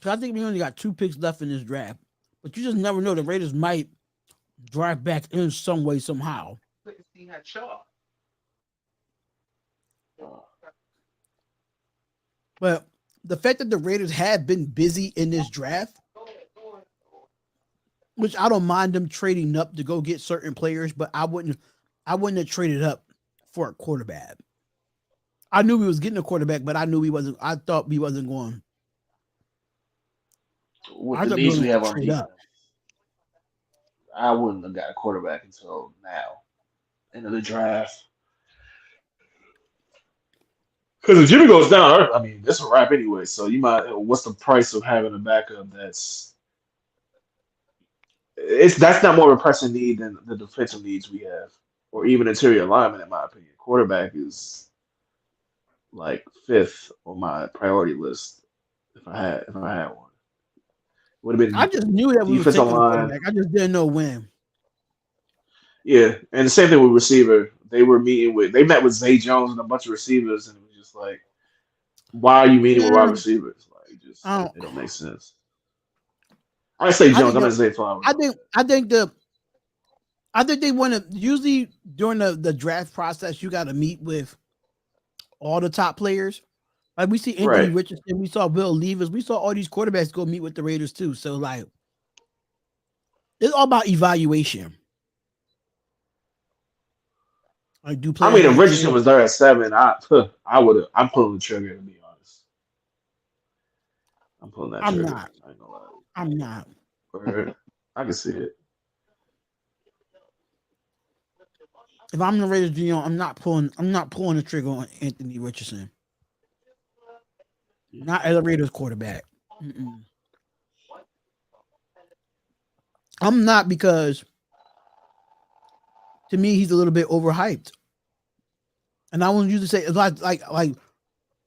so I think we only got 2 picks left in this draft. But you just never know. The Raiders might drive back in some way, somehow. Couldn't see her chart. But the fact that the Raiders have been busy in this draft, which I don't mind them trading up to go get certain players, but I wouldn't have traded up for a quarterback. I knew we was getting a quarterback, but I knew he wasn't. I thought he wasn't going. with I the thought we were needs we gonna have on trade up. defense, I wouldn't have got a quarterback until now, end of the draft. Because if Jimmy goes down, I mean, it's a wrap anyway. So you might. What's the price of having a backup that's not more of a pressing need than the defensive needs we have, or even interior alignment, in my opinion. Quarterback is like fifth on my priority list if I had one. Would have I been just knew that we was defensive taking a line. quarterback. I just didn't know when. Yeah, and the same thing with receiver. They met with Zay Jones and a bunch of receivers, and it was just like, why are you meeting with wide Yeah, receivers? Like, I don't. it don't make sense. I say I Jones. think I'm the. gonna say Flowers. I think. I think they want to. Usually during the draft process, you got to meet with all the top players. Like we see Anthony Right. Richardson, we saw Will Levis, we saw all these quarterbacks go meet with the Raiders too. So like, it's all about evaluation. Like, do I players mean, if make Richardson sense? was there at 7, I would have. I'm pulling the trigger to be honest. I'm pulling that I'm trigger. not. I ain't gonna lie. I'm not. Word. I can see it. If I'm the Raiders GM, I'm not pulling. I'm not pulling the trigger on Anthony Richardson. Not as a Raiders quarterback. Mm-mm. I'm not because to me he's a little bit overhyped, and I want you to say it's like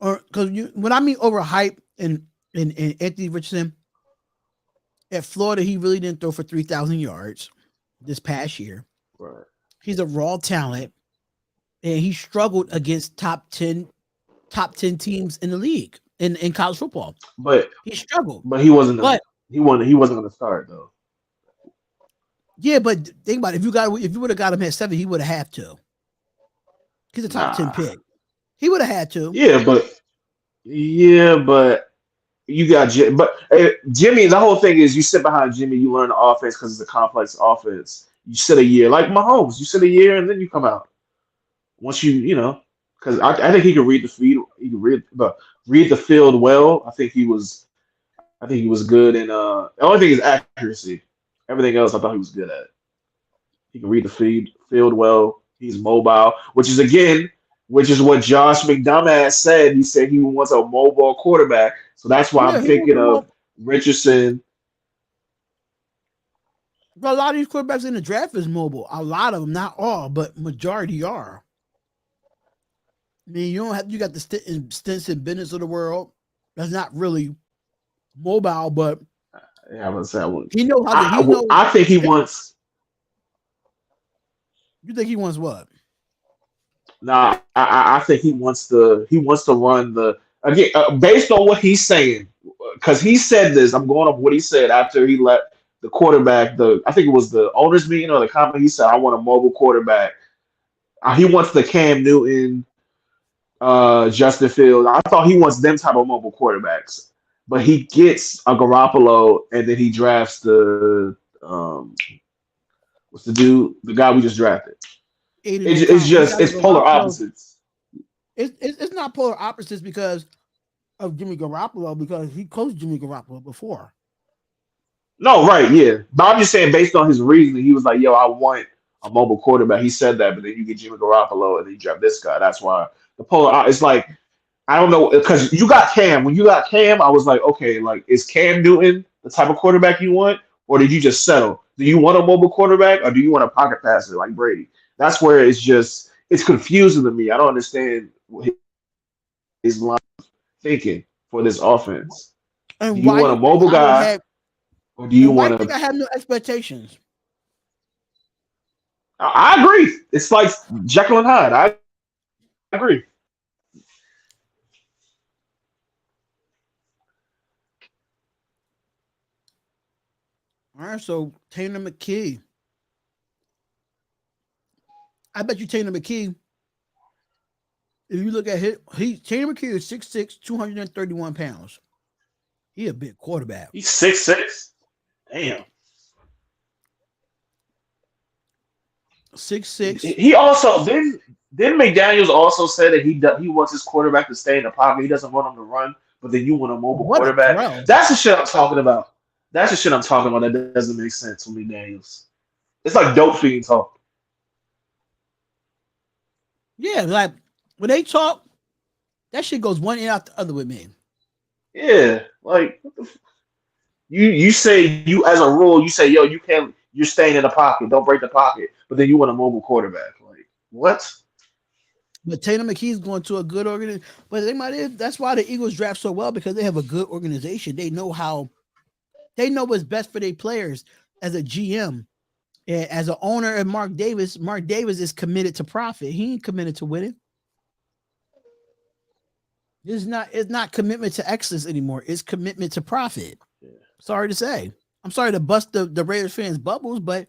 or because you when I mean overhyped in Anthony Richardson at Florida, he really didn't throw for 3,000 yards this past year. Right. He's a raw talent, and he struggled against top ten teams in the league in college football. But He struggled, but he wasn't gonna but he wasn't gonna start though. yeah, but think about it. If you would have got him at 7, he would have had to. He's a top 10 Nah. pick. He would have had to. Yeah, but you got but Jimmy. The whole thing is you sit behind Jimmy, you learn the offense because it's a complex offense. You sit a year like Mahomes. You sit a year and then you come out. Once because I think he could read the field. He could read the field well. I think he was good. And the only thing is accuracy. Everything else, I thought he was good at. He can read the field well. He's mobile, which is what Josh McDonough said. He said he wants a mobile quarterback. So that's why I'm Yeah, he was thinking the of most. Richardson. A lot of these quarterbacks in the draft is mobile. A lot of them, not all, but majority are. I mean, you don't have you got the Stinson Bennett of the world. That's not really mobile, but Yeah, I was that one. he knows how to. He knows. I think he wants. You think he wants what? Nah, I think he wants to run the again based on what he's saying because he said this. I'm going off what he said after he let the quarterback. I think it was the owners meeting or the company. He said, "I want a mobile quarterback." He wants the Cam Newton, Justin Fields. I thought he wants them type of mobile quarterbacks, but he gets a Garoppolo and then he drafts what's the dude, the guy we just drafted. Aiden It's O'Connell. He got just a it's polar Garoppolo. opposites. It's not polar opposites because of Jimmy Garoppolo because he coached Jimmy Garoppolo before. No, right, yeah. But I'm just saying, based on his reasoning, he was like, "Yo, I want a mobile quarterback." He said that, but then you get Jimmy Garoppolo and then you draft this guy. That's why the polar. It's like I don't know because you got Cam. When you got Cam, I was like, okay, like is Cam Newton the type of quarterback you want, or did you just settle? Do you want a mobile quarterback, or do you want a pocket passer like Brady? That's where it's confusing to me. I don't understand his line of thinking for this offense. Do And you why want a you think mobile I don't guy, have or do you and why want you to? think I have no expectations? I agree. It's like Jekyll and Hyde. I agree. All right, so Taylor McKee. I bet you Taylor McKee, if you look at Taylor McKee is 6'6", 231 pounds. He a big quarterback. He's 6'6". Damn. 6'6". He also then McDaniels also said that he wants his quarterback to stay in the pocket. He doesn't want him to run, but then you want a mobile What a quarterback. throw. That's the shit I'm talking about. That's the shit I'm talking about. That doesn't make sense with McDaniels. It's like dope fiend talk. Yeah, like when they talk, that shit goes one ear out the other with me. Yeah, like you say you as a rule you say yo you can't you're staying in the pocket. Don't break the pocket. But then you want a mobile quarterback. Like what? But Tatum McKee's going to a good organization. But the thing about it is, that's why the Eagles draft so well because they have a good organization. They know what's best for their players as a GM. As an owner and Mark Davis is committed to profit. He ain't committed to winning. It's not commitment to excellence anymore. It's commitment to profit. Yeah. Sorry to say. I'm sorry to bust the Raiders fans' bubbles, but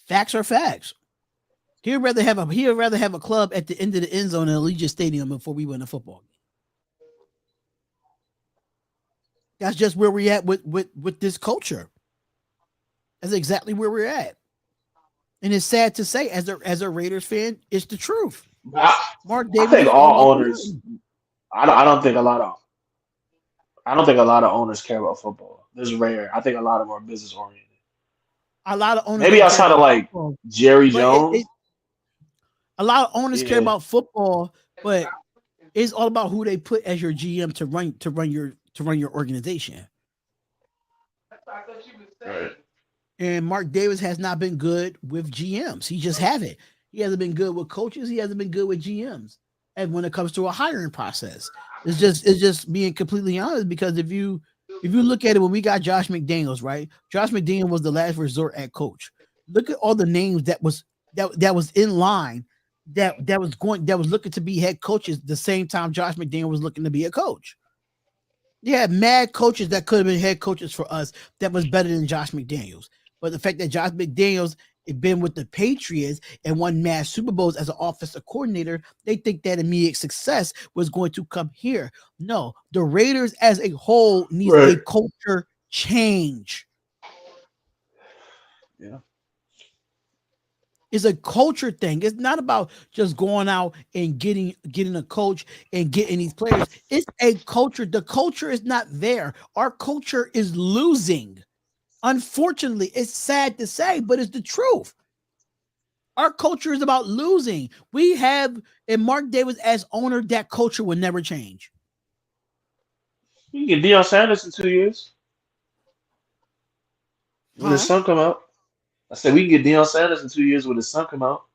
facts are facts. He'd rather have a club at the end of the end zone in Allegiant Stadium before we win a football game. That's just where we're at with this culture. That's exactly where we're at. And it's sad to say, as a Raiders fan, it's the truth. Mark I Davis think is all all about owners. I don't think a lot of owners care about football. This is rare. I think a lot of them are business oriented. a lot of owners Maybe don't care outside of about like football, Jerry but Jones. a lot of owners care Yeah, about football, but it's all about who they put as your GM to run your organization. That's what I thought you would right. say. And Mark Davis has not been good with GMs. He just haven't. He hasn't been good with coaches. He hasn't been good with GMs. And when it comes to a hiring process, it's just being completely honest. Because if you look at it, when we got Josh McDaniels, right? Josh McDaniels was the last resort at coach. Look at all the names that was in line that was looking to be head coaches the same time Josh McDaniels was looking to be a coach. You had mad coaches that could have been head coaches for us that was better than Josh McDaniels. But the fact that Josh McDaniels had been with the Patriots and won mad Super Bowls as an offensive coordinator, they think that immediate success was going to come here. No, the Raiders as a whole needs a Right. culture change. Yeah. It's a culture thing. It's not about just going out and getting a coach and getting these players. It's a culture. The culture is not there. Our culture is losing. Unfortunately, it's sad to say, but it's the truth. Our culture is about losing. We have, and Mark Davis as owner, that culture will never change. You can get Deion Sanders in 2 years when his Huh? son come out. I said we can get Deion Sanders in 2 years when his son come out.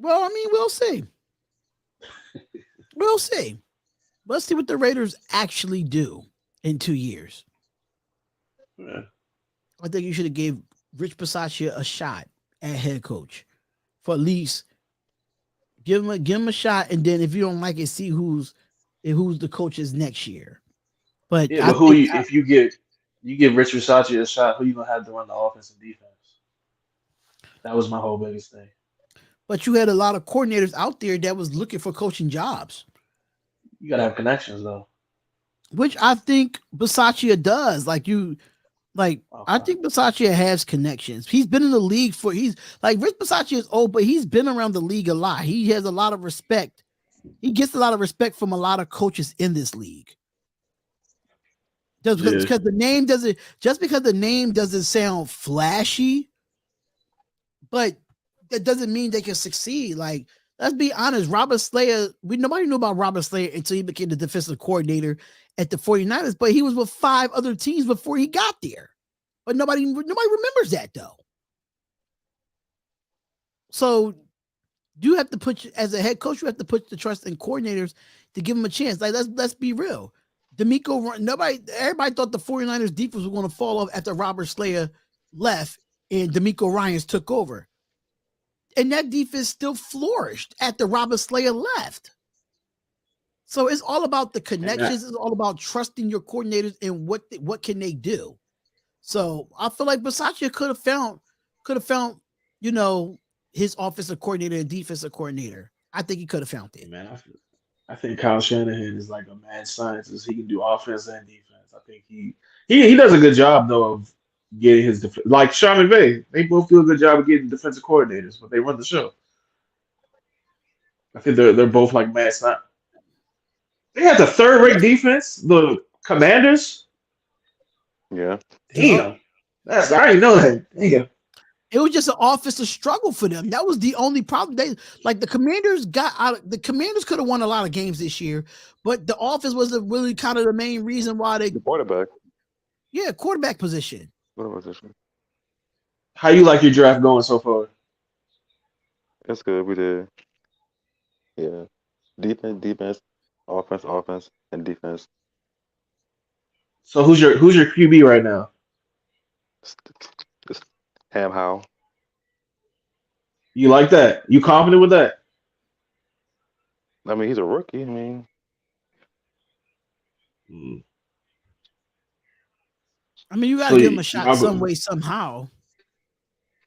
Well, I mean, we'll see. We'll see. Let's see what the Raiders actually do in 2 years. Yeah. I think you should have gave Rich Bisaccia a shot at head coach for at least give him a shot, and then if you don't like it, see who's the coaches next year. But Yeah, I but think, if you give Rich Versace a shot, who you gonna have to run the offense and defense? That was my whole biggest thing. but you had a lot of coordinators out there that was looking for coaching jobs, You gotta have connections though. which I think Bisaccia does. I Okay. think Bisaccia has connections. He's been in the league he's like Rich Bisaccia is old, but he's been around the league a lot. He has a lot of respect. He gets a lot of respect from a lot of coaches in this league. Just Yeah. because the name doesn't sound flashy, but that doesn't mean they can succeed. Like, let's be honest, Robert Slayer, nobody knew about Robert Slayer until he became the defensive coordinator at the 49ers, but he was with 5 other teams before he got there. But nobody remembers that though. So you have to as a head coach, you have to put the trust in coordinators to give them a chance. Like, let's be real. Everybody thought the 49ers defense was going to fall off after Robert Slayer left and D'Amico Ryans took over. And that defense still flourished after Robert Slayer left. So it's all about the connections. It's all about trusting your coordinators and what can they do. So I feel like Bisaccia could have found, his offensive coordinator and defensive coordinator. I think he could have found it. Man, I think Kyle Shanahan is like a mad scientist. He can do offense and defense. I think he does a good job though of getting his like Sean McVay. They both do a good job of getting defensive coordinators, but they run the show. I think they're both like mad scientists. They had the third rate defense. The Commanders. Yeah. Yup. Damn, I didn't know that. Damn. It was just an offensive struggle for them. That was the only problem. They like the Commanders got out. The Commanders could have won a lot of games this year, but the offense was really kind of the main reason why they. The quarterback. Quarterback position. What was this? How you like your draft going so far? That's good. We did. Yeah. Defense, offense, and defense. So who's your QB right now? Just Ham Howe. You like that? You confident with that? I mean, he's a rookie. I mean, Mm. I mean, you got So to give him a you, shot some way, somehow.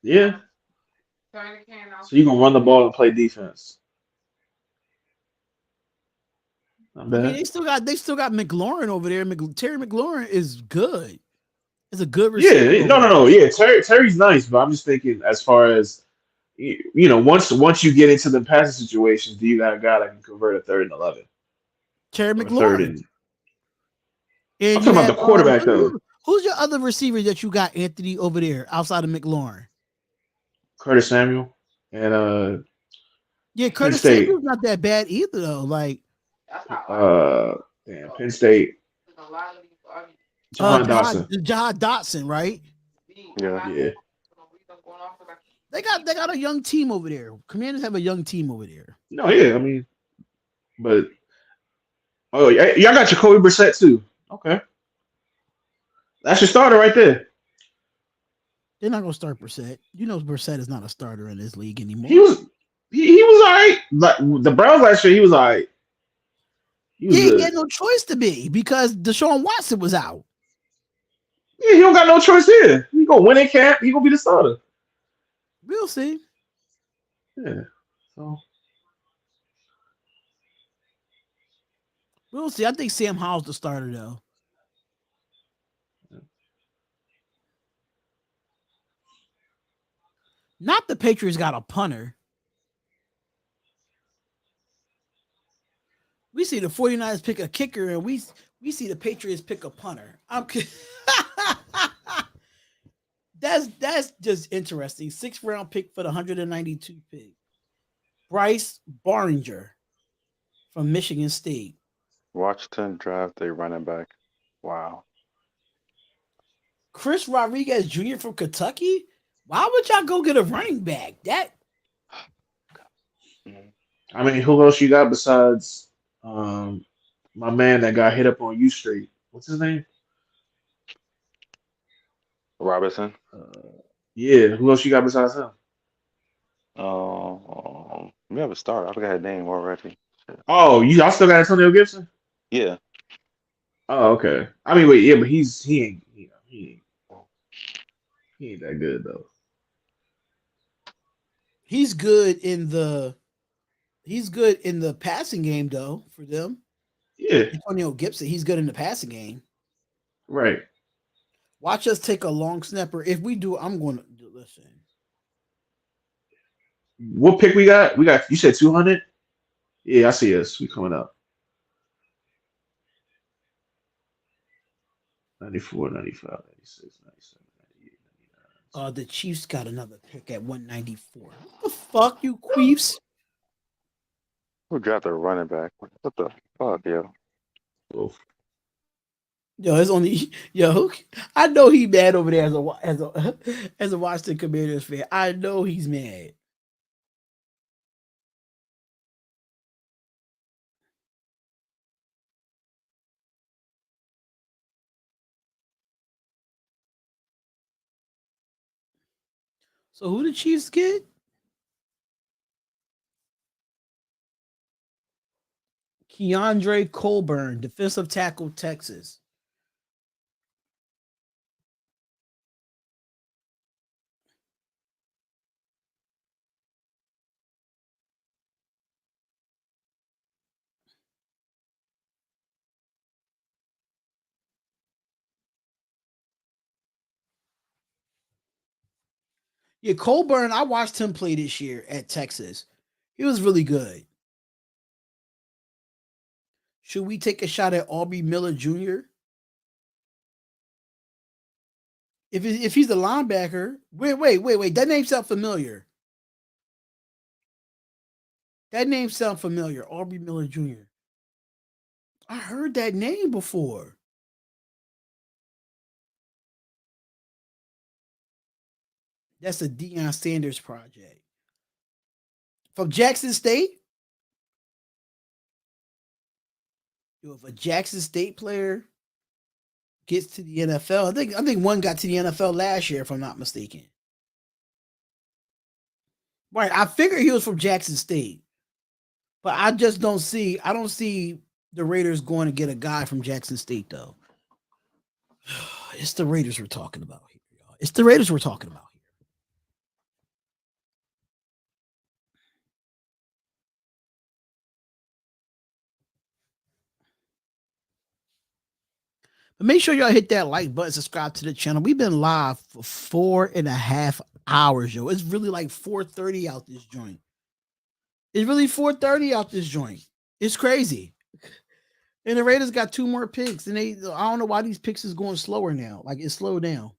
yeah. Turn the can off. So you're gonna run the ball and play defense. Not I mean, bad. they still got McLaurin over there. Terry McLaurin is good. Is a good Yeah, receiver. no, over no, there. no. Yeah, Terry's nice, but I'm just thinking as far as once you get into the passing situations, do you got a guy that can convert a 3rd and 11 Terry or third McLaurin. and? I'm And you talking about have the quarterback though. who's your other receiver that you got, Anthony, over there outside of McLaurin? Curtis Samuel and Yeah, Penn Curtis State. Samuel's not that bad either, though. Like That's not why. Penn State. A lot of these are Jahan Dotson. Jahad Dotson, right? Yeah. Yeah. They got a young team over there. Commanders have a young team over there. No, yeah, I mean, but y'all got Jacoby Brissett too. Okay, that's your starter right there. They're not gonna start Brissett. You know Brissett is not a starter in this league anymore. He was all right. Like the Browns last year, he was all right. He was He good. had no choice to be because Deshaun Watson was out. Yeah, he don't got no choice here. He gonna win in camp. He gonna be the starter. We'll see. Yeah. So We'll see. I think Sam Howell's the starter though. Not the Patriots got a punter. We see the 49ers pick a kicker and we see the Patriots pick a punter. That's just interesting. 6th round pick for the 192 pick. Bryce Baringer from Michigan State. Washington draft a running back. Wow. Chris Rodriguez Jr. from Kentucky. Why would y'all go get a running back? I mean, who else you got besides my man that got hit up on U Street? What's his name? Robinson. Yeah, who else you got besides him? We have a starter. I forgot his name already. Oh, y'all still got Antonio Gibson? Yeah. Oh, okay. I mean, wait, yeah, but he ain't that good though. He's good in the passing game though for them. Yeah, Antonio Gibson, he's good in the passing game. right. Watch us take a long snapper. If we do, I'm going to listen. What pick we got? You said 200? Yeah, I see us. We coming up. 94, 95, 96, 97, 98, 99. The Chiefs got another pick at 194. What the fuck, you queefs? Who drafted a running back? What the fuck, yo? Oof. Yo, it's only I know he mad over there as a Washington Commanders fan. I know he's mad. So who the Chiefs get? Keandre Colburn, defensive tackle, Texas. Yeah, Colburn, I watched him play this year at Texas. He was really good. Should we take a shot at Aubrey Miller Jr.? If he's a linebacker, wait. That name sounds familiar. That name sounds familiar. Aubrey Miller Jr. I heard that name before. That's a Deion Sanders project from Jackson State. If a Jackson State player gets to the NFL, I think one got to the NFL last year, if I'm not mistaken. Right, I figured he was from Jackson State, but I don't see the Raiders going to get a guy from Jackson State though. It's the Raiders we're talking about here, y'all. It's the Raiders we're talking about here. But make sure y'all hit that like button, subscribe to the channel. We've been live for 4.5 hours, yo. It's really like 4:30 out this joint. It's really 4:30 out this joint. It's crazy. And the Raiders got 2 more picks, and I don't know why these picks is going slower now. Like it's slowed down.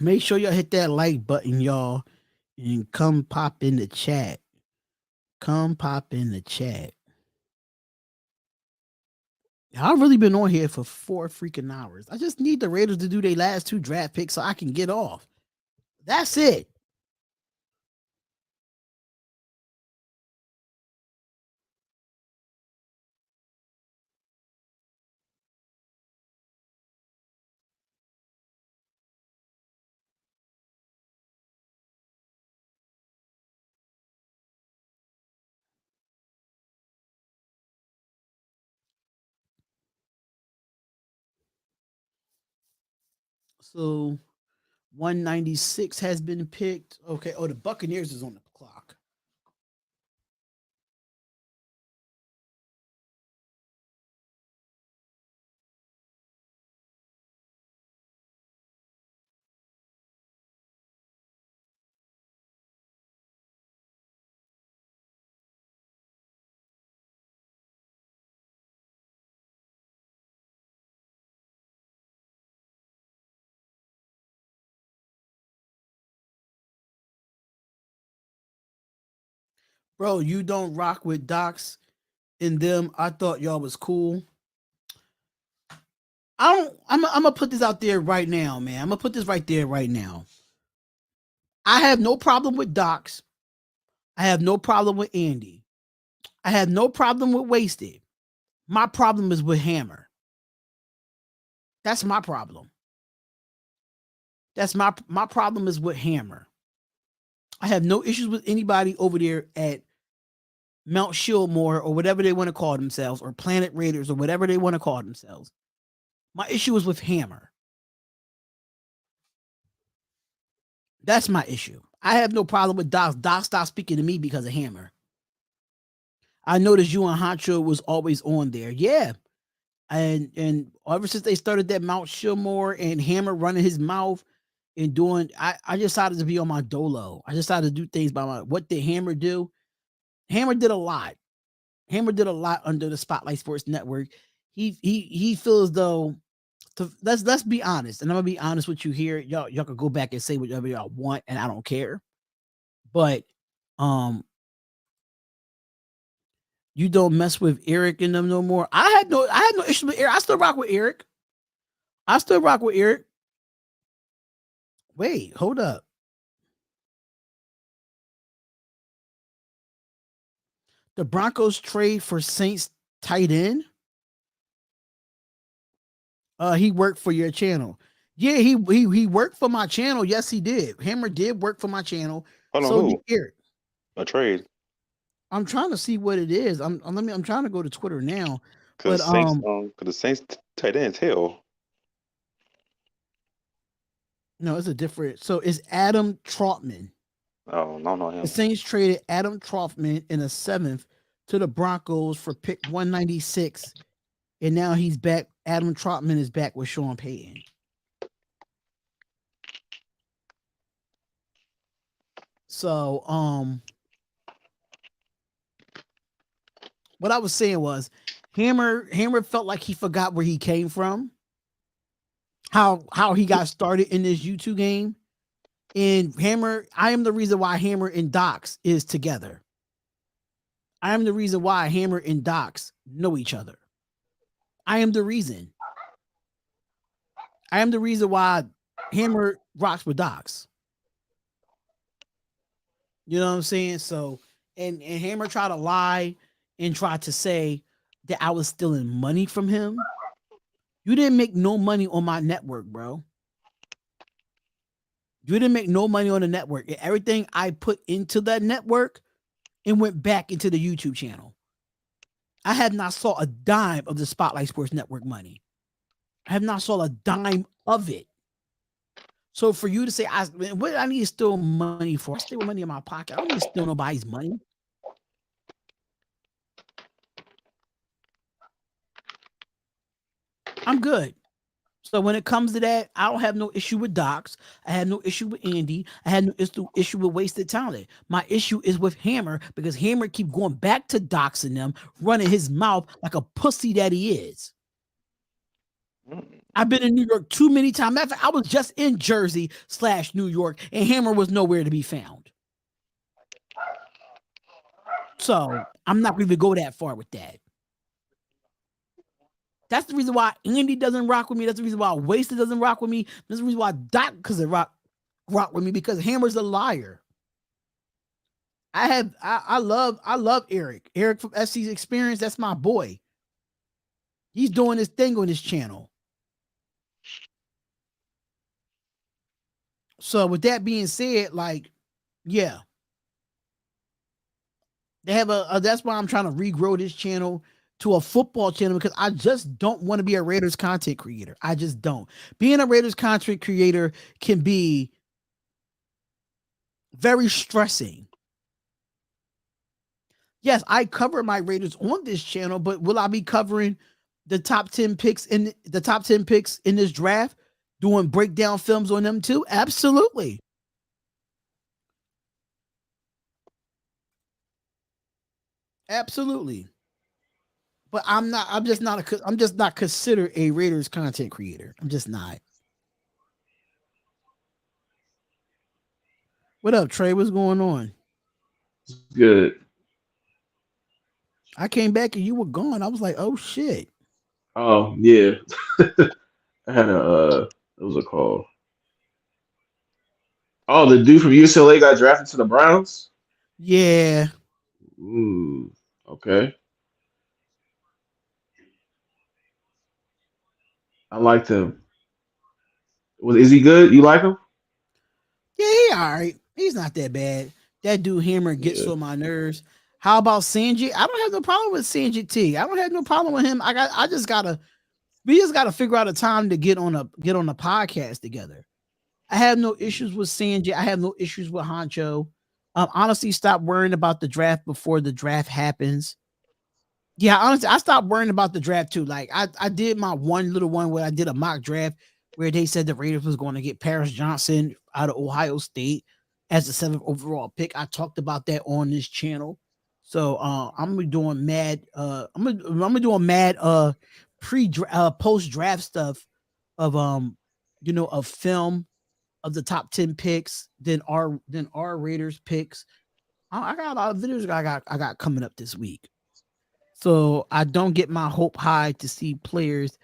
Make sure y'all hit that like button, y'all, and come pop in the chat. Come pop in the chat. I've really been on here for 4 freaking hours. I just need the Raiders to do their last 2 draft picks so I can get off. That's it. So 196 has been picked. Okay. Oh, the Buccaneers is on the clock. Bro, you don't rock with Docs and them. I thought y'all was cool. I'm gonna put this out there right now, man. I'm gonna put this right there right now. I have no problem with Docs. I have no problem with Andy. I have no problem with Wasted. My problem is with Hammer. That's my problem. That's my problem is with Hammer. I have no issues with anybody over there at Mount Shieldmore or whatever they want to call themselves, or Planet Raiders or whatever they want to call themselves. My issue is with Hammer. That's my issue. I have no problem with Doc. Doc stopped speaking to me because of Hammer. I noticed you and Honcho was always on there. Yeah. And ever since they started that Mount Shillmore and Hammer running his mouth and doing, I decided to be on my dolo. I decided to do things by my, what did Hammer do? Hammer did a lot. Hammer did a lot under the Spotlight Sports Network. He feels though, let's be honest, and I'm gonna be honest with you here. Y'all can go back and say whatever y'all want, and I don't care. But you don't mess with Eric and them no more. I had no issue with Eric. I still rock with Eric. Wait, hold up. The Broncos trade for Saints tight end. He worked for your channel. Yeah, he worked for my channel. Yes, he did. Hammer did work for my channel. Hold on, So did who? Eric. a trade. I'm trying to see what it is. I'm trying to go to Twitter now, but Cause the Saints tight ends hell. no, it's a different. So it's Adam Trotman. Oh, no, no, The him. Saints traded Adam Trotman in a seventh to the Broncos for pick 196, and now he's back. Adam Trotman is back with Sean Payton. So what I was saying was Hammer felt like he forgot where he came from, how he got started in this YouTube game. And Hammer, I am the reason why Hammer and Docs is together. I am the reason why Hammer and Docs know each other. I am the reason. I am the reason why Hammer rocks with Docs. You know what I'm saying? So, and Hammer tried to lie and tried to say that I was stealing money from him. You didn't make no money on my network, bro. You didn't make no money on the network. Everything I put into that network, it went back into the YouTube channel. I have not saw a dime of the Spotlight Sports Network money. I have not saw a dime of it. So for you to say, what I need to steal money for? I steal money in my pocket. I don't need to steal nobody's money. I'm good. So when it comes to that, I don't have no issue with Docs. I had no issue with Andy. I had no issue with wasted talent. My issue is with Hammer because Hammer keep going back to Docs and them, running his mouth like a pussy that he is. I've been in New York too many times. I was just in Jersey / New York, and Hammer was nowhere to be found. So I'm not going to go that far with that. That's the reason why Andy doesn't rock with me. That's the reason why Wasted doesn't rock with me. That's the reason why Doc doesn't rock with me because Hammer's a liar. I love Eric. Eric from SC's Experience. That's my boy. He's doing his thing on his channel. So with that being said, like, yeah, they have that's why I'm trying to regrow this channel to a football channel because I just don't want to be a Raiders content creator. I just don't. Being a Raiders content creator can be very stressing. Yes, I cover my Raiders on this channel, but will I be covering the top 10 picks in this draft, doing breakdown films on them too? Absolutely. Absolutely. But I'm just not considered a Raiders content creator. I'm just not. What up, Trey? What's going on? Good. I came back and you were gone. I was like, oh shit. Oh yeah. I had a what was it called? Oh, the dude from UCLA got drafted to the Browns. Yeah. Ooh, okay. I liked him. Is he good? You like him? Yeah, he all right. He's not that bad. That dude Hammer gets Yeah. on my nerves. How about Sanjit? I don't have no problem with Sanjit T. I don't have no problem with him. We just gotta figure out a time to get on a podcast together. I have no issues with Sanjay. I have no issues with Honcho. Honestly, stop worrying about the draft before the draft happens. Yeah, honestly, I stopped worrying about the draft too. Like I did my one little one where I did a mock draft where they said the Raiders was going to get Paris Johnson out of Ohio State as the 7th overall pick. I talked about that on this channel. So I'm gonna be doing mad I'm doing mad post draft stuff of of film of the top 10 picks, then our Raiders picks. I got a lot of videos I got coming up this week. So I don't get my hope high to see players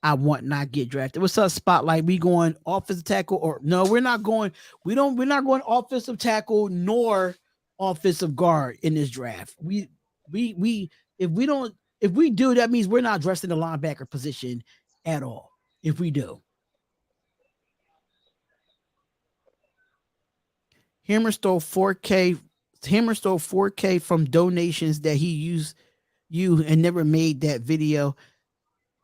I want not get drafted. What's up, Spotlight? We going offensive tackle or no, we're not going, we're not going offensive tackle nor offensive guard in this draft. We if we don't if we do, that means we're not dressing the linebacker position at all. If we do. Hammer stole 4K Hammer stole 4K from donations that he used you and never made that video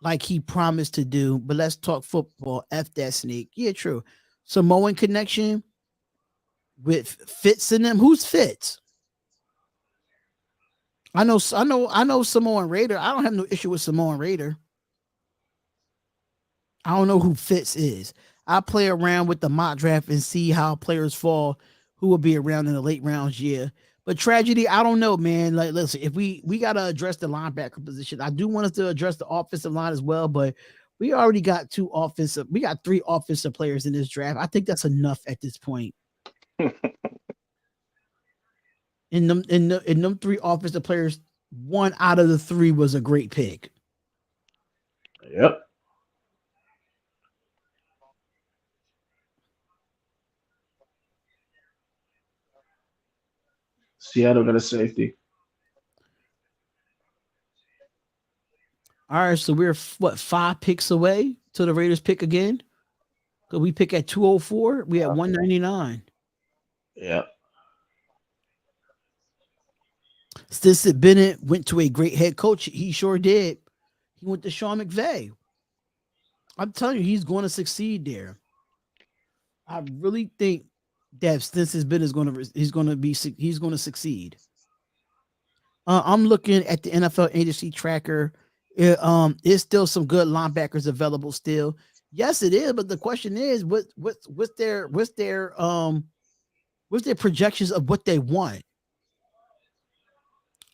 like he promised to do. But let's talk football. F that sneak. Yeah, true. Samoan connection with Fitz in them. Who's Fitz? I know Samoan Raider. I don't have no issue with Samoan Raider. I don't know who Fitz is. I play around with the mock draft and see how players fall who will be around in the late rounds. Yeah. But tragedy, I don't know, man. Like, listen, if we gotta address the linebacker position, I do want us to address the offensive line as well. But we already got we got 3 offensive players in this draft. I think that's enough at this point. In them 3 offensive players, 1 out of the 3 was a great pick. Yep. Seattle got a safety. All right, so we're 5 picks away till the Raiders pick again. Because we pick at 204, we at 199. Yeah. Stinson Bennett went to a great head coach. He sure did. He went to Sean McVay. I'm telling you, he's going to succeed there. I really think that Stinson Bennett is going to succeed. I'm looking at the NFL agency tracker. It's still some good linebackers available still. Yes, it is, but the question is, what's their projections of what they want?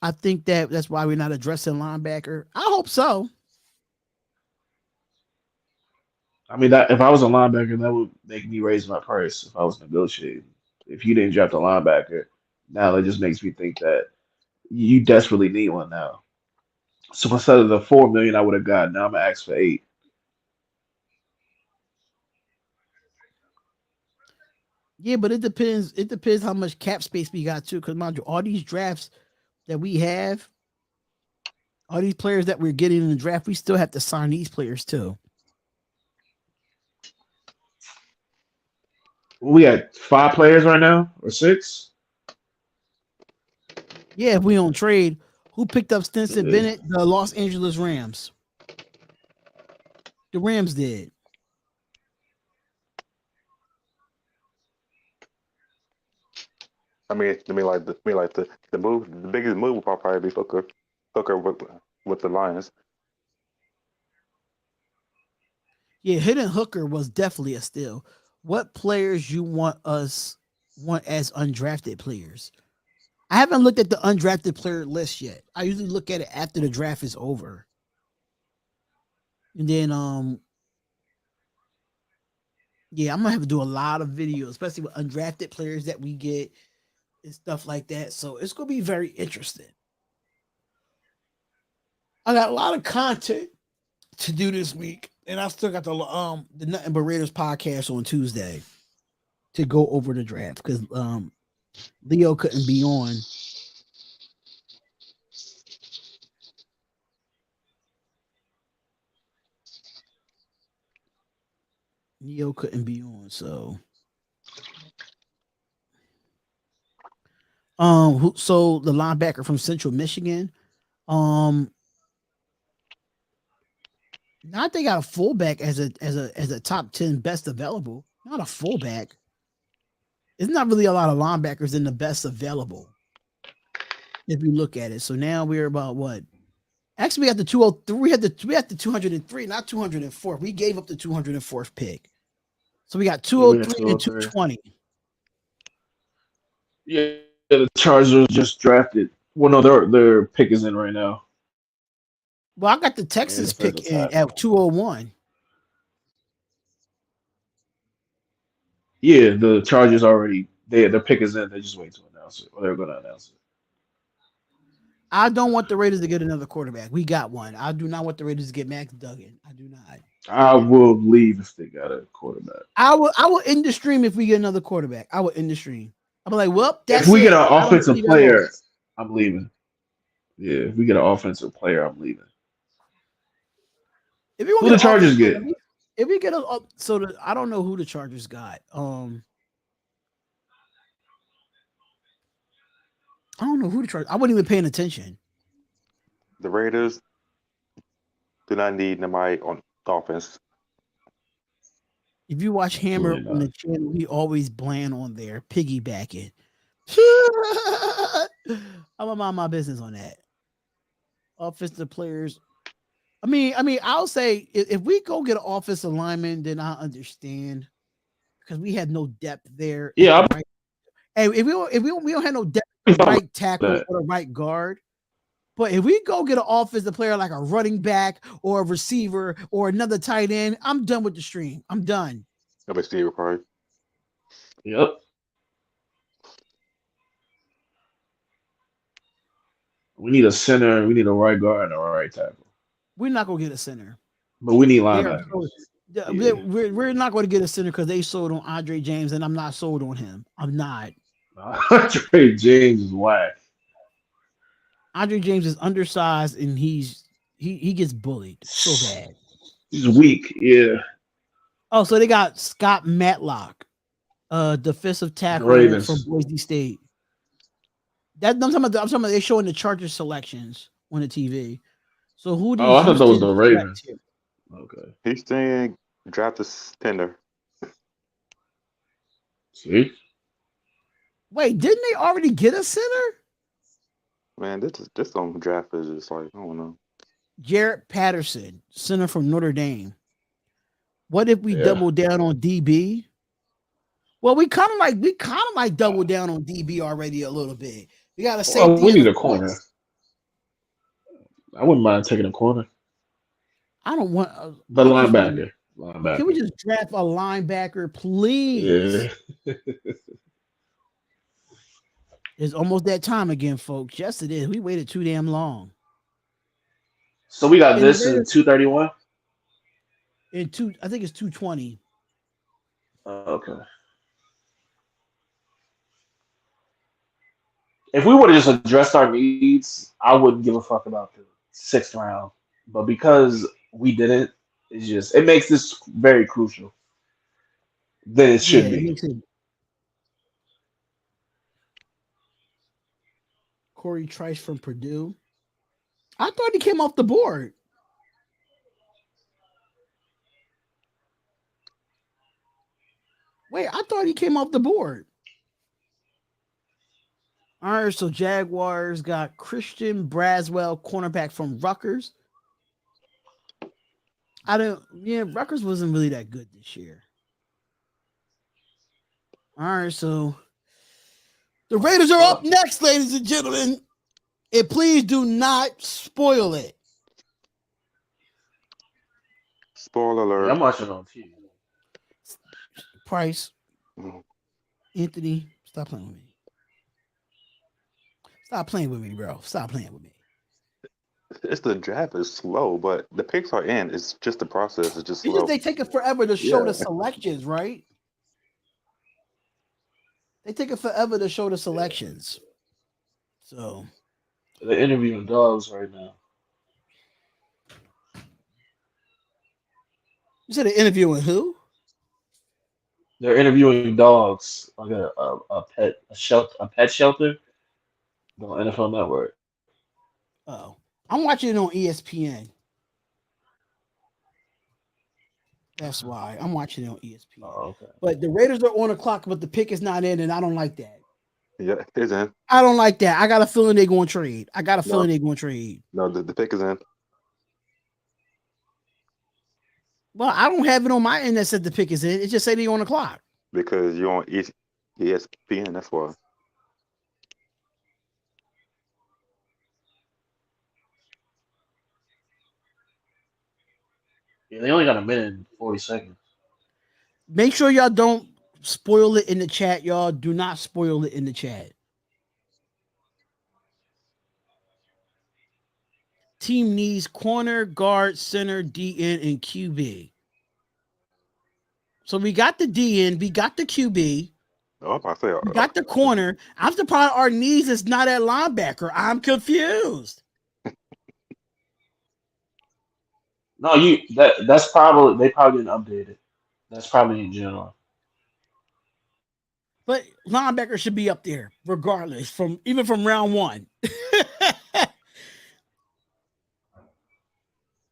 I think that's why we're not addressing linebacker. I hope so. I mean, that if I was a linebacker, that would make me raise my price if I was negotiating. If you didn't draft a linebacker, now that just makes me think that you desperately need one now. So instead of the 4 million I would have got, now I'm gonna ask for 8. Yeah, but it depends. It depends how much cap space we got too. Because mind you, all these drafts that we have, all these players that we're getting in the draft, we still have to sign these players too. We got 5 players right now or 6. Yeah, if we don't trade, who picked up Stinson Yeah. Bennett? The Los Angeles Rams. The Rams did. I mean, the move, the biggest move will probably be Hooker with the Lions. Yeah, hitting Hooker was definitely a steal. What players you want as undrafted players? I haven't looked at the undrafted player list yet. I usually look at it after the draft is over. And then yeah, I'm gonna have to do a lot of videos, especially with undrafted players that we get and stuff like that. So it's gonna be very interesting. I got a lot of content to do this week, and I still got the Nothing But Raiders podcast on Tuesday to go over the draft because Leo couldn't be on. Leo couldn't be on, so so the linebacker from Central Michigan, now they got a fullback as a top 10 best available, not a fullback. It's not really a lot of linebackers in the best available if you look at it. So now we're about what? Actually, we had the 203. We had the 203, not 204. We gave up the 204th pick. So we got 203 and 220. Yeah, the Chargers just drafted. Well, no, their pick is in right now. Well, I got the Texans pick in at 201. Yeah, the Chargers already their pick is in. They just wait to announce it, or they're going to announce it. I don't want the Raiders to get another quarterback. We got one. I do not want the Raiders to get Max Duggan. I do not. I will leave if they got a quarterback. I will end the stream if we get another quarterback. I will end the stream. I'll be like, well, that's if we it. get an offensive player, I'm leaving. Yeah, if we get an offensive player, I'm leaving. If you who the Chargers get? If we get I don't know who the Chargers got. I don't know who to trust. I wasn't even paying attention. The Raiders do not need nobody on offense. If you watch Hammer Absolutely on not. the channel, he always bland on there, piggybacking. I'm gonna mind my business on that. Offensive players. I'll say if we go get an offensive lineman, then I understand because we had no depth there at Yeah, the I'll right. And we don't have no depth be at the fine with right tackle that. or the right guard. But if we go get an offensive player like a running back or a receiver or another tight end, I'm done with the stream. I'm done. Of a receiver, probably. Yep. We need a center. We need a right guard and a right tackle. We're not gonna get a center. But we need They are so. linebackers. Yeah. We're not going to get a center because they sold on Andre James, and I'm not sold on him. I'm not. Trey James is whack. Andre James is undersized, and he gets bullied so bad. He's weak. Yeah. Oh, so they got Scott Matlock, defensive The tackle from Ravens. Boise State. I'm talking about they showing the Chargers selections on the TV. So who Oh, does I thought that was Houston the select Ravens. here? Okay. He's saying draft a spinner. See? Wait, didn't they already get a center? Man, this on draft is just like I don't know. Jarrett Patterson, center from Notre Dame. What if we Yeah. double down on DB? Well, we kind of like double down on DB already a little bit. We got a Well, safety we and a need a corner. corner. I wouldn't mind taking a corner. I don't want. The I just want. linebacker. Can we Linebacker. just draft a linebacker, please? Yeah. It's almost that time again, folks. Yes, it is. We waited too damn long. So we got And the this in Raiders 231. in two. I think it's 220. Okay. If we would have just addressed our needs, I wouldn't give a fuck about the sixth round. But because we didn't, it makes this very crucial. Than it Yeah, should it be. makes it. Corey Trice from Purdue. I thought he came off the board. Wait, I thought he came off the board. All right, so Jaguars got Christian Braswell, cornerback from Rutgers. Rutgers wasn't really that good this year. All right, so the Raiders are up next, ladies and gentlemen. And please do not spoil it. Spoiler Yeah, alert. I'm watching on TV. Price, Mhm. Anthony, stop playing with me. Stop playing with me, bro. Stop playing with me. It's the draft is slow, but the picks are in. It's just the process. It's just It's just slow. they take it forever to show Yeah. the selections, right? They take it forever to show the selections. So They're interviewing dogs right now. you said they're interviewing who? They're interviewing dogs like a pet shelter on NFL Network. Oh, I'm watching it on ESPN. That's why I'm watching it on ESPN. Oh, okay. But the Raiders are on the clock, but the pick is not in, and I don't like that. Yeah, it's in. I don't like that. I got a feeling they're going to trade. No, trade. no, the pick is in Well, I don't have it on my end that said the pick is in. It just say they're on the clock. because you're on ESPN. That's why. Yeah, they only got a minute and 40 seconds. Make sure y'all don't spoil it in the chat, y'all. Do not spoil it in the chat. Team needs corner, guard, center, DN, and QB. So we got the DN, we got the QB, Oh, I'm about to say. we got the corner. I'm surprised our needs is not at linebacker. I'm confused. No, that's probably they probably didn't update it. That's probably in general. But linebacker should be up there regardless, from even from round one.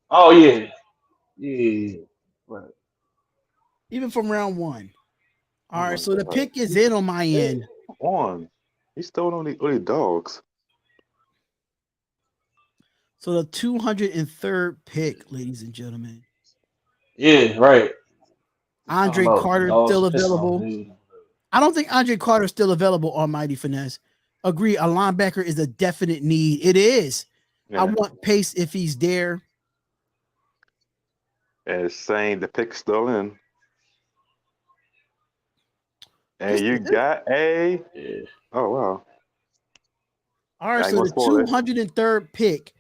Oh yeah, yeah, right. Even from round one. All Oh right, my so the God. pick is in on my end. Come on. He stole on the dogs. So the 203rd pick, ladies and gentlemen. Yeah, right. Talking Andre about Carter dogs still pissing on available. dude. I don't think Andre Carter is still available. Almighty Finesse. Agree. A linebacker is a definite need. It is. I Yeah. want Pace if he's there. And it's saying the pick still in. And This, you this got a. Yeah. Oh, wow. all right. I ain't So gonna the spoil it. 203rd pick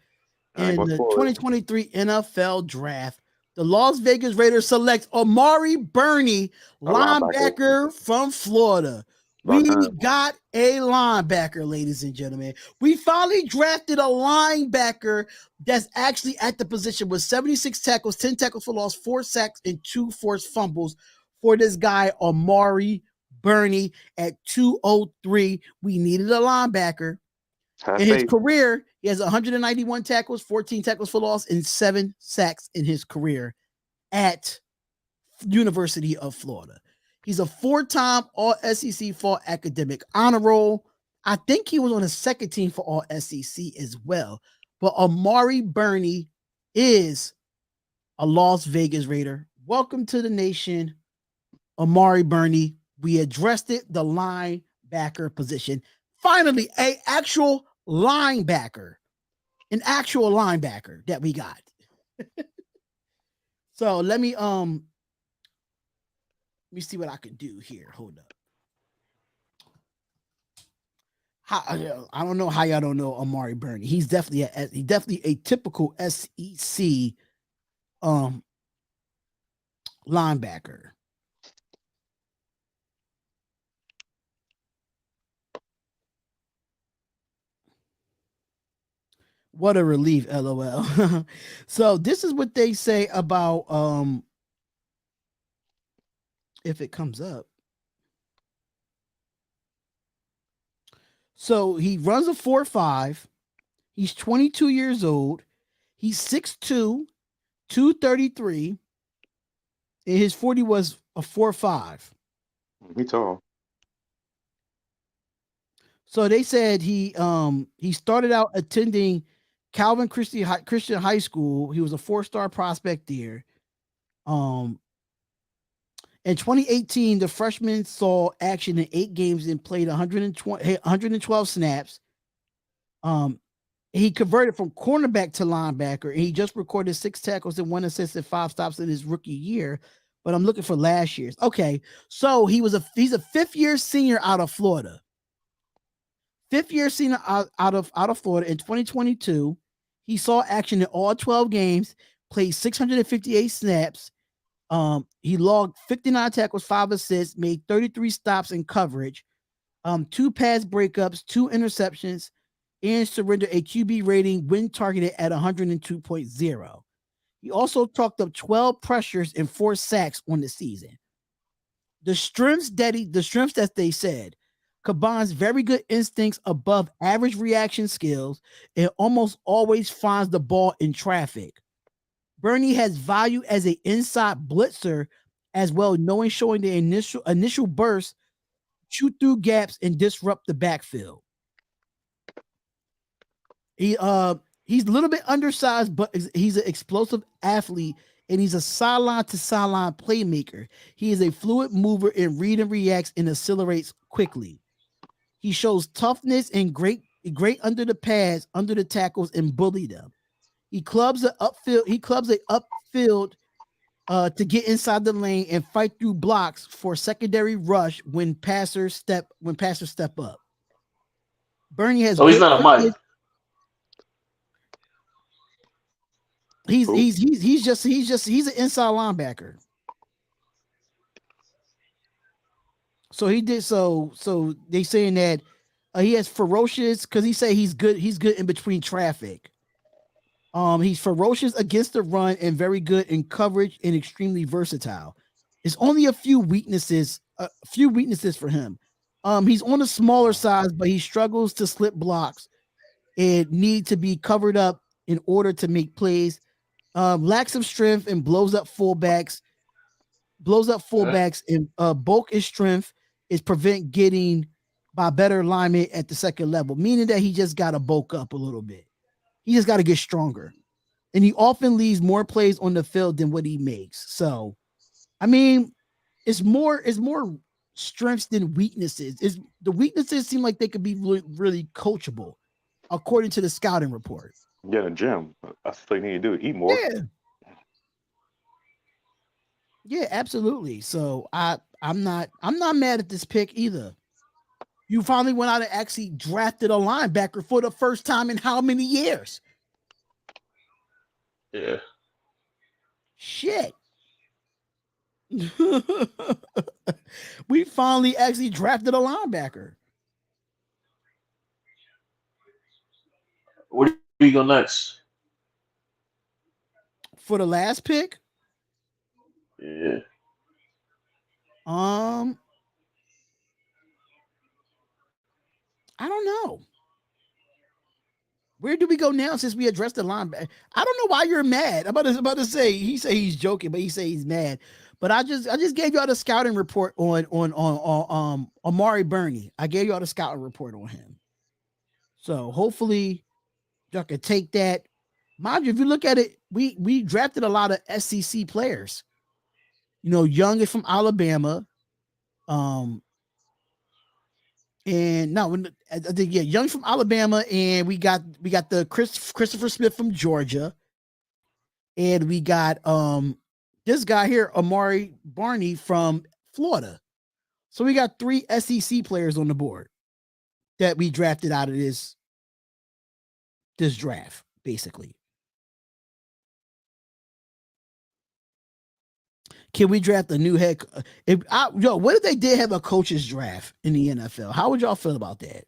I ain't in gonna the spoil it. 2023 NFL Draft, the Las Vegas Raiders select Amari Burney, A linebacker. linebacker from Florida. About We time. got a linebacker, ladies and gentlemen. We finally drafted a linebacker that's actually at the position with 76 tackles, 10 tackles for loss, 4 sacks, and 2 forced fumbles for this guy, Amari Burney, at 203. We needed a linebacker. Have In his faith. career, he has 191 tackles, 14 tackles for loss, and 7 sacks in his career at University of Florida. He's a 4-time All SEC Fall Academic Honor Roll. I think he was on the second team for All SEC as well. But Amari Burney is a Las Vegas Raider. Welcome to the nation, Amari Burney. We addressed it, the linebacker position. Finally, an actual linebacker that we got. So let me see what I can do here. Hold up. I don't know how y'all don't know Amari Burney. He's definitely a typical SEC linebacker. What a relief, LOL. So this is what they say about if it comes up. So he runs a 4.5. He's 22 years old. He's 6'2, 233. And his 40 was a 4.5. He tall. So they said he started out attending Calvin Christian High School. He was a 4-star prospect there. In 2018, the freshman saw action in 8 games and played 112 snaps. He converted from cornerback to linebacker, and he just recorded 6 tackles and 1 assist and 5 stops in his rookie year. But I'm looking for last year's. Okay, so he's a 5th-year senior out of Florida. 5th-year senior out of Florida in 2022. He saw action in all 12 games, played 658 snaps. He logged 59 tackles, 5 assists, made 33 stops in coverage, 2 pass breakups, 2 interceptions, and surrendered a QB rating when targeted at 102.0. He also chalked up 12 pressures and 4 sacks on the season. The strengths that they said combines very good instincts, above average reaction skills, and almost always finds the ball in traffic. Burney has value as an inside blitzer as well, knowing showing the initial burst, shoot through gaps, and disrupt the backfield. He's a little bit undersized, but he's an explosive athlete, and he's a sideline to sideline playmaker. He is a fluid mover and read and reacts and accelerates quickly. He shows toughness and great under the pads, under the tackles, and bully them. He clubs a upfield to get inside the lane and fight through blocks for secondary rush when passers step up. Burney has So he's great not a Mike. quickness. He's Who? he's an inside linebacker. So he did so they saying that he has ferocious, because he say he's good in between traffic. He's ferocious against the run and very good in coverage and extremely versatile. There's only a few weaknesses for him. He's on the smaller size, but he struggles to slip blocks and need to be covered up in order to make plays. Lacks of strength and blows up Okay. fullbacks, and bulk and strength is prevent getting by better alignment at the second level, meaning that he just got to bulk up a little bit. He just got to get stronger. And he often leaves more plays on the field than what he makes. So, I mean, it's more strengths than weaknesses. Is the weaknesses seem like they could be really, really coachable, according to the scouting report. Yeah, the gym. That's what you need to do. Eat more. Yeah, yeah, absolutely. So I'm not mad at this pick either. You finally went out and actually drafted a linebacker for the first time in how many years? Yeah. Shit. We finally actually drafted a linebacker. Where do you go next? For the last pick. Yeah. Um, I don't know. Where do we go now since we addressed the linebacker? I don't know why you're mad. I'm about to say he say he's joking, but he say he's mad. But I just gave y'all the scouting report on Amari Burney. I gave y'all the scouting report on him. So hopefully y'all can take that. Mind you, if you look at it, we drafted a lot of SEC players. Young is from Alabama. Um, and no, I think Young from Alabama, and we got the Christopher Smith from Georgia, and we got this guy here, Amari Barney from Florida. So we got 3 SEC players on the board that we drafted out of this draft, basically. Can we draft a new head? What if they did have a coaches draft in the NFL? How would y'all feel about that?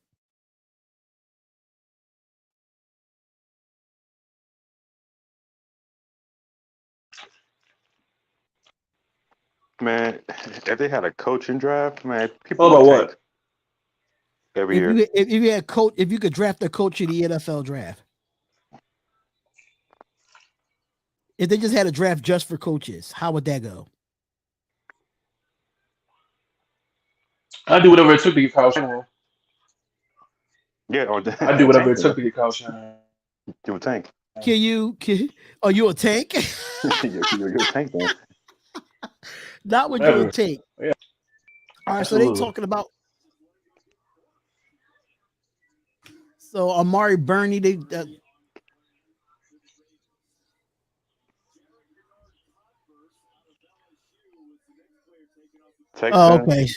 Man, if they had a coaching draft, man, people What would about tank what? every If year. you if you had coach, if you could draft a coach in the NFL draft, if they just had a draft just for coaches, how would that go? I'd do whatever it took to get Kyle Shanahan. Yeah, or I'd do whatever tank, it took to get Kyle Shanahan. you would tank. Are you a tank? You're tank then. Not what you Whatever. would take. Yeah, All right, so they absolutely. talking about Amari Burney. Oh, Texans, okay.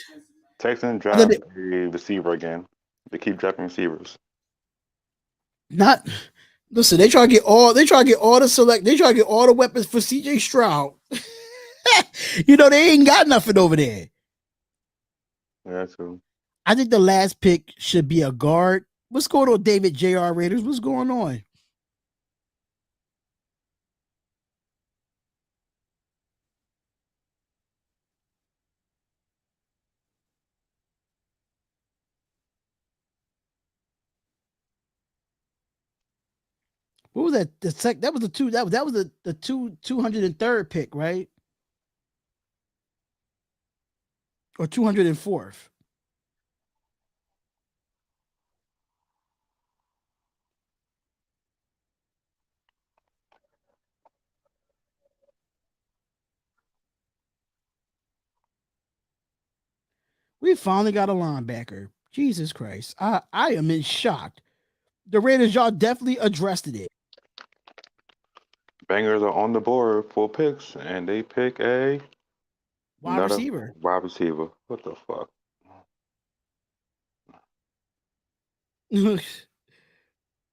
Texans I thought draft a receiver again. They keep drafting receivers. not listen. They try to get all the select. They try to get all the weapons for CJ Stroud. They ain't got nothing over there. Yeah, true. I think the last pick should be a guard. What's going on, David J.R. Raiders? What's going on? What was that? That was the two. That was the 203rd pick, right? Or 204th. We finally got a linebacker. Jesus Christ. I am in shock. The Raiders, y'all definitely addressed it. Bangers are on the board, 4 picks, and they pick Wide another receiver. wide receiver. What the fuck?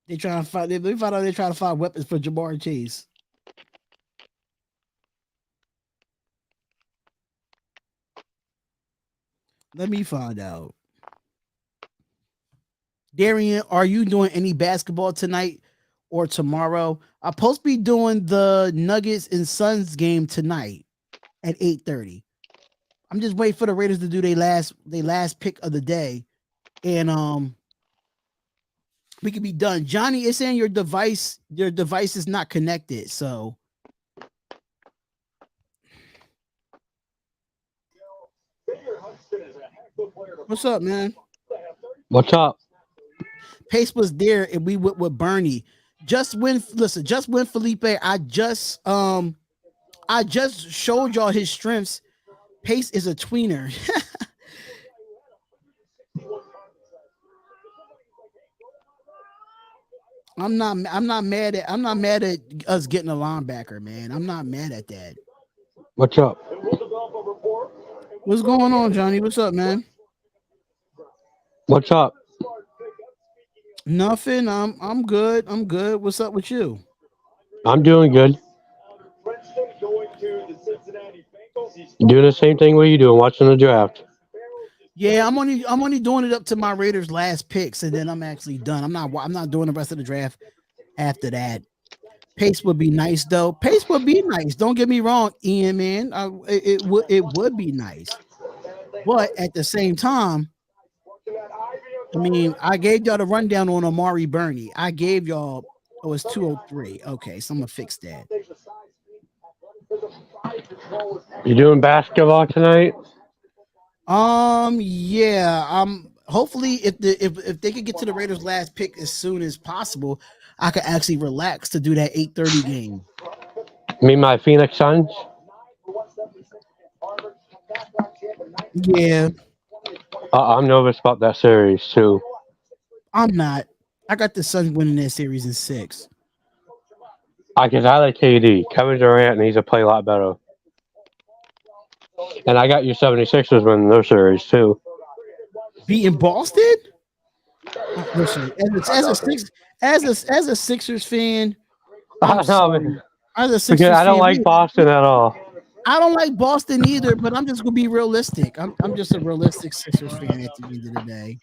They trying to find. They found out they're trying to find weapons for Jamar Chase. Let me find out. Darion, are you doing any basketball tonight or tomorrow? I'm supposed to be doing the Nuggets and Suns game tonight at 8:30. I'm just waiting for the Raiders to do their last pick of the day, and we can be done. Johnny is saying your device is not connected. So what's up, man? What's up? Pace was there, and we went with Bernie. Just when Felipe, I just showed y'all his strengths. Pace is a tweener. I'm not mad at us getting a linebacker, man. I'm not mad at that. What's up? What's going on, Johnny? What's up, man? What's up? Nothing. I'm good. I'm good. What's up with you? I'm doing good. Doing the same thing what you doing, watching the draft. Yeah, I'm only doing it up to my Raiders' last picks, and then I'm actually done. I'm not doing the rest of the draft after that. Pace would be nice though. Pace would be nice. Don't get me wrong, Ian, man. It would be nice, but at the same time, I mean, I gave y'all the rundown on Amari Burney. I gave y'all it's 203. Okay, so I'm gonna fix that. You doing basketball tonight? Yeah. Hopefully, if they could get to the Raiders' last pick as soon as possible, I could actually relax to do that 8:30 game. Me, my Phoenix Suns. Yeah, I'm nervous about that series too. I'm not. I got the Suns winning that series in 6. I like KD. Kevin Durant needs to play a lot better. And I got your 76ers winning their series too. Beating Boston? Listen, as a Sixers fan, I'm sorry. As a Sixers Because I don't fan, like Boston at all. I don't like Boston either, but I'm just gonna be realistic. I'm just a realistic Sixers fan at the end of the day.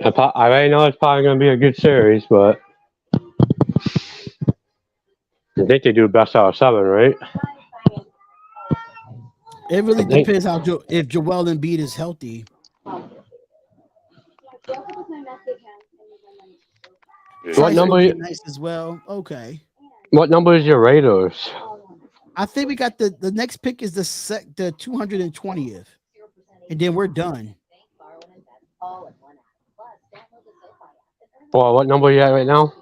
I already know it's probably going to be a good series, but I think they do best out of 7, right? It really depends if Joel Embiid is healthy. What number? Would be nice as well. Okay. What number is your Raiders? I think we got the next pick is the 220th, and then we're done. Well, what number are you at right now?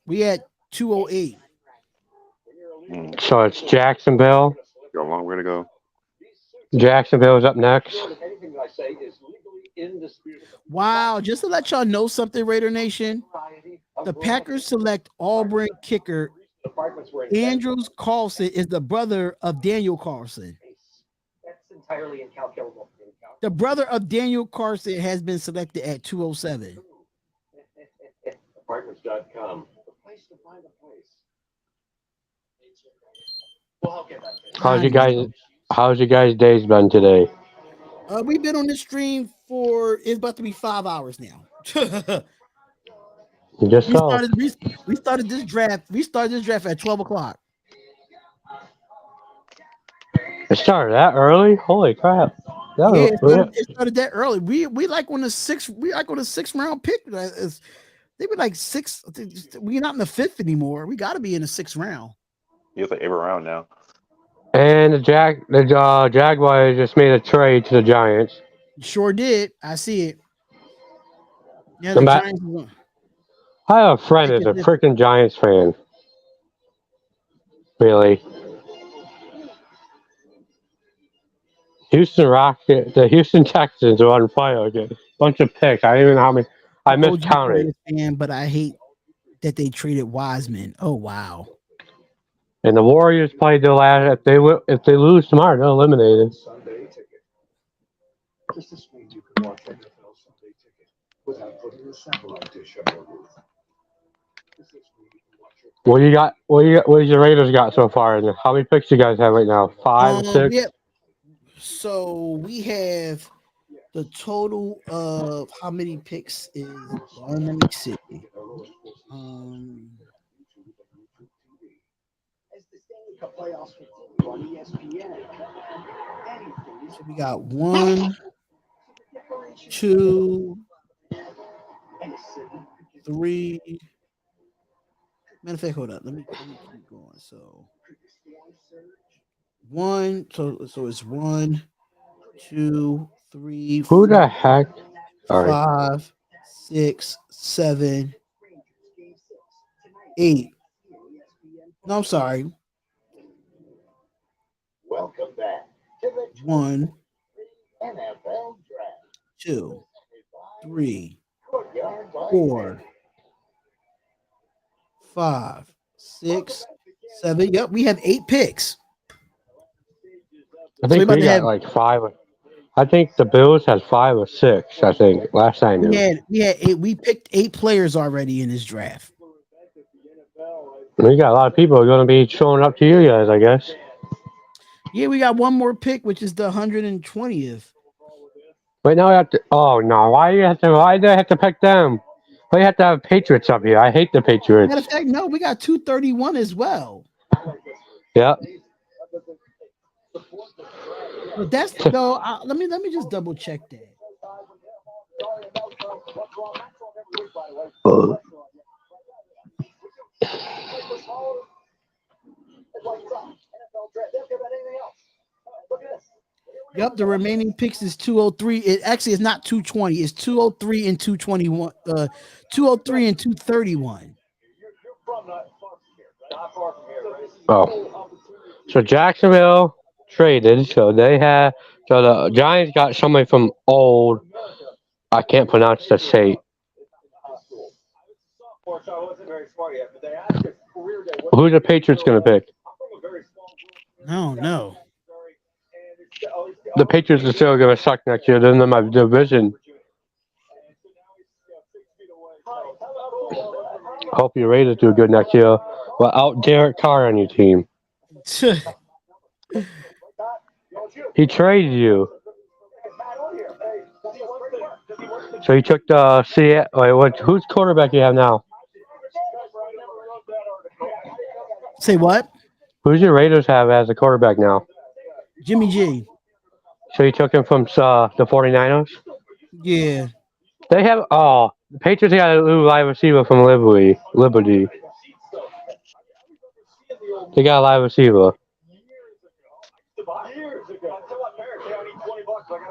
We at 208. So it's Jacksonville. Got a long way to go. Jacksonville is up next. Wow, just to let y'all know something, Raider Nation, the Packers select Auburn kicker Andrews Carlson is the brother of Daniel Carlson. That's entirely incalculable. The brother of Daniel Carlson has been selected at 207. Apartments.com. The place to find a place. Well, I'll get that. How's your guys' days been today? We've been on this stream for it's about to be 5 hours now. We started this draft. We started this draft at 12 o'clock. It started that early? Holy crap! It started that early. We like on the sixth. We like on the 6th round pick. They were like 6. We're not in the 5th anymore. We got to be in the 6th round. It's like every round now. And the Jaguars just made a trade to the Giants. Sure did. I see it. Yeah, the Giants. I have a friend who's a freaking Giants fan. Really. The Houston Texans are on fire again. Bunch of picks. I don't even know how many. I miscounted. But I hate that they traded Wiseman. Oh wow. And the Warriors played the last. If they lose tomorrow, they're eliminated. Does this mean you can watch NFL Sunday Ticket without putting a satellite dish on your roof? What you got? What does your Raiders got so far? How many picks you guys have right now? 5, 6? Yeah. So we have the total of how many picks is. Let me see. So we got 1, 2, 3. Matter of fact, hold up. Let me keep going. So 1. So it's 1, 2, 3, Who 4, the heck? Sorry. 5, 6, 7, 8. No, I'm sorry. 1, 2, 3, 4, 5, 6, 7. Yep, we have 8 picks. I So we think about we to got have like 5. I think the Bills had 5 or 6. I think last I knew. we had 8. We picked 8 players already in this draft. We got a lot of people who are going to be showing up to you guys, I guess. Yeah, we got one more pick, which is the 120th. Wait, now we have to. Oh no! Why do you have to? Why do I have to pick them? Why do you have to have Patriots up here? I hate the Matter Patriots. of fact, no, we got 231 as well. Yeah. But that's no. Let me just double check that. Yep, the remaining picks is 203. It actually is not 220. It's 203 and 221. 203 and 231. Oh. So Jacksonville traded. So they had. So the Giants got somebody from old. I can't pronounce the state. Who's the Patriots going to pick? No, no. The Patriots are still going to suck next year. They're in my division. Hope your Raiders do good next year. Without Derek Carr on your team. He traded you. So he took the Seattle. Wait, whose quarterback do you have now? Say what? Who's your Raiders have as a quarterback now? Jimmy G. So you took him from the 49ers? Yeah. They have the Patriots got a new wide receiver from Liberty. They got a wide receiver.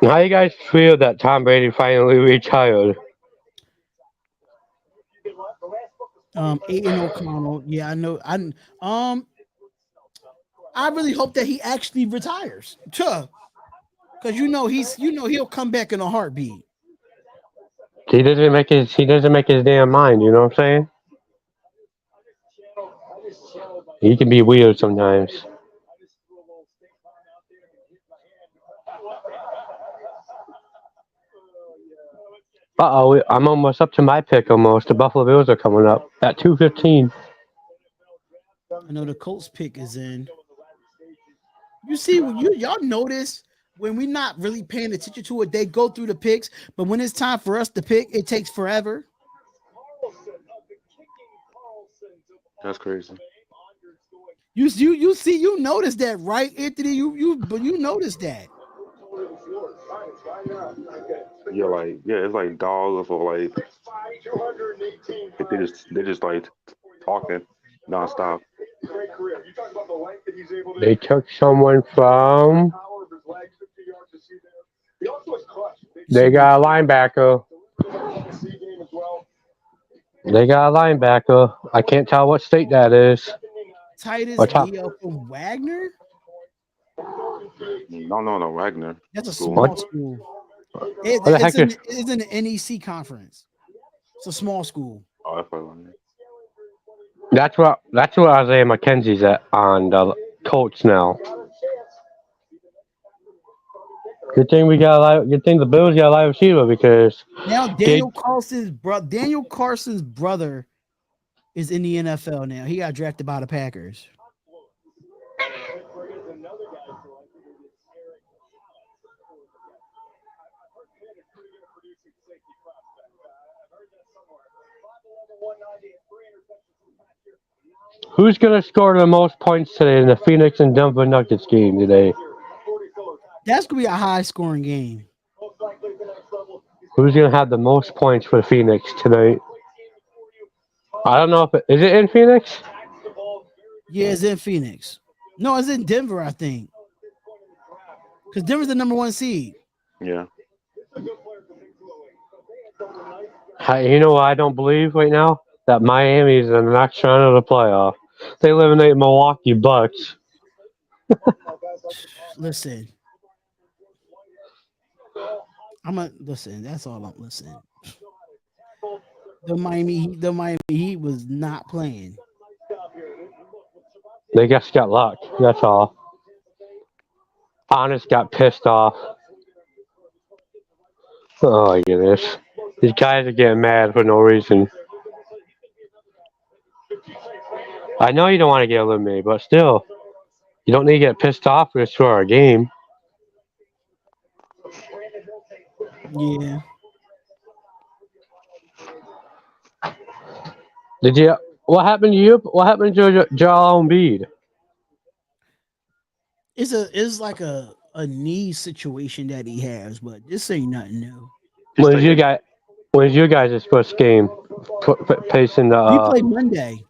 How you guys feel that Tom Brady finally retired? Aiden O'Connell. Yeah, I know. I really hope that he actually retires. Because he'll come back in a heartbeat. He doesn't make his damn mind, you know what I'm saying? He can be weird sometimes. Uh-oh, I'm almost up to my pick almost. The Buffalo Bills are coming up at 2:15. I know the Colts pick is in. You see, y'all notice when we're not really paying attention to it, they go through the picks, but when it's time for us to pick, it takes forever. That's crazy. You notice that, right, Anthony? You notice that. It's like dogs or like they just like talking nonstop. They took someone from. They got a linebacker. I can't tell what state that is. Titus What's up? VL from Wagner. No, Wagner. That's a School. small school. What the heck is? It's in the NEC conference. It's a small school. Oh, that's probably That's where Isaiah McKenzie's at on the Colts now. Good thing the Bills got a live receiver because Now Daniel Carson's brother is in the NFL now. He got drafted by the Packers. Who's gonna score the most points today in the Phoenix and Denver Nuggets game today? That's gonna be a high scoring game. Who's gonna have the most points for Phoenix tonight? I don't know if is it in Phoenix. Yeah, it's in Phoenix. No, it's in Denver, I think. Because Denver's the number 1 seed. Yeah. You know what I don't believe right now? That Miami's in the next round of the playoff. They eliminate Milwaukee Bucks. Listen. Listen, that's all I'm listening. The Miami Heat was not playing. They just got luck. That's all. Honest got pissed off. Oh my goodness. These guys are getting mad for no reason. I know you don't want to get eliminated, but still, you don't need to get pissed off for a game. Yeah. Did you? What happened to you? What happened to Joel Embiid? It's like a knee situation that he has, but this ain't nothing new. When's you guys' first game? Facing the. We play Monday.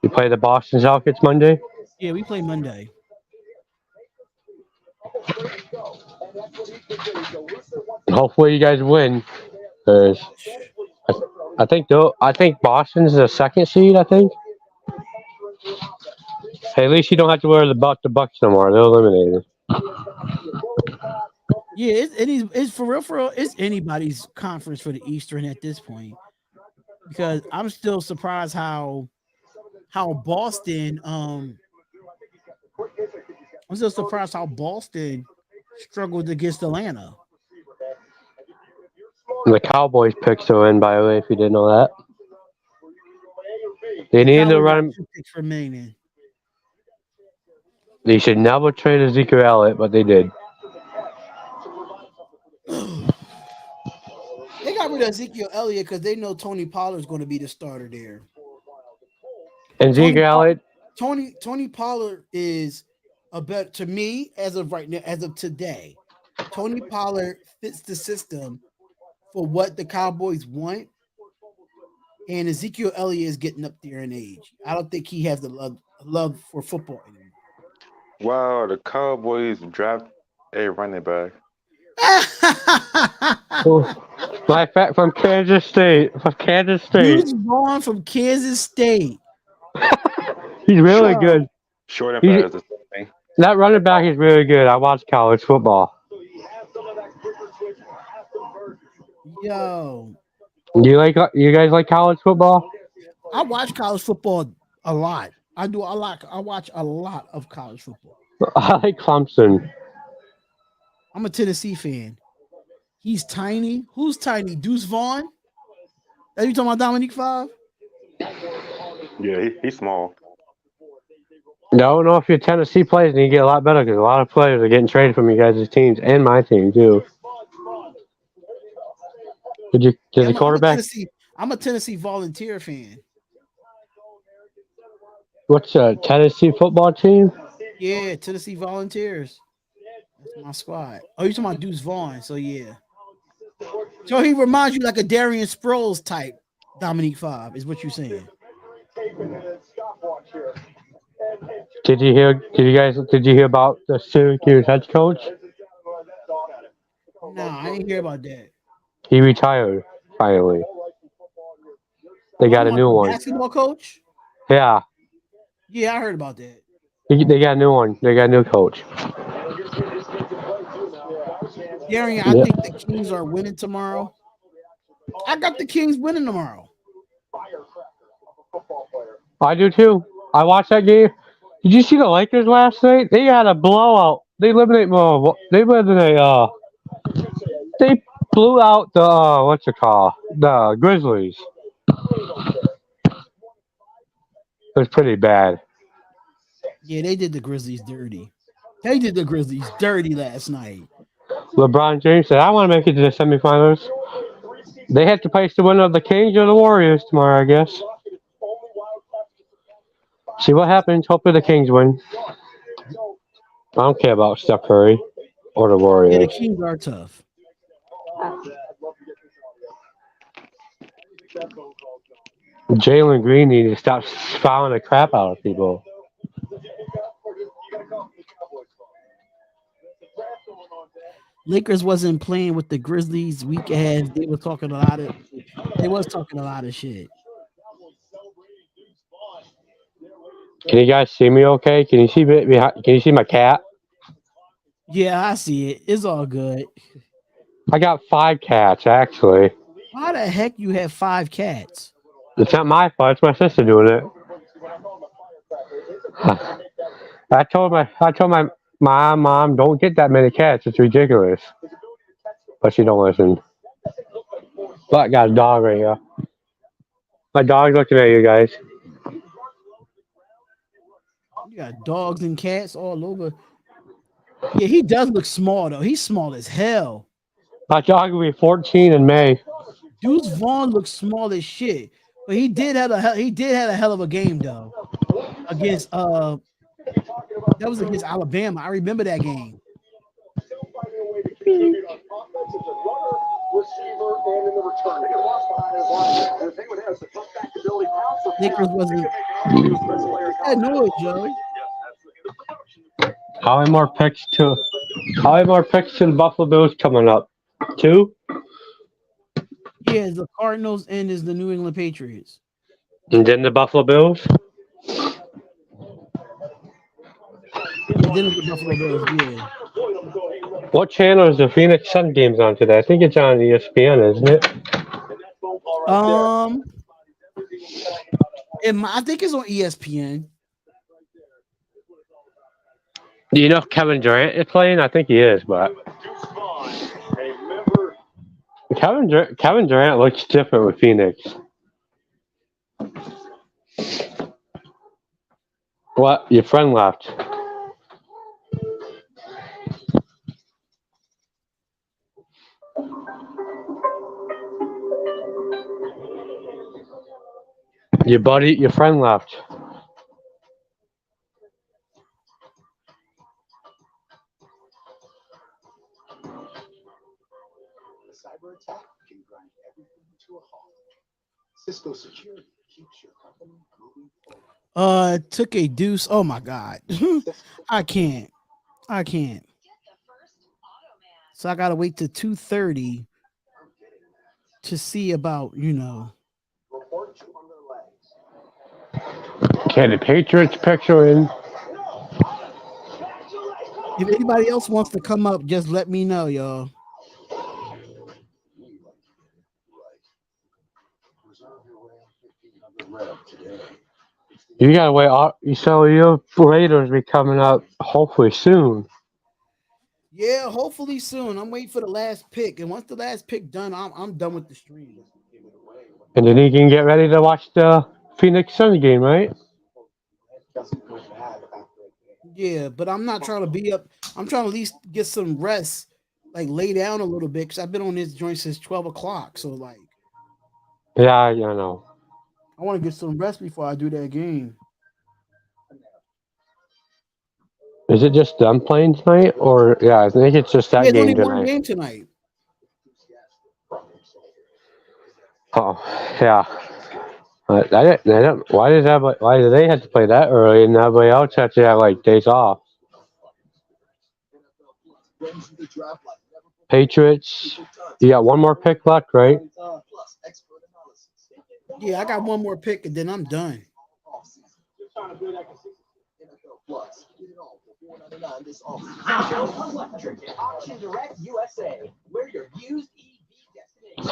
You play the Boston Celtics Monday? Yeah, we play Monday. Hopefully you guys win. I think Boston's the second seed. I think. Hey, at least you don't have to worry about the Bucks no more. They're eliminated. Yeah, it's for real. It's anybody's conference for the Eastern at this point, because I'm still surprised how Boston I'm still surprised how Boston struggled against Atlanta. The Cowboys picked to win, by the way, if you didn't know that. They needed to run. 2 picks remaining. They should never trade Ezekiel Elliott, but they did. They got rid of Ezekiel Elliott because they know Tony Pollard's going to be the starter there. And Ezekiel Elliott. Tony Pollard is a better, to me, as of right now, as of today. Tony Pollard fits the system for what the Cowboys want, and Ezekiel Elliott is getting up there in age. I don't think he has the love for football anymore. Wow, the Cowboys dropped a running back. My fact from Kansas State. Deuce Vaughn from Kansas State. He's really good. Short and fast. The same thing. That running back is really good. I watch college football. Yo. You guys like college football? I watch college football a lot. I watch a lot of college football. I like Clemson. I'm a Tennessee fan. He's tiny. Who's tiny? Deuce Vaughn? Are you talking about Dominique 5? Yeah, he's small. I don't know if your Tennessee plays and you get a lot better because a lot of players are getting traded from you guys' teams and my team too. Did the quarterback? I'm a Tennessee Volunteer fan. What's a Tennessee football team? Yeah, Tennessee Volunteers. That's my squad. Oh, you're talking about Deuce Vaughn, so yeah. So he reminds you like a Darion Sproles type, Dominique 5, is what you're saying. Did you hear about the Syracuse head coach? No, I didn't hear about that. He retired finally. They got a new one. Basketball coach? Yeah. Yeah, I heard about that. They got a new one. They got a new coach. Darian, I think the Kings are winning tomorrow. I got the Kings winning tomorrow. I do too. I watched that game. Did you see the Lakers last night? They had a blowout. They eliminated. They blew out the what's it called? The Grizzlies. It was pretty bad. Yeah, they did the Grizzlies dirty. They did the Grizzlies dirty last night. LeBron James said, "I want to make it to the semifinals." They have to face the winner of the Kings or the Warriors tomorrow, I guess. See what happens. Hopefully the Kings win. I don't care about Steph Curry or the Yeah, the Warriors. Kings are tough. Jalen Green needs to stop fouling the crap out of people. Lakers wasn't playing with the Grizzlies week ahead. They were talking a lot of. They was talking a lot of shit. Can you guys see me okay? Can you see me behind? Can you see my cat? Yeah, I see it. It's all good. I got 5 cats actually. Why the heck you have 5 cats? It's not my fault. It's my sister doing it. I told my mom, don't get that many cats. It's ridiculous. But she don't listen. But I got a dog right here. My dog's looking at you guys. You got dogs and cats all over. Yeah, he does look small though. He's small as hell. My dog will be 14 in May. Deuce Vaughn looks small as shit, but he did have a hell of a game though against that was against Alabama. I remember that game. Lakers wasn't. What's that noise, Joey? How many more picks to the Buffalo Bills coming up? 2? Yeah, it's the Cardinals and is the New England Patriots. And then the Buffalo Bills? Yeah, then it's the Buffalo Bills. Yeah. What channel is the Phoenix Sun games on today? I think it's on ESPN, isn't it? I think it's on ESPN. Do you know if Kevin Durant is playing? I think he is, but Kevin Durant looks different with Phoenix. What? Your friend left. Your friend left. The cyber attack can grind everything to a halt. Cisco Security keeps your company moving forward. Took a deuce. Oh my god. I can't. So I gotta wait till 2:30 to see about, Okay, the Patriots picture in. If anybody else wants to come up, just let me know, y'all. You gotta wait. So your Raiders be coming up hopefully soon. Yeah, hopefully soon. I'm waiting for the last pick, and once the last pick done, I'm done with the stream. And then you can get ready to watch the Phoenix Suns game, right? Yeah, but I'm not trying to be up. I'm trying to at least get some rest, like lay down a little bit, because I've been on this joint since 12 o'clock. So like, Yeah, I know. I want to get some rest before I do that game. Is it just them playing tonight, or I think it's just that Yeah, there's game only one tonight. game tonight. Oh, yeah. Why do they have to play that early and everybody else has to have like days off? Patriots, you got one more pick left, right? Yeah, I got one more pick and then I'm done.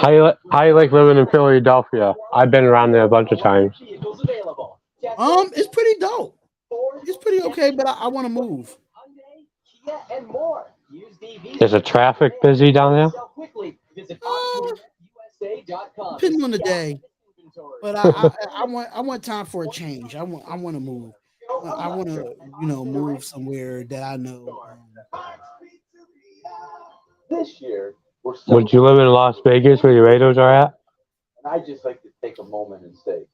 How you like living in Philadelphia? I've been around there a bunch of times. It's pretty dope. It's pretty okay, but I want to move. Is the traffic busy down there? Depending on the day. But I want time for a change. I want to move. I want to move somewhere that I know. This year, Would you live in Las Vegas where your Raiders are at? I just like to take a moment and say,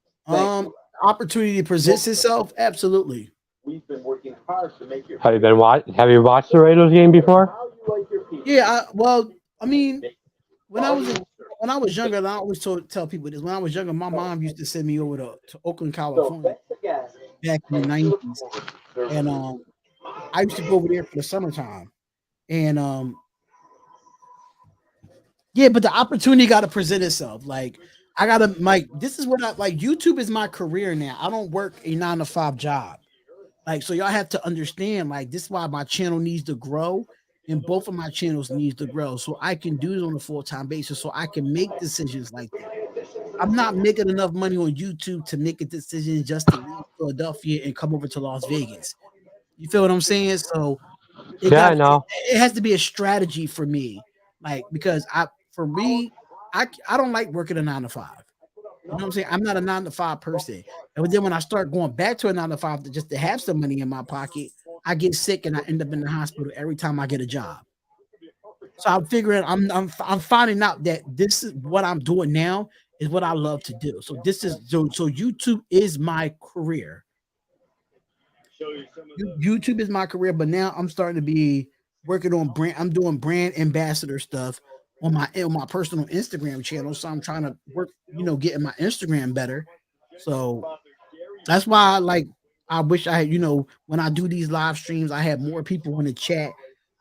Opportunity presents itself. Absolutely. We've been working hard to make your Have you been Have you watched the Raiders game before? how you like your people. Yeah. Well, I mean, when I was younger, and I always tell people this. When I was younger, my mom used to send me over to Oakland, So California, thanks again. back in the We look '90s, forward to serving and you. I used to go over there for the summertime, and yeah, but the opportunity got to present itself. Like I gotta like this is what I like. YouTube is my career now. I don't work a 9 to 5 job. Like so, y'all have to understand. Like this is why my channel needs to grow, and both of my channels needs to grow, so I can do it on a full-time basis, so I can make decisions like that. I'm not making enough money on YouTube to make a decision just to leave Philadelphia and come over to Las Vegas. You feel what I'm saying? So it Yeah, I got know. it has to be a strategy for me, like because for me, I don't like working a 9 to 5. You know what I'm saying? I'm not a 9 to 5 person. And then when I start going back to a 9 to 5 just to have some money in my pocket, I get sick and I end up in the hospital every time I get a job. So I'm figuring I'm finding out that this is what I'm doing now is what I love to do. So this is so YouTube is my career. YouTube is my career, but now I'm starting to be working on brand. I'm doing brand ambassador stuff on my personal Instagram channel. So I'm trying to work, getting my Instagram better. So that's why I wish I had, when I do these live streams, I have more people in the chat.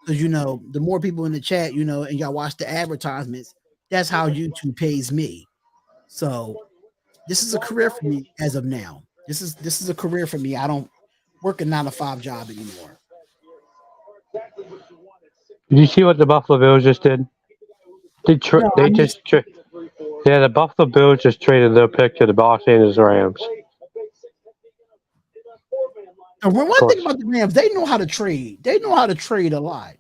Because the more people in the chat, and y'all watch the advertisements, that's how YouTube pays me. So this is a career for me as of now. This is a career for me. I don't work a 9 to 5 job anymore. Did you see what the Buffalo Bills just did? No, I missed. Yeah, the Buffalo Bills just traded their pick to the Los Angeles Rams. And Of one thing course. about the Rams, they know how to trade. They know how to trade a lot.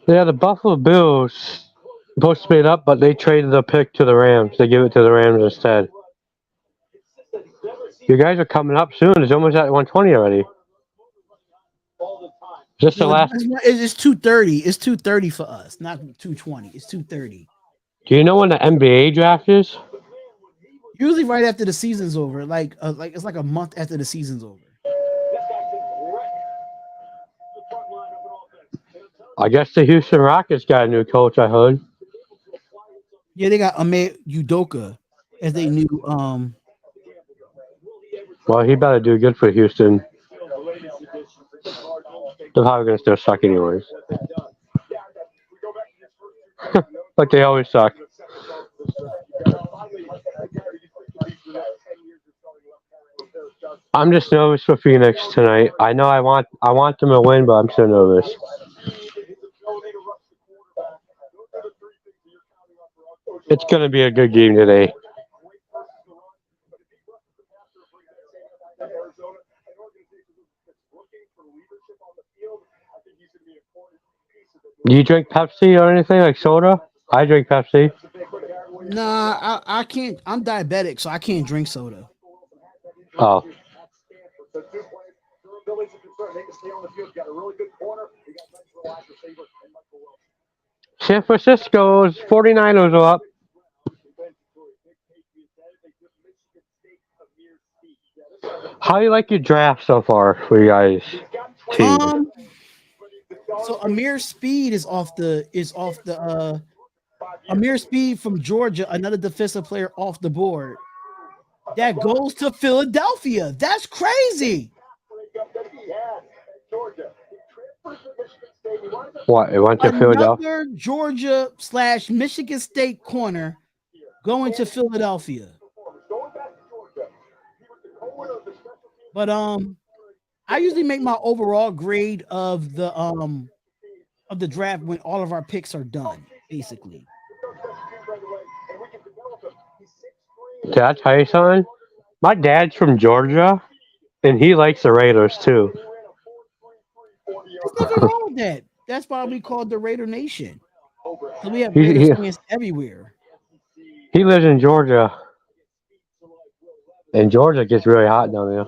Yeah, the Buffalo Bills supposed to split up, but they traded the pick to the Rams. They give it to the Rams instead. You guys are coming up soon. It's almost at 120 already. Just the No, last. it's 230. It's 230 for us, not 220. It's 230. Do you know when the NBA draft is? Usually right after the season's over. Like it's like a month after the season's over. I guess the Houston Rockets got a new coach. I heard. Yeah, they got Ame Udoka as they new Well, he better do good for Houston. They're probably gonna still suck anyways. Like they always suck. I'm just nervous for Phoenix tonight. I know I want them to win, but I'm still nervous. It's gonna be a good game today. Do you drink Pepsi or anything like soda? I drink Pepsi. Nah, I can't. I'm diabetic, so I can't drink soda. Oh. San Francisco's 49ers are up. How do you like your draft so far for you guys' team? So Amir Speed is off the Amir Speed from Georgia, another defensive player off the board. That goes to Philadelphia. That's crazy. What? It went to Philadelphia? Another Georgia / Michigan State corner going to Philadelphia. But I usually make my overall grade of the draft when all of our picks are done, basically. Did I tell you something? My dad's from Georgia, and he likes the Raiders too. There's nothing wrong with that. That's why we call the Raider Nation. So we have He, Raiders he, fans everywhere. he lives in Georgia, and Georgia gets really hot down there.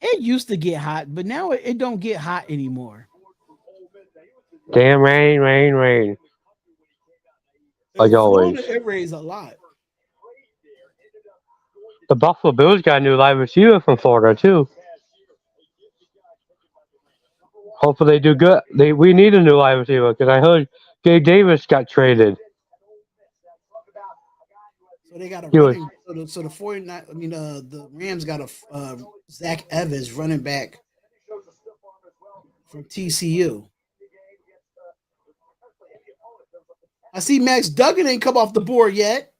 It used to get hot, but now it don't get hot anymore. Damn rain, rain, rain. Like always. Florida, it rains a lot. The Buffalo Bills got a new wide receiver from Florida too. Hopefully they do good. We need a new wide receiver because I heard Gabe Davis got traded. So they got a He was running. So the 49. I mean, the Rams got a Zach Evans running back from TCU. I see Max Duggan ain't come off the board yet.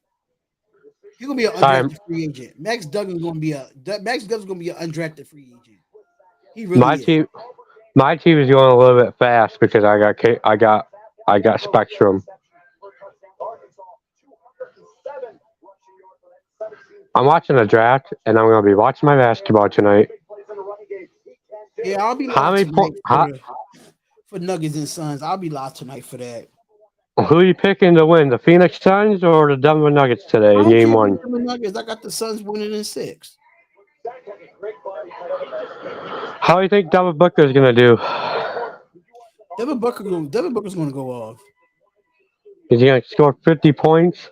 He's gonna be an undrafted free agent. Max Duggan's gonna be an undrafted free agent. He really my is. team. My team is going a little bit fast because I got Spectrum. I'm watching the draft, and I'm going to be watching my basketball tonight. Yeah, I'll be How live many tonight po- for Nuggets and Suns. I'll be live tonight for that. Who are you picking to win, the Phoenix Suns or the Denver Nuggets today I in don't Game care One? about the Nuggets. I got the Suns winning in 6. How do you think Devin Booker is going to do? Devin Booker's going to go off. Is he going to score 50 points?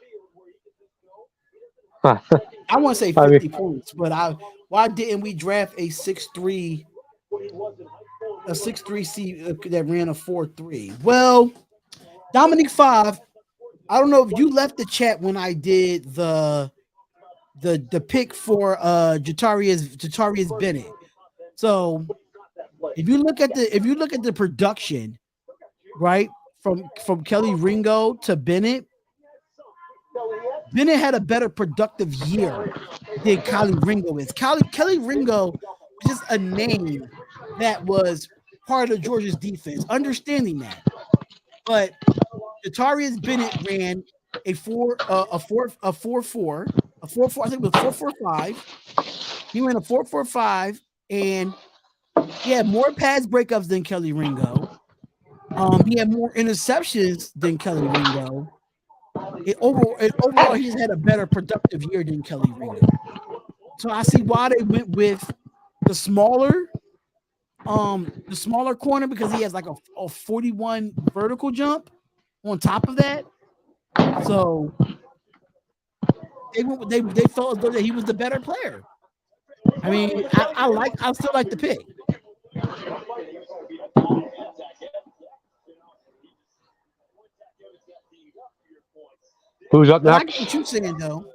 I want to say I 50 mean, points, but why didn't we draft a 6'3" C that ran a 4.3? Well, Dominic 5. I don't know if you left the chat when I did the pick for Jatarius Bennett. So if you look at the production, right, from Kelly Ringo to Bennett had a better productive year than Kelly Ringo is. Kelly Ringo was just a name that was part of Georgia's defense, understanding that. But Jatarius Bennett ran a 4-4, I think it was 4.45. He ran a 4.45, and he had more pass breakups than Kelly Ringo. He had more interceptions than Kelly Ringo. Overall, he's had a better productive year than Kelly Ringo. So I see why they went with the smaller corner, because he has like a 41 vertical jump on top of that. So they felt as though that he was the better player. I mean, I still like the pick. who's up But I get next? what you're saying though.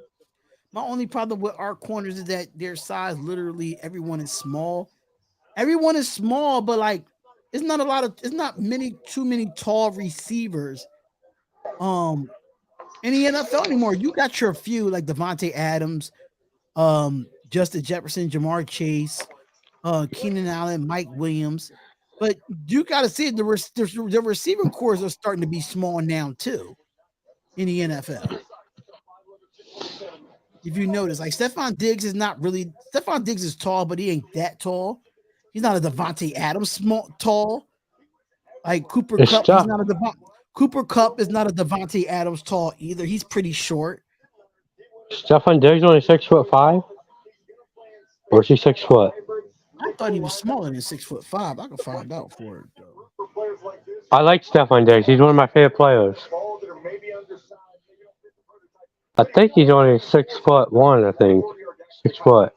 My only problem with our corners is that their size, literally everyone is small. Everyone is small, but like it's not too many tall receivers in the NFL anymore. You got your few like Devontae Adams, Justin Jefferson, Jamar Chase, Keenan Allen, Mike Williams. But you got to see the receiving cores are starting to be small now too in the NFL. If you notice, like Stephon Diggs is tall, but he ain't that tall. He's not a Devontae Adams tall. Like Cooper It's Kupp, tough. Cooper Kupp is not a Devontae Adams tall either. He's pretty short. Stefan Diggs only 6'5", or is he 6 foot? I thought he was smaller than 6'5". I can find out for it though. I like Stefan Diggs. He's one of my favorite players. I think he's only 6'1". I think 6 foot.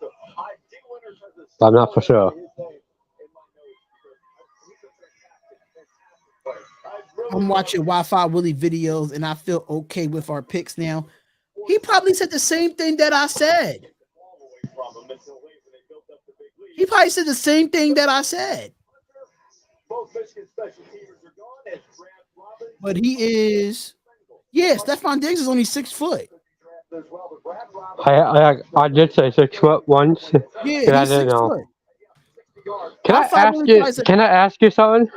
I'm not for sure. I'm watching Wi-Fi Willie videos, and I feel okay with our picks now. He probably said the same thing that I said. But he is, Stephon Diggs is only 6 foot. I did say 6 foot once. Yeah, I he's didn't 6 know. foot. Can I ask you? Can I ask you something?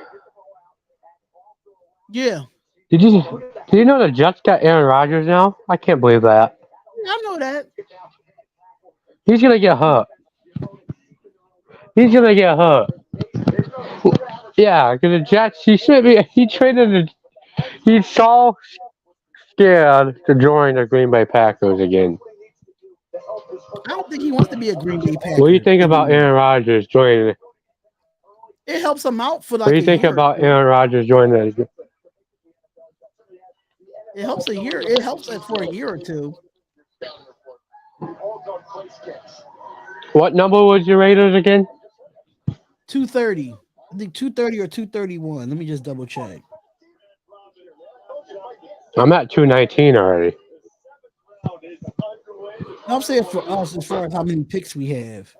Yeah. Do you know the Jets got Aaron Rodgers now? I can't believe that. I know that. He's gonna get hurt. Yeah, because the Jets. He traded. He's so scared to join the Green Bay Packers again. I don't think he wants to be a Green Bay Packer. What do you think about Aaron Rodgers joining? It helps him out for like What do you a think year. about Aaron Rodgers joining? It helps a year. It helps us for a year or two. What number was your Raiders again? 230. I think 230 or 231. Let me just double check. I'm at 219 already. No, I'm saying for us as far as how many picks we have.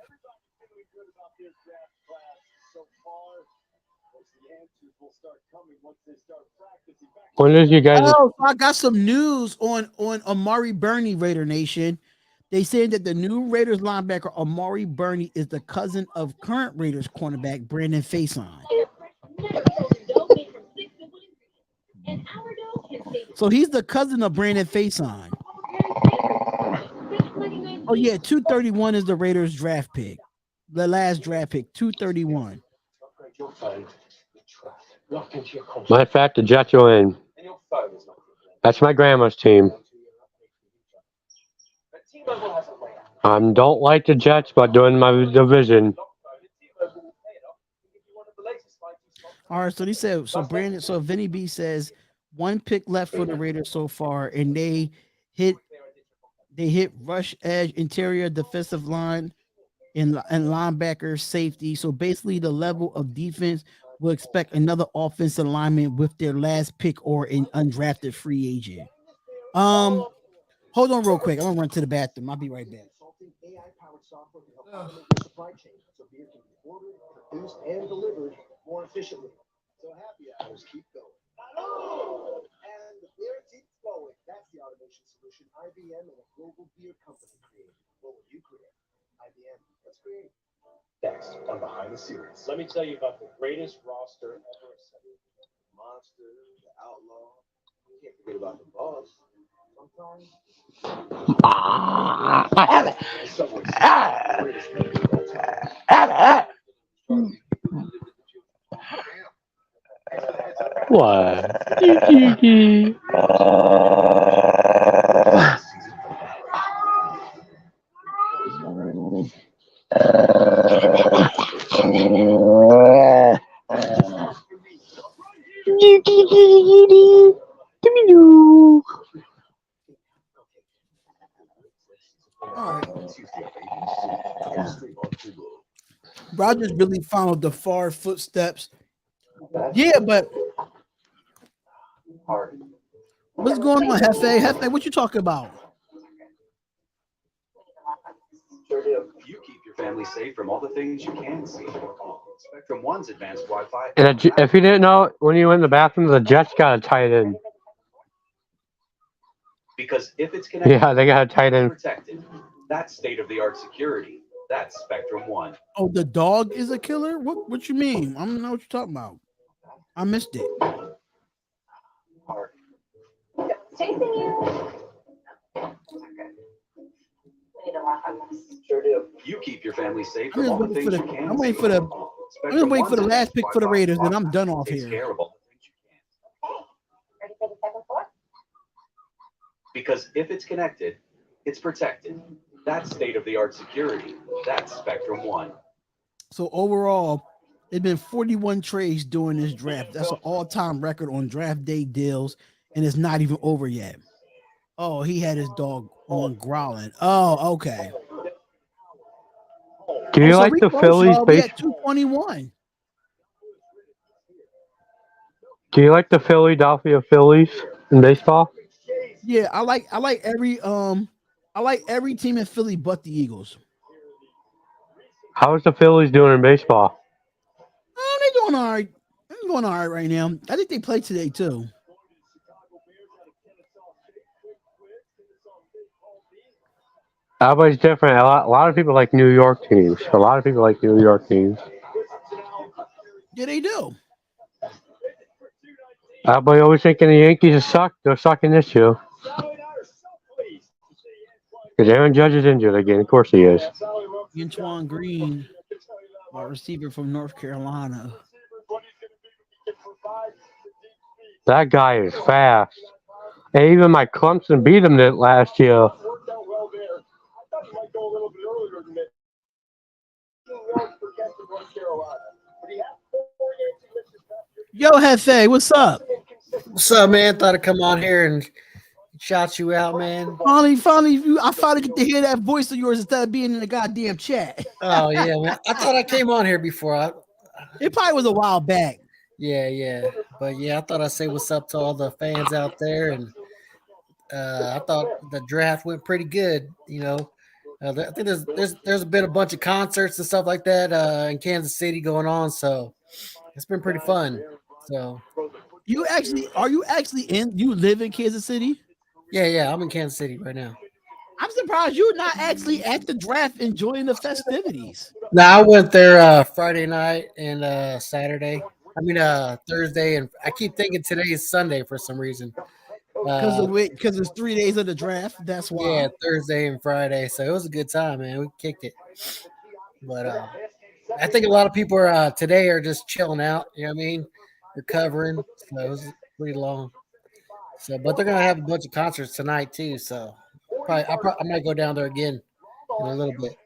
When did you guys? Oh, so I got some news on Amari Burney, Raider Nation. They saying that the new Raiders linebacker Amari Burney is the cousin of current Raiders cornerback Brandon Faison. So he's the cousin of Brandon Faison. Oh yeah, 231 is the Raiders draft pick. The last draft pick, 231. Matter of fact, the Jets are in. That's my grandma's team. Don't like the Jets, but doing my division. All right, so they said so Vinny B says one pick left for the Raiders so far, and they hit rush edge, interior defensive line, and linebacker safety. So basically the level of defense will expect another offensive lineman with their last pick or an undrafted free agent. Hold on real quick. I'm gonna run to the bathroom. I'll be right back. AI-powered software to help automate your supply chain so beer can be ordered, produced, and delivered more efficiently. So happy hours keep going. And the beer keeps going. That's the automation solution IBM and a global beer company created. What will you create? IBM. Let's create. Next on Behind the Series. Let me tell you about the greatest roster ever assembled. Monster, the outlaw. You can't forget about the boss. Sometimes. All right. Rogers really followed the far footsteps. Yeah, but what's going on, Hefe? Hefe, what you talking about? Sure do. You keep your family safe from all the things you can see. Spectrum One's advanced Wi-Fi. And if you didn't know, when you went in the bathroom, the Jets got a tight end. Because if it's connected, Yeah, they got a tight end. Protected. That's state-of-the-art security. That's Spectrum One. Oh, the dog is a killer? What you mean? I don't know what you're talking about. I missed it. Chasing you. Sure do. You keep your family safe from all the things you can. I'm waiting for the last pick for the Raiders, and I'm done off here. Ready for the second floor? Because if it's connected, it's protected. That's state-of-the-art security. That's Spectrum One. So overall, there's been 41 trades during this draft. That's an all-time record on draft day deals, and it's not even over yet. Oh, he had his dog on growling. Oh, okay. Do you like the Phillies We at 221. Do you like the Philadelphia Phillies in baseball? Yeah, I like every team in Philly but the Eagles. How's the Phillies doing in baseball? They're doing all right. They're doing all right right now. I think they play today too. Everybody's different. A lot of people like New York teams. Yeah, they do. Everybody always thinking the Yankees suck. They're sucking this year. Because Aaron Judge is injured again. Of course he is. Antoine Green, wide receiver from North Carolina. That guy is fast. And even my Clemson beat him last year. Yo, Hefe, what's up? What's up, man? Thought I'd come on here and shout you out, man. Finally, I finally get to hear that voice of yours instead of being in the goddamn chat. Oh yeah, man. I thought I came on here before. It probably was a while back. Yeah. But yeah, I thought I'd say what's up to all the fans out there, and I thought the draft went pretty good. I think there's been a bunch of concerts and stuff like that in Kansas City going on, so it's been pretty fun. So you live in Kansas City? Yeah, I'm in Kansas City right now. I'm surprised you're not actually at the draft enjoying the festivities. No, I went there Friday night and Saturday. I mean Thursday, and I keep thinking today is Sunday for some reason. Because it's 3 days of the draft. That's why. Yeah, Thursday and Friday. So it was a good time, man. We kicked it. But I think a lot of people are today are just chilling out. You know what I mean? Recovering. So it was pretty long. So, but they're gonna have a bunch of concerts tonight too. So I might go down there again in a little bit.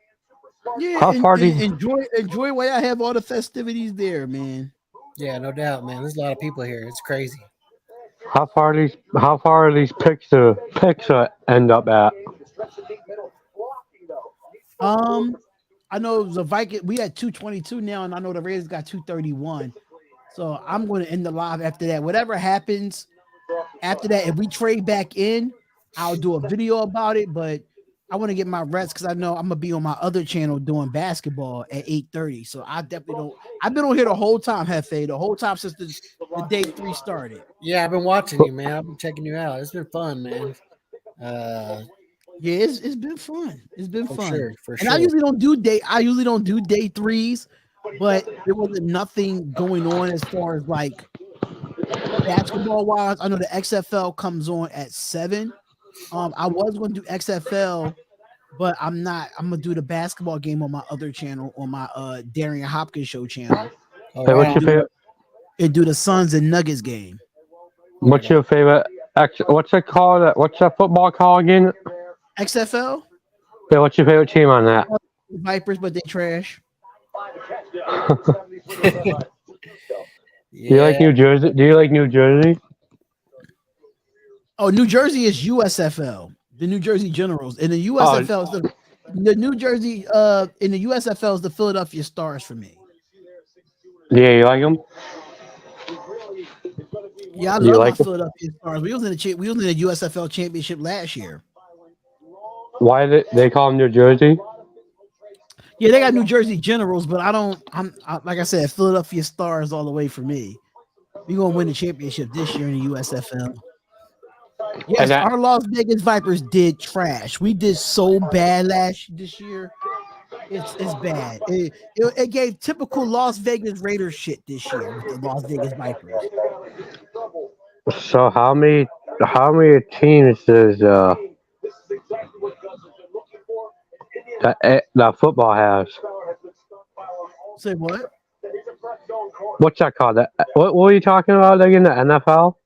Yeah, How far do you, enjoy while I have all the festivities there, man. Yeah, no doubt, man. There's a lot of people here. It's crazy. how far are these picks end up at? I know the Viking. We had 222 now, and I know the Raiders got 231. So I'm going to end the live after that. Whatever happens after that, if we trade back in, I'll do a video about it. But I want to get my reps because I know I'm gonna be on my other channel doing basketball at 8:30. So I definitely don't. I've been on here the whole time, Hefe, the whole time since the day 3 started. Yeah, I've been watching you, man. I've been checking you out. It's been fun, man. Yeah, it's been fun. It's been fun. For and sure. I usually don't do day 3s, but there wasn't nothing going on as far as like basketball wise. I know the XFL comes on at 7. I was going to do XFL, but I'm not. I'm gonna do the basketball game on my other channel, on my DhopkinsShow channel. Hey, what's your favorite? And do the Suns and Nuggets game. What's your favorite? What's it called? What's that football called again? XFL. Yeah, what's your favorite team on that? Vipers, but they trash. Do you like New Jersey? Do you like New Jersey? Oh, New Jersey is USFL, the New Jersey Generals, and the USFL is the New Jersey. In the USFL is the Philadelphia Stars for me. Yeah, you like them? Yeah, I love my Philadelphia Stars. We was in the USFL championship last year. Why did they call them New Jersey? Yeah, they got New Jersey Generals, but like I said, Philadelphia Stars all the way for me. We're gonna win the championship this year in the USFL. Yes, our Las Vegas Vipers did trash. We did so bad this year. It's bad. It gave typical Las Vegas Raiders shit this year with the Las Vegas Vipers. So how many teams does that football has? Say what? What's that called? What were you talking about again? The NFL?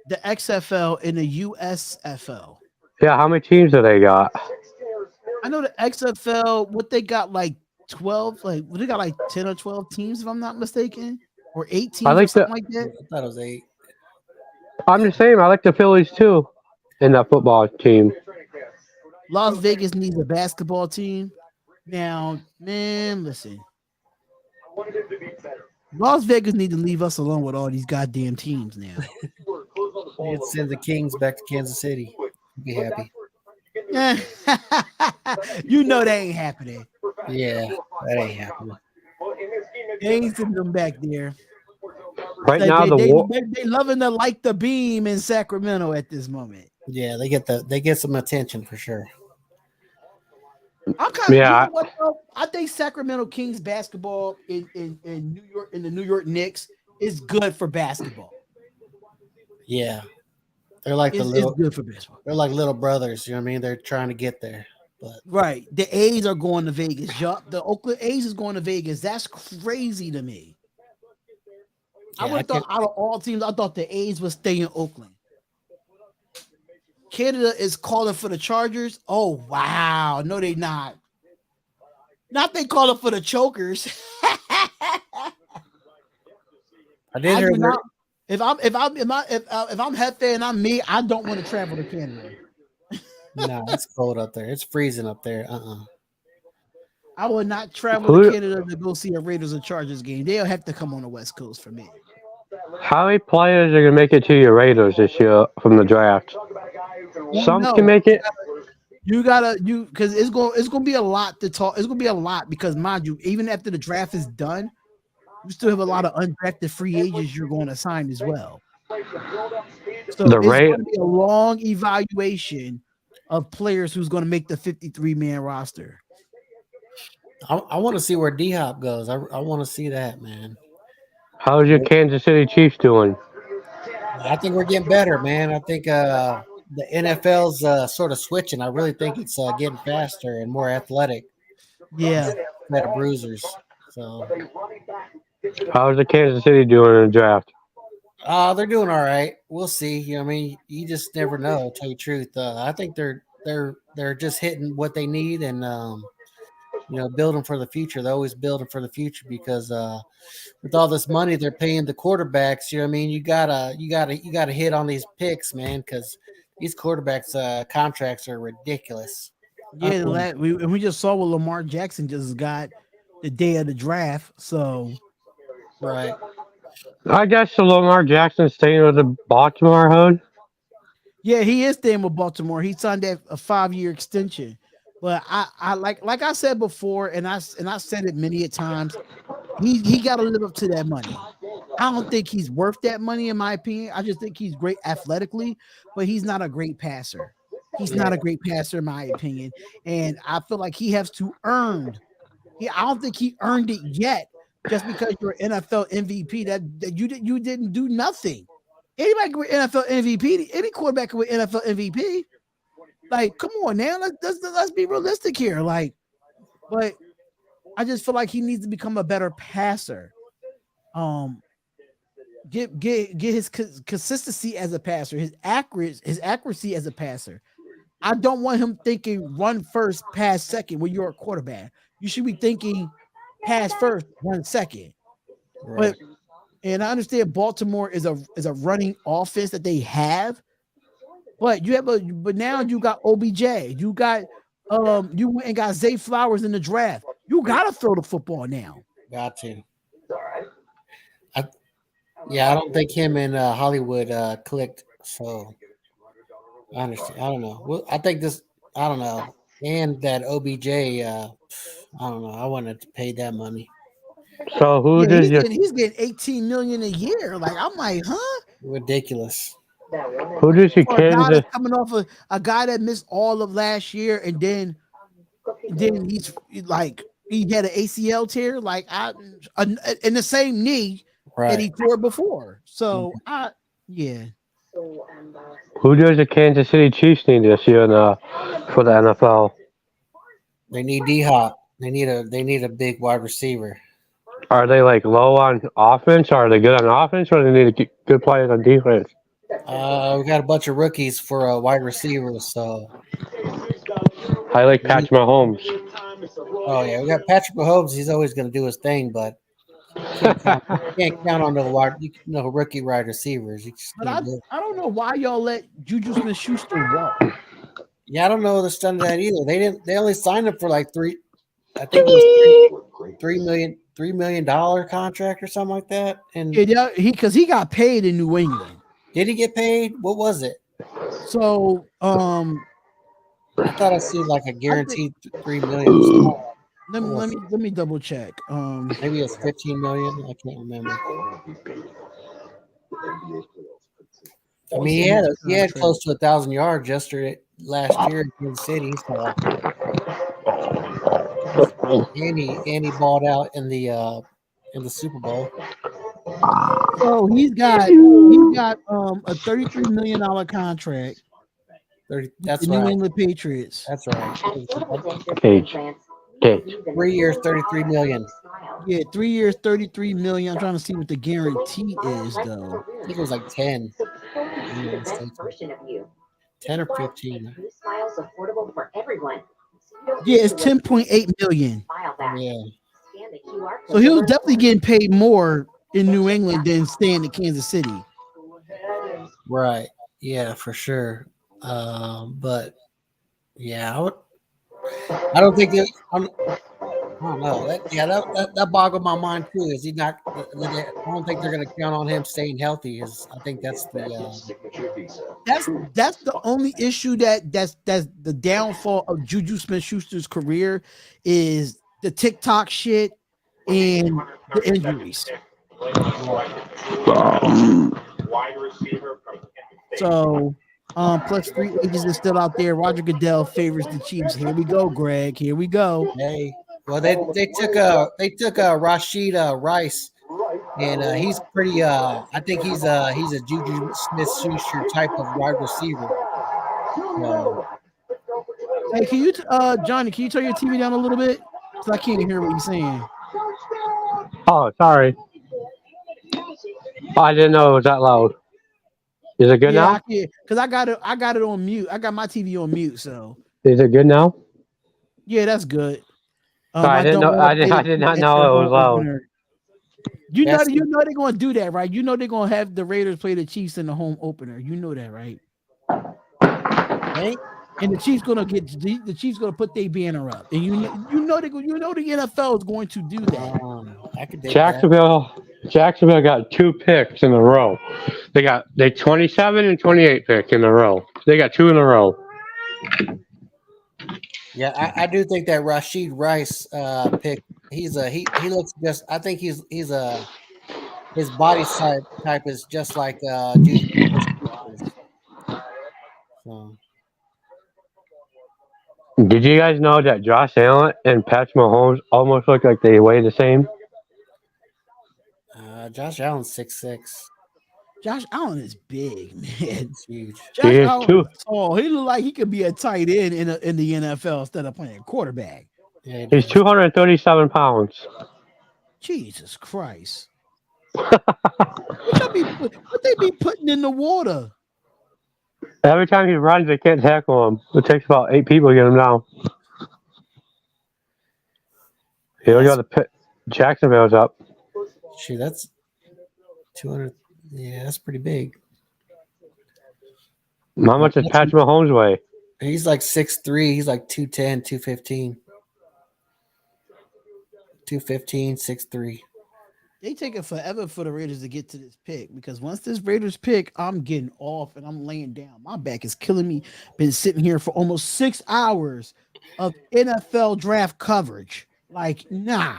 The XFL and the USFL. Yeah, how many teams do they got? I know the XFL, what they got like 12, they got like 10 or 12 teams, if I'm not mistaken, or 8 teams or something like that. I thought it was 8. I'm just saying, I like the Phillies too in that football team. Las Vegas needs a basketball team. Now, man, listen. Las Vegas need to leave us alone with all these goddamn teams now. Need to send the Kings back to Kansas City. Be happy. You know they ain't happening. Yeah, that ain't happening. They ain't sending them back there. Right now, they loving to like the beam in Sacramento at this moment. Yeah, they get some attention for sure. I think Sacramento Kings basketball in New York, in the New York Knicks, is good for basketball. Yeah, they're like it's good for basketball. They're like little brothers. You know what I mean? They're trying to get there. But right, the A's are going to Vegas. The Oakland A's is going to Vegas. That's crazy to me. Yeah, I would have thought out of all teams, I thought the A's would stay in Oakland. Canada is calling for the Chargers. Oh wow, no, they not. Not they calling for the Chokers. If I'm Hefe and I'm me, I don't want to travel to Canada. No, it's cold up there. It's freezing up there. I would not travel to Who? Canada to go see a Raiders or Chargers game. They'll have to come on the West Coast for me. How many players are gonna make it to your Raiders this year from the draft? Some can No, make it. you because it's gonna be a lot to talk. It's gonna be a lot because mind you, even after the draft is done, you still have a lot of undrafted free agents you're going to sign as well. So The it's Ra- going to be a long evaluation of players who's going to make the 53-man roster. I want to see where D Hop goes. I want to see that, man. How's your Kansas City Chiefs doing? I think we're getting better, man. I think the NFL's sort of switching. I really think it's getting faster and more athletic Yeah. instead of bruisers. So How's the Kansas City doing in the draft? they're doing all right. We'll see. You know, I mean, you just never know. To tell you the truth, I think they're just hitting what they need and building for the future. They're always building for the future because with all this money they're paying the quarterbacks, you know what I mean? You gotta hit on these picks, man, because these quarterbacks contracts are ridiculous. Yeah, we just saw what Lamar Jackson just got the day of the draft. So Right. I guess the Lamar Jackson staying with the Baltimore hood. yeah, he is staying with Baltimore. He signed a 5-year extension. But I like I said before, and I said it many a times, he got to live up to that money. I don't think he's worth that money, in my opinion. I just think he's great athletically, but he's not a great passer. He's not a great passer, in my opinion. And I feel like he has to earn. I don't think he earned it yet. Just because you're NFL MVP, that you didn't do nothing. Anybody can win NFL MVP. Any quarterback can win NFL MVP. Like, come on now, let's be realistic here. Like, but I just feel like he needs to become a better passer. Um, get his consistency as a passer, his accuracy as a passer. I don't want him thinking run first, pass second when you're a quarterback. You should be thinking pass first, run second. Right. But and I understand Baltimore is a running offense that they have, but now you got OBJ, you went and got Zay Flowers in the draft. You gotta throw the football now. Got to. Yeah, I don't think him and Hollywood clicked. So I understand. I don't know. Well, I think this. I don't know. And that OBJ. I don't know. I wanted to pay that money. So who Yeah, does your he's getting 18 million a year. Like I'm like, huh? Ridiculous. who does your For a guy Kansas that's coming off a guy that missed all of last year, and then he's like he had an ACL tear, like in the same knee that Right. he tore before. So yeah. who does the Kansas City Chiefs need this year for the NFL? They need D Hop. They need a big wide receiver. Are they like low on offense? Are they good on offense, or do they need good players on defense? We got a bunch of rookies for wide receivers. So I like we need, Patrick Mahomes. oh yeah, we got Patrick Mahomes. He's always going to do his thing, but can't count on no rookie wide receivers. You just But can't do it. I don't know why y'all let Juju Smith Schuster walk. Yeah, I don't know the stuff of that either. They didn't. They only signed him for like three. I think it was $3 million contract or something like that. And Yeah, he got paid in New England. did he get paid? What was it? So I thought I see like a I think, guaranteed $3 million. let me double check. Maybe it's $15 million. I can't remember. I mean, he had close to 1,000 yards last year in Kansas City. So, and he balled out in the Super Bowl. So he's got a $33 million contract. 30. The That's New right. England Patriots. That's right. Page. 3 years, $33 million. Yeah, 3 years, 33 million. I'm trying to see what the guarantee is though. I think it was like 10. 10 or 15. Yeah, it's 10.8 million. Yeah. So he was definitely getting paid more in New England than staying in Kansas City. Right. Yeah, for sure. But Yeah, I don't think that. I don't know. That boggled my mind too. Is he not? I don't think they're going to count on him staying healthy. I think that's the. That's the only issue that's the downfall of Juju Smith-Schuster's career is the TikTok shit and the injuries. So, plus free agents is still out there. Roger Goodell favors the Chiefs. Here we go, Greg. Here we go. Hey, well they took Rashid Rice, and he's pretty. I think he's a Juju Smith-Schuster type of wide receiver. So Hey, can you, Johnny? Can you turn your TV down a little bit? Cause I can't hear what you're saying. Oh, sorry. I didn't know it was that loud. Is it good Yeah, I now? can. Cause I got it. I got it on mute. I got my TV on mute. So Is it good now? yeah, that's good. I I didn't don't know. want to play I the did Chiefs not at their know it was home loud. opener. That's You know they're gonna do that, right? You know they're gonna have the Raiders play the Chiefs in the home opener. You know that, right? right. And the Chiefs gonna get the Chiefs gonna put their banner up, and you know the NFL is going to do that. I could dig that. Jacksonville got 2 picks in a row. They 27 and 28 pick in a row. They got 2 in a row. Yeah, I do think that Rashid Rice pick. He looks just. I think he's a his body type is just like Juju Smith-Schuster's. So Did you guys know that Josh Allen and Patrick Mahomes almost look like they weigh the same? Josh Allen's 6'6". Josh Allen is big, man. It's huge. He Josh is Allen too. is tall. He look like he could be a tight end in the NFL instead of playing quarterback. Yeah, he He's does. 237 pounds. Jesus Christ! What they be putting in the water? Every time he runs, they can't tackle him. It takes about 8 people to get him down. Here we go. Jacksonville's up. Shoot, that's 200. Yeah, that's pretty big. How much does Patrick Mahomes weigh? He's like 6'3". He's like 210, 215. 215, 6'3". They take it forever for the Raiders to get to this pick because once this Raiders pick, I'm getting off and I'm laying down. My back is killing me. Been sitting here for almost 6 hours of NFL draft coverage. Like, nah.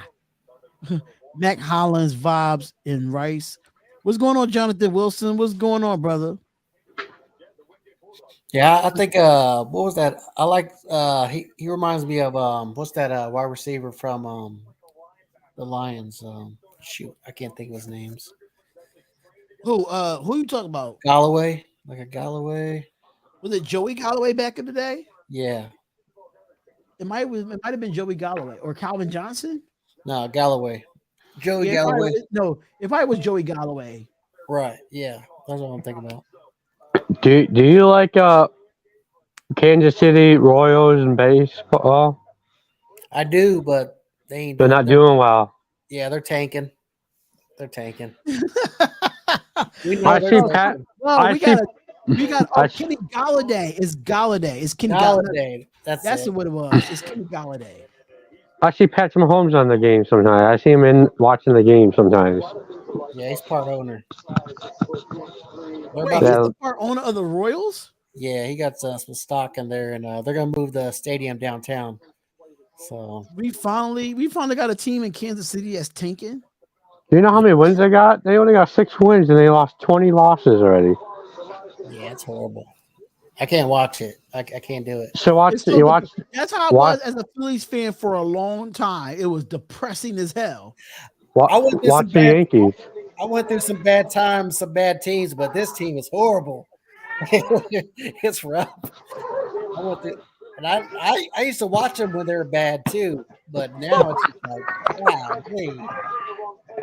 Mac Hollins vibes in Rice. What's going on, Jonathan Wilson? What's going on, brother? Yeah, I think what was that? I like he reminds me of what's that wide receiver from the Lions? Shoot, I can't think of his names. Who you talking about? Galloway, like a Galloway. Was it Joey Galloway back in the day? Yeah. It might have been Joey Galloway or Calvin Johnson. No, Galloway. Joey Yeah, Galloway. It probably was Joey Galloway. Right. Yeah, that's what I'm thinking about. Do you like Kansas City Royals and baseball? I do, but they ain't. They're not doing well. Yeah, they're tanking. They're tanking. We I see Pat. We got Kenny Galladay. It's Galladay. It's Kenny Galladay. That's what it was. It's Kenny Galladay. I see Patrick Mahomes on the game sometimes. I see him watching the game sometimes. Yeah, he's part owner. Wait, he's the part owner of the Royals? Yeah, he got some stock in there, and they're gonna move the stadium downtown. So we finally got a team in Kansas City that's tanking. Do you know how many wins they got? They only got 6 wins, and they lost 20 losses already. Yeah, it's horrible. I can't watch it. I can't do it. So That's how I was as a Phillies fan for a long time. It was depressing as hell. Watch the Yankees. I went through some bad times, some bad teams, but this team is horrible. It's rough. I went through, and I used to watch them when they were bad too, but now it's just like, wow, please.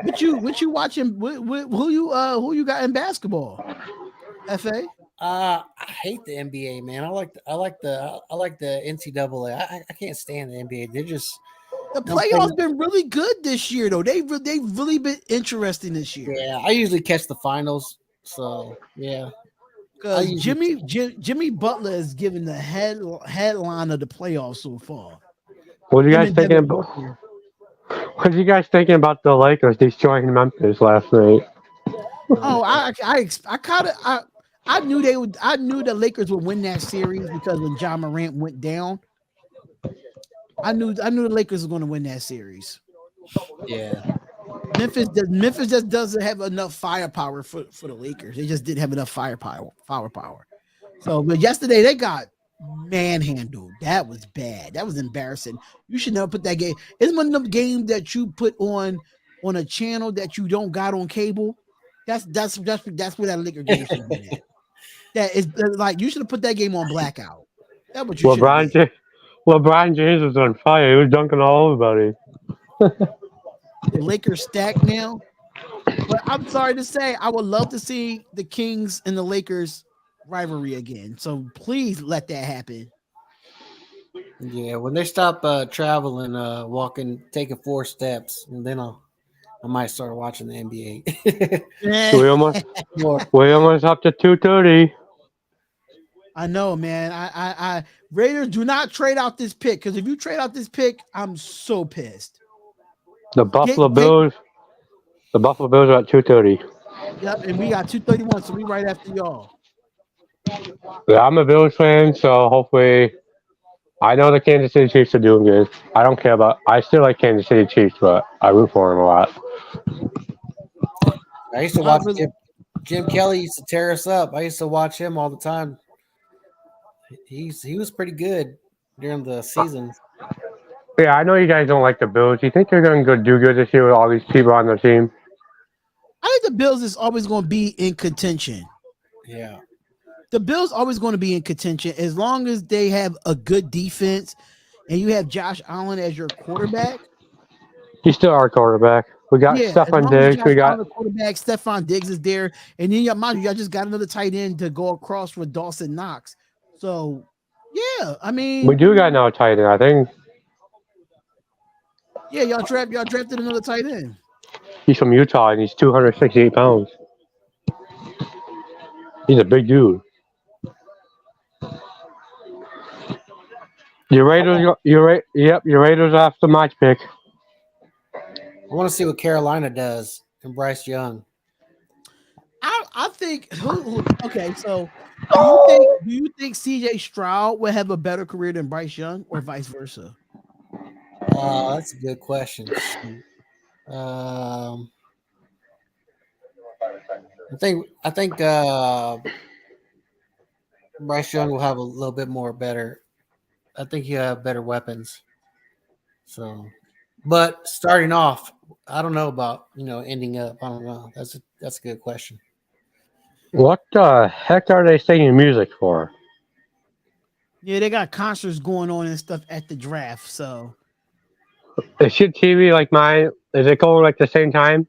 What you watching? Who you got in basketball? FA. I hate the NBA, man. I like the NCAA. I can't stand the NBA. They're just the playoffs been really good this year, though. They've really been interesting this year. Yeah, I usually catch the finals. So yeah. Because usually Jimmy Butler is giving the headline of the playoffs so far. What are you Him guys and thinking Devin about? Booker. What are you guys thinking about the Lakers destroying Memphis last night? Oh, I knew they would. I knew the Lakers would win that series because when John Morant went down, I knew the Lakers were going to win that series. yeah. Memphis just doesn't have enough firepower for the Lakers. They just didn't have enough firepower. So, but yesterday they got manhandled. That was bad. That was embarrassing. You should never put that game. It's one of them games that you put on a channel that you don't got on cable. That's where that Laker game should have been at. That is like you should have put that game on blackout. That's what you should have did. LeBron James was on fire. He was dunking all over everybody. The Lakers stacked now. But I'm sorry to say, I would love to see the Kings and the Lakers rivalry again. So please let that happen. Yeah, when they stop traveling, walking, taking 4 steps, and then I might start watching the NBA. we almost More. we almost up to 2:30. I know, man. I Raiders do not trade out this pick because if you trade out this pick, I'm so pissed. The Buffalo Bills. The Buffalo Bills are at 2:30. Yep, and we got 231, so we right after y'all. Yeah, I'm a Bills fan, so hopefully, I know the Kansas City Chiefs are doing good. I don't care about. I still like Kansas City Chiefs, but I root for them a lot. I used to watch Jim Kelly used to tear us up. I used to watch him all the time. He was pretty good during the season. Yeah, I know you guys don't like the Bills. You think they're going to do good this year with all these people on their team? I think the Bills is always going to be in contention. Yeah. The Bills always going to be in contention as long as they have a good defense and you have Josh Allen as your quarterback. He's still our quarterback. We got Stephon Diggs. We got the quarterback. Stephon Diggs is there, and then y'all just got another tight end to go across with Dawson Knox. So, yeah, I mean, we do got another tight end. I think yeah, y'all drafted another tight end. he's from Utah and he's 268 pounds. He's a big dude. Your Raiders, your Raiders after my pick. I want to see what Carolina does and Bryce Young. I think okay, so do you think CJ Stroud will have a better career than Bryce Young or vice versa? That's a good question. I think Bryce Young will have a little bit more better. I think he'll have better weapons. So, but starting off, I don't know about ending up. I don't know. That's a good question. What the heck are they singing music for? Yeah, they got concerts going on and stuff at the draft. So, is your TV like mine? Is it going like the same time?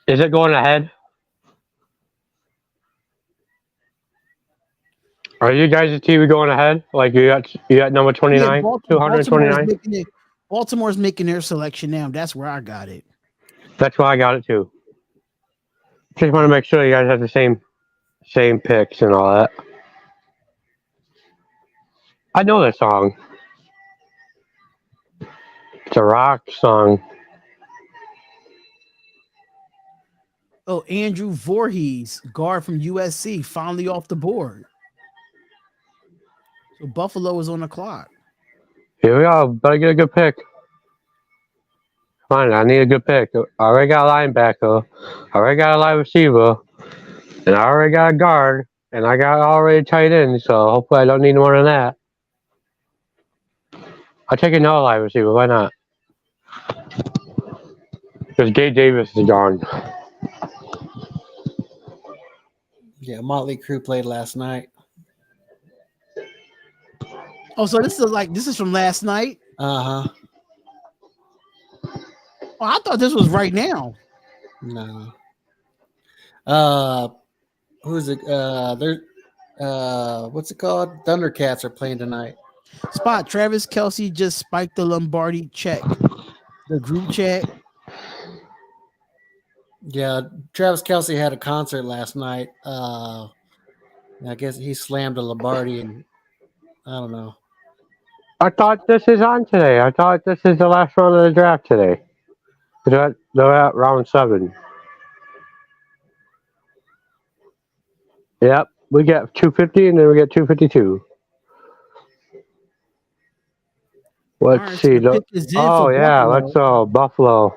Is it going ahead? Are you guys' TV going ahead? Like you got number 29, 229? Baltimore's making their selection now. That's where I got it. That's why I got it too. Just want to make sure you guys have the same picks and all that. I know that song. It's a rock song. Oh, Andrew Voorhees, guard from USC, finally off the board. So Buffalo is on the clock. Here we go. Better get a good pick. Come on, I need a good pick. I already got a linebacker. I already got a wide receiver. And I already got a guard. And I got already tight end. So hopefully I don't need more than that. I'll take another wide receiver. Why not? Because Gabe Davis is gone. Yeah, Motley Crue played last night. Oh, so this is from last night? Uh-huh. Oh, I thought this was right now. No. Who's it? What's it called? Thundercats are playing tonight. Spot Travis Kelce just spiked the Lombardi check. The group chat. Yeah, Travis Kelsey had a concert last night. I guess he slammed a Lombardi, and I don't know. I thought this is on today. I thought this is the last round of the draft today. They're at round 7. Yep, we get 250 and then we get 252. All Let's right, so see. the pick is in for Oh yeah, let's Buffalo. Buffalo.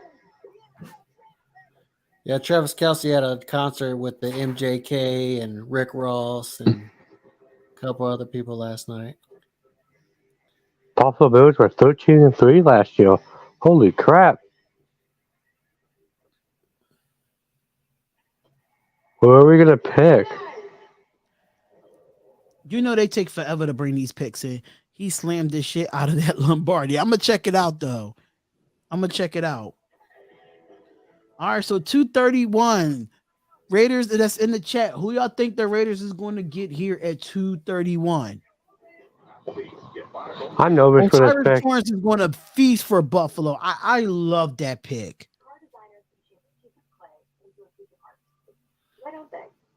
Yeah, Travis Kelsey had a concert with the MJK and Rick Ross and a couple other people last night. Buffalo Bills were 13-3 last year. Holy crap! Where are we gonna pick? You know they take forever to bring these picks in. He slammed this shit out of that Lombardi. I'm gonna check it out though. I'm gonna check it out. All right, so 231 Raiders. That's in the chat. Who y'all think the Raiders is going to get here at 231? I'm nervous for this Osiris pick. Torrance is going to feast for Buffalo. I love that pick.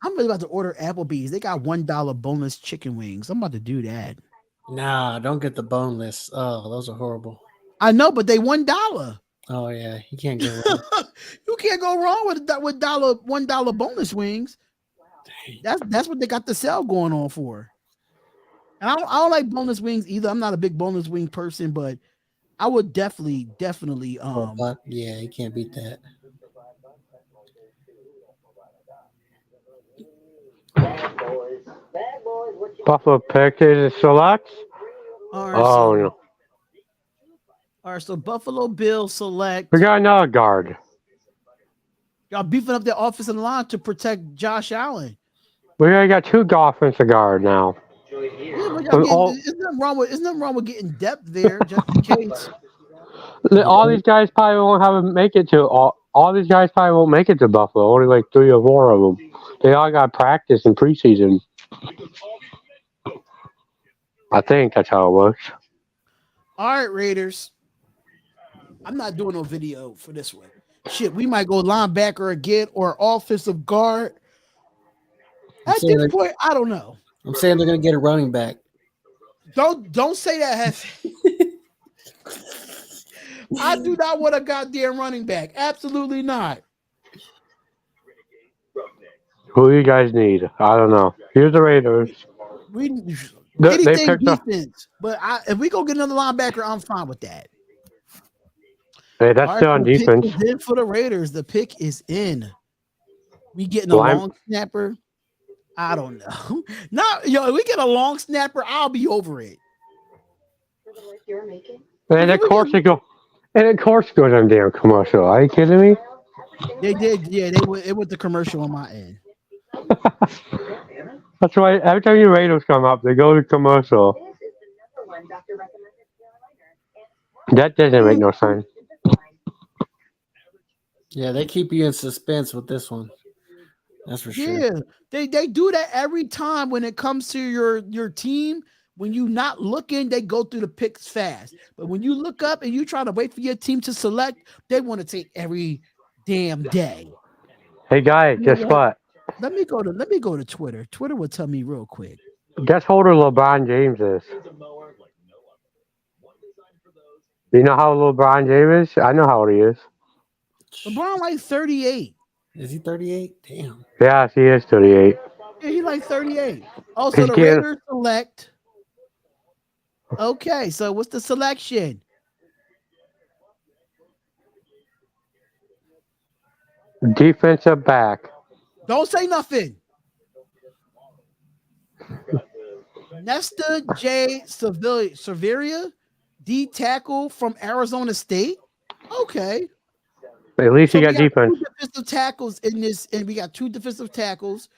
I'm really about to order Applebee's. They got $1 boneless chicken wings. I'm about to do that. Nah, don't get the boneless. Oh, those are horrible. I know, but they $1. Oh yeah, you can't go wrong. You can't go wrong with $1 boneless wings. That's what they got the sale going on for. And I don't like boneless wings either. I'm not a big boneless wing person, but I would definitely But yeah, you can't beat that. Buffalo pick is it select? All right, Oh so, no, all right, so Buffalo Bills select. we got another guard. Y'all beefing up their offensive line to protect Josh Allen. We already got 2 offensive guard now. Yeah, but y'all isn't nothing wrong with getting depth there just in case. All these guys probably won't make it to all these guys probably won't make it to Buffalo. Only like 3 or 4 of them. They all got practice in preseason. I think that's how it works. All right, Raiders. I'm not doing no video for this one. Shit, we might go linebacker again or offensive guard. At this point, I don't know. I'm saying they're gonna get a running back. Don't say that, Hefe. I do not want a goddamn running back. Absolutely not. Who do you guys need? I don't know. Here's the Raiders. They Anything picked defense, but if we go get another linebacker, I'm fine with that. Hey, that's still on the defense. pick is in for the Raiders. The pick is in. We getting a long snapper. I don't know. If we get a long snapper, I'll be over it. And of course it goes on damn commercial. Are you kidding me? They did, yeah. It went the commercial on my end. That's why every time your Raiders come up, they go to commercial. That doesn't make no sense. Yeah, they keep you in suspense with this one. That's for sure. Yeah, they do that every time when it comes to your team. When you're not looking, they go through the picks fast. But when you look up and you try to wait for your team to select, they want to take every damn day. Hey guys, guess what? Let me go to Twitter. Twitter will tell me real quick. Guess how old LeBron James is? You know how old LeBron James is? I know how old he is. LeBron like 38. Is he 38? Damn. Yes, he is 38. Yeah, he like 38. Also, the Raiders select. Okay, so what's the selection? Defensive back. Don't say nothing. Nesta J. Severia, D tackle from Arizona State. Okay. At least he got defense. Two defensive tackles in this, and we got 2 defensive tackles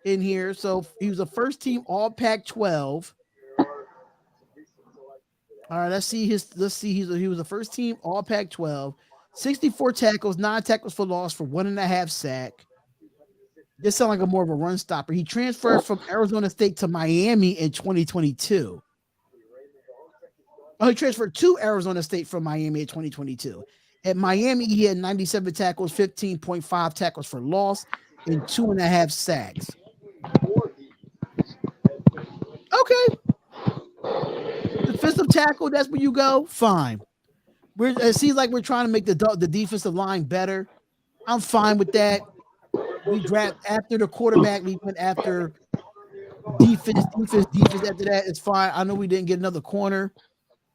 in here. So he was a first team All Pac-12. All right, let's see. He was a first team All Pac-12, 64 tackles, 9 tackles for loss for 1.5 sack. This sounds like more of a run stopper. He transferred from Arizona State to Miami in 2022. Oh, he transferred to Arizona State from Miami in 2022. At Miami, he had 97 tackles, 15.5 tackles for loss, and 2.5 sacks. Okay. Defensive tackle, that's where you go. Fine. It seems like we're trying to make the defensive line better. I'm fine with that. We draft after the quarterback. We went after defense. After that, it's fine. I know we didn't get another corner.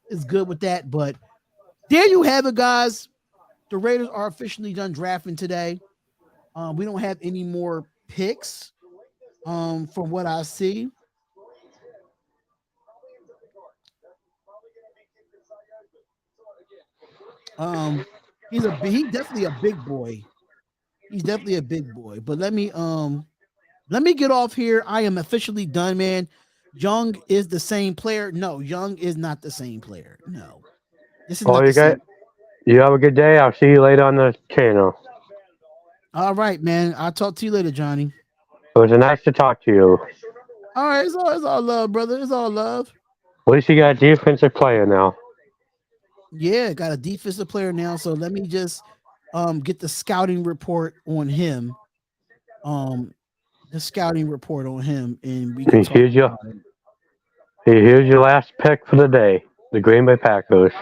It's good with that. But there you have it, guys. The Raiders are officially done drafting today. We don't have any more picks. From what I see. He's definitely a big boy. He's definitely a big boy. But let me get off here. I am officially done, man. Young is the same player. No, Young is not the same player. No. This is Well, not the same. you have a good day. I'll see you later on the channel. All right, man. I'll talk to you later, Johnny. It was nice to talk to you. All right, it's all love, brother. It's all love. At least you got a defensive player now. Yeah, got a defensive player now. So let me just get the scouting report on him. The scouting report on him, and we can talk about it. Here's your last pick for the day. The Green Bay Packers.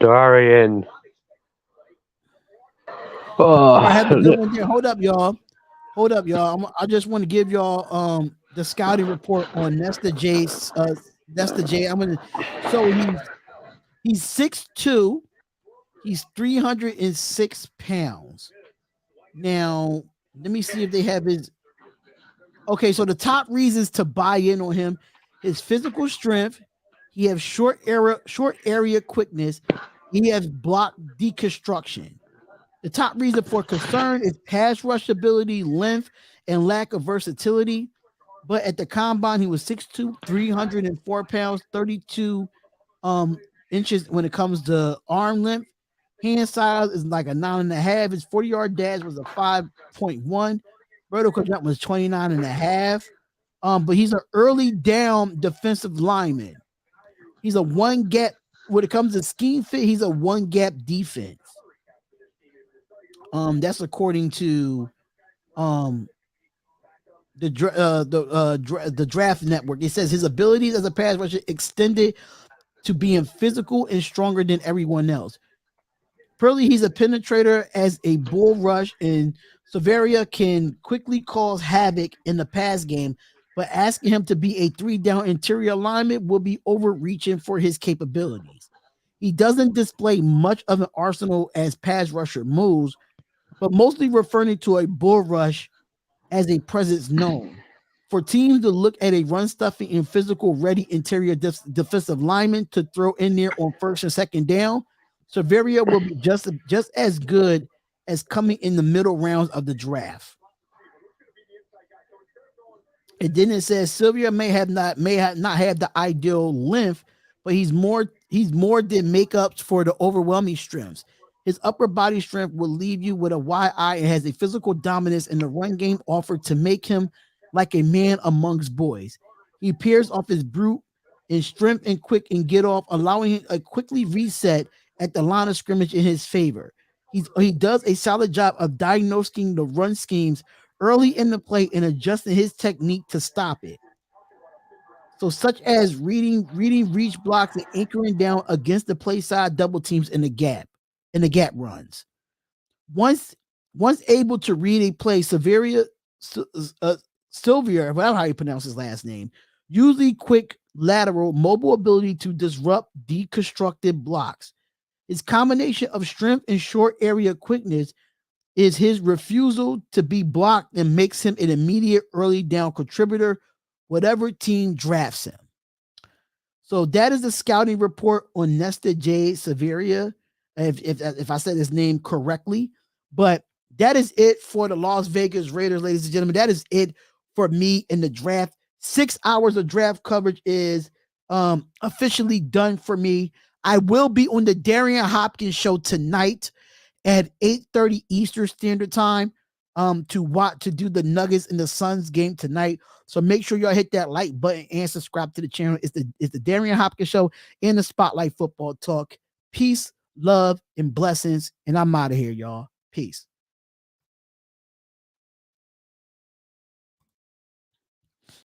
Darion. All right, have a good one there. Hold up, y'all. I just want to give y'all the scouting report on Nesta J. Nesta J. I'm gonna. So he's 6'2". He's 306 pounds. Now let me see if they have his. Okay, so the top reasons to buy in on him: his physical strength. He has short area quickness. He has block deconstruction. The top reason for concern is pass rush ability, length, and lack of versatility. But at the combine, he was 6'2", 304 pounds, 32 inches when it comes to arm length. Hand size is like a 9.5. His 40-yard dash was a 5.1. Vertical jump was 29.5. But he's an early down defensive lineman. He's a one gap. When it comes to scheme fit, he's a one gap defense. That's according to the draft network. It says his abilities as a pass rusher extended to being physical and stronger than everyone else. Purley, he's a penetrator as a bull rush, and Severia can quickly cause havoc in the pass game, but asking him to be a 3-down interior lineman will be overreaching for his capabilities. He doesn't display much of an arsenal as pass rusher moves, but mostly referring to a bull rush as a presence known. For teams to look at a run stuffing and physical ready interior defensive lineman to throw in there on first and second down, Severia will be just as good as coming in the middle rounds of the draft. And then it says Sylvia may not have the ideal length, but he's more than makeups for the overwhelming strengths. His upper body strength will leave you with a wide eye and has a physical dominance in the run game offered to make him like a man amongst boys. He appears off his brute in strength and quick and get off, allowing him a quickly reset at the line of scrimmage in his favor. He does a solid job of diagnosing the run schemes early in the play and adjusting his technique to stop it. So such as reading reach blocks and anchoring down against the play side double teams in the gap runs. Once able to read a play, Sylvia, whatever how you pronounce his last name, usually quick lateral mobile ability to disrupt deconstructed blocks. His combination of strength and short area quickness is his refusal to be blocked and makes him an immediate early down contributor, whatever team drafts him. So that is the scouting report on Nesta J. Severia, if I said his name correctly. But that is it for the Las Vegas Raiders, ladies and gentlemen. That is it for me in the draft. 6 hours of draft coverage is officially done for me. I will be on the Darion Hopkins show tonight at 8:30 Eastern Standard Time to do the Nuggets and the Suns game tonight. So make sure y'all hit that like button and subscribe to the channel. It's the Darion Hopkins show in the Spotlight Football Talk. Peace, love, and blessings. And I'm out of here, y'all. Peace.